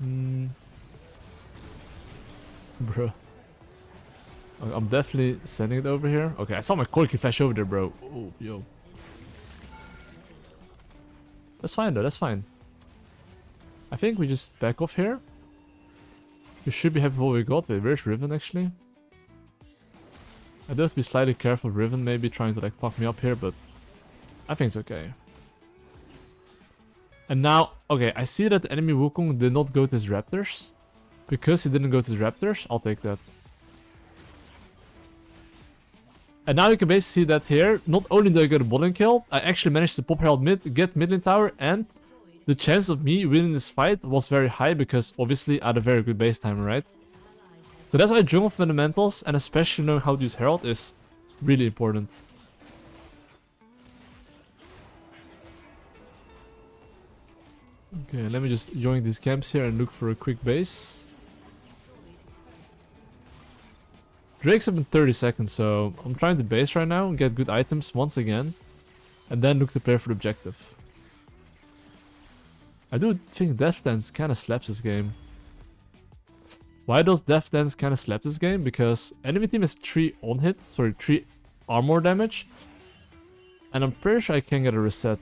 Okay. Bro. I'm definitely sending it over here. Okay, I saw my Corki flash over there, bro. Oh, yo. That's fine, though. That's fine. I think we just back off here. We should be happy with what we got. Wait, where's Riven, actually? I do have to be slightly careful of Riven, maybe trying to, like, fuck me up here, but I think it's okay. And now, okay, I see that the enemy Wukong did not go to his Raptors. Because he didn't go to his Raptors, I'll take that. And now you can basically see that here, not only did I get a bot lane kill, I actually managed to pop Herald mid, get mid lane tower, and the chance of me winning this fight was very high because obviously I had a very good base timer, right? So that's why jungle fundamentals, and especially knowing how to use Herald, is really important. Okay, let me just join these camps here and look for a quick base. Drake's up in 30 seconds, so I'm trying to base right now and get good items once again. And then look to play for the objective. I do think Death Dance kinda slaps this game. Why does Death Dance kinda slap this game? Because enemy team has 3 armor damage. And I'm pretty sure I can get a reset.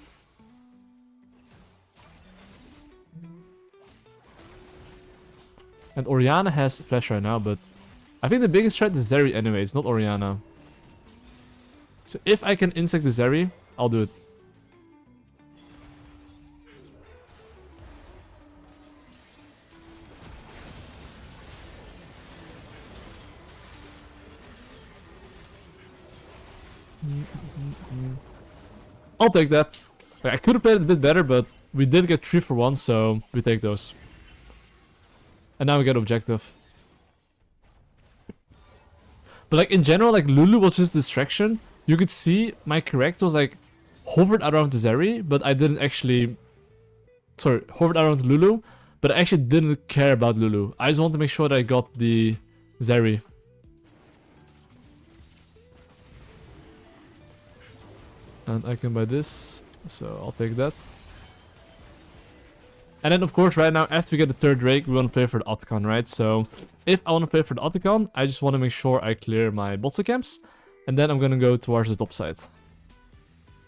And Orianna has flash right now, but I think the biggest threat is Zeri anyways, not Orianna. So if I can insect the Zeri, I'll do it. I'll take that. I could have played it a bit better, but we did get 3 for 1, so we take those. And now we get objective. But like in general, like Lulu was just distraction. You could see my correct was like hovered around the Zeri, but I didn't actually... sorry, hovered around Lulu, but I actually didn't care about Lulu. I just want to make sure that I got the Zeri. And I can buy this, so I'll take that. And then of course right now, after we get the third Drake, we want to play for the Otacon, right? So if I want to play for the Otacon, I just want to make sure I clear my bottom camps. And then I'm going to go towards the top side.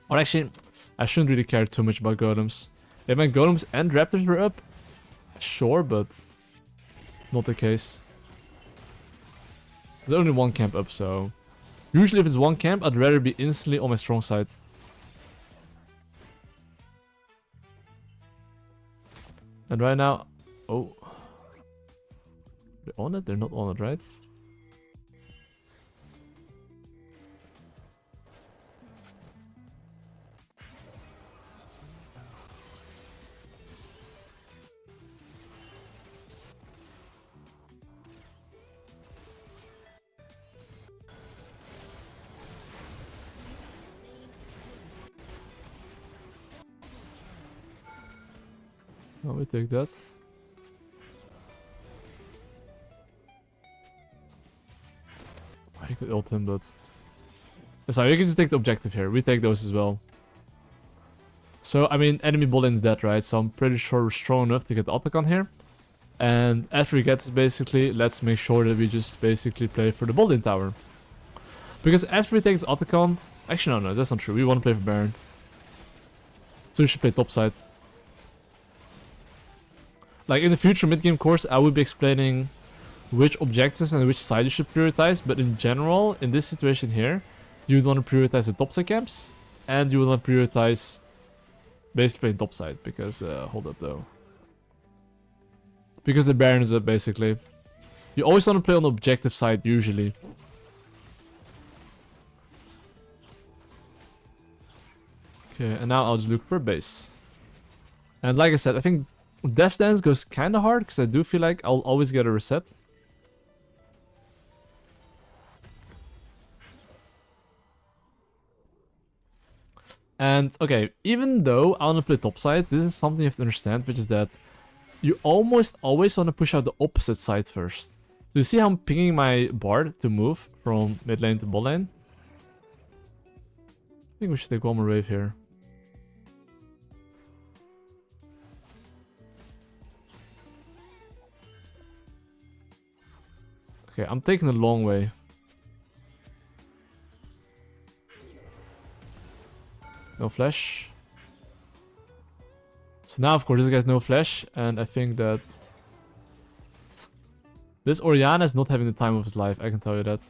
Or actually, I shouldn't really care too much about golems. If my golems and raptors were up, sure, but not the case. There's only one camp up, so... Usually if it's one camp, I'd rather be instantly on my strong side. And right now... Oh. They're on it? They're not on it, right? Let me take that. I could ult him, but... Sorry, we can just take the objective here. We take those as well. So, I mean, enemy bot lane's dead, right? So I'm pretty sure we're strong enough to get the Otacon here. And after we get this, basically, let's make sure that we just basically play for the bot lane tower. Because after we take this Otacon... Actually, no, that's not true. We want to play for Baron. So we should play top side. Like in the future mid-game course, I would be explaining which objectives and which side you should prioritize. But in general, in this situation here, you would want to prioritize the top side camps. And you would want to prioritize basically playing top side. Because, hold up though. Because the Baron is up basically. You always want to play on the objective side usually. Okay, and now I'll just look for a base. And like I said, I think Death Dance goes kind of hard, because I do feel like I'll always get a reset. And, okay, even though I want to play topside, this is something you have to understand, which is that you almost always want to push out the opposite side first. So you see how I'm pinging my Bard to move from mid lane to bot lane? I think we should take one more wave here. Okay, I'm taking the long way. No flash. So now, of course, this guy's no flash, and I think that this Orianna is not having the time of his life, I can tell you that.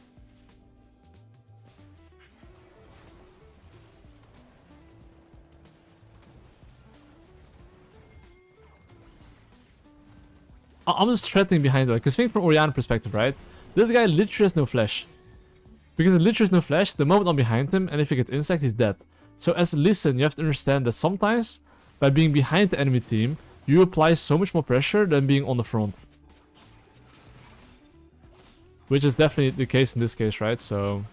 I'm just threatening behind it, because think from Orianna perspective, right? This guy literally has no flash. Because he literally has no flash, the moment I'm behind him, and if he gets insect, he's dead. So as a listen, you have to understand that sometimes, by being behind the enemy team, you apply so much more pressure than being on the front. Which is definitely the case in this case, right? So...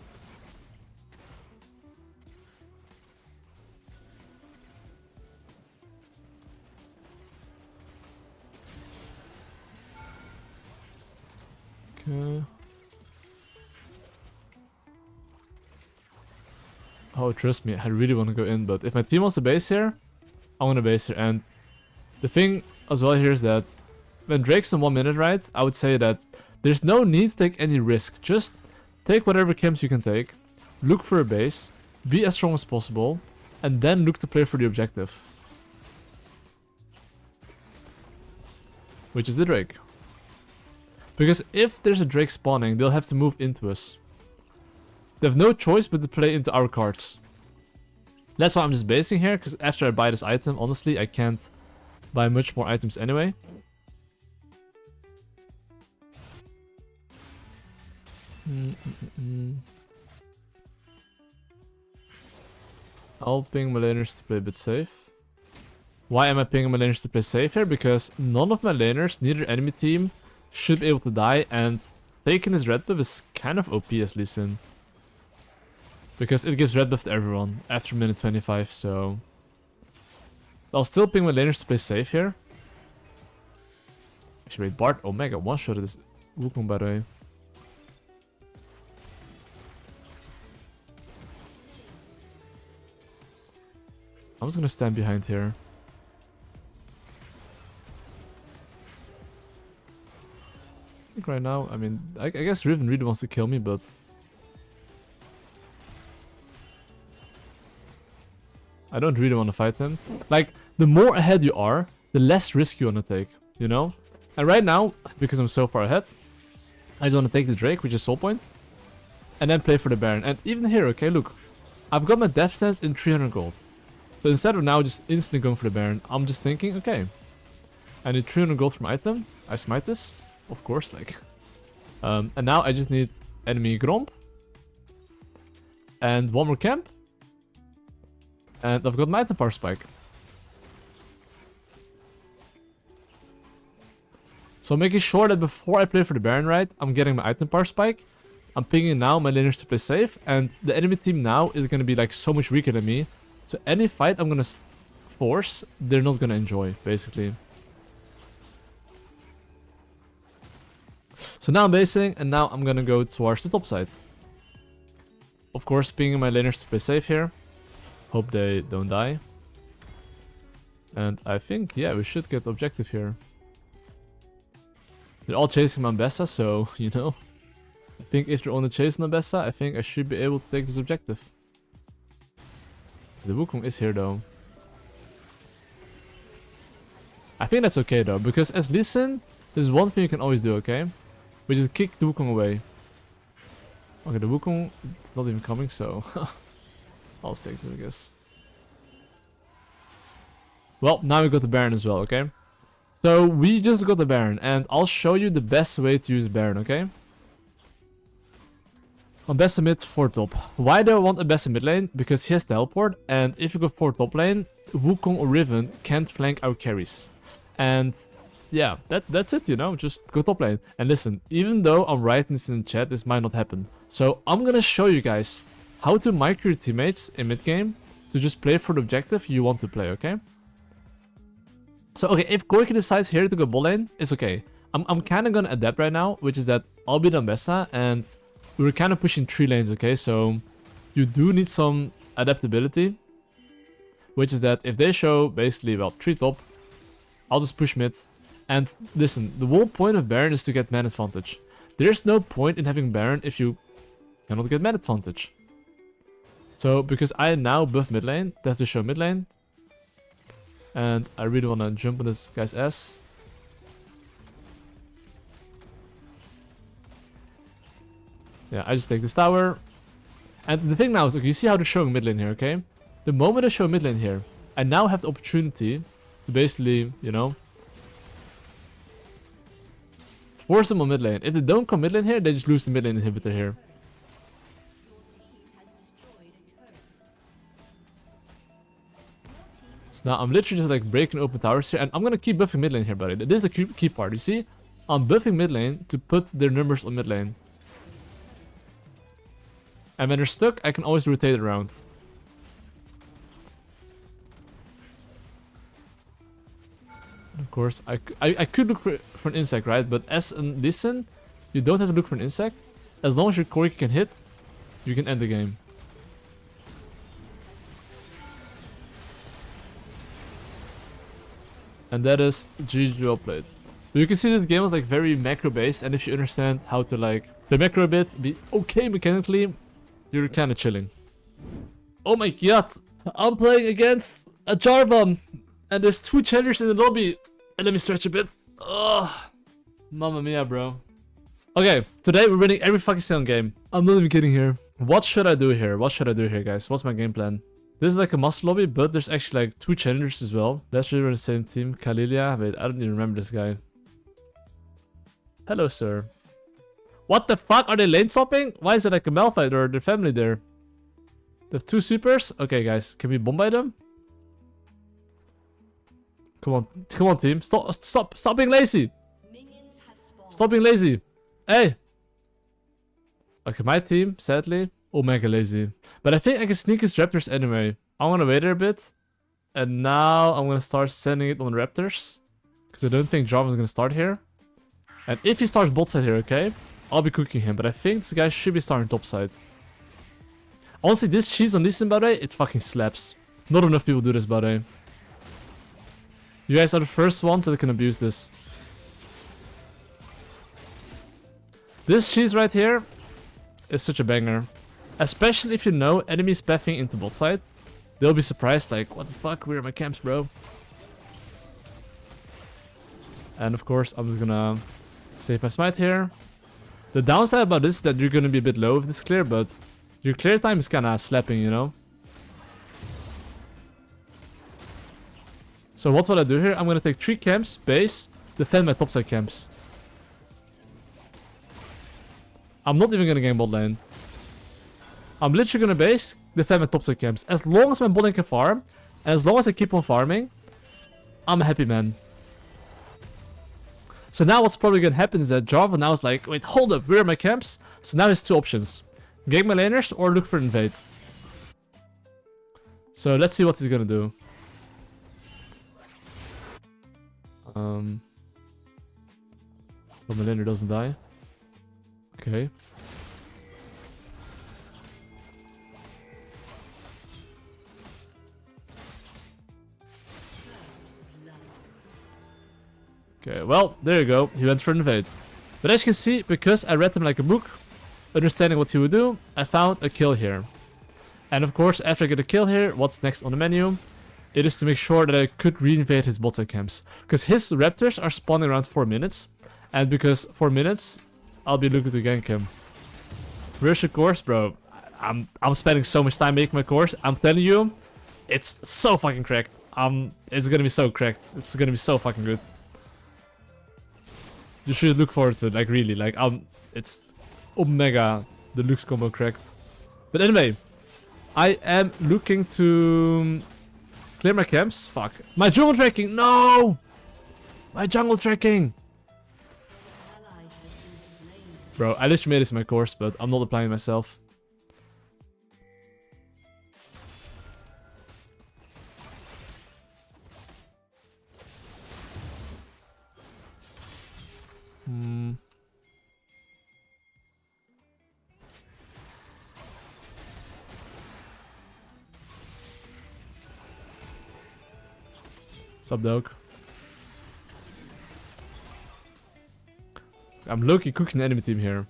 Okay. Oh, trust me, I really want to go in, but if my team wants to base here, I'm gonna base here. And the thing as well here is that when Drake's in 1 minute, right, I would say that there's no need to take any risk. Just take whatever camps you can take, look for a base, be as strong as possible, and then look to play for the objective. Which is the Drake. Because if there's a Drake spawning, they'll have to move into us. They have no choice but to play into our cards. That's why I'm just basing here, because after I buy this item, honestly, I can't buy much more items anyway. I'll ping my laners to play a bit safe. Why am I pinging my laners to play safe here? Because none of my laners, neither enemy team, should be able to die, and taking this red buff is kind of OP as Lee Sin. Because it gives red buff to everyone after minute 25, so... I'll still ping my laners to play safe here. Actually, wait, Bard Omega one-shotted this Wukong, by the way. was gonna stand behind here. I think right now, I mean, I guess Riven really wants to kill me, but... I don't really want to fight him. Like, the more ahead you are, the less risk you want to take, you know? And right now, because I'm so far ahead, I just want to take the Drake, which is soul point, and then play for the Baron. And even here, okay, look, I've got my death stance in 300 gold. So instead of now just instantly going for the Baron, I'm just thinking, okay, I need 300 gold from item, I smite this, of course, like. And now I just need enemy Gromp, and one more camp, and I've got my item power spike. So making sure that before I play for the Baron, right, I'm getting my item power spike. I'm pinging now my laners to play safe, and the enemy team now is going to be like so much weaker than me. So any fight I'm going to force, they're not going to enjoy, basically. So now I'm basing, and now I'm going to go towards the top side. Of course, pinging my laners to play safe here. Hope they don't die. And I think, yeah, we should get the objective here. They're all chasing Mambessa, so, you know. I think if they're on the chase Mambessa, I think I should be able to take this objective. So the Wukong is here, though. I think that's okay, though, because as Lee Sin, there's one thing you can always do, okay? Which is kick the Wukong away. Okay, the Wukong is not even coming, so... I'll take this, I guess. Well, now we got the Baron as well, okay? So, we just got the Baron, and I'll show you the best way to use the Baron, okay? On best mid, 4 top. Why do I want a best mid lane? Because he has teleport, and if you go 4 top lane, Wukong or Riven can't flank our carries. And yeah, that's it, you know, just go top lane. And listen, even though I'm writing this in the chat, this might not happen. So I'm gonna show you guys how to micro your teammates in mid game to just play for the objective you want to play, okay? So, okay, if Koiki decides here to go bot lane, it's okay. I'm kind of gonna adapt right now, which is that I'll be Dambessa, and we're kind of pushing 3 lanes, okay? So, you do need some adaptability, which is that if they show basically, well, 3 top, I'll just push mid. And listen, the whole point of Baron is to get man advantage. There's no point in having Baron if you cannot get man advantage. So, because I now buff mid lane, they have to show mid lane. And I really want to jump on this guy's ass. Yeah, I just take this tower. And the thing now is, okay, you see how they're showing mid lane here, okay? The moment I show mid lane here, I now have the opportunity to basically, you know, force them on mid lane. If they don't come mid lane here, they just lose the mid lane inhibitor here. So now I'm literally just like breaking open towers here, and I'm gonna keep buffing mid lane here, buddy. This is a key part. You see, I'm buffing mid lane to put their numbers on mid lane. And when they're stuck, I can always rotate it around. Of course, I could look for an insect, right? But as a listen, you don't have to look for an insect. As long as your Koiki can hit, you can end the game. And that is GG well played. But you can see this game was like very macro based, and if you understand how to like play macro a bit, be okay mechanically, you're kind of chilling. Oh my god, I'm playing against a Jarvan, and there's 2 challengers in the lobby. And let me stretch a bit. Oh, mamma mia, bro. Okay, today we're winning every fucking single game. I'm not even kidding here. What should I do here? What should I do here, guys? What's my game plan? This is like a master lobby, but there's actually like 2 challengers as well. That's really on the same team. Lillia. Wait, I don't even remember this guy. Hello, sir. What the fuck? Are they lane swapping? Why is it like a Malphite or their family there? They have 2 supers? Okay, guys. Can we bomb by them? Come on, team. Stop being lazy. Stop being lazy. Hey. Okay, my team, sadly, mega lazy. But I think I can sneak his raptors anyway. I want to wait there a bit. And now I'm going to start sending it on raptors. Because I don't think Jarvan's going to start here. And if he starts bot side here, okay, I'll be cooking him. But I think this guy should be starting top side. Honestly, this cheese on Lee Sin, by the way, it fucking slaps. Not enough people do this, by the way. You guys are the first ones that can abuse this. This cheese right here is such a banger. Especially if you know enemies pathing into bot side. They'll be surprised, like, what the fuck, where are my camps, bro? And of course, I'm just gonna save my smite here. The downside about this is that you're gonna be a bit low with this clear, but your clear time is kinda slapping, you know? So what will I do here? I'm gonna take 3 camps, base, defend my topside camps. I'm not even gonna gank bot lane. I'm literally gonna base, defend my topside camps. As long as my bot lane can farm, and as long as I keep on farming, I'm a happy man. So now what's probably gonna happen is that Jarvan now is like, wait, hold up, where are my camps? So now he has 2 options. Gank my laners or look for invade. So let's see what he's gonna do. But my laner doesn't die. Okay. Okay, well, there you go. He went for invade. But as you can see, because I read him like a book, understanding what he would do, I found a kill here. And of course, after I get a kill here, what's next on the menu? It is to make sure that I could re-invade his bot side camps. Because his raptors are spawning around 4 minutes. And because 4 minutes, I'll be looking to gank him. Where's your course, bro? I'm spending so much time making my course. I'm telling you, it's so fucking cracked. It's gonna be so cracked. It's gonna be so fucking good. You should look forward to it, like really, like it's Omega Deluxe combo cracked. But anyway, I am looking to clear my camps. Fuck. My jungle tracking, no! My jungle tracking! Bro, I literally made this in my course, but I'm not applying myself. What's up, dog? I'm low-key cooking the enemy team here.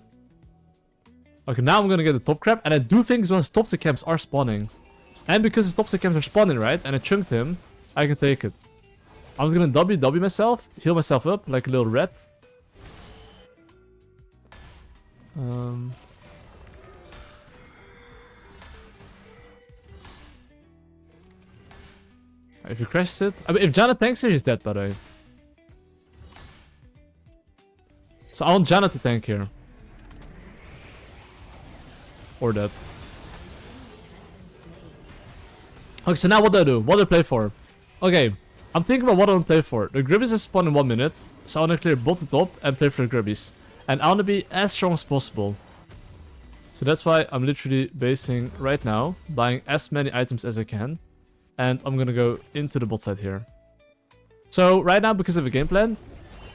Okay, now I'm gonna get the top crab, and I do think as well his topside camps are spawning. And because his topside camps are spawning, right, and I chunked him, I can take it. I'm just gonna WW myself, heal myself up like a little rat. If he crashes it... I mean, if Janna tanks here, he's dead, by the way. So I want Janna to tank here. Or that. Okay, so now what do I do? What do I play for? Okay, I'm thinking about what I want to play for. The Grubbies is spawned in 1 minute. So I want to clear bot the top and play for the Grubbies. And I want to be as strong as possible. So that's why I'm literally basing right now. Buying as many items as I can. And I'm gonna go into the bot side here. So right now, because of a game plan,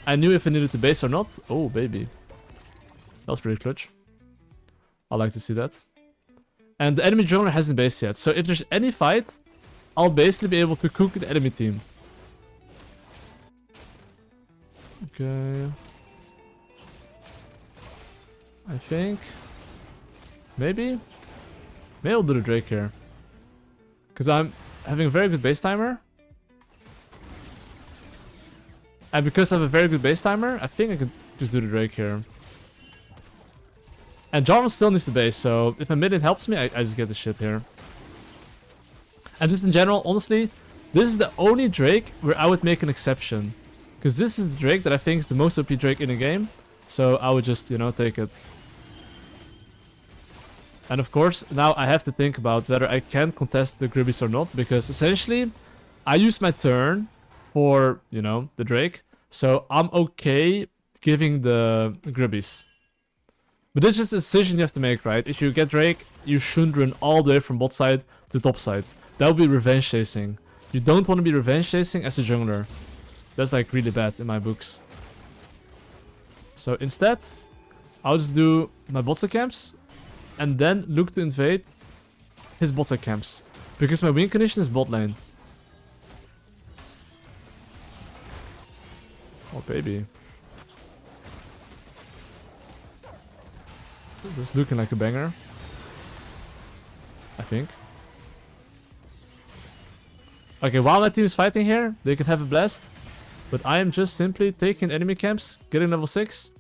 I knew if I needed to base or not. Oh, baby. That was pretty clutch. I like to see that. And the enemy jungler hasn't based yet. So if there's any fight, I'll basically be able to cook the enemy team. Okay. I think... Maybe I'll do the Drake here. Because I'm having a very good base timer. And because I have a very good base timer, I think I could just do the Drake here. And Jarvan still needs the base, so if my mid lane helps me, I just get the shit here. And just in general, honestly, this is the only Drake where I would make an exception. Because this is the Drake that I think is the most OP Drake in the game. So I would just, you know, take it. And of course, now I have to think about whether I can contest the Grubbies or not. Because essentially, I use my turn for, you know, the Drake. So I'm okay giving the Grubbies. But this is just a decision you have to make, right? If you get Drake, you shouldn't run all the way from bot side to top side. That would be revenge chasing. You don't want to be revenge chasing as a jungler. That's like really bad in my books. So instead, I'll just do my bot side camps. And then look to invade his bot side camps. Because my win condition is bot lane. Oh, baby. This is looking like a banger. I think. Okay, while my team is fighting here, they can have a blast. But I am just simply taking enemy camps, getting level 6,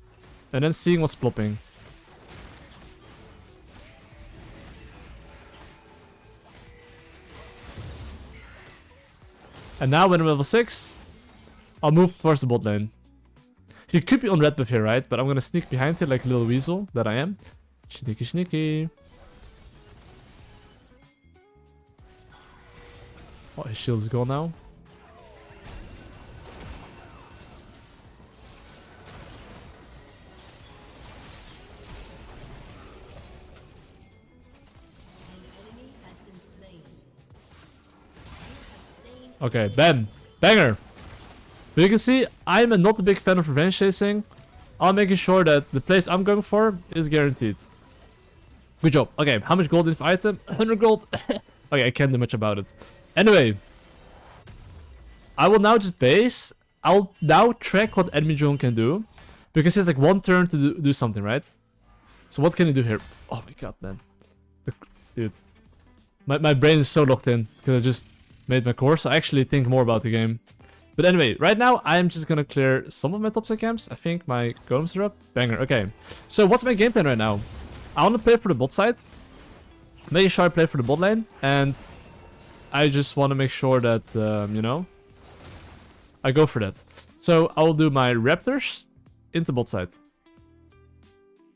and then seeing what's plopping. And now when I'm level 6, I'll move towards the bot lane. He could be on red buff here, right? But I'm gonna sneak behind it like a little weasel that I am. Sneaky, sneaky. Oh, his shield is gone now. Okay, bam. Banger. But you can see, I'm not a big fan of revenge chasing. I'm making sure that the place I'm going for is guaranteed. Good job. Okay, how much gold in this item? 100 gold. Okay, I can't do much about it. Anyway. I will now just base. I'll now track what enemy drone can do. Because he has like one turn to do something, right? So what can he do here? Oh my god, man. Dude. My brain is so locked in. Because I just made my course. So I actually think more about the game. But anyway, right now I'm just gonna clear some of my topside camps. I think my golems are up. Banger. Okay. So what's my game plan right now? I want to play for the bot side. Making sure I play for the bot lane. And I just want to make sure that, you know, I go for that. So I will do my raptors into bot side.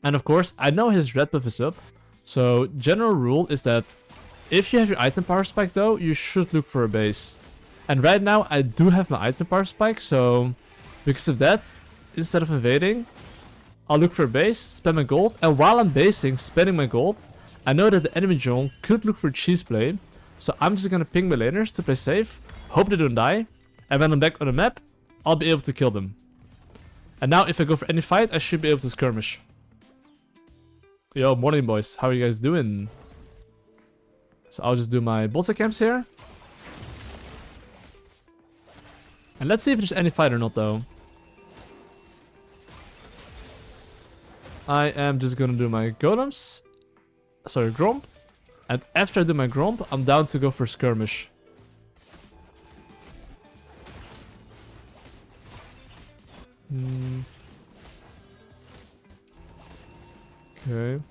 And of course, I know his red buff is up. So general rule is that if you have your item power spike though, you should look for a base. And right now I do have my item power spike, so because of that, instead of invading, I'll look for a base, spend my gold, and while I'm basing, spending my gold, I know that the enemy jungle could look for cheese play, so I'm just gonna ping my laners to play safe, hope they don't die, and when I'm back on the map, I'll be able to kill them. And now if I go for any fight, I should be able to skirmish. Yo, morning boys, how are you guys doing? So I'll just do my bossa camps here. And let's see if there's any fight or not though. I am just gonna do my golems. Sorry, gromp. And after I do my gromp, I'm down to go for skirmish. Okay.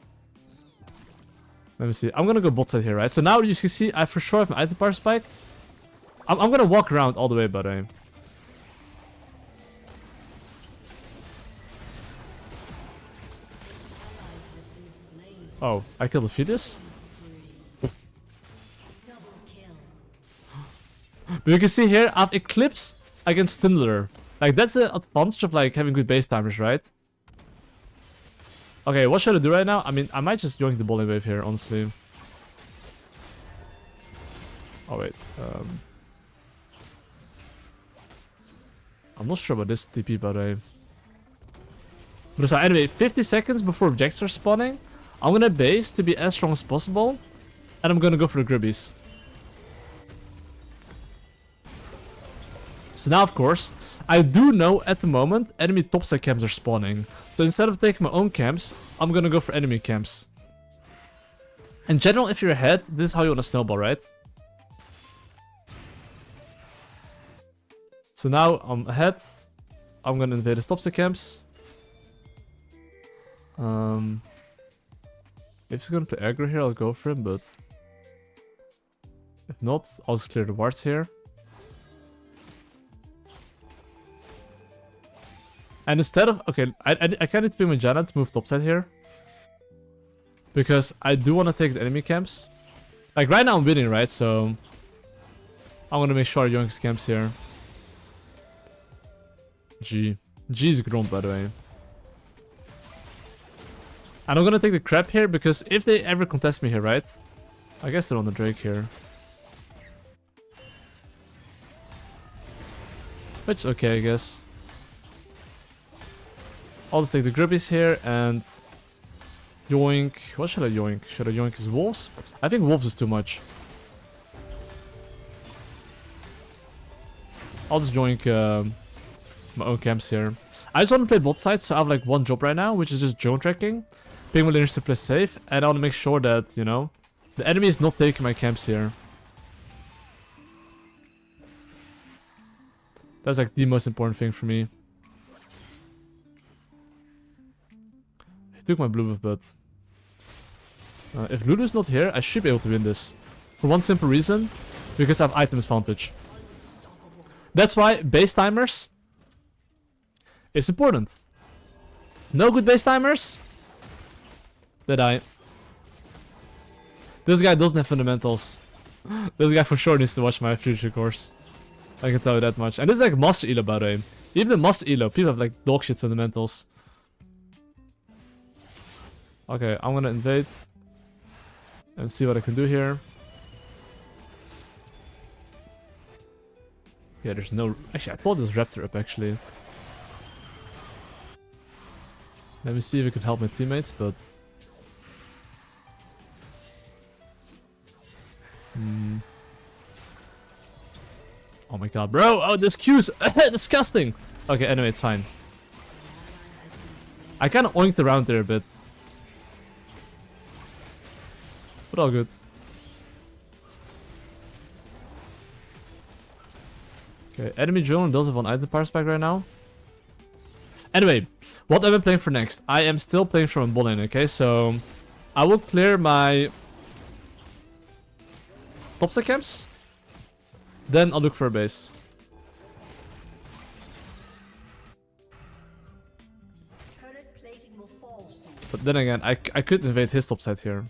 Let me see. I'm gonna go bot side here, right? So now you can see I for sure have my item power spike. I'm gonna walk around all the way, by the way. Oh, I killed the fetus? But you can see here, I have Eclipse against Trundle. Like, that's the advantage of, like, having good base timers, right? Okay, what should I do right now? I mean, I might just join the bowling wave here, honestly. Oh, wait. I'm not sure about this TP, by the way. But so, anyway, 50 seconds before objects are spawning, I'm gonna base to be as strong as possible. And I'm gonna go for the grubbies. So now, of course, I do know at the moment enemy topside camps are spawning. So instead of taking my own camps, I'm gonna go for enemy camps. In general, if you're ahead, this is how you want to snowball, right? So now I'm ahead. I'm gonna invade the topside camps. If he's gonna play aggro here, I'll go for him, but if not, I'll just clear the wards here. And instead of... Okay, I kind of need to be my Janna to move topside here. Because I do want to take the enemy camps. Like, right now I'm winning, right? So I'm gonna make sure I yoink his camps here. G. G is Gromp, by the way. And I'm gonna take the crab here, because if they ever contest me here, right? I guess they're on the Drake here. Which is okay, I guess. I'll just take the grubbies here and yoink. What should I yoink? Should I yoink his wolves? I think wolves is too much. I'll just join my own camps here. I just want to play bot side, so I have like one job right now, which is just drone tracking. Ping my laners to play safe, and I want to make sure that, you know, the enemy is not taking my camps here. That's like the most important thing for me. He took my blue buff, but if Lulu's not here, I should be able to win this. For one simple reason, because I have item advantage. That's why base timers is important. No good base timers, they die. This guy doesn't have fundamentals. This guy for sure needs to watch my future course. I can tell you that much. And this is like master elo, by the way. Even the master elo, people have like dog shit fundamentals. Okay, I'm gonna invade and see what I can do here. Yeah, there's no... Actually, I thought there was Raptor up, actually. Let me see if I can help my teammates, but... Oh my god, bro! Oh, this Q's disgusting! Okay, anyway, it's fine. I kind of oinked around there a bit. But all good. Okay, enemy drone does have one item power spike right now. Anyway, what am I playing for next? I am still playing from a bot lane, okay? So, I will clear my topside camps. Then I'll look for a base. But then again, I could invade his topside here.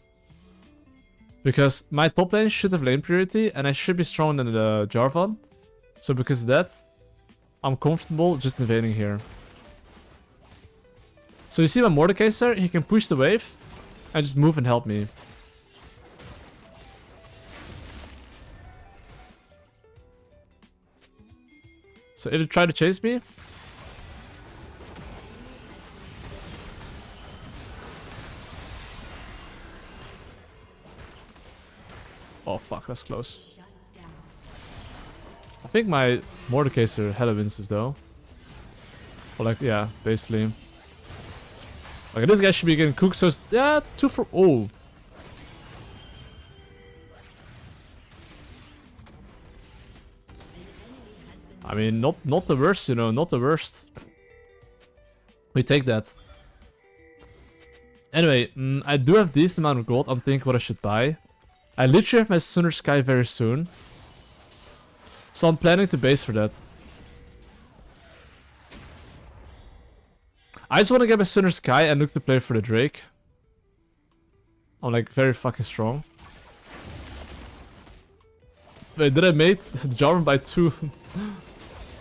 Because my top lane should have lane priority, and I should be stronger than the Jarvan. So because of that, I'm comfortable just invading here. So you see my Mordekaiser, he can push the wave and just move and help me. So if they try to chase me... Oh fuck, that's close. I think my Mordekaiser hella wins this though. Or like, yeah, basically. Okay, this guy should be getting cooked, so it's, yeah, 2 for... Oh. I mean, not the worst, you know, not the worst. We take that. Anyway, I do have decent amount of gold. I'm thinking what I should buy. I literally have my Sunner Sky very soon. So I'm planning to base for that. I just want to get my Sunner Sky and look to play for the Drake. I'm like very fucking strong. Wait, did I mate Jarvan by 2?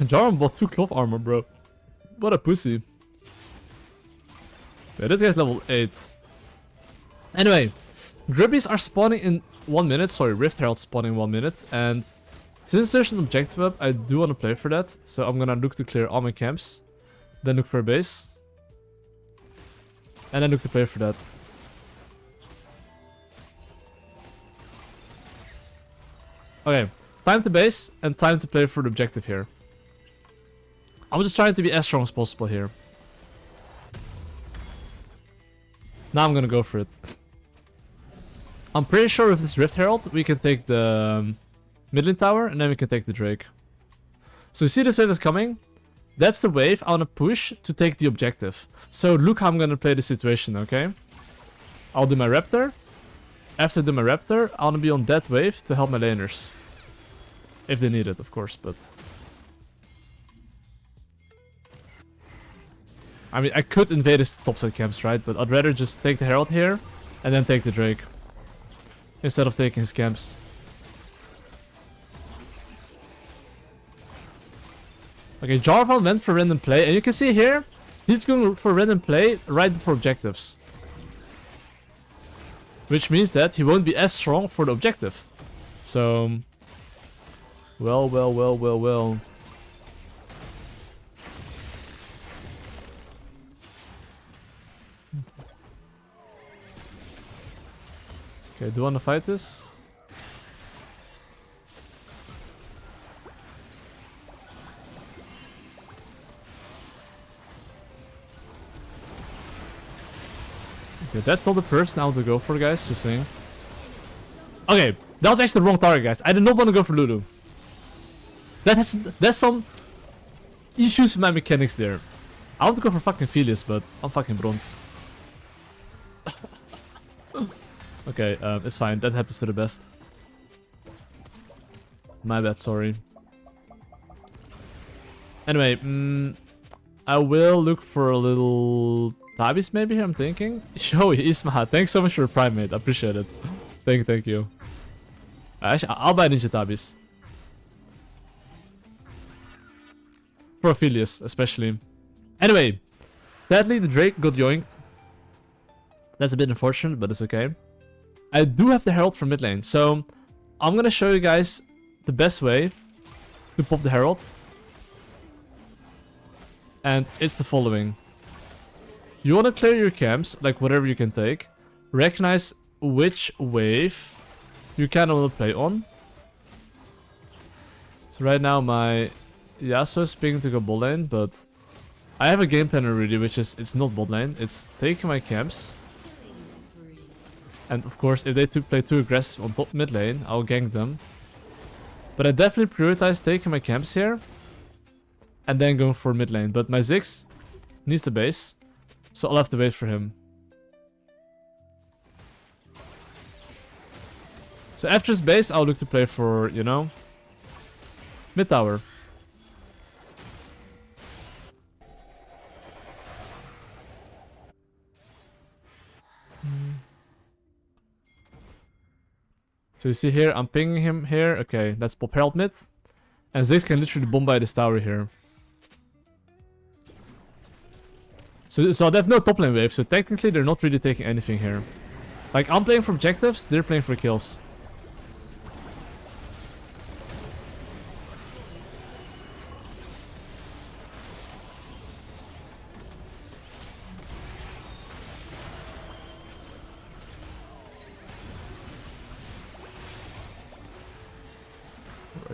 Jarvan bought 2 cloth armor, bro. What a pussy. Yeah, this guy's level 8. Anyway, Gribbies are spawning in 1 minute. Sorry, Rift Herald spawning in 1 minute. And since there's an objective up, I do want to play for that. So I'm gonna look to clear all my camps. Then look for a base. And then look to play for that. Okay, time to base and time to play for the objective here. I'm just trying to be as strong as possible here. Now I'm gonna go for it. I'm pretty sure with this Rift Herald we can take the mid lane tower and then we can take the Drake. So you see this wave is coming? That's the wave I want to push to take the objective. So look how I'm gonna play the situation, okay? I'll do my Raptor. After I do my Raptor, I want to be on that wave to help my laners. If they need it, of course, but... I mean, I could invade his topside camps, right? But I'd rather just take the Herald here and then take the Drake. Instead of taking his camps. Okay, Jarvan went for random play, and you can see here, he's going for random play right before objectives. Which means that he won't be as strong for the objective. So... Well. Okay, do you want to fight this? Okay, that's not the person I want to go for, guys. Just saying. Okay, that was actually the wrong target, guys. I did not want to go for Lulu. There's some issues with my mechanics there. I want to go for fucking Phelius, but I'm fucking bronze. Okay, it's fine. That happens to the best. My bad, sorry. Anyway, I will look for a little Tabis maybe here, I'm thinking. Yo, Isma, thanks so much for your prime, mate. I appreciate it. Thank you. Actually, I'll buy Ninja Tabis. For Phelius, especially. Anyway, sadly the Drake got yoinked. That's a bit unfortunate, but it's okay. I do have the Herald from mid lane, so I'm gonna show you guys the best way to pop the Herald. And it's the following. You wanna clear your camps, like whatever you can take. Recognize which wave you kinda wanna play on. So right now my Yasuo is picking to go bot lane, but I have a game plan already, which is it's not bot lane, it's taking my camps. And of course, if they play too aggressive on top mid lane, I'll gank them. But I definitely prioritize taking my camps here. And then going for mid lane. But my Ziggs needs the base. So I'll have to wait for him. So after his base, I'll look to play for, you know, mid tower. So you see here, I'm pinging him here. Okay, let's pop Herald mid. And Ziggs can literally bomb by this tower here. So they have no top lane wave, so technically they're not really taking anything here. Like, I'm playing for objectives, they're playing for kills.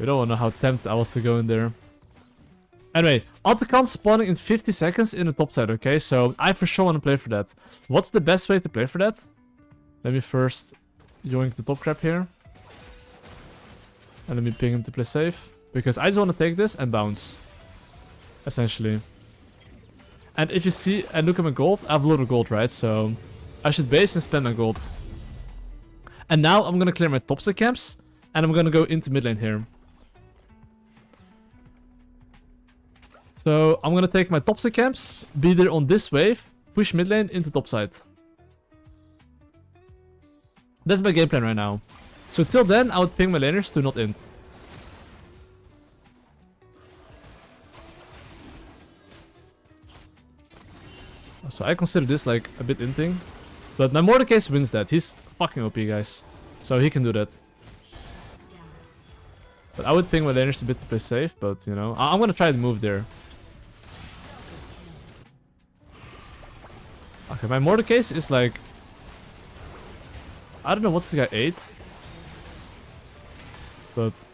You don't know how tempted I was to go in there. Anyway, Otacon spawning in 50 seconds in the top side, okay? So I for sure want to play for that. What's the best way to play for that? Let me first yoink the top crab here. And let me ping him to play safe. Because I just want to take this and bounce. Essentially. And if you see, and look at my gold, I have a lot of gold, right? So I should base and spend my gold. And now I'm going to clear my top side camps. And I'm going to go into mid lane here. So I'm gonna take my topside camps, be there on this wave, push mid lane into topside. That's my game plan right now. So till then, I would ping my laners to not int. So I consider this like a bit inting. But my Mordekaiser wins that. He's fucking OP, guys. So he can do that. But I would ping my laners a bit to play safe, but you know, I'm gonna try to move there. Okay, my Mordekaiser is like... I don't know what's this guy 8. But...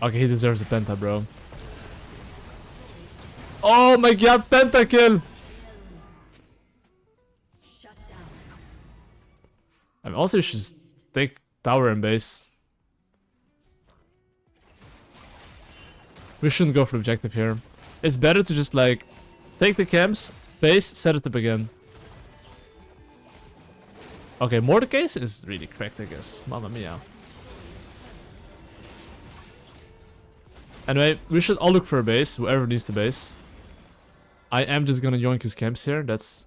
Okay, he deserves a penta, bro. Oh my god, pentakill! I mean, also you should just take tower and base. We shouldn't go for objective here. It's better to just like... Take the camps... Base, set it up again. Okay, Mordekaiser is really cracked, I guess. Mamma mia. Anyway, we should all look for a base, whoever needs the base. I am just gonna yoink his camps here, that's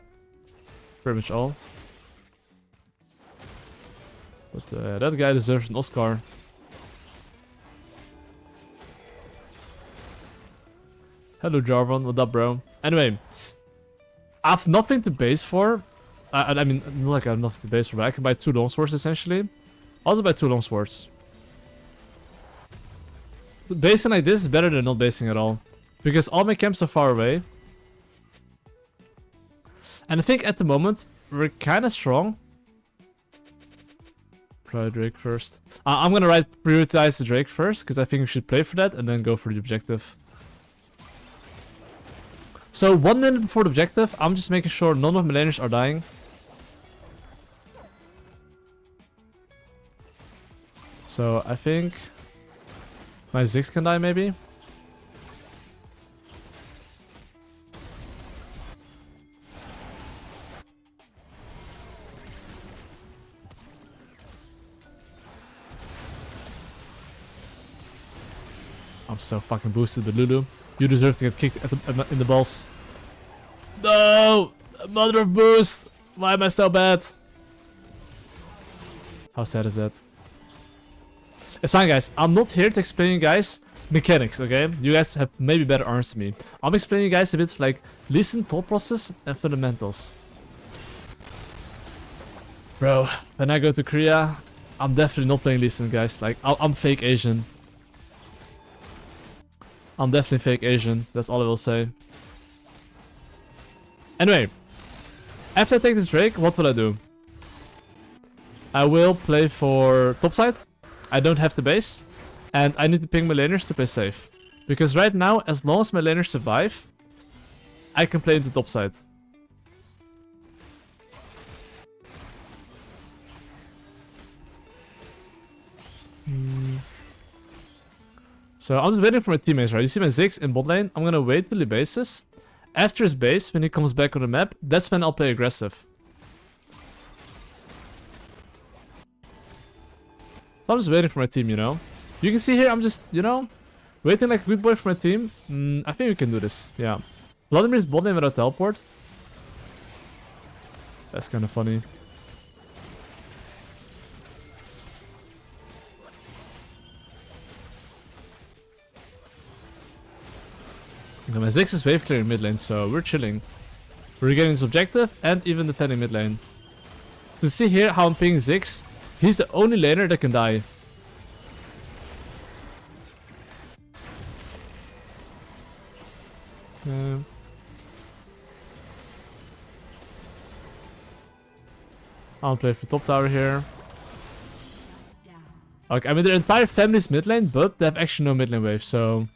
pretty much all. But that guy deserves an Oscar. Hello Jarvan, what up bro? Anyway. I have nothing to base for. I mean, not like I have nothing to base for, but I can buy 2 longswords essentially. Also buy 2 longswords. Basing like this is better than not basing at all. Because all my camps are far away. And I think at the moment, we're kind of strong. Play Drake first. I'm gonna prioritize the Drake first, because I think we should play for that and then go for the objective. So 1 minute before the objective, I'm just making sure none of my laners are dying. So I think my Ziggs can die maybe. I'm so fucking boosted with Lulu. You deserve to get kicked in the balls. No! Mother of boost! Why am I so bad? How sad is that? It's fine, guys. I'm not here to explain you guys mechanics, okay? You guys have maybe better answers to me. I'm explaining you guys a bit of like listen, thought process, and fundamentals. Bro, when I go to Korea, I'm definitely not playing listen, guys. Like, I'm fake Asian. I'm definitely fake Asian. That's all I will say. Anyway, after I take this Drake, what will I do? I will play for topside. I don't have the base. And I need to ping my laners to play safe. Because right now, as long as my laners survive, I can play into topside. So I'm just waiting for my teammates, right? You see my Ziggs in bot lane. I'm gonna wait till he bases. After his base, when he comes back on the map, that's when I'll play aggressive. So I'm just waiting for my team, you know? You can see here, I'm just, you know, waiting like a good boy for my team. I think we can do this, yeah. Vladimir's bot lane without teleport. That's kind of funny. Okay, my Ziggs is wave clearing mid lane, so we're chilling. We're getting this objective and even defending mid lane. To see here how I'm pinging Ziggs, he's the only laner that can die. I'll play for top tower here. Okay, I mean their entire family's mid lane, but they have actually no mid lane wave, so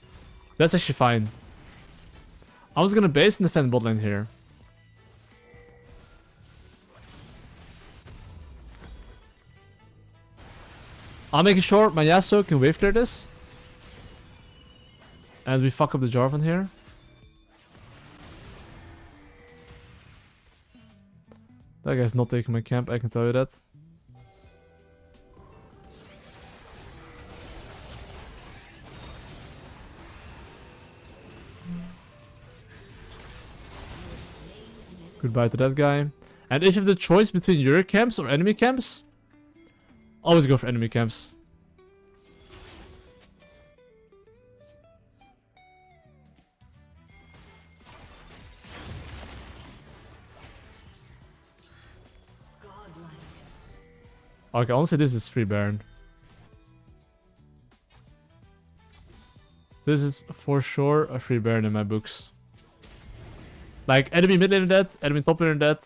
that's actually fine. I was gonna base and defend bot lane here. I'm making sure my Yasuo can wave clear this. And we fuck up the Jarvan here. That guy's not taking my camp, I can tell you that. Goodbye to that guy. And if you have the choice between your camps or enemy camps, always go for enemy camps. Okay, honestly this is free Baron. This is for sure a free Baron in my books. Like, enemy mid laner dead, enemy top laner dead.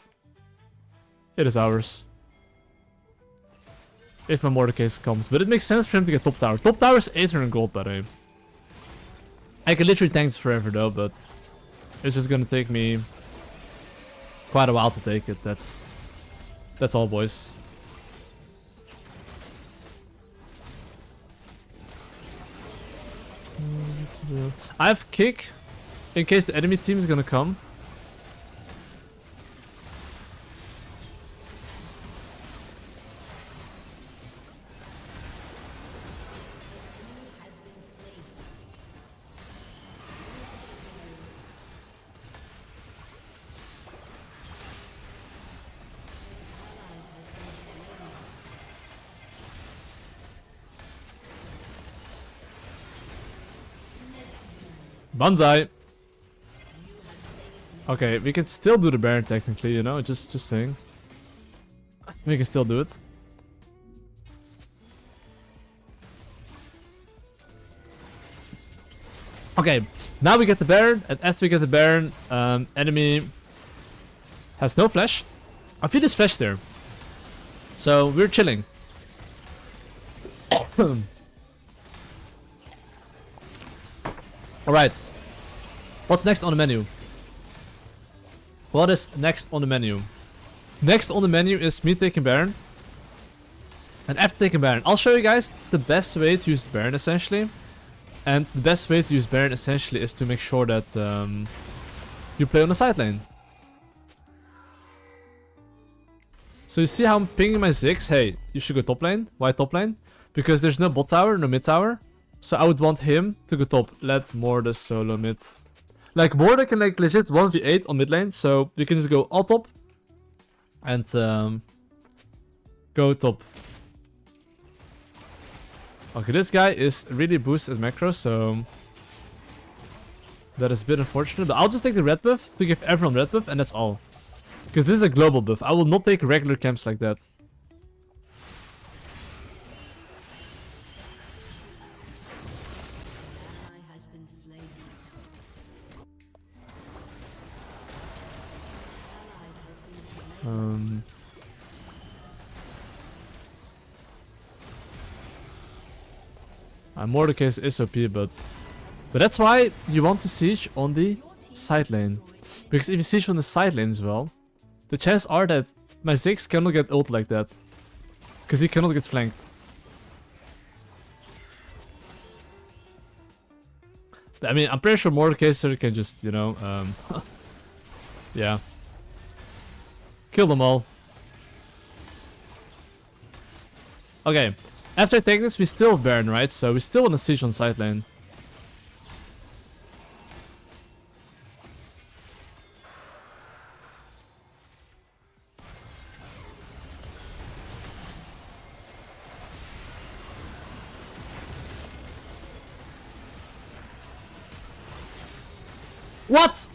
It is ours. If my Mordecai comes. But it makes sense for him to get top tower. Top tower is 800 gold, by the way. I can literally tank this forever though, but it's just gonna take me quite a while to take it. That's all, boys. I have kick in case the enemy team is gonna come. Banzai! Okay, we can still do the Baron technically, you know, just saying. We can still do it. Okay, now we get the Baron, and after we get the Baron, enemy has no flash. I feel this flash there. So, we're chilling. Alright. What's next on the menu? What is next on the menu? Next on the menu is me taking Baron. And after taking Baron, I'll show you guys the best way to use Baron essentially. And the best way to use Baron essentially is to make sure that you play on the side lane. So you see how I'm pinging my Ziggs? Hey, you should go top lane. Why top lane? Because there's no bot tower, no mid tower. So I would want him to go top. Let Morda solo mid. Like Morda can like legit 1v8 on mid lane. So you can just go all top. And go top. Okay, this guy is really boosted at macro, so that is a bit unfortunate. But I'll just take the red buff to give everyone red buff, and that's all. Because this is a global buff. I will not take regular camps like that. Mordekaiser is OP, but that's why you want to siege on the side lane. Because if you siege on the side lane as well, the chances are that my Ziggs cannot get ult like that. Because he cannot get flanked. I mean, I'm pretty sure Mordekaiser can just, you know, yeah. Kill them all. Okay. After I take this, we still have Baron, right? So we still want to siege on side lane. What?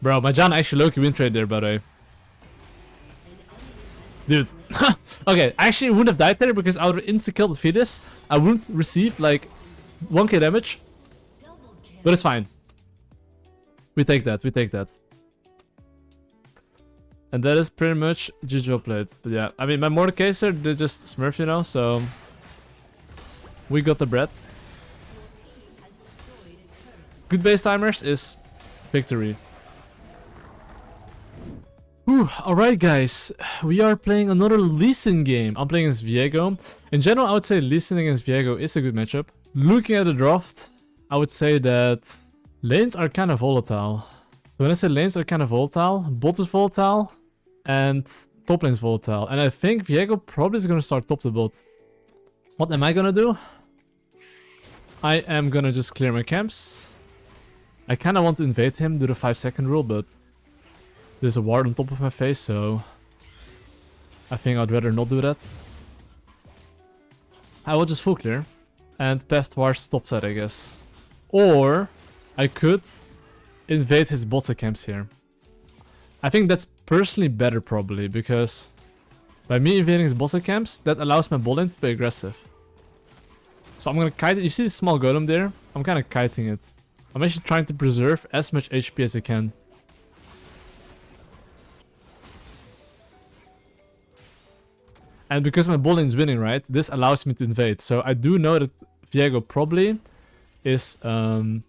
Bro, my John actually low-key win trade there, by the way. Dude. Okay, I actually wouldn't have died there because I would have insta-killed Fetus. I wouldn't receive like 1k damage. But it's fine. We take that, we take that. And that is pretty much GG well played. But yeah, I mean, my Mordekaiser did just smurf, you know, so we got the bread. Good base timers is victory. Alright guys, we are playing another Lee Sin game. I'm playing against Viego. In general, I would say Lee Sin against Viego is a good matchup. Looking at the draft, I would say that lanes are kind of volatile. When I say lanes are kind of volatile, bot is volatile, and top lane is volatile. And I think Viego probably is going to start top to bot. What am I going to do? I am going to just clear my camps. I kind of want to invade him, do the 5-second rule, but there's a ward on top of my face, so I think I'd rather not do that. I will just full clear and path towards top side, I guess. Or I could invade his bot camps here. I think that's personally better probably, because by me invading his bot camps, that allows my bot lane to be aggressive. So I'm gonna kite it. You see the small golem there? I'm kind of kiting it. I'm actually trying to preserve as much HP as I can. And because my bot lane is winning, right, this allows me to invade. So I do know that Viego probably is pathing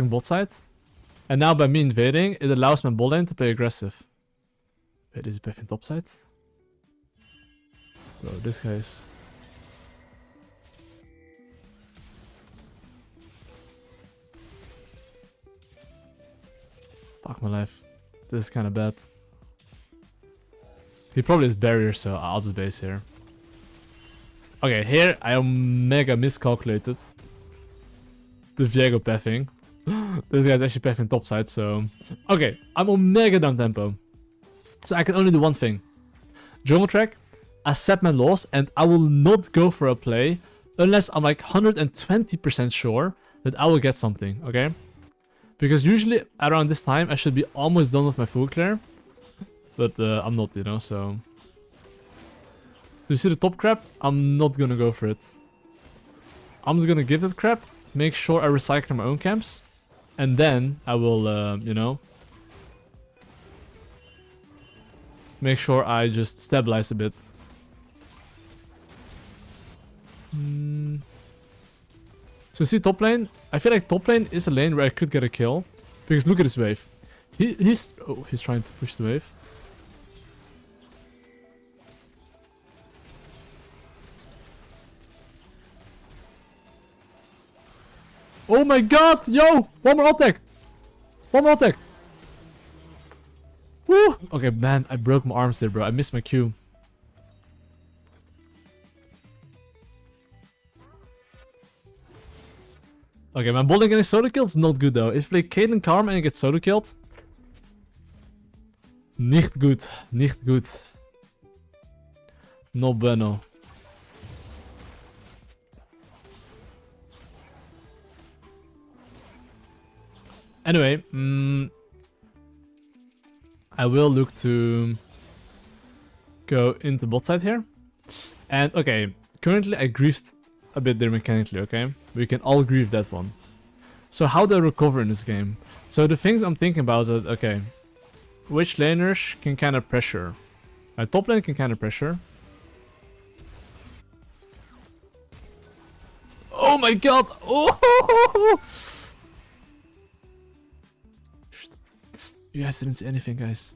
bot side. And now by me invading, it allows my bot lane to play aggressive. Wait, is he pathing top side? Bro, this guy's... Fuck my life. This is kind of bad. He probably has barrier, so I'll just base here. Okay, here I am mega miscalculated. The Viego pathing. This guy's actually pathing top side, so... Okay, I'm on mega down tempo. So I can only do one thing. Jungle track, accept my loss, and I will not go for a play unless I'm like 120% sure that I will get something, okay? Because usually around this time I should be almost done with my full clear. But I'm not, you know, so... You see the top crap? I'm not gonna go for it. I'm just gonna give that crap, make sure I recycle my own camps, and then I will, you know... Make sure I just stabilize a bit. So see top lane? I feel like top lane is a lane where I could get a kill. Because look at this wave. He's trying to push the wave. Oh my god! Yo! One more attack! One more attack! Woo! Okay, man, I broke my arms there, bro. I missed my Q. Okay, my bowling getting solo killed is not good though. If you play Caitlyn Karma and you get solo killed. Nicht gut. Nicht gut. No bueno. Anyway, I will look to go into bot side here. And okay, currently I griefed a bit there mechanically, okay? We can all grieve that one. So how do I recover in this game? So the things I'm thinking about is that, okay, which laners can kind of pressure? Top lane can kind of pressure. Oh my god! Oh! You guys didn't see anything, guys.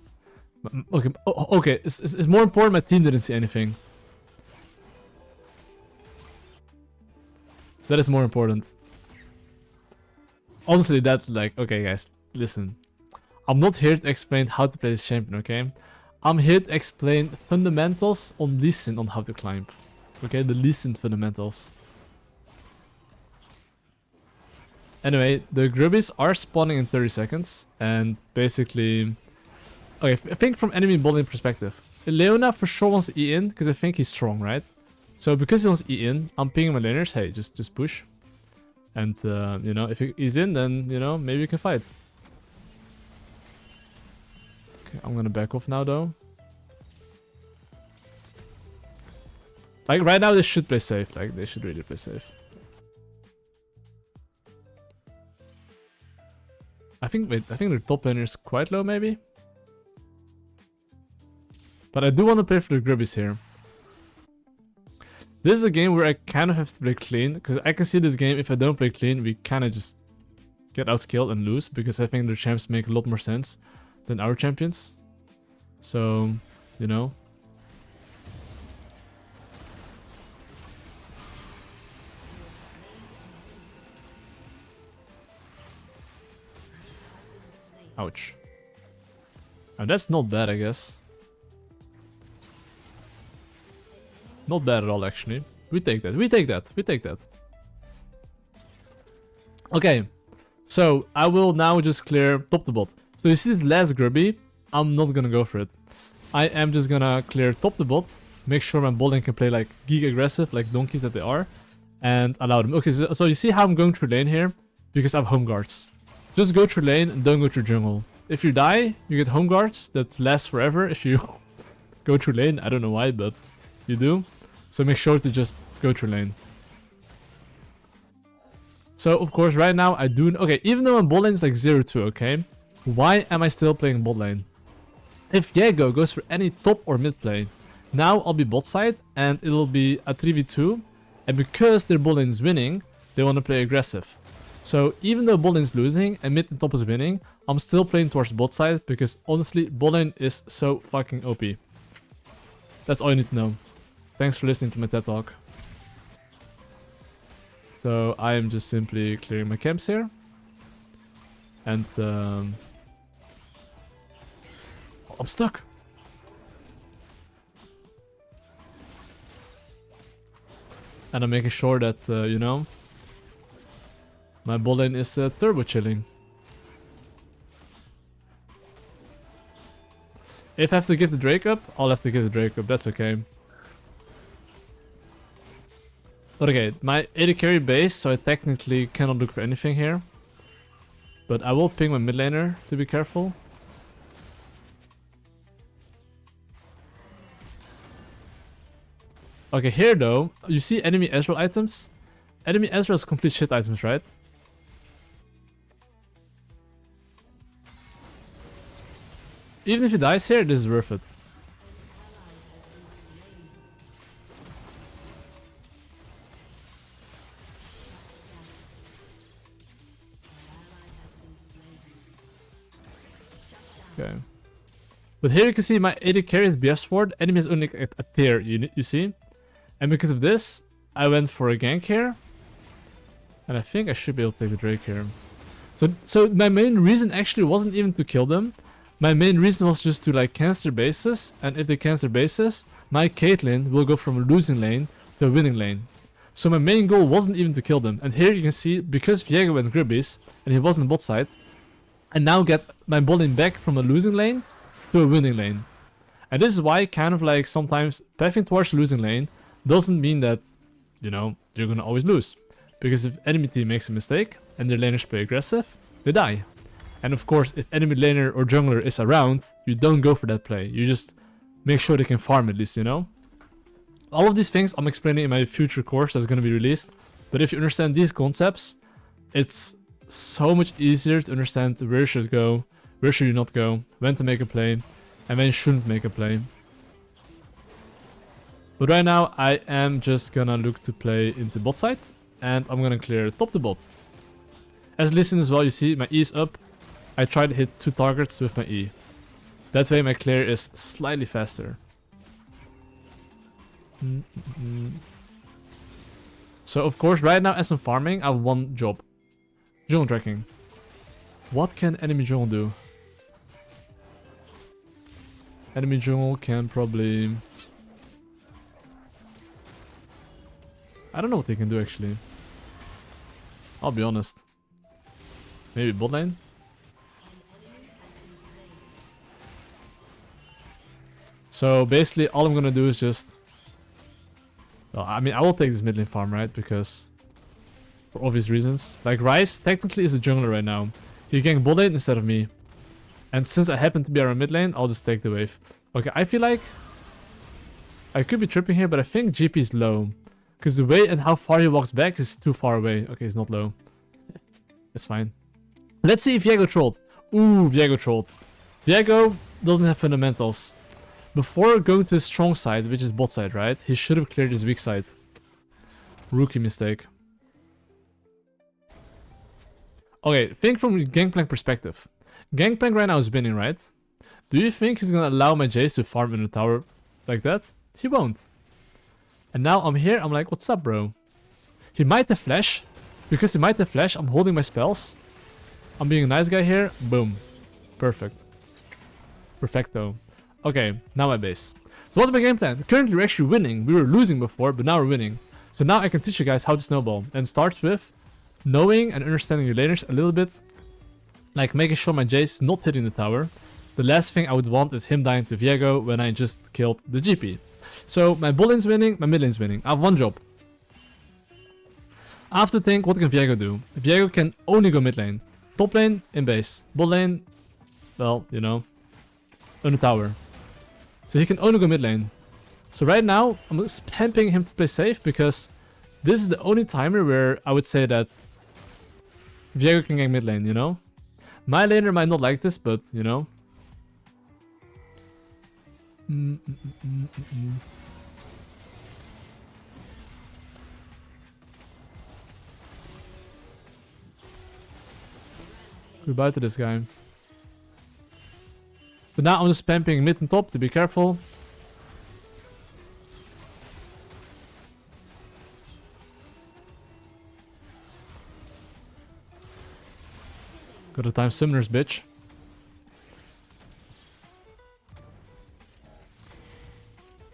Okay, okay. It's more important my team didn't see anything. That is more important. Honestly, that, like, okay, guys, listen. I'm not here to explain how to play this champion, okay? I'm here to explain fundamentals on Lee Sin on how to climb. Okay, the Lee Sin fundamentals. Anyway, the Grubbies are spawning in 30 seconds, and basically... Okay, I think from enemy bowling perspective. Leona for sure wants to E in, because I think he's strong, right? So because he wants to E in, I'm pinging my laners, hey, just push. And, you know, if he's in, then, you know, maybe you can fight. Okay, I'm gonna back off now, though. Like, right now, they should play safe. Like, they should really play safe. I think their top laner is quite low, maybe. But I do want to play for the Grubbies here. This is a game where I kind of have to play clean, because I can see this game, if I don't play clean, we kind of just get outskilled and lose, because I think the champs make a lot more sense than our champions. So, you know. Ouch. And that's not bad, I guess. Not bad at all, actually. We take that. We take that. We take that. Okay. So, I will now just clear top to bot. So, you see this last Grubby? I'm not gonna go for it. I am just gonna clear top to bot. Make sure my bowling can play like geek aggressive, like donkeys that they are. And allow them. Okay, so you see how I'm going through lane here? Because I have home guards. Just go through lane and don't go through jungle. If you die, you get home guards that last forever if you go through lane. I don't know why, but you do. So make sure to just go through lane. So of course right now I do... Okay, even though my bot lane is like 0-2, okay? Why am I still playing bot lane? If Viego goes for any top or mid play, now I'll be bot side and it'll be a 3v2. And because their bot lane is winning, they want to play aggressive. So even though bot lane is losing and mid and top is winning, I'm still playing towards bot side because honestly bot lane is so fucking OP. That's all you need to know. Thanks for listening to my TED talk. So I am just simply clearing my camps here. And I'm stuck. And I'm making sure that, you know, my bot lane is turbo chilling. If I have to give the Drake up, I'll have to give the Drake up, that's okay. But okay, my AD carry base, so I technically cannot look for anything here. But I will ping my mid laner to be careful. Okay, here though, you see enemy Ezreal items? Enemy Ezreal is complete shit items, right? Even if he dies here, this is worth it. Okay. But here you can see my AD carry is BF Sword. Enemy has only a tier, you see? And because of this, I went for a gank here. And I think I should be able to take the Drake here. So my main reason actually wasn't even to kill them. My main reason was just to like cancel their bases. And if they cancel their bases, my Caitlyn will go from a losing lane to a winning lane. So my main goal wasn't even to kill them. And here you can see, because Viego went Gribbies, and he was on the bot side, I now get my bot lane back from a losing lane to a winning lane. And this is why kind of like sometimes pathing towards the losing lane doesn't mean that, you know, you're gonna always lose. Because if enemy team makes a mistake and their laners play aggressive, they die. And of course, if enemy laner or jungler is around, you don't go for that play. You just make sure they can farm at least, you know? All of these things I'm explaining in my future course that's going to be released. But if you understand these concepts, it's so much easier to understand where you should go, where should you not go, when to make a play, and when you shouldn't make a play. But right now, I am just gonna look to play into bot side, and I'm gonna clear top to bot. As listened as well, you see my E is up. I try to hit 2 targets with my E. That way my clear is slightly faster. So of course right now as I'm farming, I have one job. Jungle tracking. What can enemy jungle do? Enemy jungle can probably... I don't know what they can do actually. I'll be honest. Maybe bot lane? So basically all I'm gonna do is just... Well, I mean I will take this mid lane farm, right? Because... for obvious reasons. Like Ryze technically is a jungler right now. He can gank bot lane instead of me. And since I happen to be around mid lane, I'll just take the wave. Okay, I feel like... I could be tripping here, but I think GP is low. Because the way and how far he walks back is too far away. Okay, he's not low. It's fine. Let's see if Viego trolled. Ooh, Viego trolled. Viego doesn't have fundamentals. Before going to his strong side, which is bot side, right? He should have cleared his weak side. Rookie mistake. Okay, think from Gangplank perspective. Gangplank right now is winning, right? Do you think he's gonna allow my Jace to farm in the tower like that? He won't. And now I'm here, I'm like, what's up, bro? He might have flash. Because he might have flash, I'm holding my spells. I'm being a nice guy here. Boom. Perfect. Perfecto. Okay, now my base. So what's my game plan? Currently we're actually winning. We were losing before, but now we're winning. So now I can teach you guys how to snowball. And it starts with knowing and understanding your laners a little bit. Like making sure my Jace is not hitting the tower. The last thing I would want is him dying to Viego when I just killed the GP. So my bot lane's winning, my mid lane's winning. I have one job. I have to think, what can Viego do? Viego can only go mid lane. Top lane, in base. Bot lane, well, you know, on the tower. So he can only go mid lane. So right now, I'm spamming him to play safe because this is the only timer where I would say that Viego can gank mid lane, you know? My laner might not like this, but, you know. Goodbye to this guy. But now I'm just spamming mid and top to be careful. Gotta time summoners, bitch.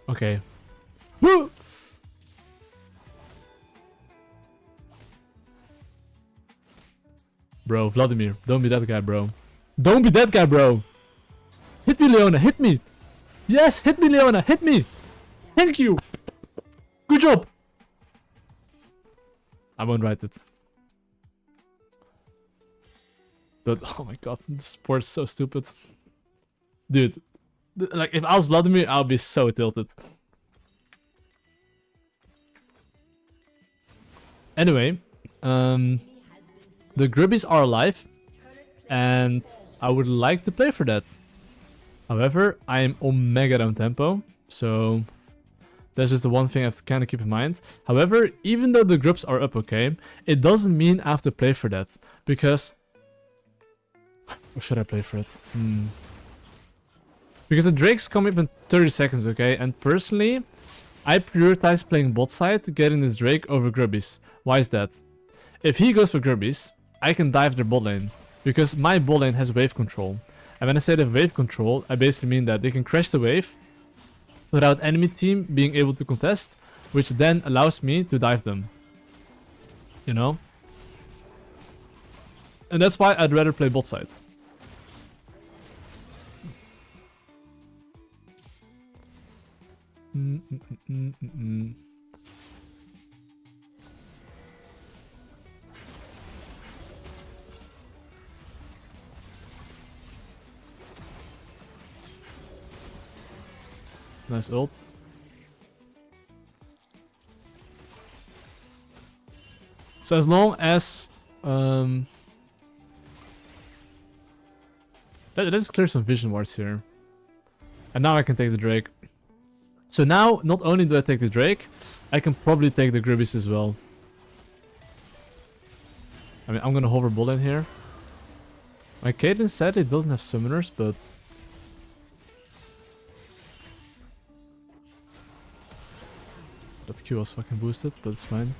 Okay. Woo! Bro, Vladimir, don't be that guy, bro. Don't be that guy, bro. Hit me, Leona, hit me. Yes, hit me, Leona, hit me. Thank you. Good job. I won't write it. But, oh my god, this sport is so stupid. Dude, like, if I was Vladimir, I would be so tilted. Anyway, the Grubbies are alive, and I would like to play for that. However, I am omega down tempo, so that's just the one thing I have to kind of keep in mind. However, even though the Grubs are up, okay, it doesn't mean I have to play for that, because... Or should I play for it? Because the Drakes come up in 30 seconds, okay? And personally, I prioritize playing bot side, getting this Drake over Grubbies. Why is that? If he goes for Grubbies, I can dive their bot lane. Because my bot lane has wave control. And when I say they have wave control, I basically mean that they can crash the wave without enemy team being able to contest, which then allows me to dive them. You know? And that's why I'd rather play bot side. Nice ult. So as long as let's clear some vision wards here. And now I can take the Drake. So now, not only do I take the Drake, I can probably take the Grubbies as well. I mean, I'm gonna hover ball in here. My Caitlyn sadly doesn't have summoners, but... that Q was fucking boosted, but it's fine.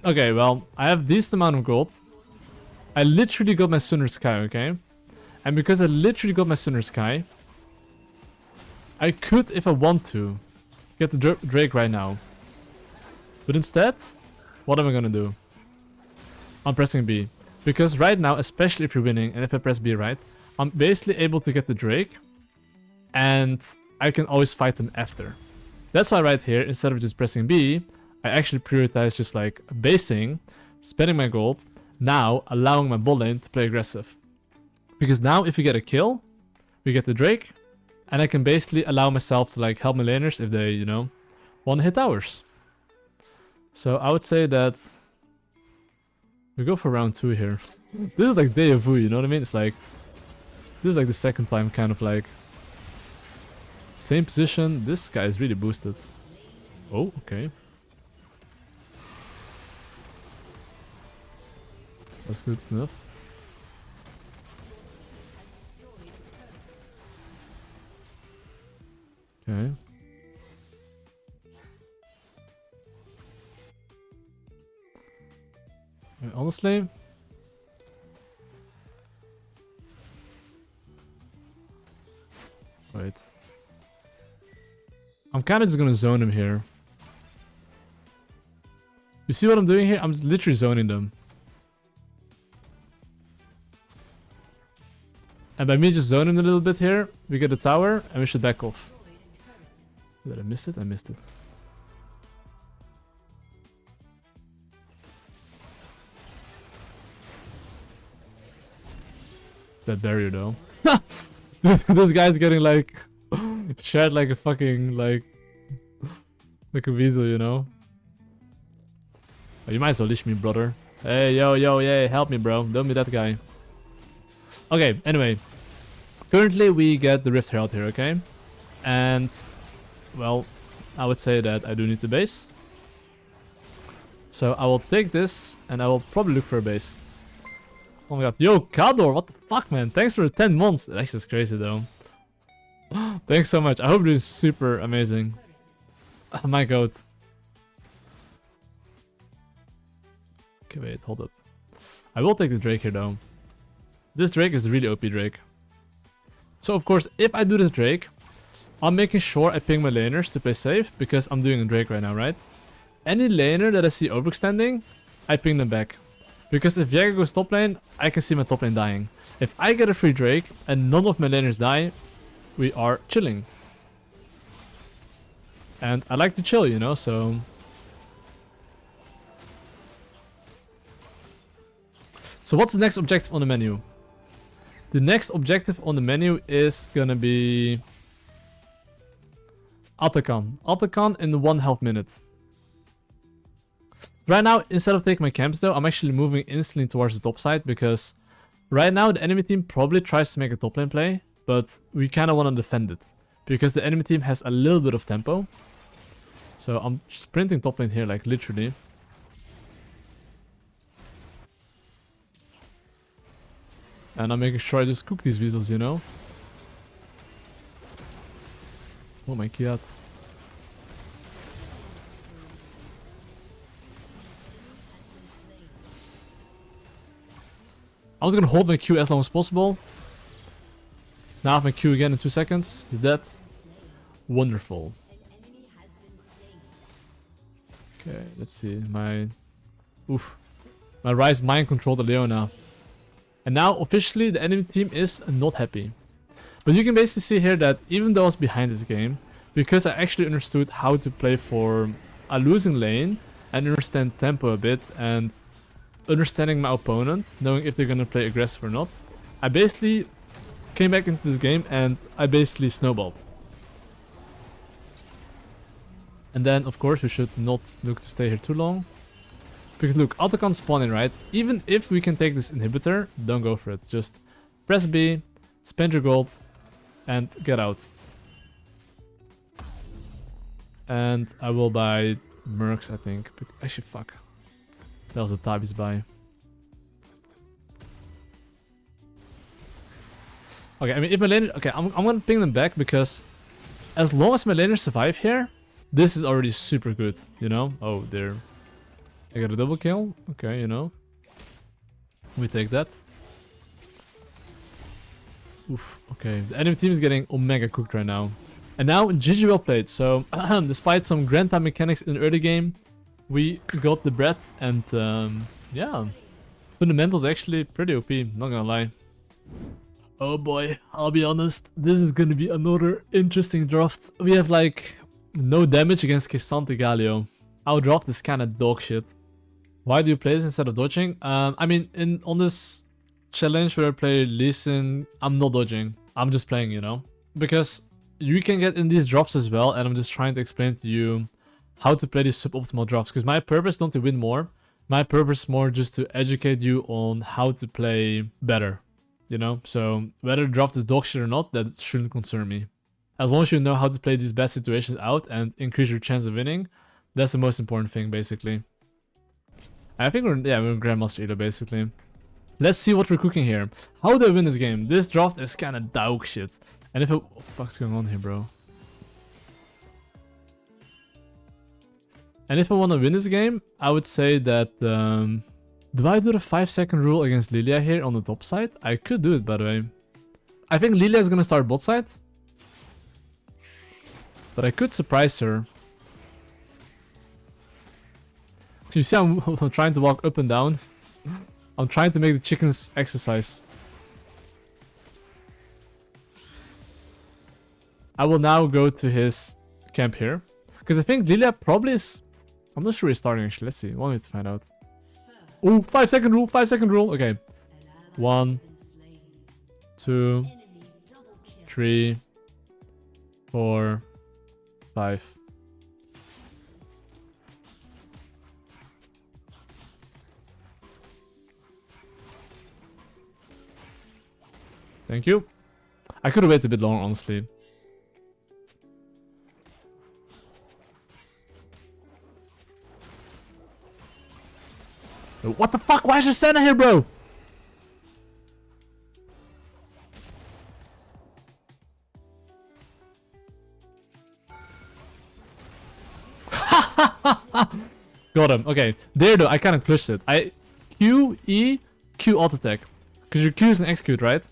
Okay, well, I have this amount of gold. I literally got my Sunner Sky, okay? And because I literally got my Sunner Sky, I could, if I want to, get the Drake right now. But instead, what am I gonna do? I'm pressing B. Because right now, especially if you're winning, and if I press B right, I'm basically able to get the Drake, and I can always fight them after. That's why right here, instead of just pressing B, I actually prioritize just like basing, spending my gold, now allowing my bot lane to play aggressive. Because now if we get a kill, we get the Drake, and I can basically allow myself to like help my laners if they, you know, want to hit towers. So I would say that we go for round 2 here. This is like deja vu, you know what I mean? It's like, this is like the second time kind of like, same position, this guy is really boosted. Oh, okay. That's good enough. Okay. Honestly, wait. I'm kind of just gonna zone him here. You see what I'm doing here? I'm just literally zoning them. And by me just zoning a little bit here, we get the tower and we should back off. Did I miss it? I missed it. That barrier though. This guy's getting like shared like a fucking like a weasel, you know? Oh, you might as well leash me, brother. Hey, yo, yeah, help me, bro. Don't be that guy. Okay, anyway. Currently we get the Rift Herald here, okay? And, well, I would say that I do need the base. So I will take this and I will probably look for a base. Oh my god. Yo, Kador, what the fuck, man? Thanks for the 10 months. That's just crazy, though. Thanks so much. I hope you're super amazing. Oh my god. Okay, wait, hold up. I will take the Drake here, though. This Drake is really OP Drake. So, of course, if I do this Drake, I'm making sure I ping my laners to play safe, because I'm doing a Drake right now, right? Any laner that I see overextending, I ping them back. Because if Viego goes top lane, I can see my top lane dying. If I get a free Drake and none of my laners die, we are chilling. And I like to chill, you know, so... So what's the next objective on the menu? The next objective on the menu is gonna be... Atakan. Atakan in the 1 health minute. Right now, instead of taking my camps though, I'm actually moving instantly towards the top side, because right now the enemy team probably tries to make a top lane play, but we kind of want to defend it, because the enemy team has a little bit of tempo. So I'm sprinting top lane here, like literally. And I'm making sure I just cook these weasels, you know? Oh my god. I was gonna hold my Q as long as possible. Now I have my Q again in 2 seconds. He's dead. Wonderful. Okay, let's see. My Ryze mind controlled the Leona. And now officially the enemy team is not happy. But you can basically see here that even though I was behind this game, because I actually understood how to play for a losing lane and understand tempo a bit and understanding my opponent, knowing if they're gonna play aggressive or not, I basically came back into this game and I basically snowballed. And then of course we should not look to stay here too long. Because look, autocon spawning, right? Even if we can take this inhibitor, don't go for it. Just press B, spend your gold, and get out. And I will buy Mercs, I think. But actually, fuck. That was the Tabi's buy. Okay, I mean, if my laner... Okay, I'm gonna ping them back because as long as my laners survive here, this is already super good, you know? Oh, they're... I got a double kill. Okay, you know. We take that. Oof, okay. The enemy team is getting omega cooked right now. And now, GG well played. So, despite some grandpa mechanics in the early game, we got the bread and, yeah. Fundamentals actually pretty OP, not gonna lie. Oh boy, I'll be honest, this is gonna be another interesting draft. We have like, no damage against K'Sante Galio. Our draft is kinda dog shit. Why do you play this instead of dodging? I mean, on this challenge where I play Lee Sin, I'm not dodging. I'm just playing, you know? Because you can get in these drafts as well, and I'm just trying to explain to you how to play these suboptimal drafts. Because my purpose is not to win more. My purpose is more just to educate you on how to play better, you know? So whether the draft is dog shit or not, that shouldn't concern me. As long as you know how to play these bad situations out and increase your chance of winning, that's the most important thing, basically. I think we're Grandmaster either, basically. Let's see what we're cooking here. How do I win this game? This draft is kind of dog shit. And if I... What the fuck's going on here, bro? And if I want to win this game, I would say that... do I do the 5-second rule against Lillia here on the top side? I could do it, by the way. I think Lillia is going to start bot side. But I could surprise her. You see, I'm trying to walk up and down. I'm trying to make the chickens exercise. I will now go to his camp here. Because I think Lillia probably is... I'm not sure he's starting actually. Let's see. 1 minute to find out. Oh, 5-second rule. 5-second rule. Okay. 1, 2, 3, 4, 5. Thank you. I could have waited a bit longer, honestly. What the fuck? Why is there Senna here, bro? Got him. Okay. There though, I kind of clutched it. Q, E, Q alt attack. Because your Q is an execute, right?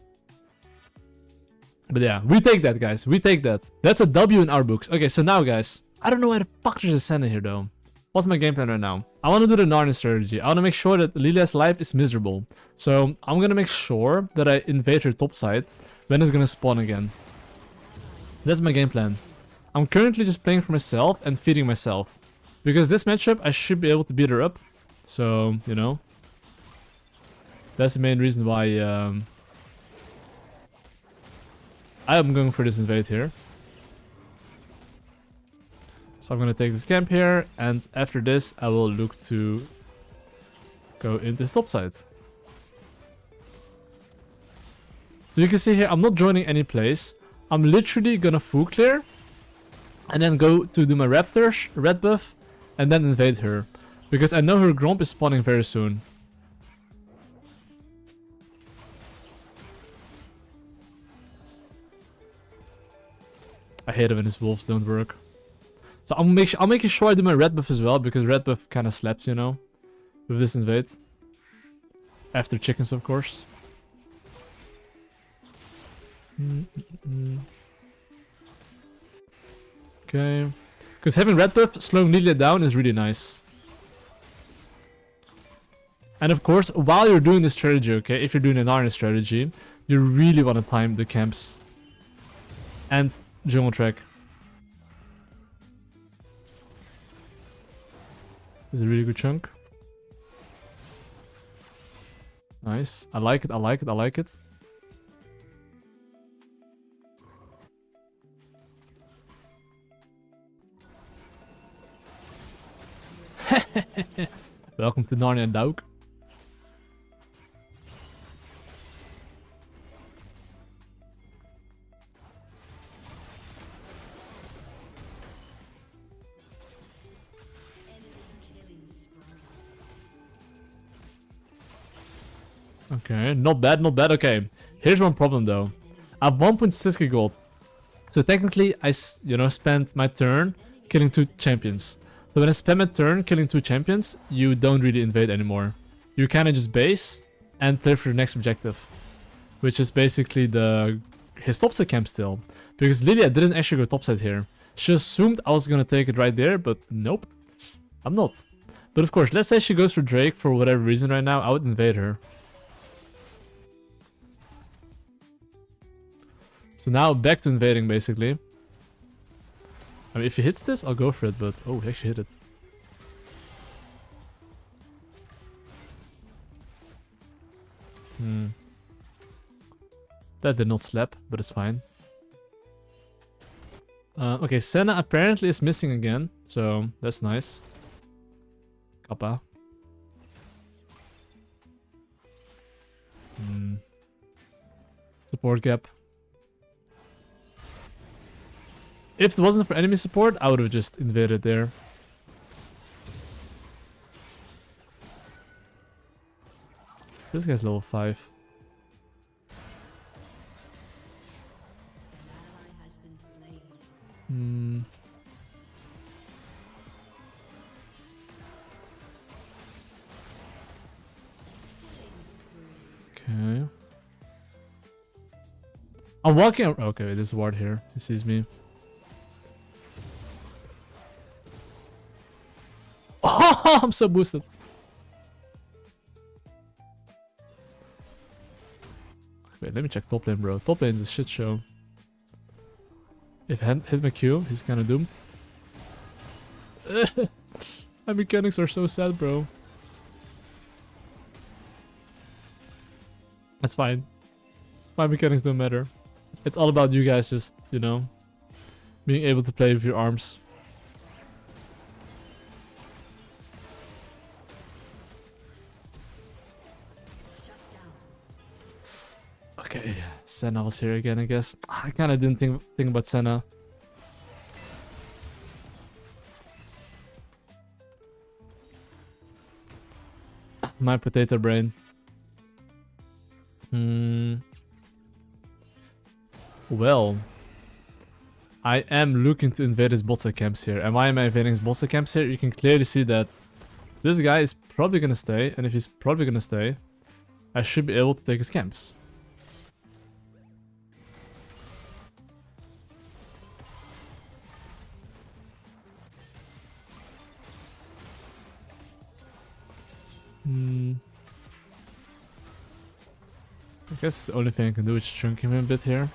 But yeah, we take that, guys. We take that. That's a W in our books. Okay, so now, guys. I don't know why the fuck there's a Senna here, though. What's my game plan right now? I want to do the Narnia strategy. I want to make sure that Lilia's life is miserable. So I'm going to make sure that I invade her top side when it's going to spawn again. That's my game plan. I'm currently just playing for myself and feeding myself. Because this matchup, I should be able to beat her up. So, you know. That's the main reason why... I'm going for this invade here. So I'm going to take this camp here, and after this I will look to go into his top side. So you can see here, I'm not joining any place. I'm literally going to full clear, and then go to do my raptors, red buff, and then invade her. Because I know her Gromp is spawning very soon. I hate it when his wolves don't work. So I'll make sure I do my red buff as well, because red buff kind of slaps, you know, with this invade. After chickens, of course. Okay. Because having red buff slowing Lillia down is really nice. And of course, while you're doing this strategy, okay, if you're doing an iron strategy, you really want to time the camps. And jungle track. This is a really good chunk. Nice. I like it, I like it, I like it. Welcome to Narnia and Dauk. Okay, not bad, not bad. Okay, here's one problem though. I have 1.6k gold. So technically, I spent my turn killing 2 champions. So when I spend my turn killing 2 champions, you don't really invade anymore. You kind of just base and play for the next objective. Which is basically his topside camp still. Because Lillia didn't actually go topside here. She assumed I was gonna take it right there, but nope. I'm not. But of course, let's say she goes for Drake for whatever reason right now, I would invade her. So now back to invading basically. I mean, if he hits this, I'll go for it, but oh, he actually hit it. That did not slap, but it's fine. Okay, Senna apparently is missing again, so that's nice. Kappa. Support gap. If it wasn't for enemy support, I would have just invaded there. This guy's level 5. Okay. I'm walking. Okay, wait, there's a ward here. He sees me. Oh, I'm so boosted. Wait, let me check top lane, bro. Top lane is a shit show. If I hit my Q, he's kind of doomed. My mechanics are so sad, bro. That's fine. My mechanics don't matter. It's all about you guys just, you know, being able to play with your arms. Okay, Senna was here again, I guess. I kind of didn't think about Senna. My potato brain. Well, I am looking to invade his bossa camps here. And why am I invading his bossa camps here? You can clearly see that this guy is probably gonna stay, and if he's probably gonna stay, I should be able to take his camps. I guess the only thing I can do is chunk him a bit here.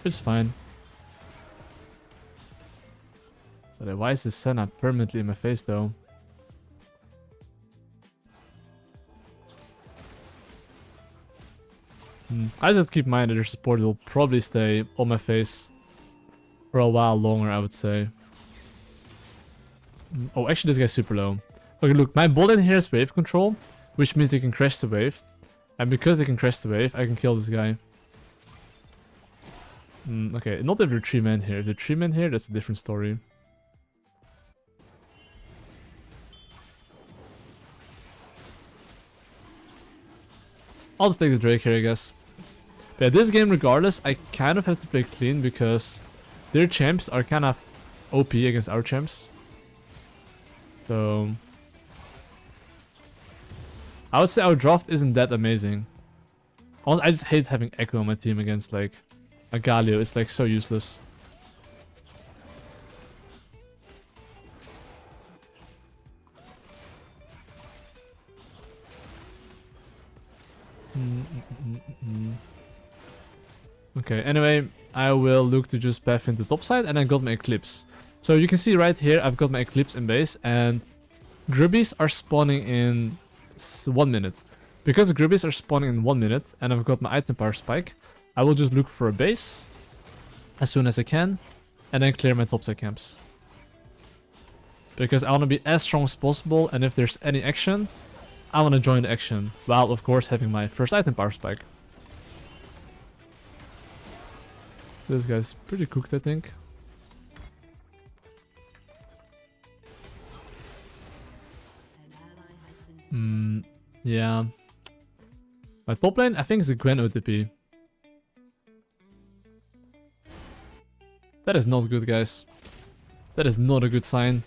Which is fine. But why is the Senna permanently in my face though? I just have to keep in mind that their support will probably stay on my face for a while longer, I would say. Oh, actually this guy's super low. Okay, look, my bot in here is wave control, which means they can crash the wave. And because they can crash the wave, I can kill this guy. Okay, not if they're 3 men here. If they're 3 men here, that's a different story. I'll just take the Drake here, I guess. But yeah, this game, regardless, I kind of have to play clean because their champs are kind of OP against our champs. So I would say our draft isn't that amazing. Also, I just hate having Echo on my team against like a Galio. It's like so useless. Okay, anyway, I will look to just path into top side, and I got my Eclipse. So you can see right here, I've got my Eclipse in base, and Grubbies are spawning in 1 minute. Because the Grubbies are spawning in 1 minute, and I've got my item power spike, I will just look for a base as soon as I can, and then clear my top side camps. Because I want to be as strong as possible, and if there's any action, I want to join the action, while of course having my first item power spike. This guy's pretty cooked, I think. Yeah. My top lane, I think, is a Gwen OTP. That is not good, guys. That is not a good sign.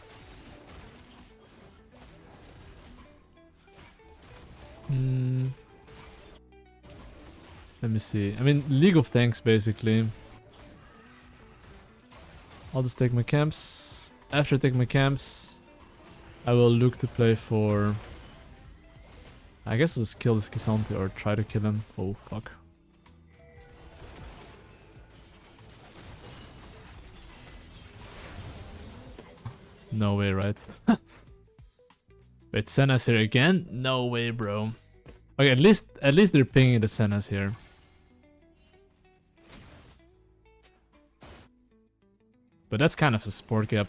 Let me see. I mean, League of Tanks, basically. I'll just take my camps. After I take my camps, I will look to play for... I guess I'll just kill this K'Sante or try to kill him. Oh, fuck. No way, right? Wait, Senna's here again? No way, bro. Okay, at least they're pinging the Senna's here. But that's kind of a support gap.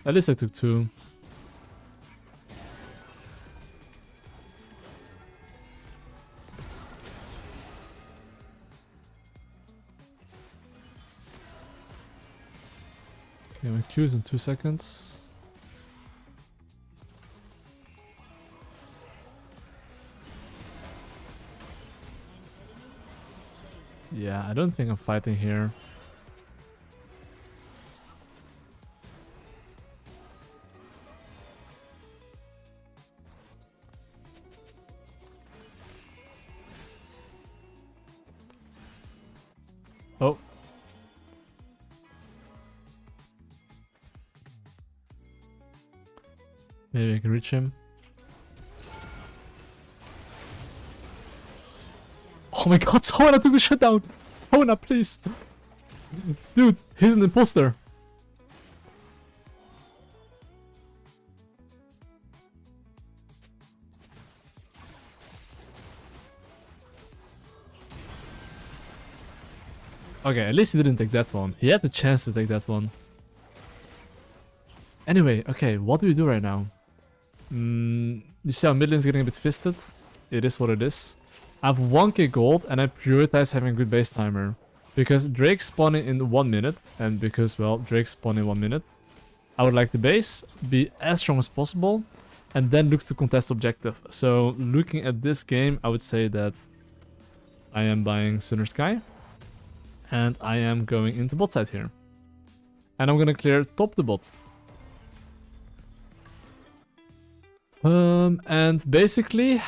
At least I took 2. Okay, my Q is in 2 seconds. Yeah, I don't think I'm fighting here. Oh. Maybe I can reach him. Oh my god, Sona took the shit down! Sona, please! Dude, he's an imposter! Okay, at least he didn't take that one. He had the chance to take that one. Anyway, okay, what do we do right now? You see how mid lane's getting a bit fisted? It is what it is. I have 1k gold and I prioritize having a good base timer. Because Drake's spawning in 1 minute, and because, well, Drake's spawning in 1 minute, I would like the base, be as strong as possible, and then look to contest objective. So, looking at this game, I would say that I am buying Sunner Sky. And I am going into bot side here. And I'm gonna clear top the bot. And basically,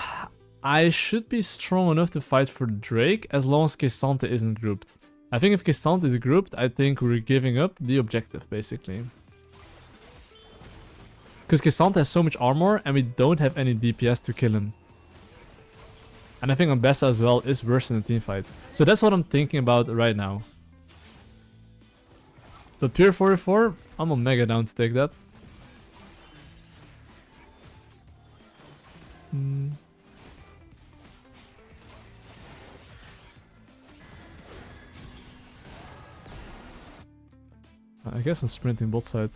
I should be strong enough to fight for Drake as long as K'Sante isn't grouped. I think if K'Sante is grouped, I think we're giving up the objective, basically. Because K'Sante has so much armor and we don't have any DPS to kill him. And I think Ambessa as well is worse in a team fight. So that's what I'm thinking about right now. But pure 44, I'm on mega down to take that. I guess I'm sprinting bot side.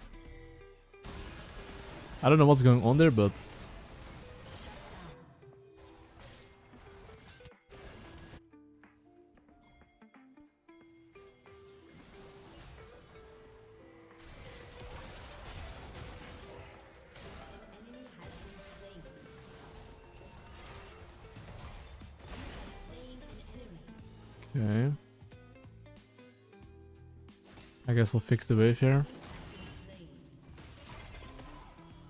I don't know what's going on there, but... Okay. I guess I'll fix the wave here.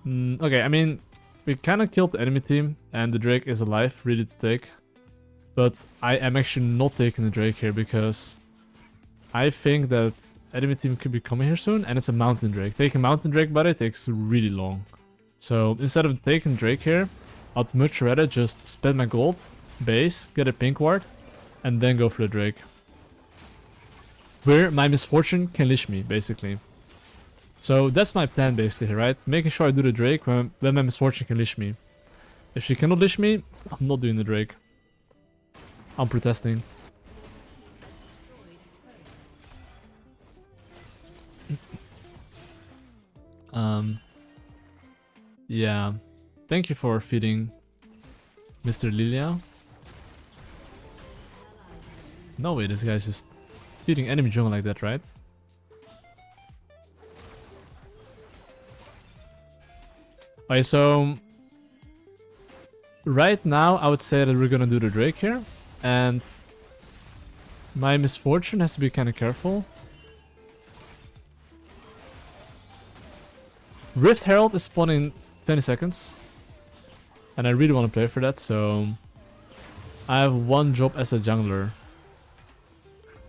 Okay, I mean, we kind of killed the enemy team, and the Drake is alive, ready to take. But I am actually not taking the Drake here, because I think that enemy team could be coming here soon, and it's a Mountain Drake. Taking Mountain Drake, but it takes really long. So instead of taking Drake here, I'd much rather just spend my gold, base, get a pink ward, and then go for the Drake. Where my misfortune can leash me, basically. So that's my plan, basically, right? Making sure I do the Drake when my misfortune can leash me. If she cannot leash me, I'm not doing the Drake. I'm protesting. Yeah. Thank you for feeding Mr. Lillia. No way, this guy's just feeding enemy jungle like that, right? Okay, so right now I would say that we're gonna do the Drake here, and my misfortune has to be kind of careful. Rift Herald is spawning in 20 seconds, and I really want to play for that, so I have one job as a jungler.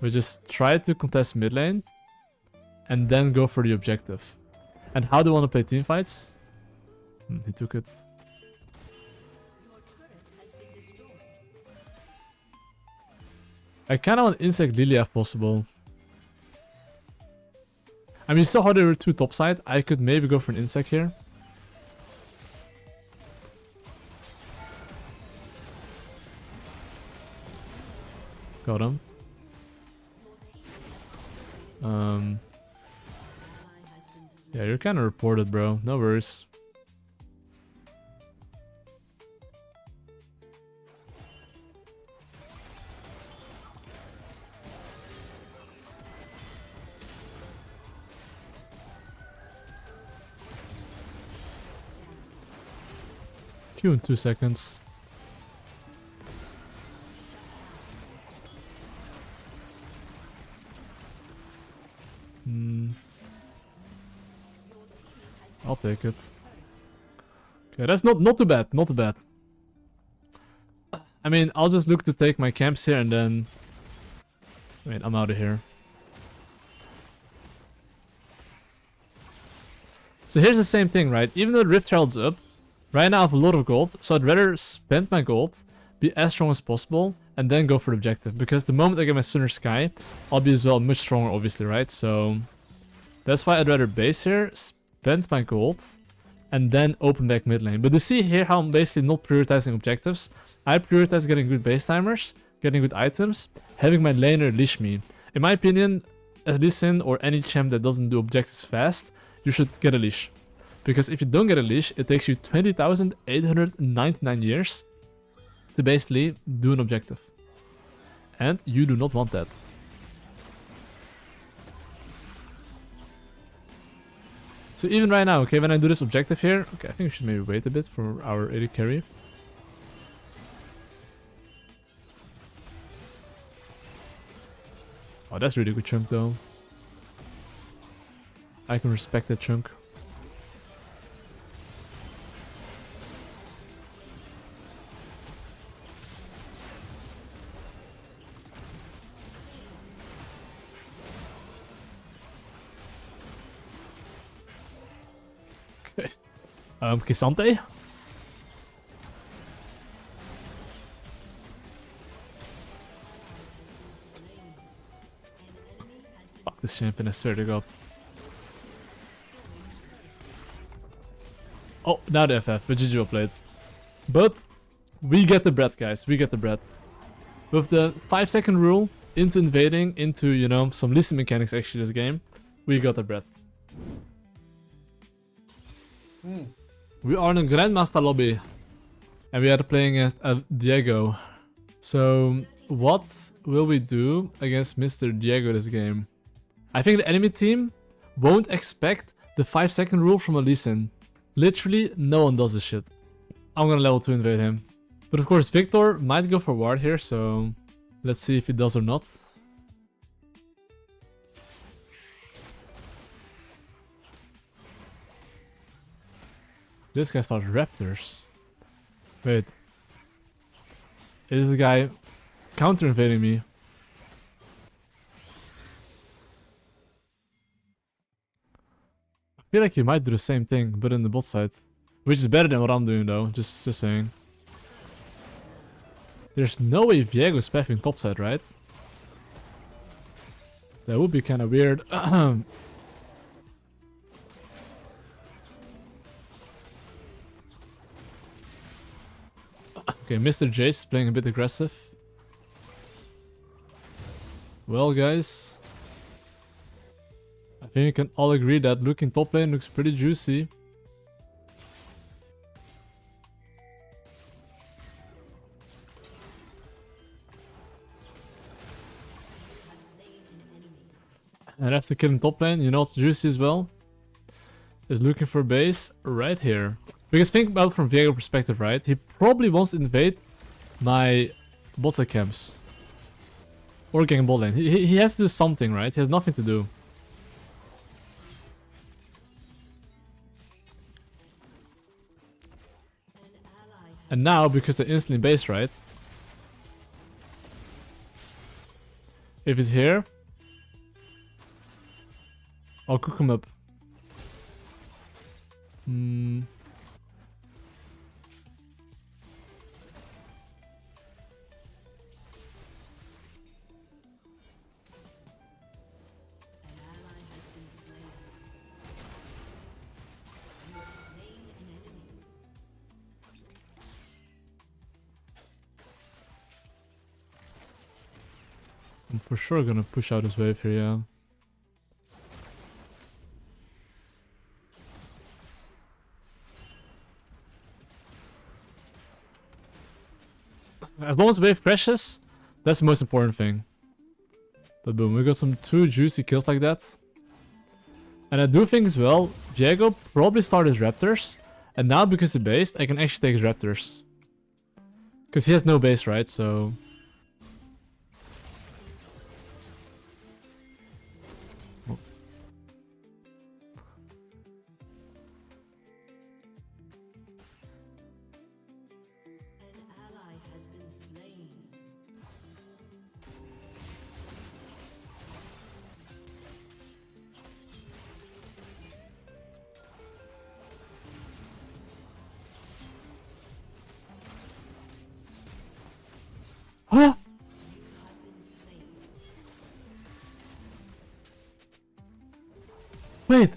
We just try to contest mid lane and then go for the objective. And how do I want to play team fights? He took it. I kind of want insect Lillia if possible. I mean, you saw how they were two topside. I could maybe go for an insect here. Got him. Yeah, you're kind of reported, bro. No worries. Q in 2 seconds. I'll take it. Okay, that's not too bad, not too bad. I mean, I'll just look to take my camps here and then... Wait, I'm out of here. So here's the same thing, right? Even though the Rift Herald's up, right now I have a lot of gold, so I'd rather spend my gold, be as strong as possible, and then go for the objective. Because the moment I get my Sunner Sky, I'll be as well much stronger, obviously, right? So that's why I'd rather base here, spend my gold, and then open back mid lane. But you see here how I'm basically not prioritizing objectives. I prioritize getting good base timers, getting good items, having my laner leash me. In my opinion, a Lee Sin or any champ that doesn't do objectives fast, you should get a leash. Because if you don't get a leash, it takes you 20,899 years to basically do an objective. And you do not want that. So even right now, okay, when I do this objective here, okay, I think we should maybe wait a bit for our AD carry. Oh, that's really good chunk though. I can respect that chunk. Okay. Kisante? Fuck this champion, I swear to God. Oh, now the FF, but GG well played. But we get the bread, guys. We get the bread. With the 5-second rule, into invading, into, you know, some listen mechanics actually this game, we got the bread. We are in a Grandmaster lobby. And we are playing against Viego. So, what will we do against Mr. Viego this game? I think the enemy team won't expect the 5-second rule from a Lee Sin. Literally, no one does this shit. I'm gonna level 2 invade him. But of course, Victor might go for ward here, so let's see if he does or not. This guy starts Raptors. Wait. Is the guy counter invading me? I feel like he might do the same thing, but in the bot side. Which is better than what I'm doing though, just saying. There's no way Viego's spaffing topside, right? That would be kind of weird. Okay, Mr. Jace is playing a bit aggressive. Well, guys. I think we can all agree that looking top lane looks pretty juicy. And after killing top lane, you know what's juicy as well? Is looking for base right here. Because think about it from Viego perspective, right? He probably wants to invade my bot side camps. Or gang bot lane. He has to do something, right? He has nothing to do. And now, because they're instantly base, right? If he's here, I'll cook him up. I'm for sure gonna push out his wave here, yeah. As long as the wave crashes, that's the most important thing. But boom, we got some 2 juicy kills like that. And I do think as well, Viego probably started his Raptors. And now because he based, I can actually take his Raptors. Because he has no base, right? So... Huh? Wait.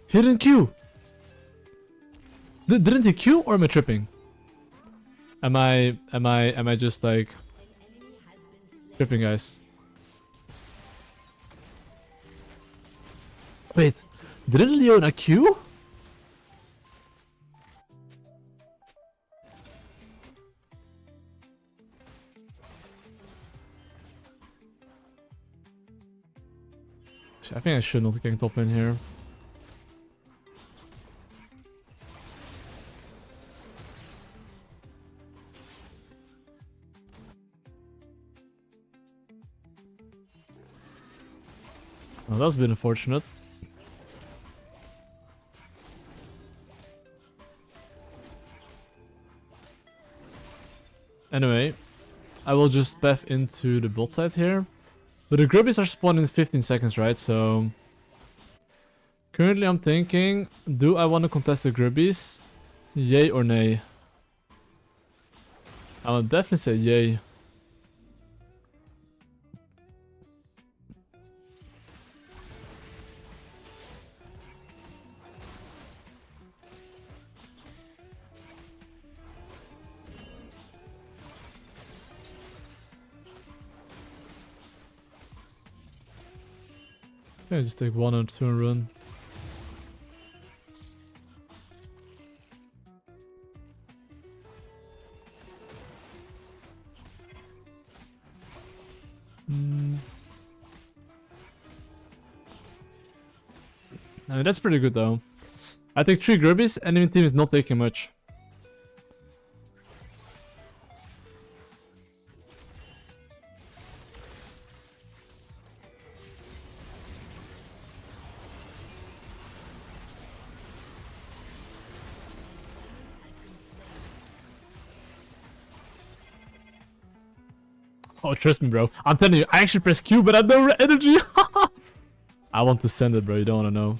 He didn't Q. Didn't he Q or am I tripping? Am I just like tripping, guys? Wait. Didn't Leona Q? I think I should not get top in here. Well, that's been unfortunate. Anyway, I will just path into the bot side here. But the grubbies are spawned in 15 seconds, right? So... currently I'm thinking, do I want to contest the grubbies? Yay or nay? I would definitely say yay. Yeah, just take 1 or 2 and run. I mean, that's pretty good though. I take 3 Grubbies, enemy team is not taking much. Oh, trust me, bro. I'm telling you, I actually press Q, but I have no energy. I want to send it, bro. You don't want to know.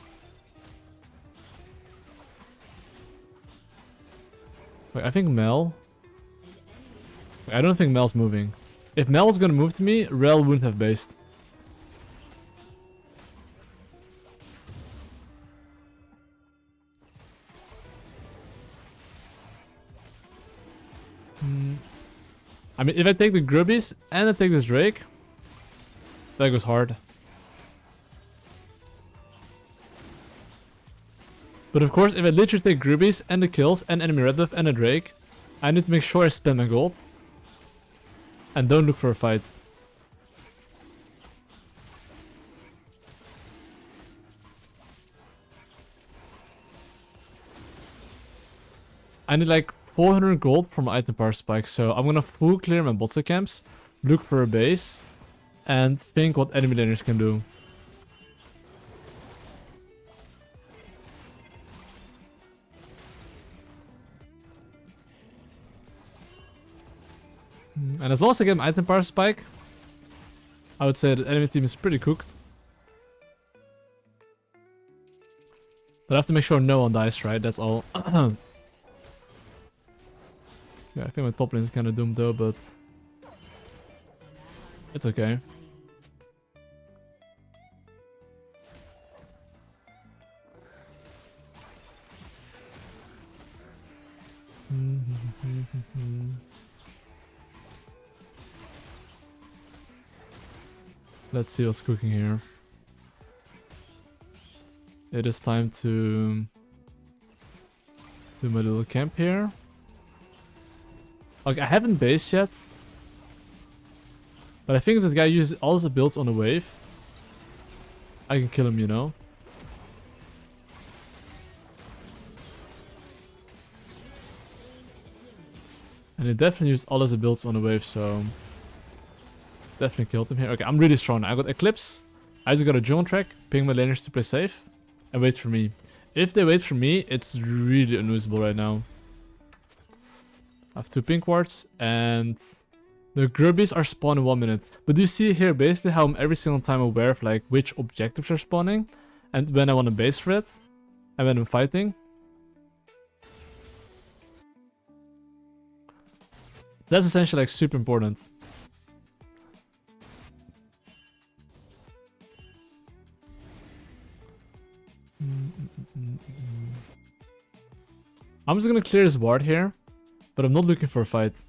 Wait, I think Mel. Wait, I don't think Mel's moving. If Mel was gonna move to me, Rel wouldn't have based. I mean, if I take the Grubbies and I take this Drake, that goes hard. But of course, if I literally take Grubbies and the kills and enemy red buff and a Drake, I need to make sure I spend my gold. And don't look for a fight. I need like 400 gold from my item power spike, so I'm gonna full clear my bot side camps, look for a base, and think what enemy laners can do. And as long as I get my item power spike, I would say the enemy team is pretty cooked. But I have to make sure no one dies, right? That's all. Yeah, I think my top lane is kind of doomed though, but it's okay. Let's see what's cooking here. It is time to do my little camp here. Like, I haven't based yet. But I think if this guy uses all his builds on the wave, I can kill him, you know? And he definitely used all his builds on the wave, so... Definitely killed him here. Okay, I'm really strong now. I got Eclipse. I just got a jungle track, ping my laners to play safe, and wait for me. If they wait for me, it's really unusable right now. I have 2 pink wards, and the Grubbies are spawned in 1 minute. But do you see here basically how I'm every single time aware of like which objectives are spawning, and when I want to base for it, and when I'm fighting? That's essentially like super important. I'm just gonna clear this ward here, but I'm not looking for a fight.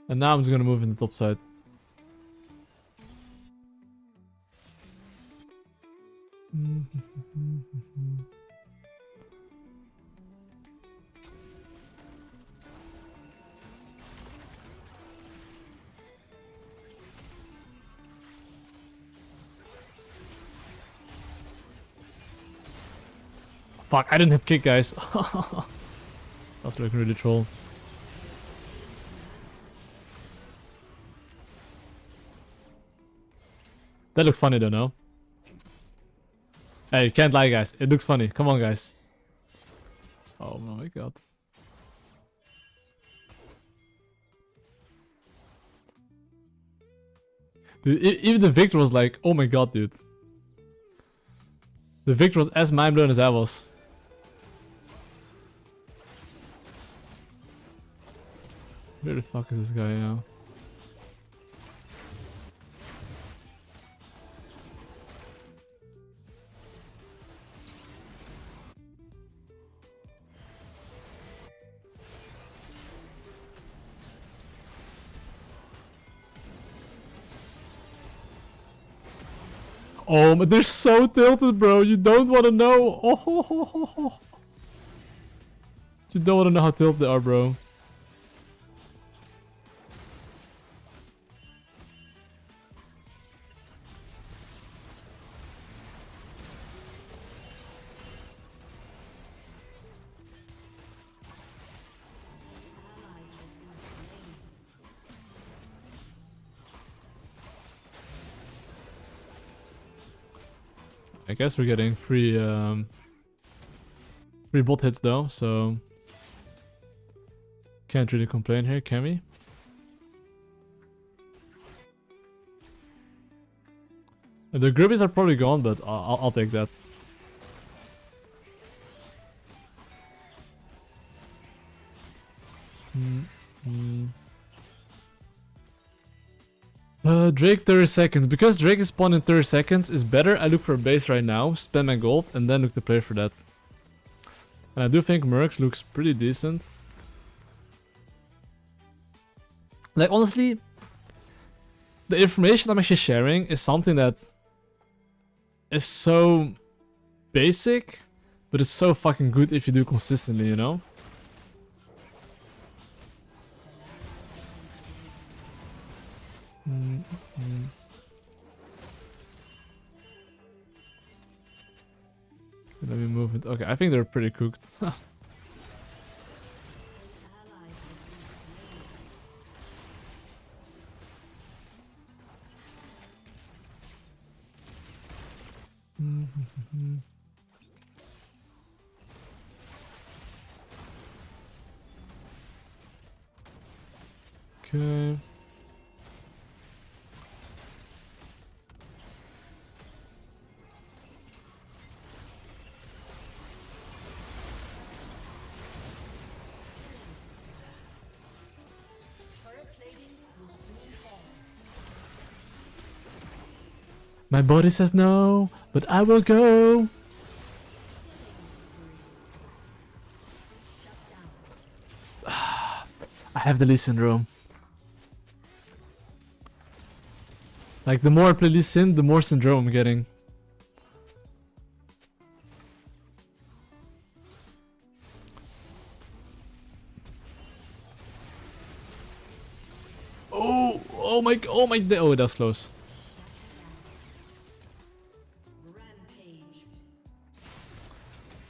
And now I'm just gonna move in the top side. Fuck, I didn't have kick, guys. That's looking really troll. That looked funny though, no? Hey, you can't lie, guys. It looks funny. Come on, guys. Oh my god. Dude, even the Victor was like, oh my god, dude. The Victor was as mind-blown as I was. Where the fuck is this guy now? Oh, but they're so tilted, bro. You don't want to know. Oh, ho, ho, ho, ho. You don't want to know how tilted they are, bro. I guess we're getting free bot hits though, so can't really complain here, can we? The grubbies are probably gone, but I'll take that. Drake 30 seconds. Because Drake is spawned in 30 seconds, is better. I look for a base right now, spend my gold, and then look to play for that. And I do think Mercs looks pretty decent. Like, honestly, the information I'm actually sharing is something that is so basic, but it's so fucking good if you do consistently, you know? Let me move it. Okay, I think they're pretty cooked. Okay. My body says no, but I will go. I have the Lee syndrome. Like, the more I play Lee Sin, the more syndrome I'm getting. Oh my, oh, that was close.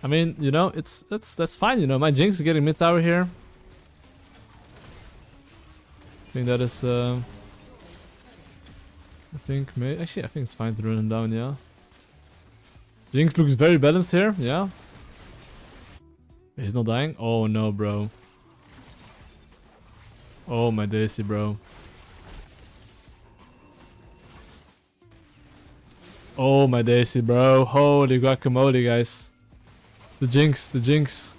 I mean, you know, that's fine, you know. My Jinx is getting mid tower here. I think that is I think actually I think it's fine to run him down, yeah. Jinx looks very balanced here, yeah. He's not dying. Oh no, bro. Oh my daisy, bro. Oh my daisy, bro. Holy guacamole, guys. The Jinx, the Jinx.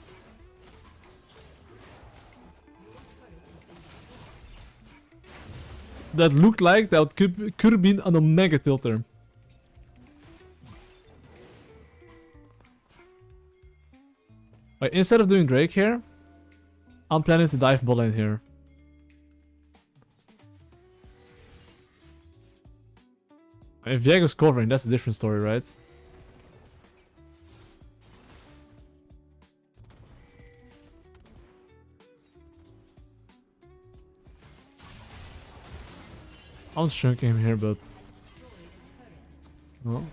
That looked like that could have been an Omega tilter. Wait, instead of doing Drake here, I'm planning to dive bot lane here. If Viego's covering, that's a different story, right? I'm shrinking him here, but well,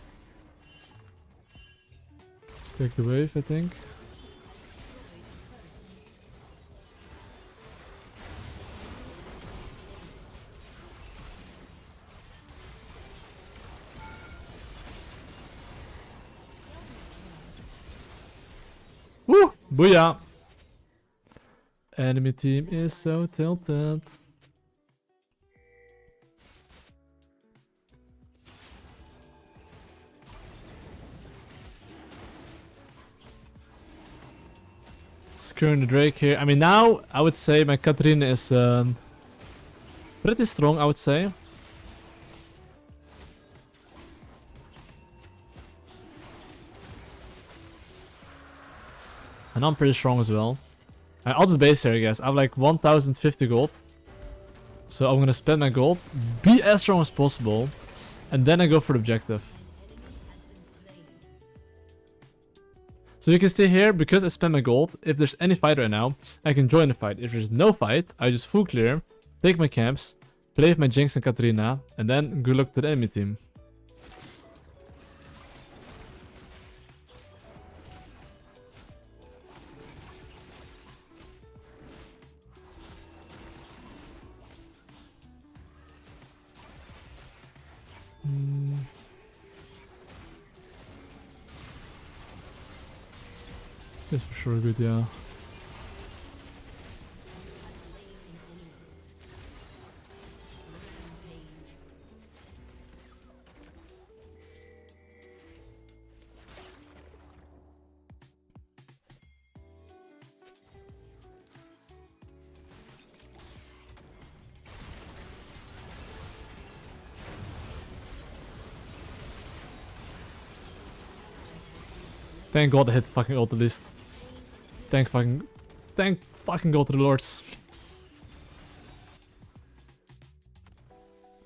let's take the wave, I think. Woo! Booyah! Enemy team is so tilted. Securing the Drake here. I mean, now I would say my Katarina is pretty strong, I would say. And I'm pretty strong as well. I'll just base here, I guess. I have like 1050 gold. So I'm gonna spend my gold, be as strong as possible, and then I go for the objective. So you can see here, because I spend my gold, if there's any fight right now, I can join the fight. If there's no fight, I just full clear, take my camps, play with my Jinx and Katarina, and then good luck to the enemy team. That's for sure good, yeah. Thank God I hit fucking ult at least. Thank fucking God to the lords.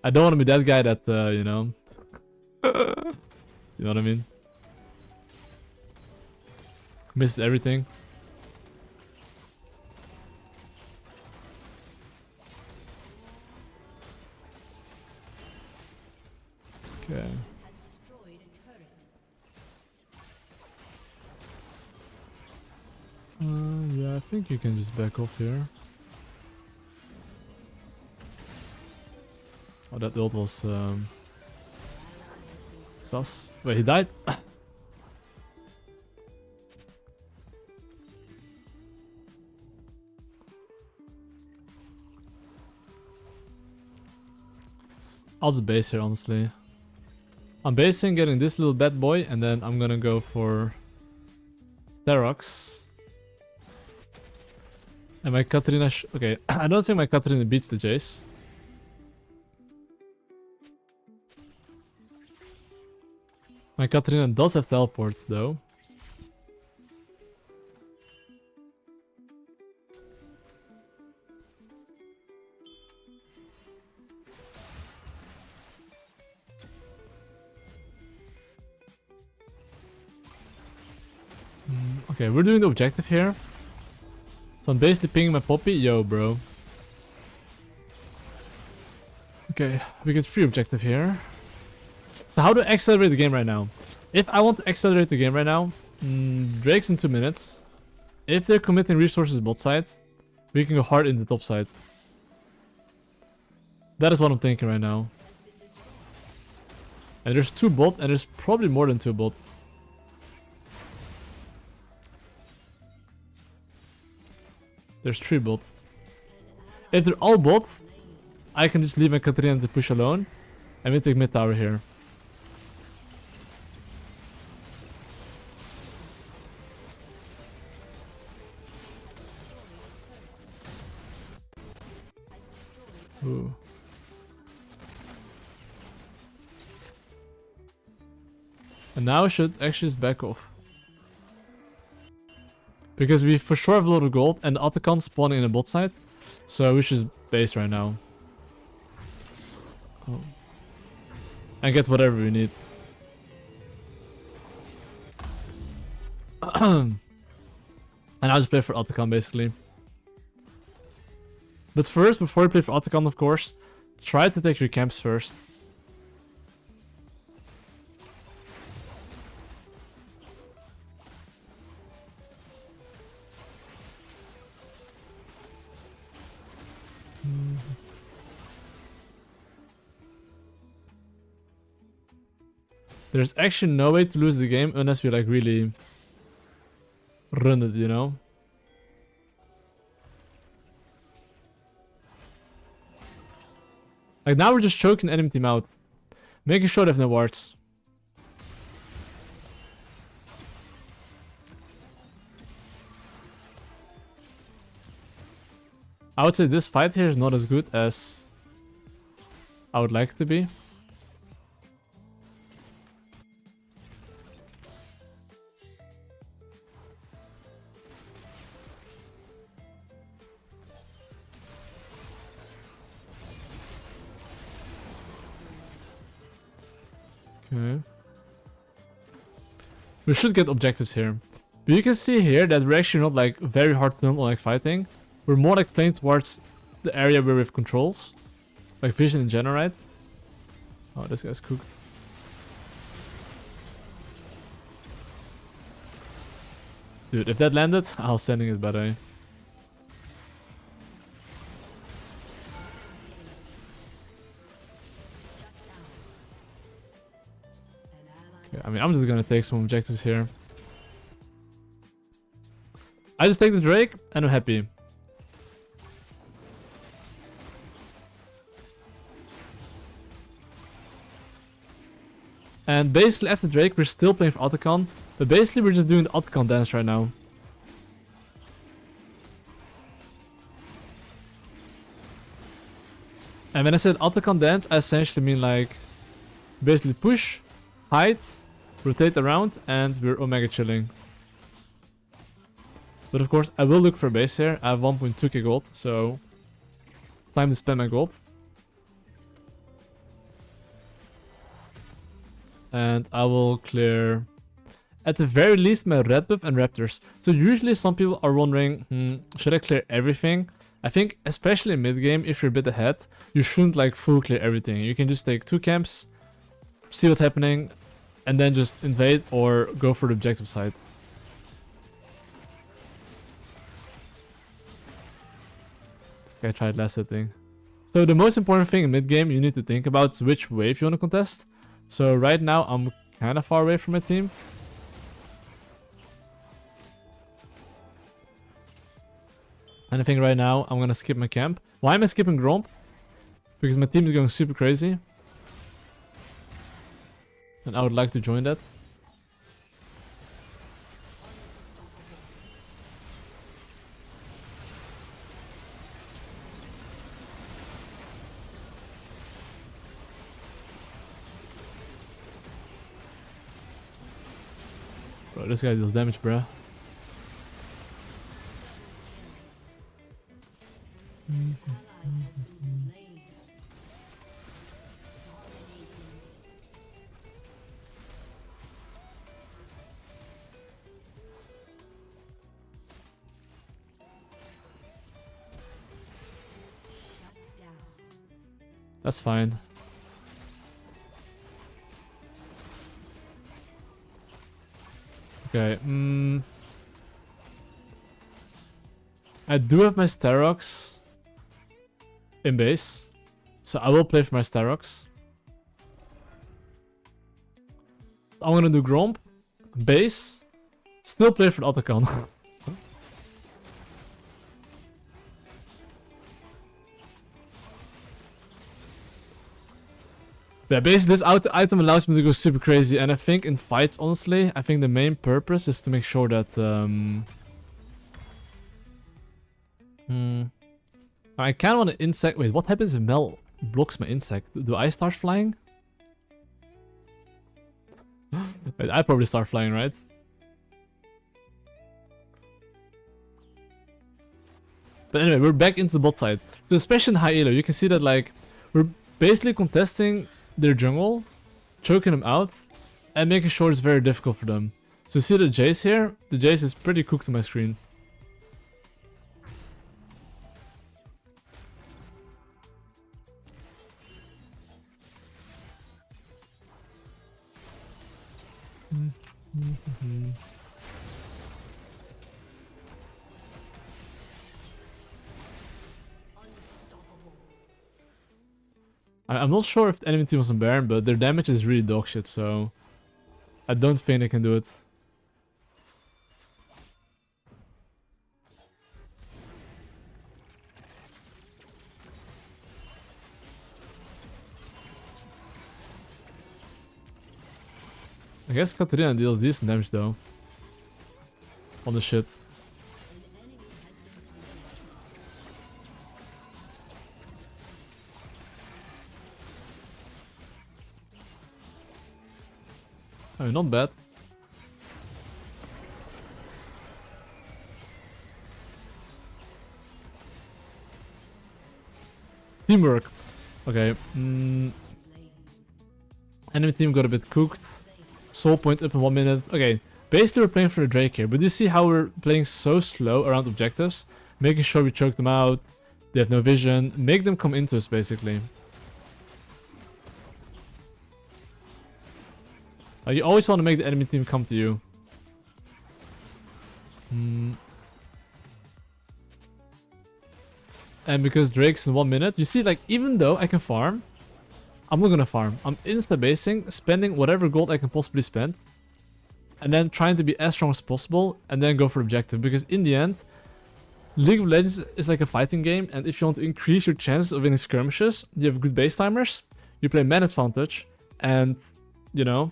I don't want to be that guy that, you know. You know what I mean? Misses everything. Okay. Yeah, I think you can just back off here. Oh, that ult was sus. Wait, he died? I'll just base here, honestly. I'm basing, getting this little bad boy, and then I'm gonna go for Sterox. And my Katarina okay, I don't think my Katarina beats the Jace. My Katarina does have teleport though. Okay, we're doing the objective here. So I'm basically pinging my Poppy. Yo, bro. Okay, we get free objective here. So how do I accelerate the game right now? If I want to accelerate the game right now, Drake's in 2 minutes. If they're committing resources bot side, we can go hard into top side. That is what I'm thinking right now. And there's 2 bot, and there's probably more than 2 bot. There's 3 bot. If they're all bot, I can just leave my Katarina to push alone. And we take mid tower here. Ooh. And now I should actually just back off. Because we for sure have a lot of gold and the Otacon spawning in the bot side. So we should just base right now. Oh. And get whatever we need. And I'll just play for Otacon basically. But first, before you play for Otacon of course, try to take your camps first. There's actually no way to lose the game unless we like really run it, you know? Like now we're just choking the enemy team out. Making sure they have no wards. I would say this fight here is not as good as I would like it to be. Okay. We should get objectives here. But you can see here that we're actually not like very hard to like fighting. We're more like playing towards the area where we have controls. Like vision in general, right? Oh, this guy's cooked. Dude, if that landed, I was sending it by the way. Okay, I mean, I'm just gonna take some objectives here. I just take the Drake and I'm happy. And basically after Drake we're still playing for Otacon, but basically we're just doing the Otacon dance right now. And when I said Otacon dance, I essentially mean like basically push, hide, rotate around, and we're Omega chilling. But of course I will look for a base here. I have 1.2k gold, so time to spend my gold. And I will clear at the very least my red buff and raptors. So usually some people are wondering, should I clear everything? I think especially in mid game, if you're a bit ahead, you shouldn't like full clear everything. You can just take 2 camps, see what's happening, and then just invade or go for the objective side. This guy tried last setting. So the most important thing in mid game you need to think about is which wave you want to contest. So right now I'm kind of far away from my team. And I think right now I'm gonna skip my camp. Why am I skipping Gromp? Because my team is going super crazy. And I would like to join that. Bro, this guy deals damage, bruh. That's fine. Okay, I do have my Starox in base, so I will play for my Starox. I'm gonna do Gromp, base, still play for the Otacon. Yeah, basically this item allows me to go super crazy, and I think in fights, honestly, I think the main purpose is to make sure that I kind of want to insect. Wait, what happens if Mel blocks my insect? Do I start flying? Wait, I probably start flying, right? But anyway, we're back into the bot side. So especially in high elo, you can see that like we're basically contesting their jungle, choking them out, and making sure it's very difficult for them. So you see the Jace here? The Jace is pretty cooked on my screen. I'm not sure if the enemy team was on Baron, but their damage is really dog shit, so I don't think they can do it. I guess Katarina deals decent damage though. On the shit. Oh, not bad. Teamwork. Okay. Enemy team got a bit cooked. Soul point up in 1 minute. Okay. Basically we're playing for the Drake here. But you see how we're playing so slow around objectives. Making sure we choke them out. They have no vision. Make them come into us basically. You always want to make the enemy team come to you. And because Drake's in 1 minute, you see like even though I can farm, I'm not gonna farm. I'm insta-basing, spending whatever gold I can possibly spend. and then trying to be as strong as possible, and then go for objective. Because in the end, League of Legends is like a fighting game, and if you want to increase your chances of winning skirmishes, you have good base timers, you play man advantage, and, you know,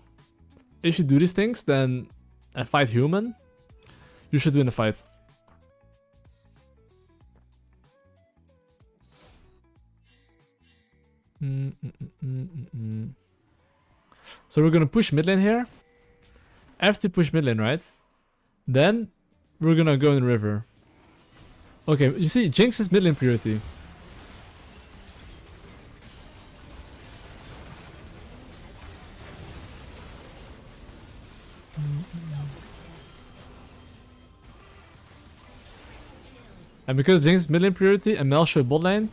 if you do these things, then and fight human, you should win the fight. So we're gonna push mid lane here. After push mid lane, right? Then we're gonna go in the river. Okay, you see, Jinx is mid lane priority. And because Jinx is mid lane priority and Mel should bot lane,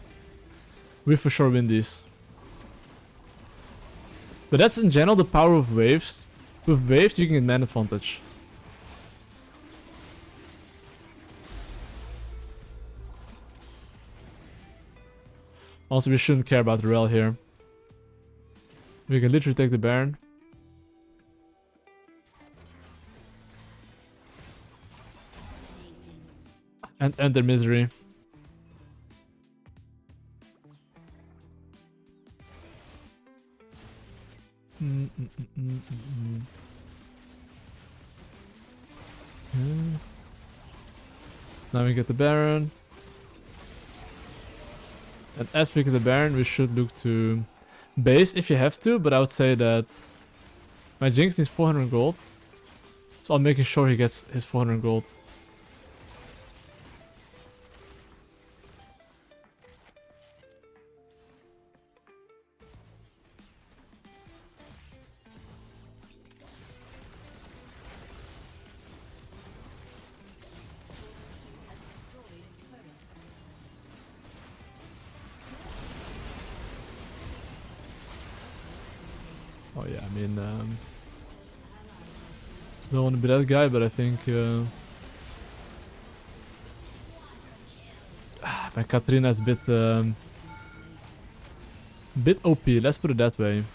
we for sure win these. But that's in general the power of waves. With waves you can get man advantage. Also, we shouldn't care about the rel here. We can literally take the Baron. And end their misery. Now we get the Baron. And as we get the Baron, we should look to base if you have to, but I would say that my Jinx needs 400 gold. So I'm making sure he gets his 400 gold. Oh yeah, I mean, don't want to be that guy, but I think my Katrina is a bit OP. Let's put it that way.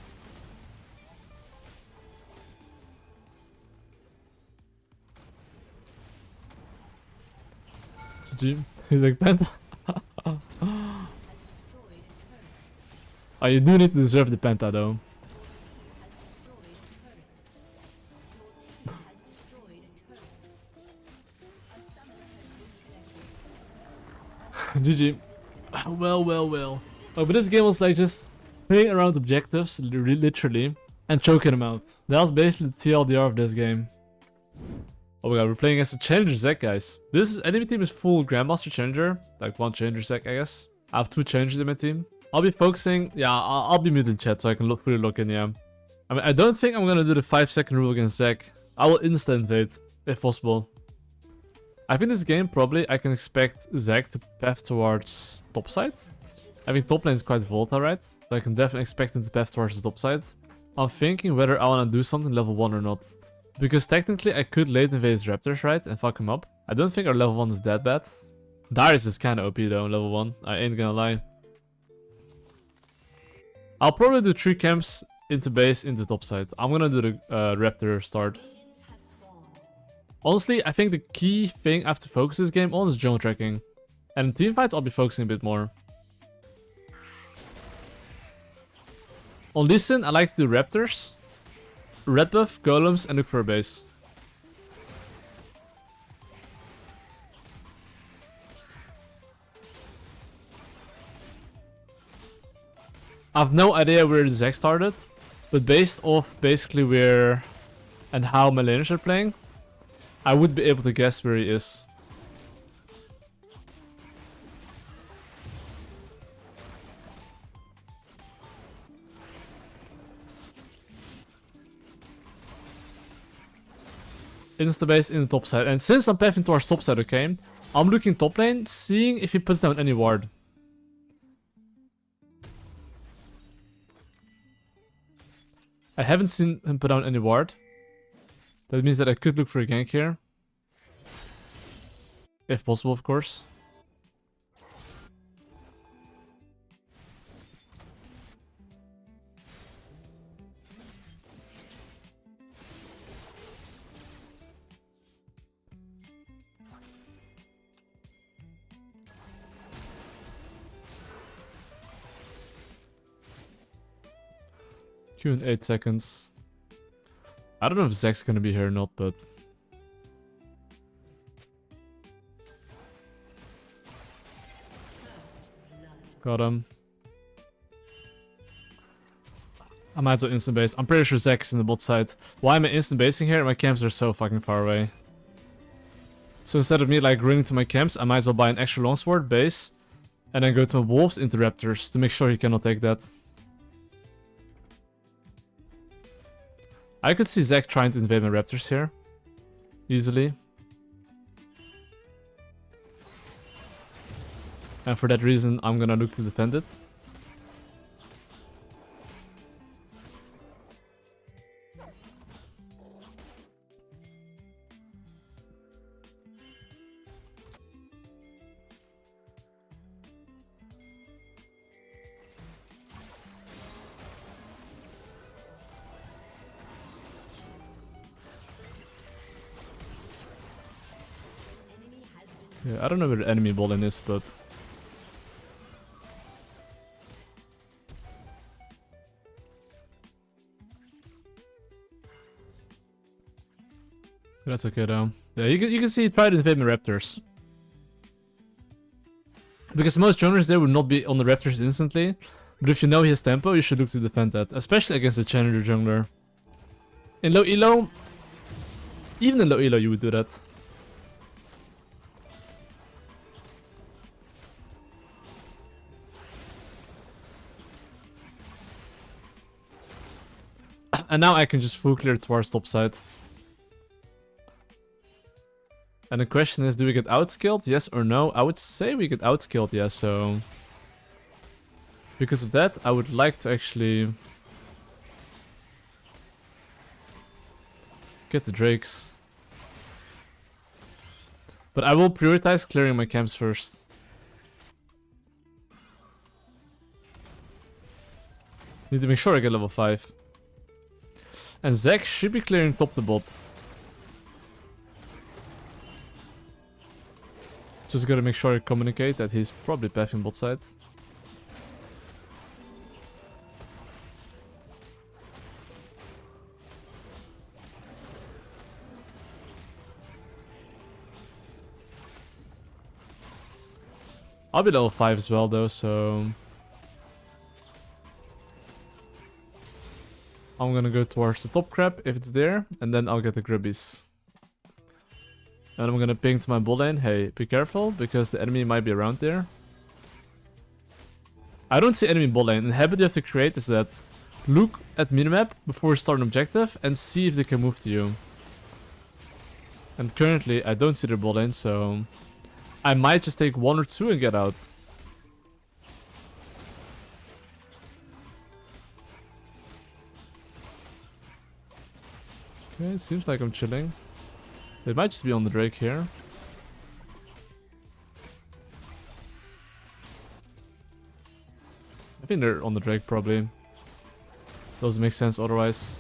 GG. He's like Penta. Oh, you do need to deserve the Penta though. GG. Well. Oh, but this game was like just playing around objectives, literally, and choking them out. That was basically the TLDR of this game. Oh my god, we're playing against a Challenger Zek, guys. This enemy team is full Grandmaster Challenger. Like one Challenger Zek, I guess. I have 2 Challengers in my team. I'll be focusing, yeah, I'll be muted in chat so I can fully look in, yeah. I mean, I don't think I'm gonna do the 5-second rule against Zek. I will instant invade, if possible. I think this game probably I can expect Zek to path towards top side. I think top lane is quite volatile, right? So I can definitely expect him to path towards the top side. I'm thinking whether I want to do something level 1 or not. Because technically I could late invade his Raptors, right? And fuck him up. I don't think our level 1 is that bad. Darius is kinda OP though, level 1. I ain't gonna lie. I'll probably do 3 camps into base into top side. I'm gonna do the Raptor start. Honestly, I think the key thing I have to focus this game on is jungle tracking. And in teamfights, I'll be focusing a bit more. On Lee Sin, I like to do Raptors, red buff, golems, and look for a base. I have no idea where the Zek started, but based off basically where and how my laners are playing, I would be able to guess where he is. Instabase in the top side. And since I'm pathing towards top side, okay, I'm looking top lane, seeing if he puts down any ward. I haven't seen him put down any ward. That means that I could look for a gank here. If possible, of course. Q in 8 seconds. I don't know if Zek's gonna be here or not, but... Got him. I might as well instant base. I'm pretty sure Zek's in the bot side. Why am I instant basing here? My camps are so fucking far away. So instead of me like running to my camps, I might as well buy an extra longsword, base, and then go to my wolves into raptors to make sure he cannot take that. I could see Zek trying to invade my raptors here. Easily. And for that reason, I'm gonna look to defend it. Yeah, I don't know where the enemy bowling is, but... That's okay though. Yeah, you can see he tried to invade my raptors. Because most junglers there would not be on the raptors instantly. But if you know he has tempo, you should look to defend that. Especially against a challenger jungler. In low elo... Even in low elo you would do that. And now I can just full clear towards top side. And the question is, do we get outskilled? Yes or no? I would say we get outskilled, yes, so... Because of that, I would like to actually... get the drakes. But I will prioritize clearing my camps first. Need to make sure I get level 5. And Zek should be clearing top the bot. Just gotta make sure I communicate that he's probably pathing bot side. I'll be level 5 as well though, so... I'm gonna go towards the top crab if it's there, and then I'll get the grubbies. And I'm gonna ping to my bot lane, hey, be careful, because the enemy might be around there. I don't see enemy bot lane, and the habit you have to create is that look at minimap before you start an objective and see if they can move to you. And currently I don't see their bot lane, so I might just take 1 or 2 and get out. Okay, seems like I'm chilling. They might just be on the Drake here. I think they're on the Drake probably. Doesn't make sense otherwise.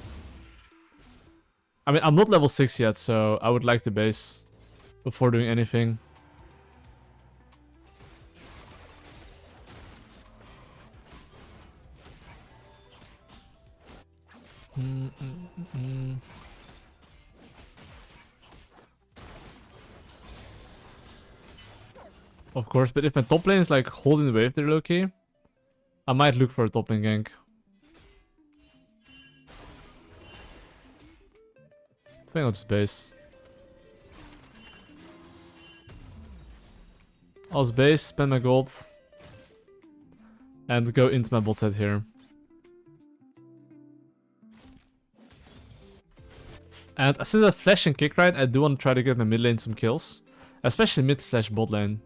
I mean, I'm not level 6 yet, so I would like to base before doing anything. Of course, but if my top lane is like holding the wave there low-key, I might look for a top lane gank. I think I'll just base. I'll just base, spend my gold, and go into my bot side here. And since I flash and kick right, I do want to try to get my mid lane some kills. Especially mid slash bot lane.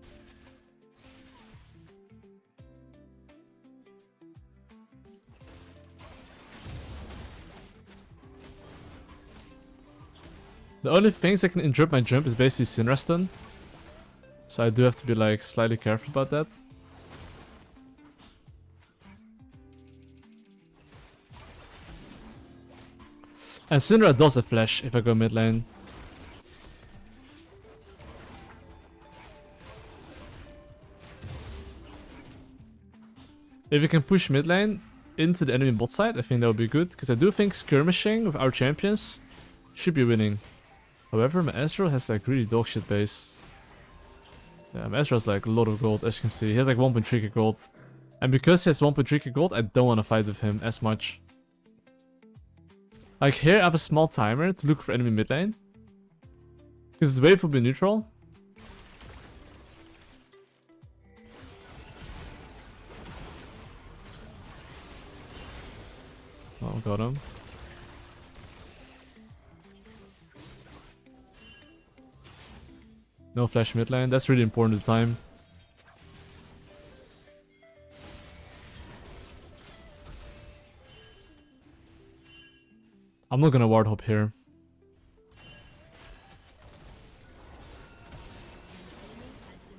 The only things that can interrupt my jump is basically Syndra stun. So I do have to be like slightly careful about that. And Syndra does a flash if I go mid lane. If you can push mid lane, into the enemy bot side. I think that would be good, because I do think skirmishing with our champions should be winning. However, my Ezreal has like really dog shit base. Yeah, my Ezreal has like a lot of gold, as you can see. He has like 1.3k gold. And because he has 1.3k gold, I don't want to fight with him as much. Like here, I have a small timer to look for enemy mid lane. Because his wave will be neutral. Oh, got him. No flash mid lane, that's really important at the time. I'm not gonna ward hop here.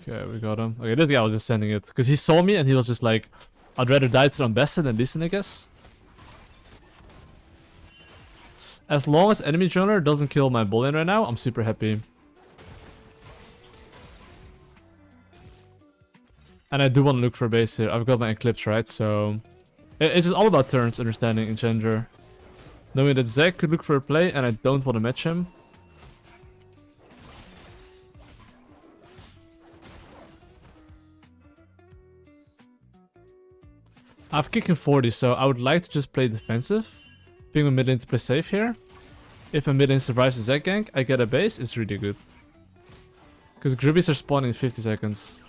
Okay, we got him. Okay, this guy was just sending it. Because he saw me and he was just like, I'd rather die to Unbested than listen, I guess. As long as enemy jungler doesn't kill my bull lane right now, I'm super happy. And I do want to look for a base here. I've got my Eclipse, right? So it's just all about turns, understanding in Challenger. Knowing that Zach could look for a play and I don't want to match him. I have kick in 40, so I would like to just play defensive. Ping my mid lane to play safe here. If my mid lane survives the Zach gank, I get a base, it's really good. Because Grubbies are spawning in 50 seconds.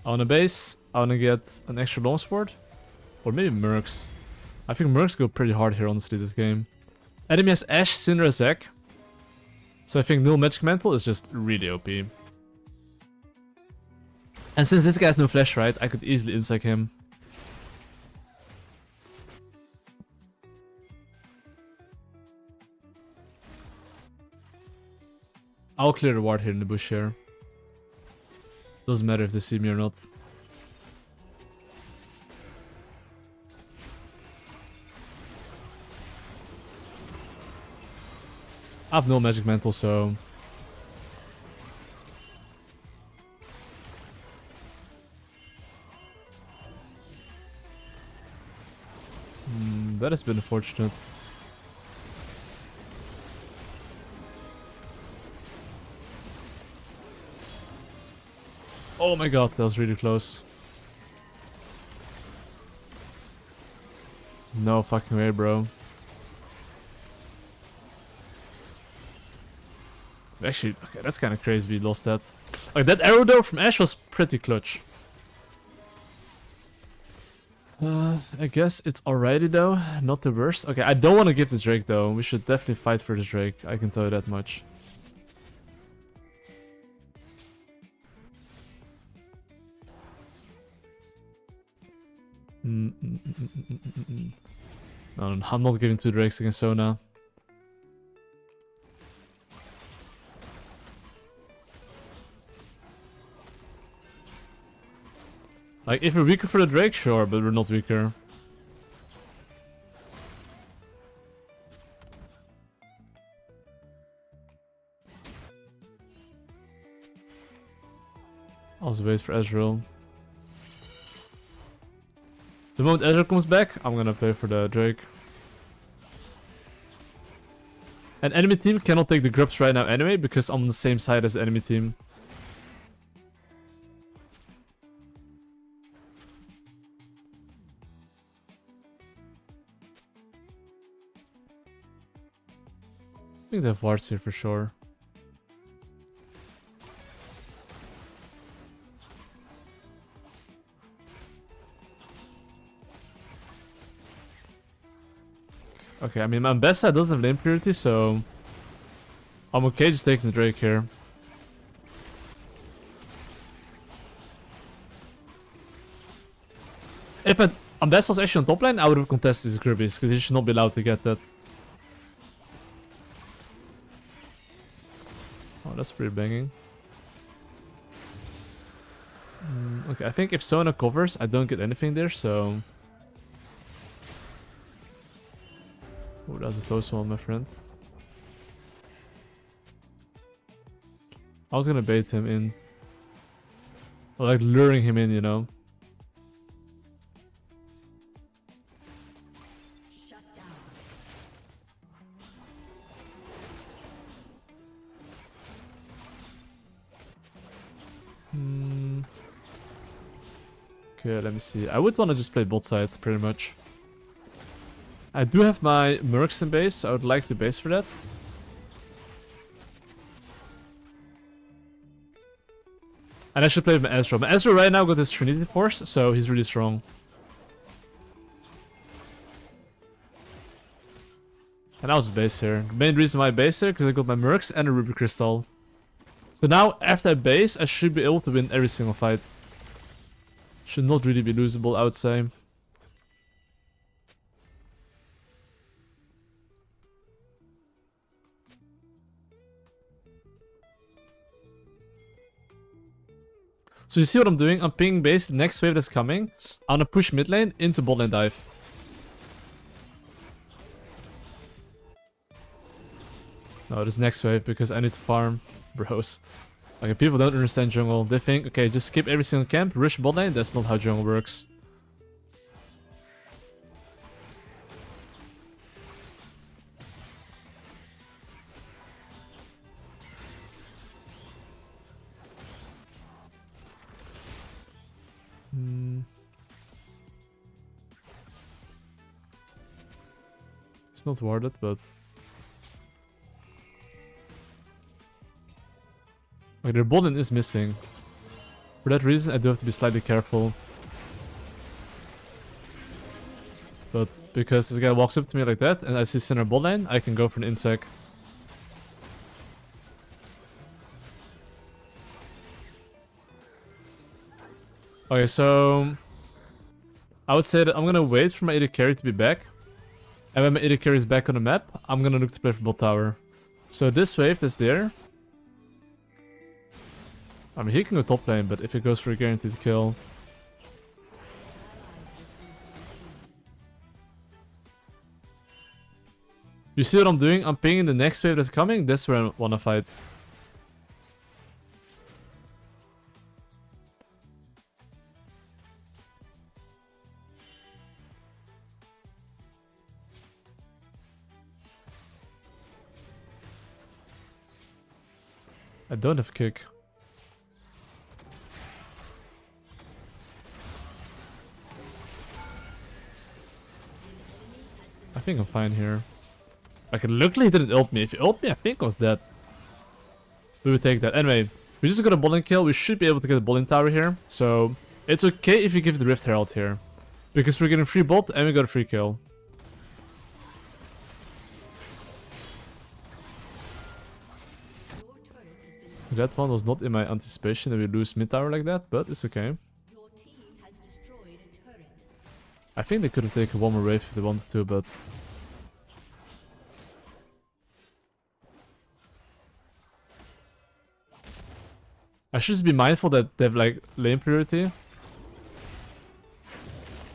I want a base, I want to get an extra longsword. Or maybe Mercs. I think Mercs go pretty hard here, honestly, this game. Enemy has Ashe, Syndra, Zach. So I think Null Magic Mantle is just really OP. And since this guy has no flash, right, I could easily insect him. I'll clear the ward here in the bush here. Doesn't matter if they see me or not. I have no magic mantle, so... that has been unfortunate. Oh my god, that was really close. No fucking way, bro. Actually, okay, that's kind of crazy we lost that. Okay, that arrow though from Ashe was pretty clutch. I guess it's alrighty though, not the worst. Okay, I don't want to give this Drake though. We should definitely fight for this Drake, I can tell you that much. No, I'm not giving 2 Drakes against Sona. Like, if we're weaker for the Drake, sure, but we're not weaker. I'll just wait for Ezreal. The moment Ezreal comes back, I'm gonna play for the Drake. And enemy team cannot take the grubs right now anyway, because I'm on the same side as the enemy team. I think they have wards here for sure. Okay, I mean, my best side doesn't have lane priority, so I'm okay just taking the Drake here. If Ambessa was actually on top lane, I would have contested these Grubbies, because he should not be allowed to get that. Oh, that's pretty banging. Okay, I think if Sona covers, I don't get anything there, so... Oh, that was a close one, my friend. I was gonna bait him in. Or like luring him in, you know. Okay, let me see. I would want to just play bot side, pretty much. I do have my Mercs in base, so I would like the base for that. And I should play with my Ezreal. My Ezreal right now got his Trinity Force, so he's really strong. And I'll just base here. The main reason why I base here, because I got my Mercs and a Ruby Crystal. So now, after I base, I should be able to win every single fight. Should not really be losable, I would say. So you see what I'm doing? I'm pinging base, the next wave that's coming. I'm gonna push mid lane into bot lane dive. No, this next wave because I need to farm. Bros. Okay, people don't understand jungle. They think, okay, just skip every single camp, rush bot lane. That's not how jungle works. It's not worth it, but... Okay, their bot lane is missing. For that reason, I do have to be slightly careful. But because this guy walks up to me like that, and I see center bot lane, I can go for an insec. Okay, so... I would say that I'm gonna wait for my AD carry to be back. And when my AD carry is back on the map, I'm gonna look to play for bot tower. So this wave that's there... I mean, he can go top lane, but if he goes for a guaranteed kill... You see what I'm doing? I'm pinging the next wave that's coming. That's where I wanna fight. I don't have kick. I think I'm fine here. Like, luckily he didn't ult me. If he ult me, I think I was dead. We would take that. Anyway, we just got a bowling kill. We should be able to get a bowling tower here. So, it's okay if you give the Rift Herald here. Because we're getting free bot and we got a free kill. That one was not in my anticipation that we lose mid tower like that, but it's okay. I think they could have taken one more wave if they wanted to, but... I should just be mindful that they have like lane priority.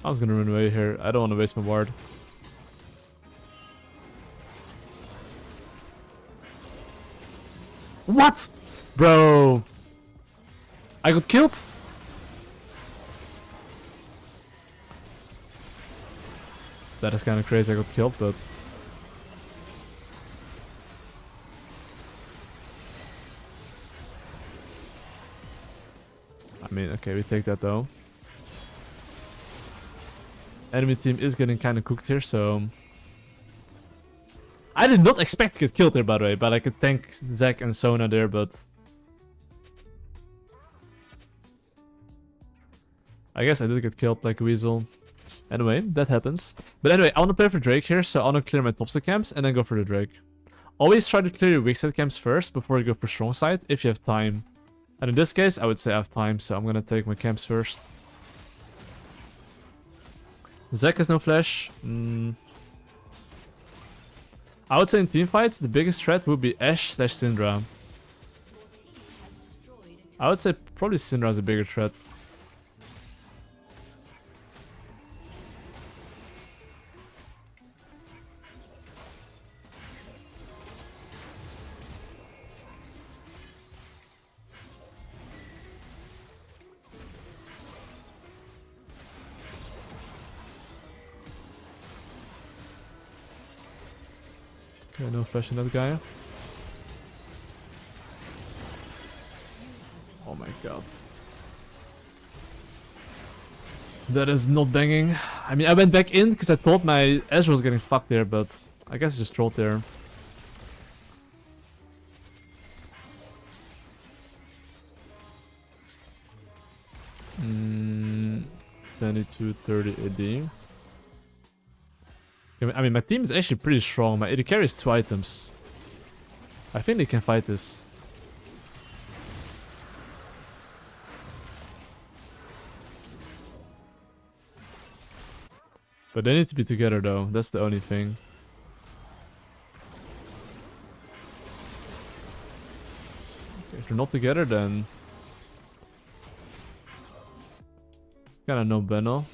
I was gonna run away here. I don't want to waste my ward. What? Bro. I got killed? That is kind of crazy I got killed, but... I mean, okay, we take that though. Enemy team is getting kind of cooked here, so... I did not expect to get killed there, by the way, but I could tank Zac and Sona there, but... I guess I did get killed like a weasel. Anyway, that happens. But anyway, I want to play for Drake here, so I want to clear my top side camps and then go for the Drake. Always try to clear your weak side camps first before you go for strong side, if you have time. And in this case, I would say I have time, so I'm gonna take my camps first. Zac has no flash. I would say in teamfights, the biggest threat would be Ashe/Syndra. I would say probably Syndra is a bigger threat. Okay, no flash in that guy. Oh my god. That is not banging. I mean, I went back in because I thought my Ezreal was getting fucked there, but I guess I just trolled there. Mm, 22, 30 AD. I mean, my team is actually pretty strong. My AD carries 2 items. I think they can fight this. But they need to be together though, that's the only thing. Okay, if they're not together then... Kinda no bueno.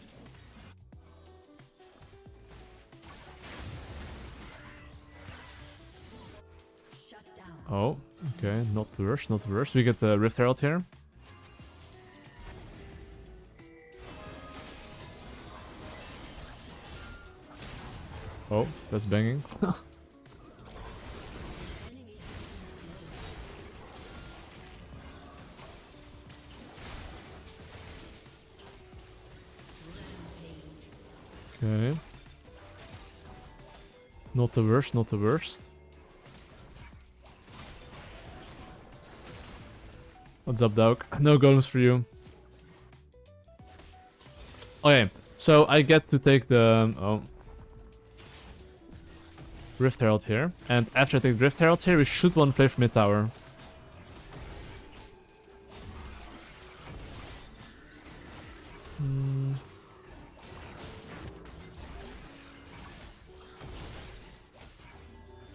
Oh, okay, not the worst, not the worst. We get the Rift Herald here. Oh, that's banging. Okay. Not the worst, not the worst. What's up, dog? No golems for you. Okay, so I get to take the... Oh. Rift Herald here. And after I take Rift Herald here, we should want to play for mid tower.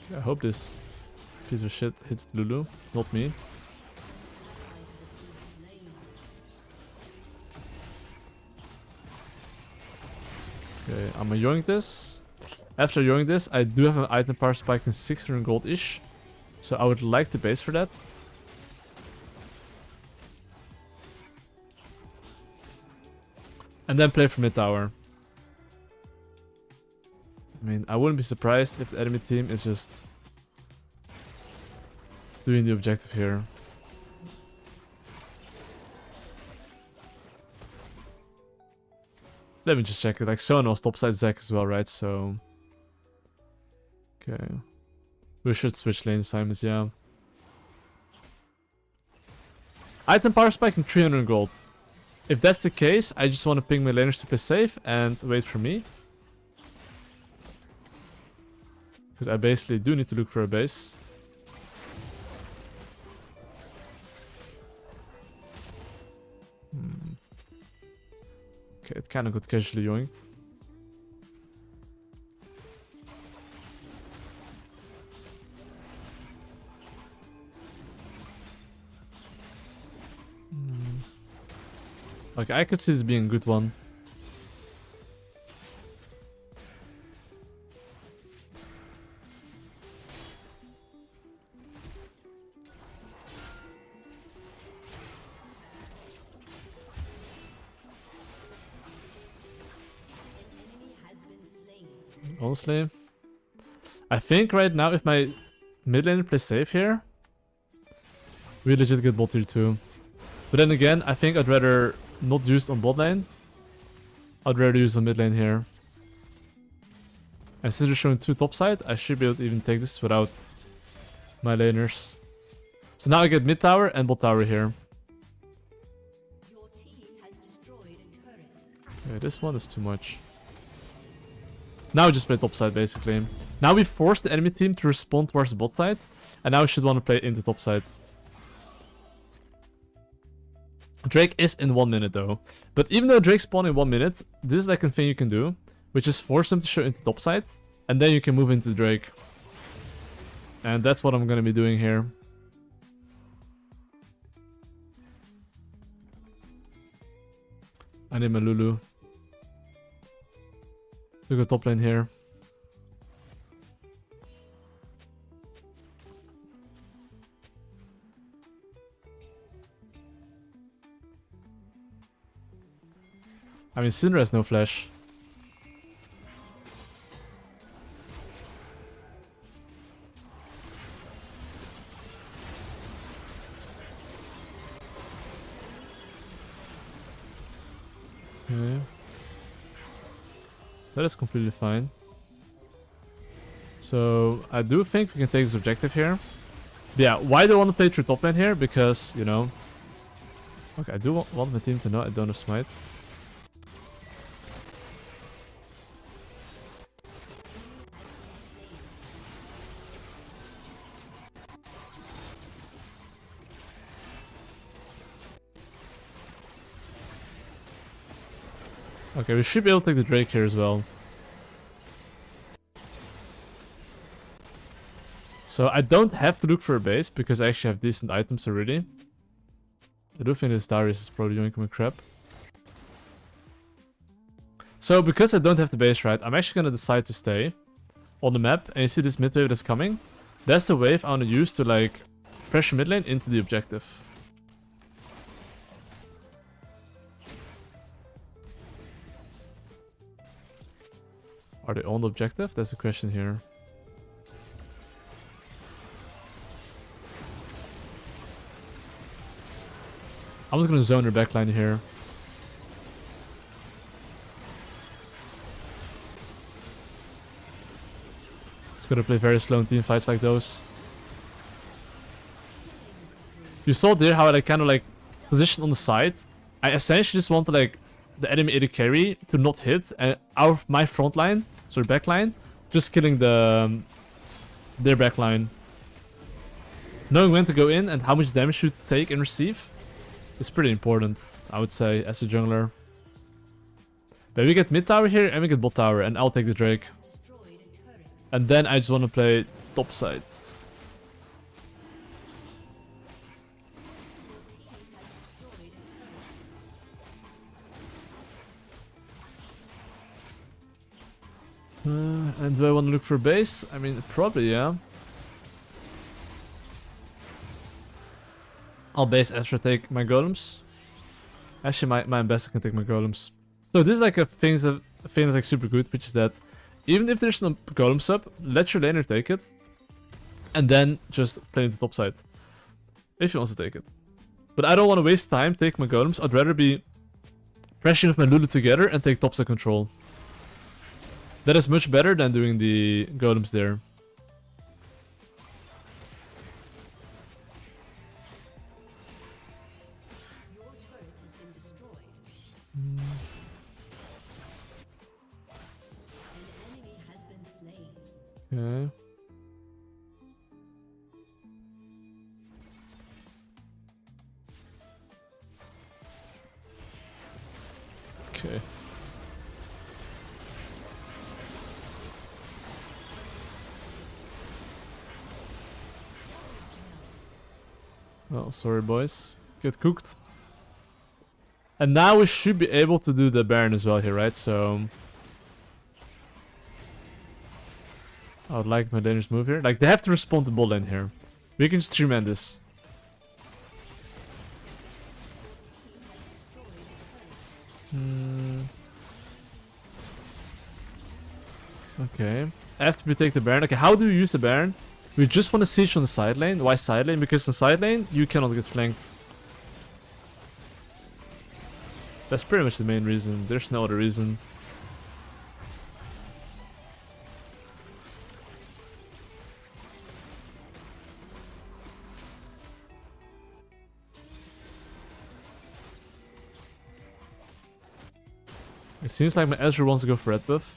Okay, I hope this piece of shit hits Lulu, not me. Okay, I'm gonna yoink this. After yoink this, I do have an item power spike in 600 gold-ish. So I would like to base for that. And then play for mid tower. I mean, I wouldn't be surprised if the enemy team is just doing the objective here. Let me just check it. Like, Sonos topside Zac as well, right? So... Okay. We should switch lane Simons, yeah. Item power spike in 300 gold. If that's the case, I just want to ping my laners to play safe and wait for me. Because I basically do need to look for a base. Okay, it kind of got casually yoinked. Okay, I could see this being a good one. Honestly, I think right now if my mid laner plays safe here, we legit get bot tier 2. But then again, I think I'd rather not use on bot lane. I'd rather use on mid lane here. And since they're showing 2 topside, I should be able to even take this without my laners. So now I get mid tower and bot tower here. Okay, this one is too much. Now we just play topside basically. Now we force the enemy team to respond towards the bot side. And now we should want to play into topside. Drake is in 1 minute though. But even though Drake spawned in 1 minute, this is like a thing you can do. Which is force them to show into topside. And then you can move into Drake. And that's what I'm gonna be doing here. I need my Lulu. Look at top lane here. I mean, Syndra has no flash. Okay. That is completely fine. So, I do think we can take this objective here. But yeah, why do I want to play through top lane here? Because, you know... Okay, I do want my team to know I don't have smite. Okay, we should be able to take the Drake here as well. So I don't have to look for a base because I actually have decent items already. I do think this Darius is probably doing my crap. So because I don't have the base right, I'm actually gonna decide to stay on the map. And you see this mid wave that's coming? That's the wave I wanna use to like pressure mid lane into the objective. Are they on the objective? That's the question here. I'm just gonna zone their backline here. Just gonna play very slow in team fights like those. You saw there how I like, kind of like positioned on the side. I essentially just wanted like the enemy AD carry to not hit, and my front line, sorry, back line, just killing their back line. Knowing when to go in and how much damage you take and receive is pretty important, I would say, as a jungler. But we get mid tower here and we get bot tower, and I'll take the Drake. And then I just want to play top sides. And do I want to look for a base? I mean, probably, yeah. I'll base Astra take my golems. Actually, my ambassador can take my golems. So this is like a thing that's like super good, which is that even if there's no golems up, let your laner take it. And then just play into top side. If he wants to take it. But I don't want to waste time taking my golems. I'd rather be pressuring with my Lulu together and take top side control. That is much better than doing the golems there. Okay. Okay. Well, sorry boys. Get cooked. And now we should be able to do the Baron as well here, right? So I would like my dangerous move here. Like, they have to respond to bot lane here. We can stream end this. Okay. After we take the Baron. Okay, how do you use the Baron? We just want to siege on the side lane. Why side lane? Because in side lane, you cannot get flanked. That's pretty much the main reason. There's no other reason. It seems like my Ezreal wants to go for red buff.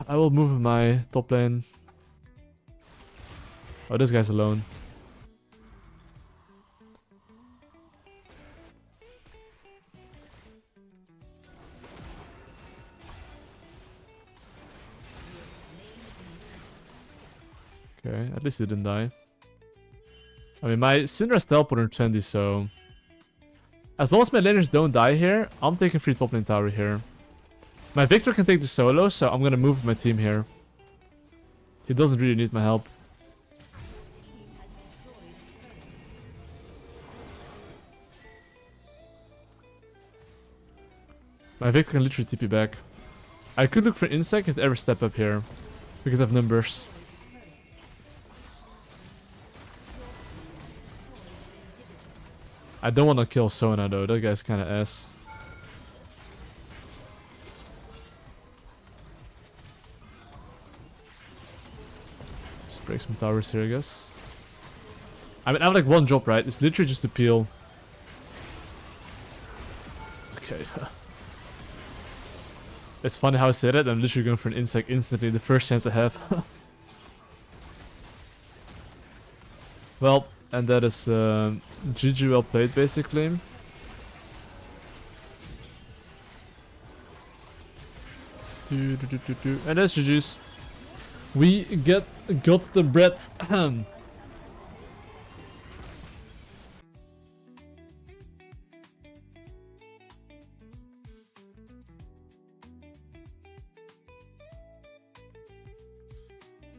I will move my top lane. Oh, this guy's alone. Okay, at least he didn't die. I mean, my Syndra's teleporter 20, so as long as my laners don't die here, I'm taking free top lane tower here. My Victor can take the solo, so I'm gonna move my team here. He doesn't really need my help. My Victor can literally TP back. I could look for Insect if they ever step up here, because I have numbers. I don't want to kill Sona though, that guy's kind of ass. Just break some towers here, I guess. I mean, I have like one job, right? It's literally just to peel. Okay. It's funny how I say that. I'm literally going for an insect instantly, the first chance I have. Well, and that is GG well played, basically. And that's GG's. We got the bread.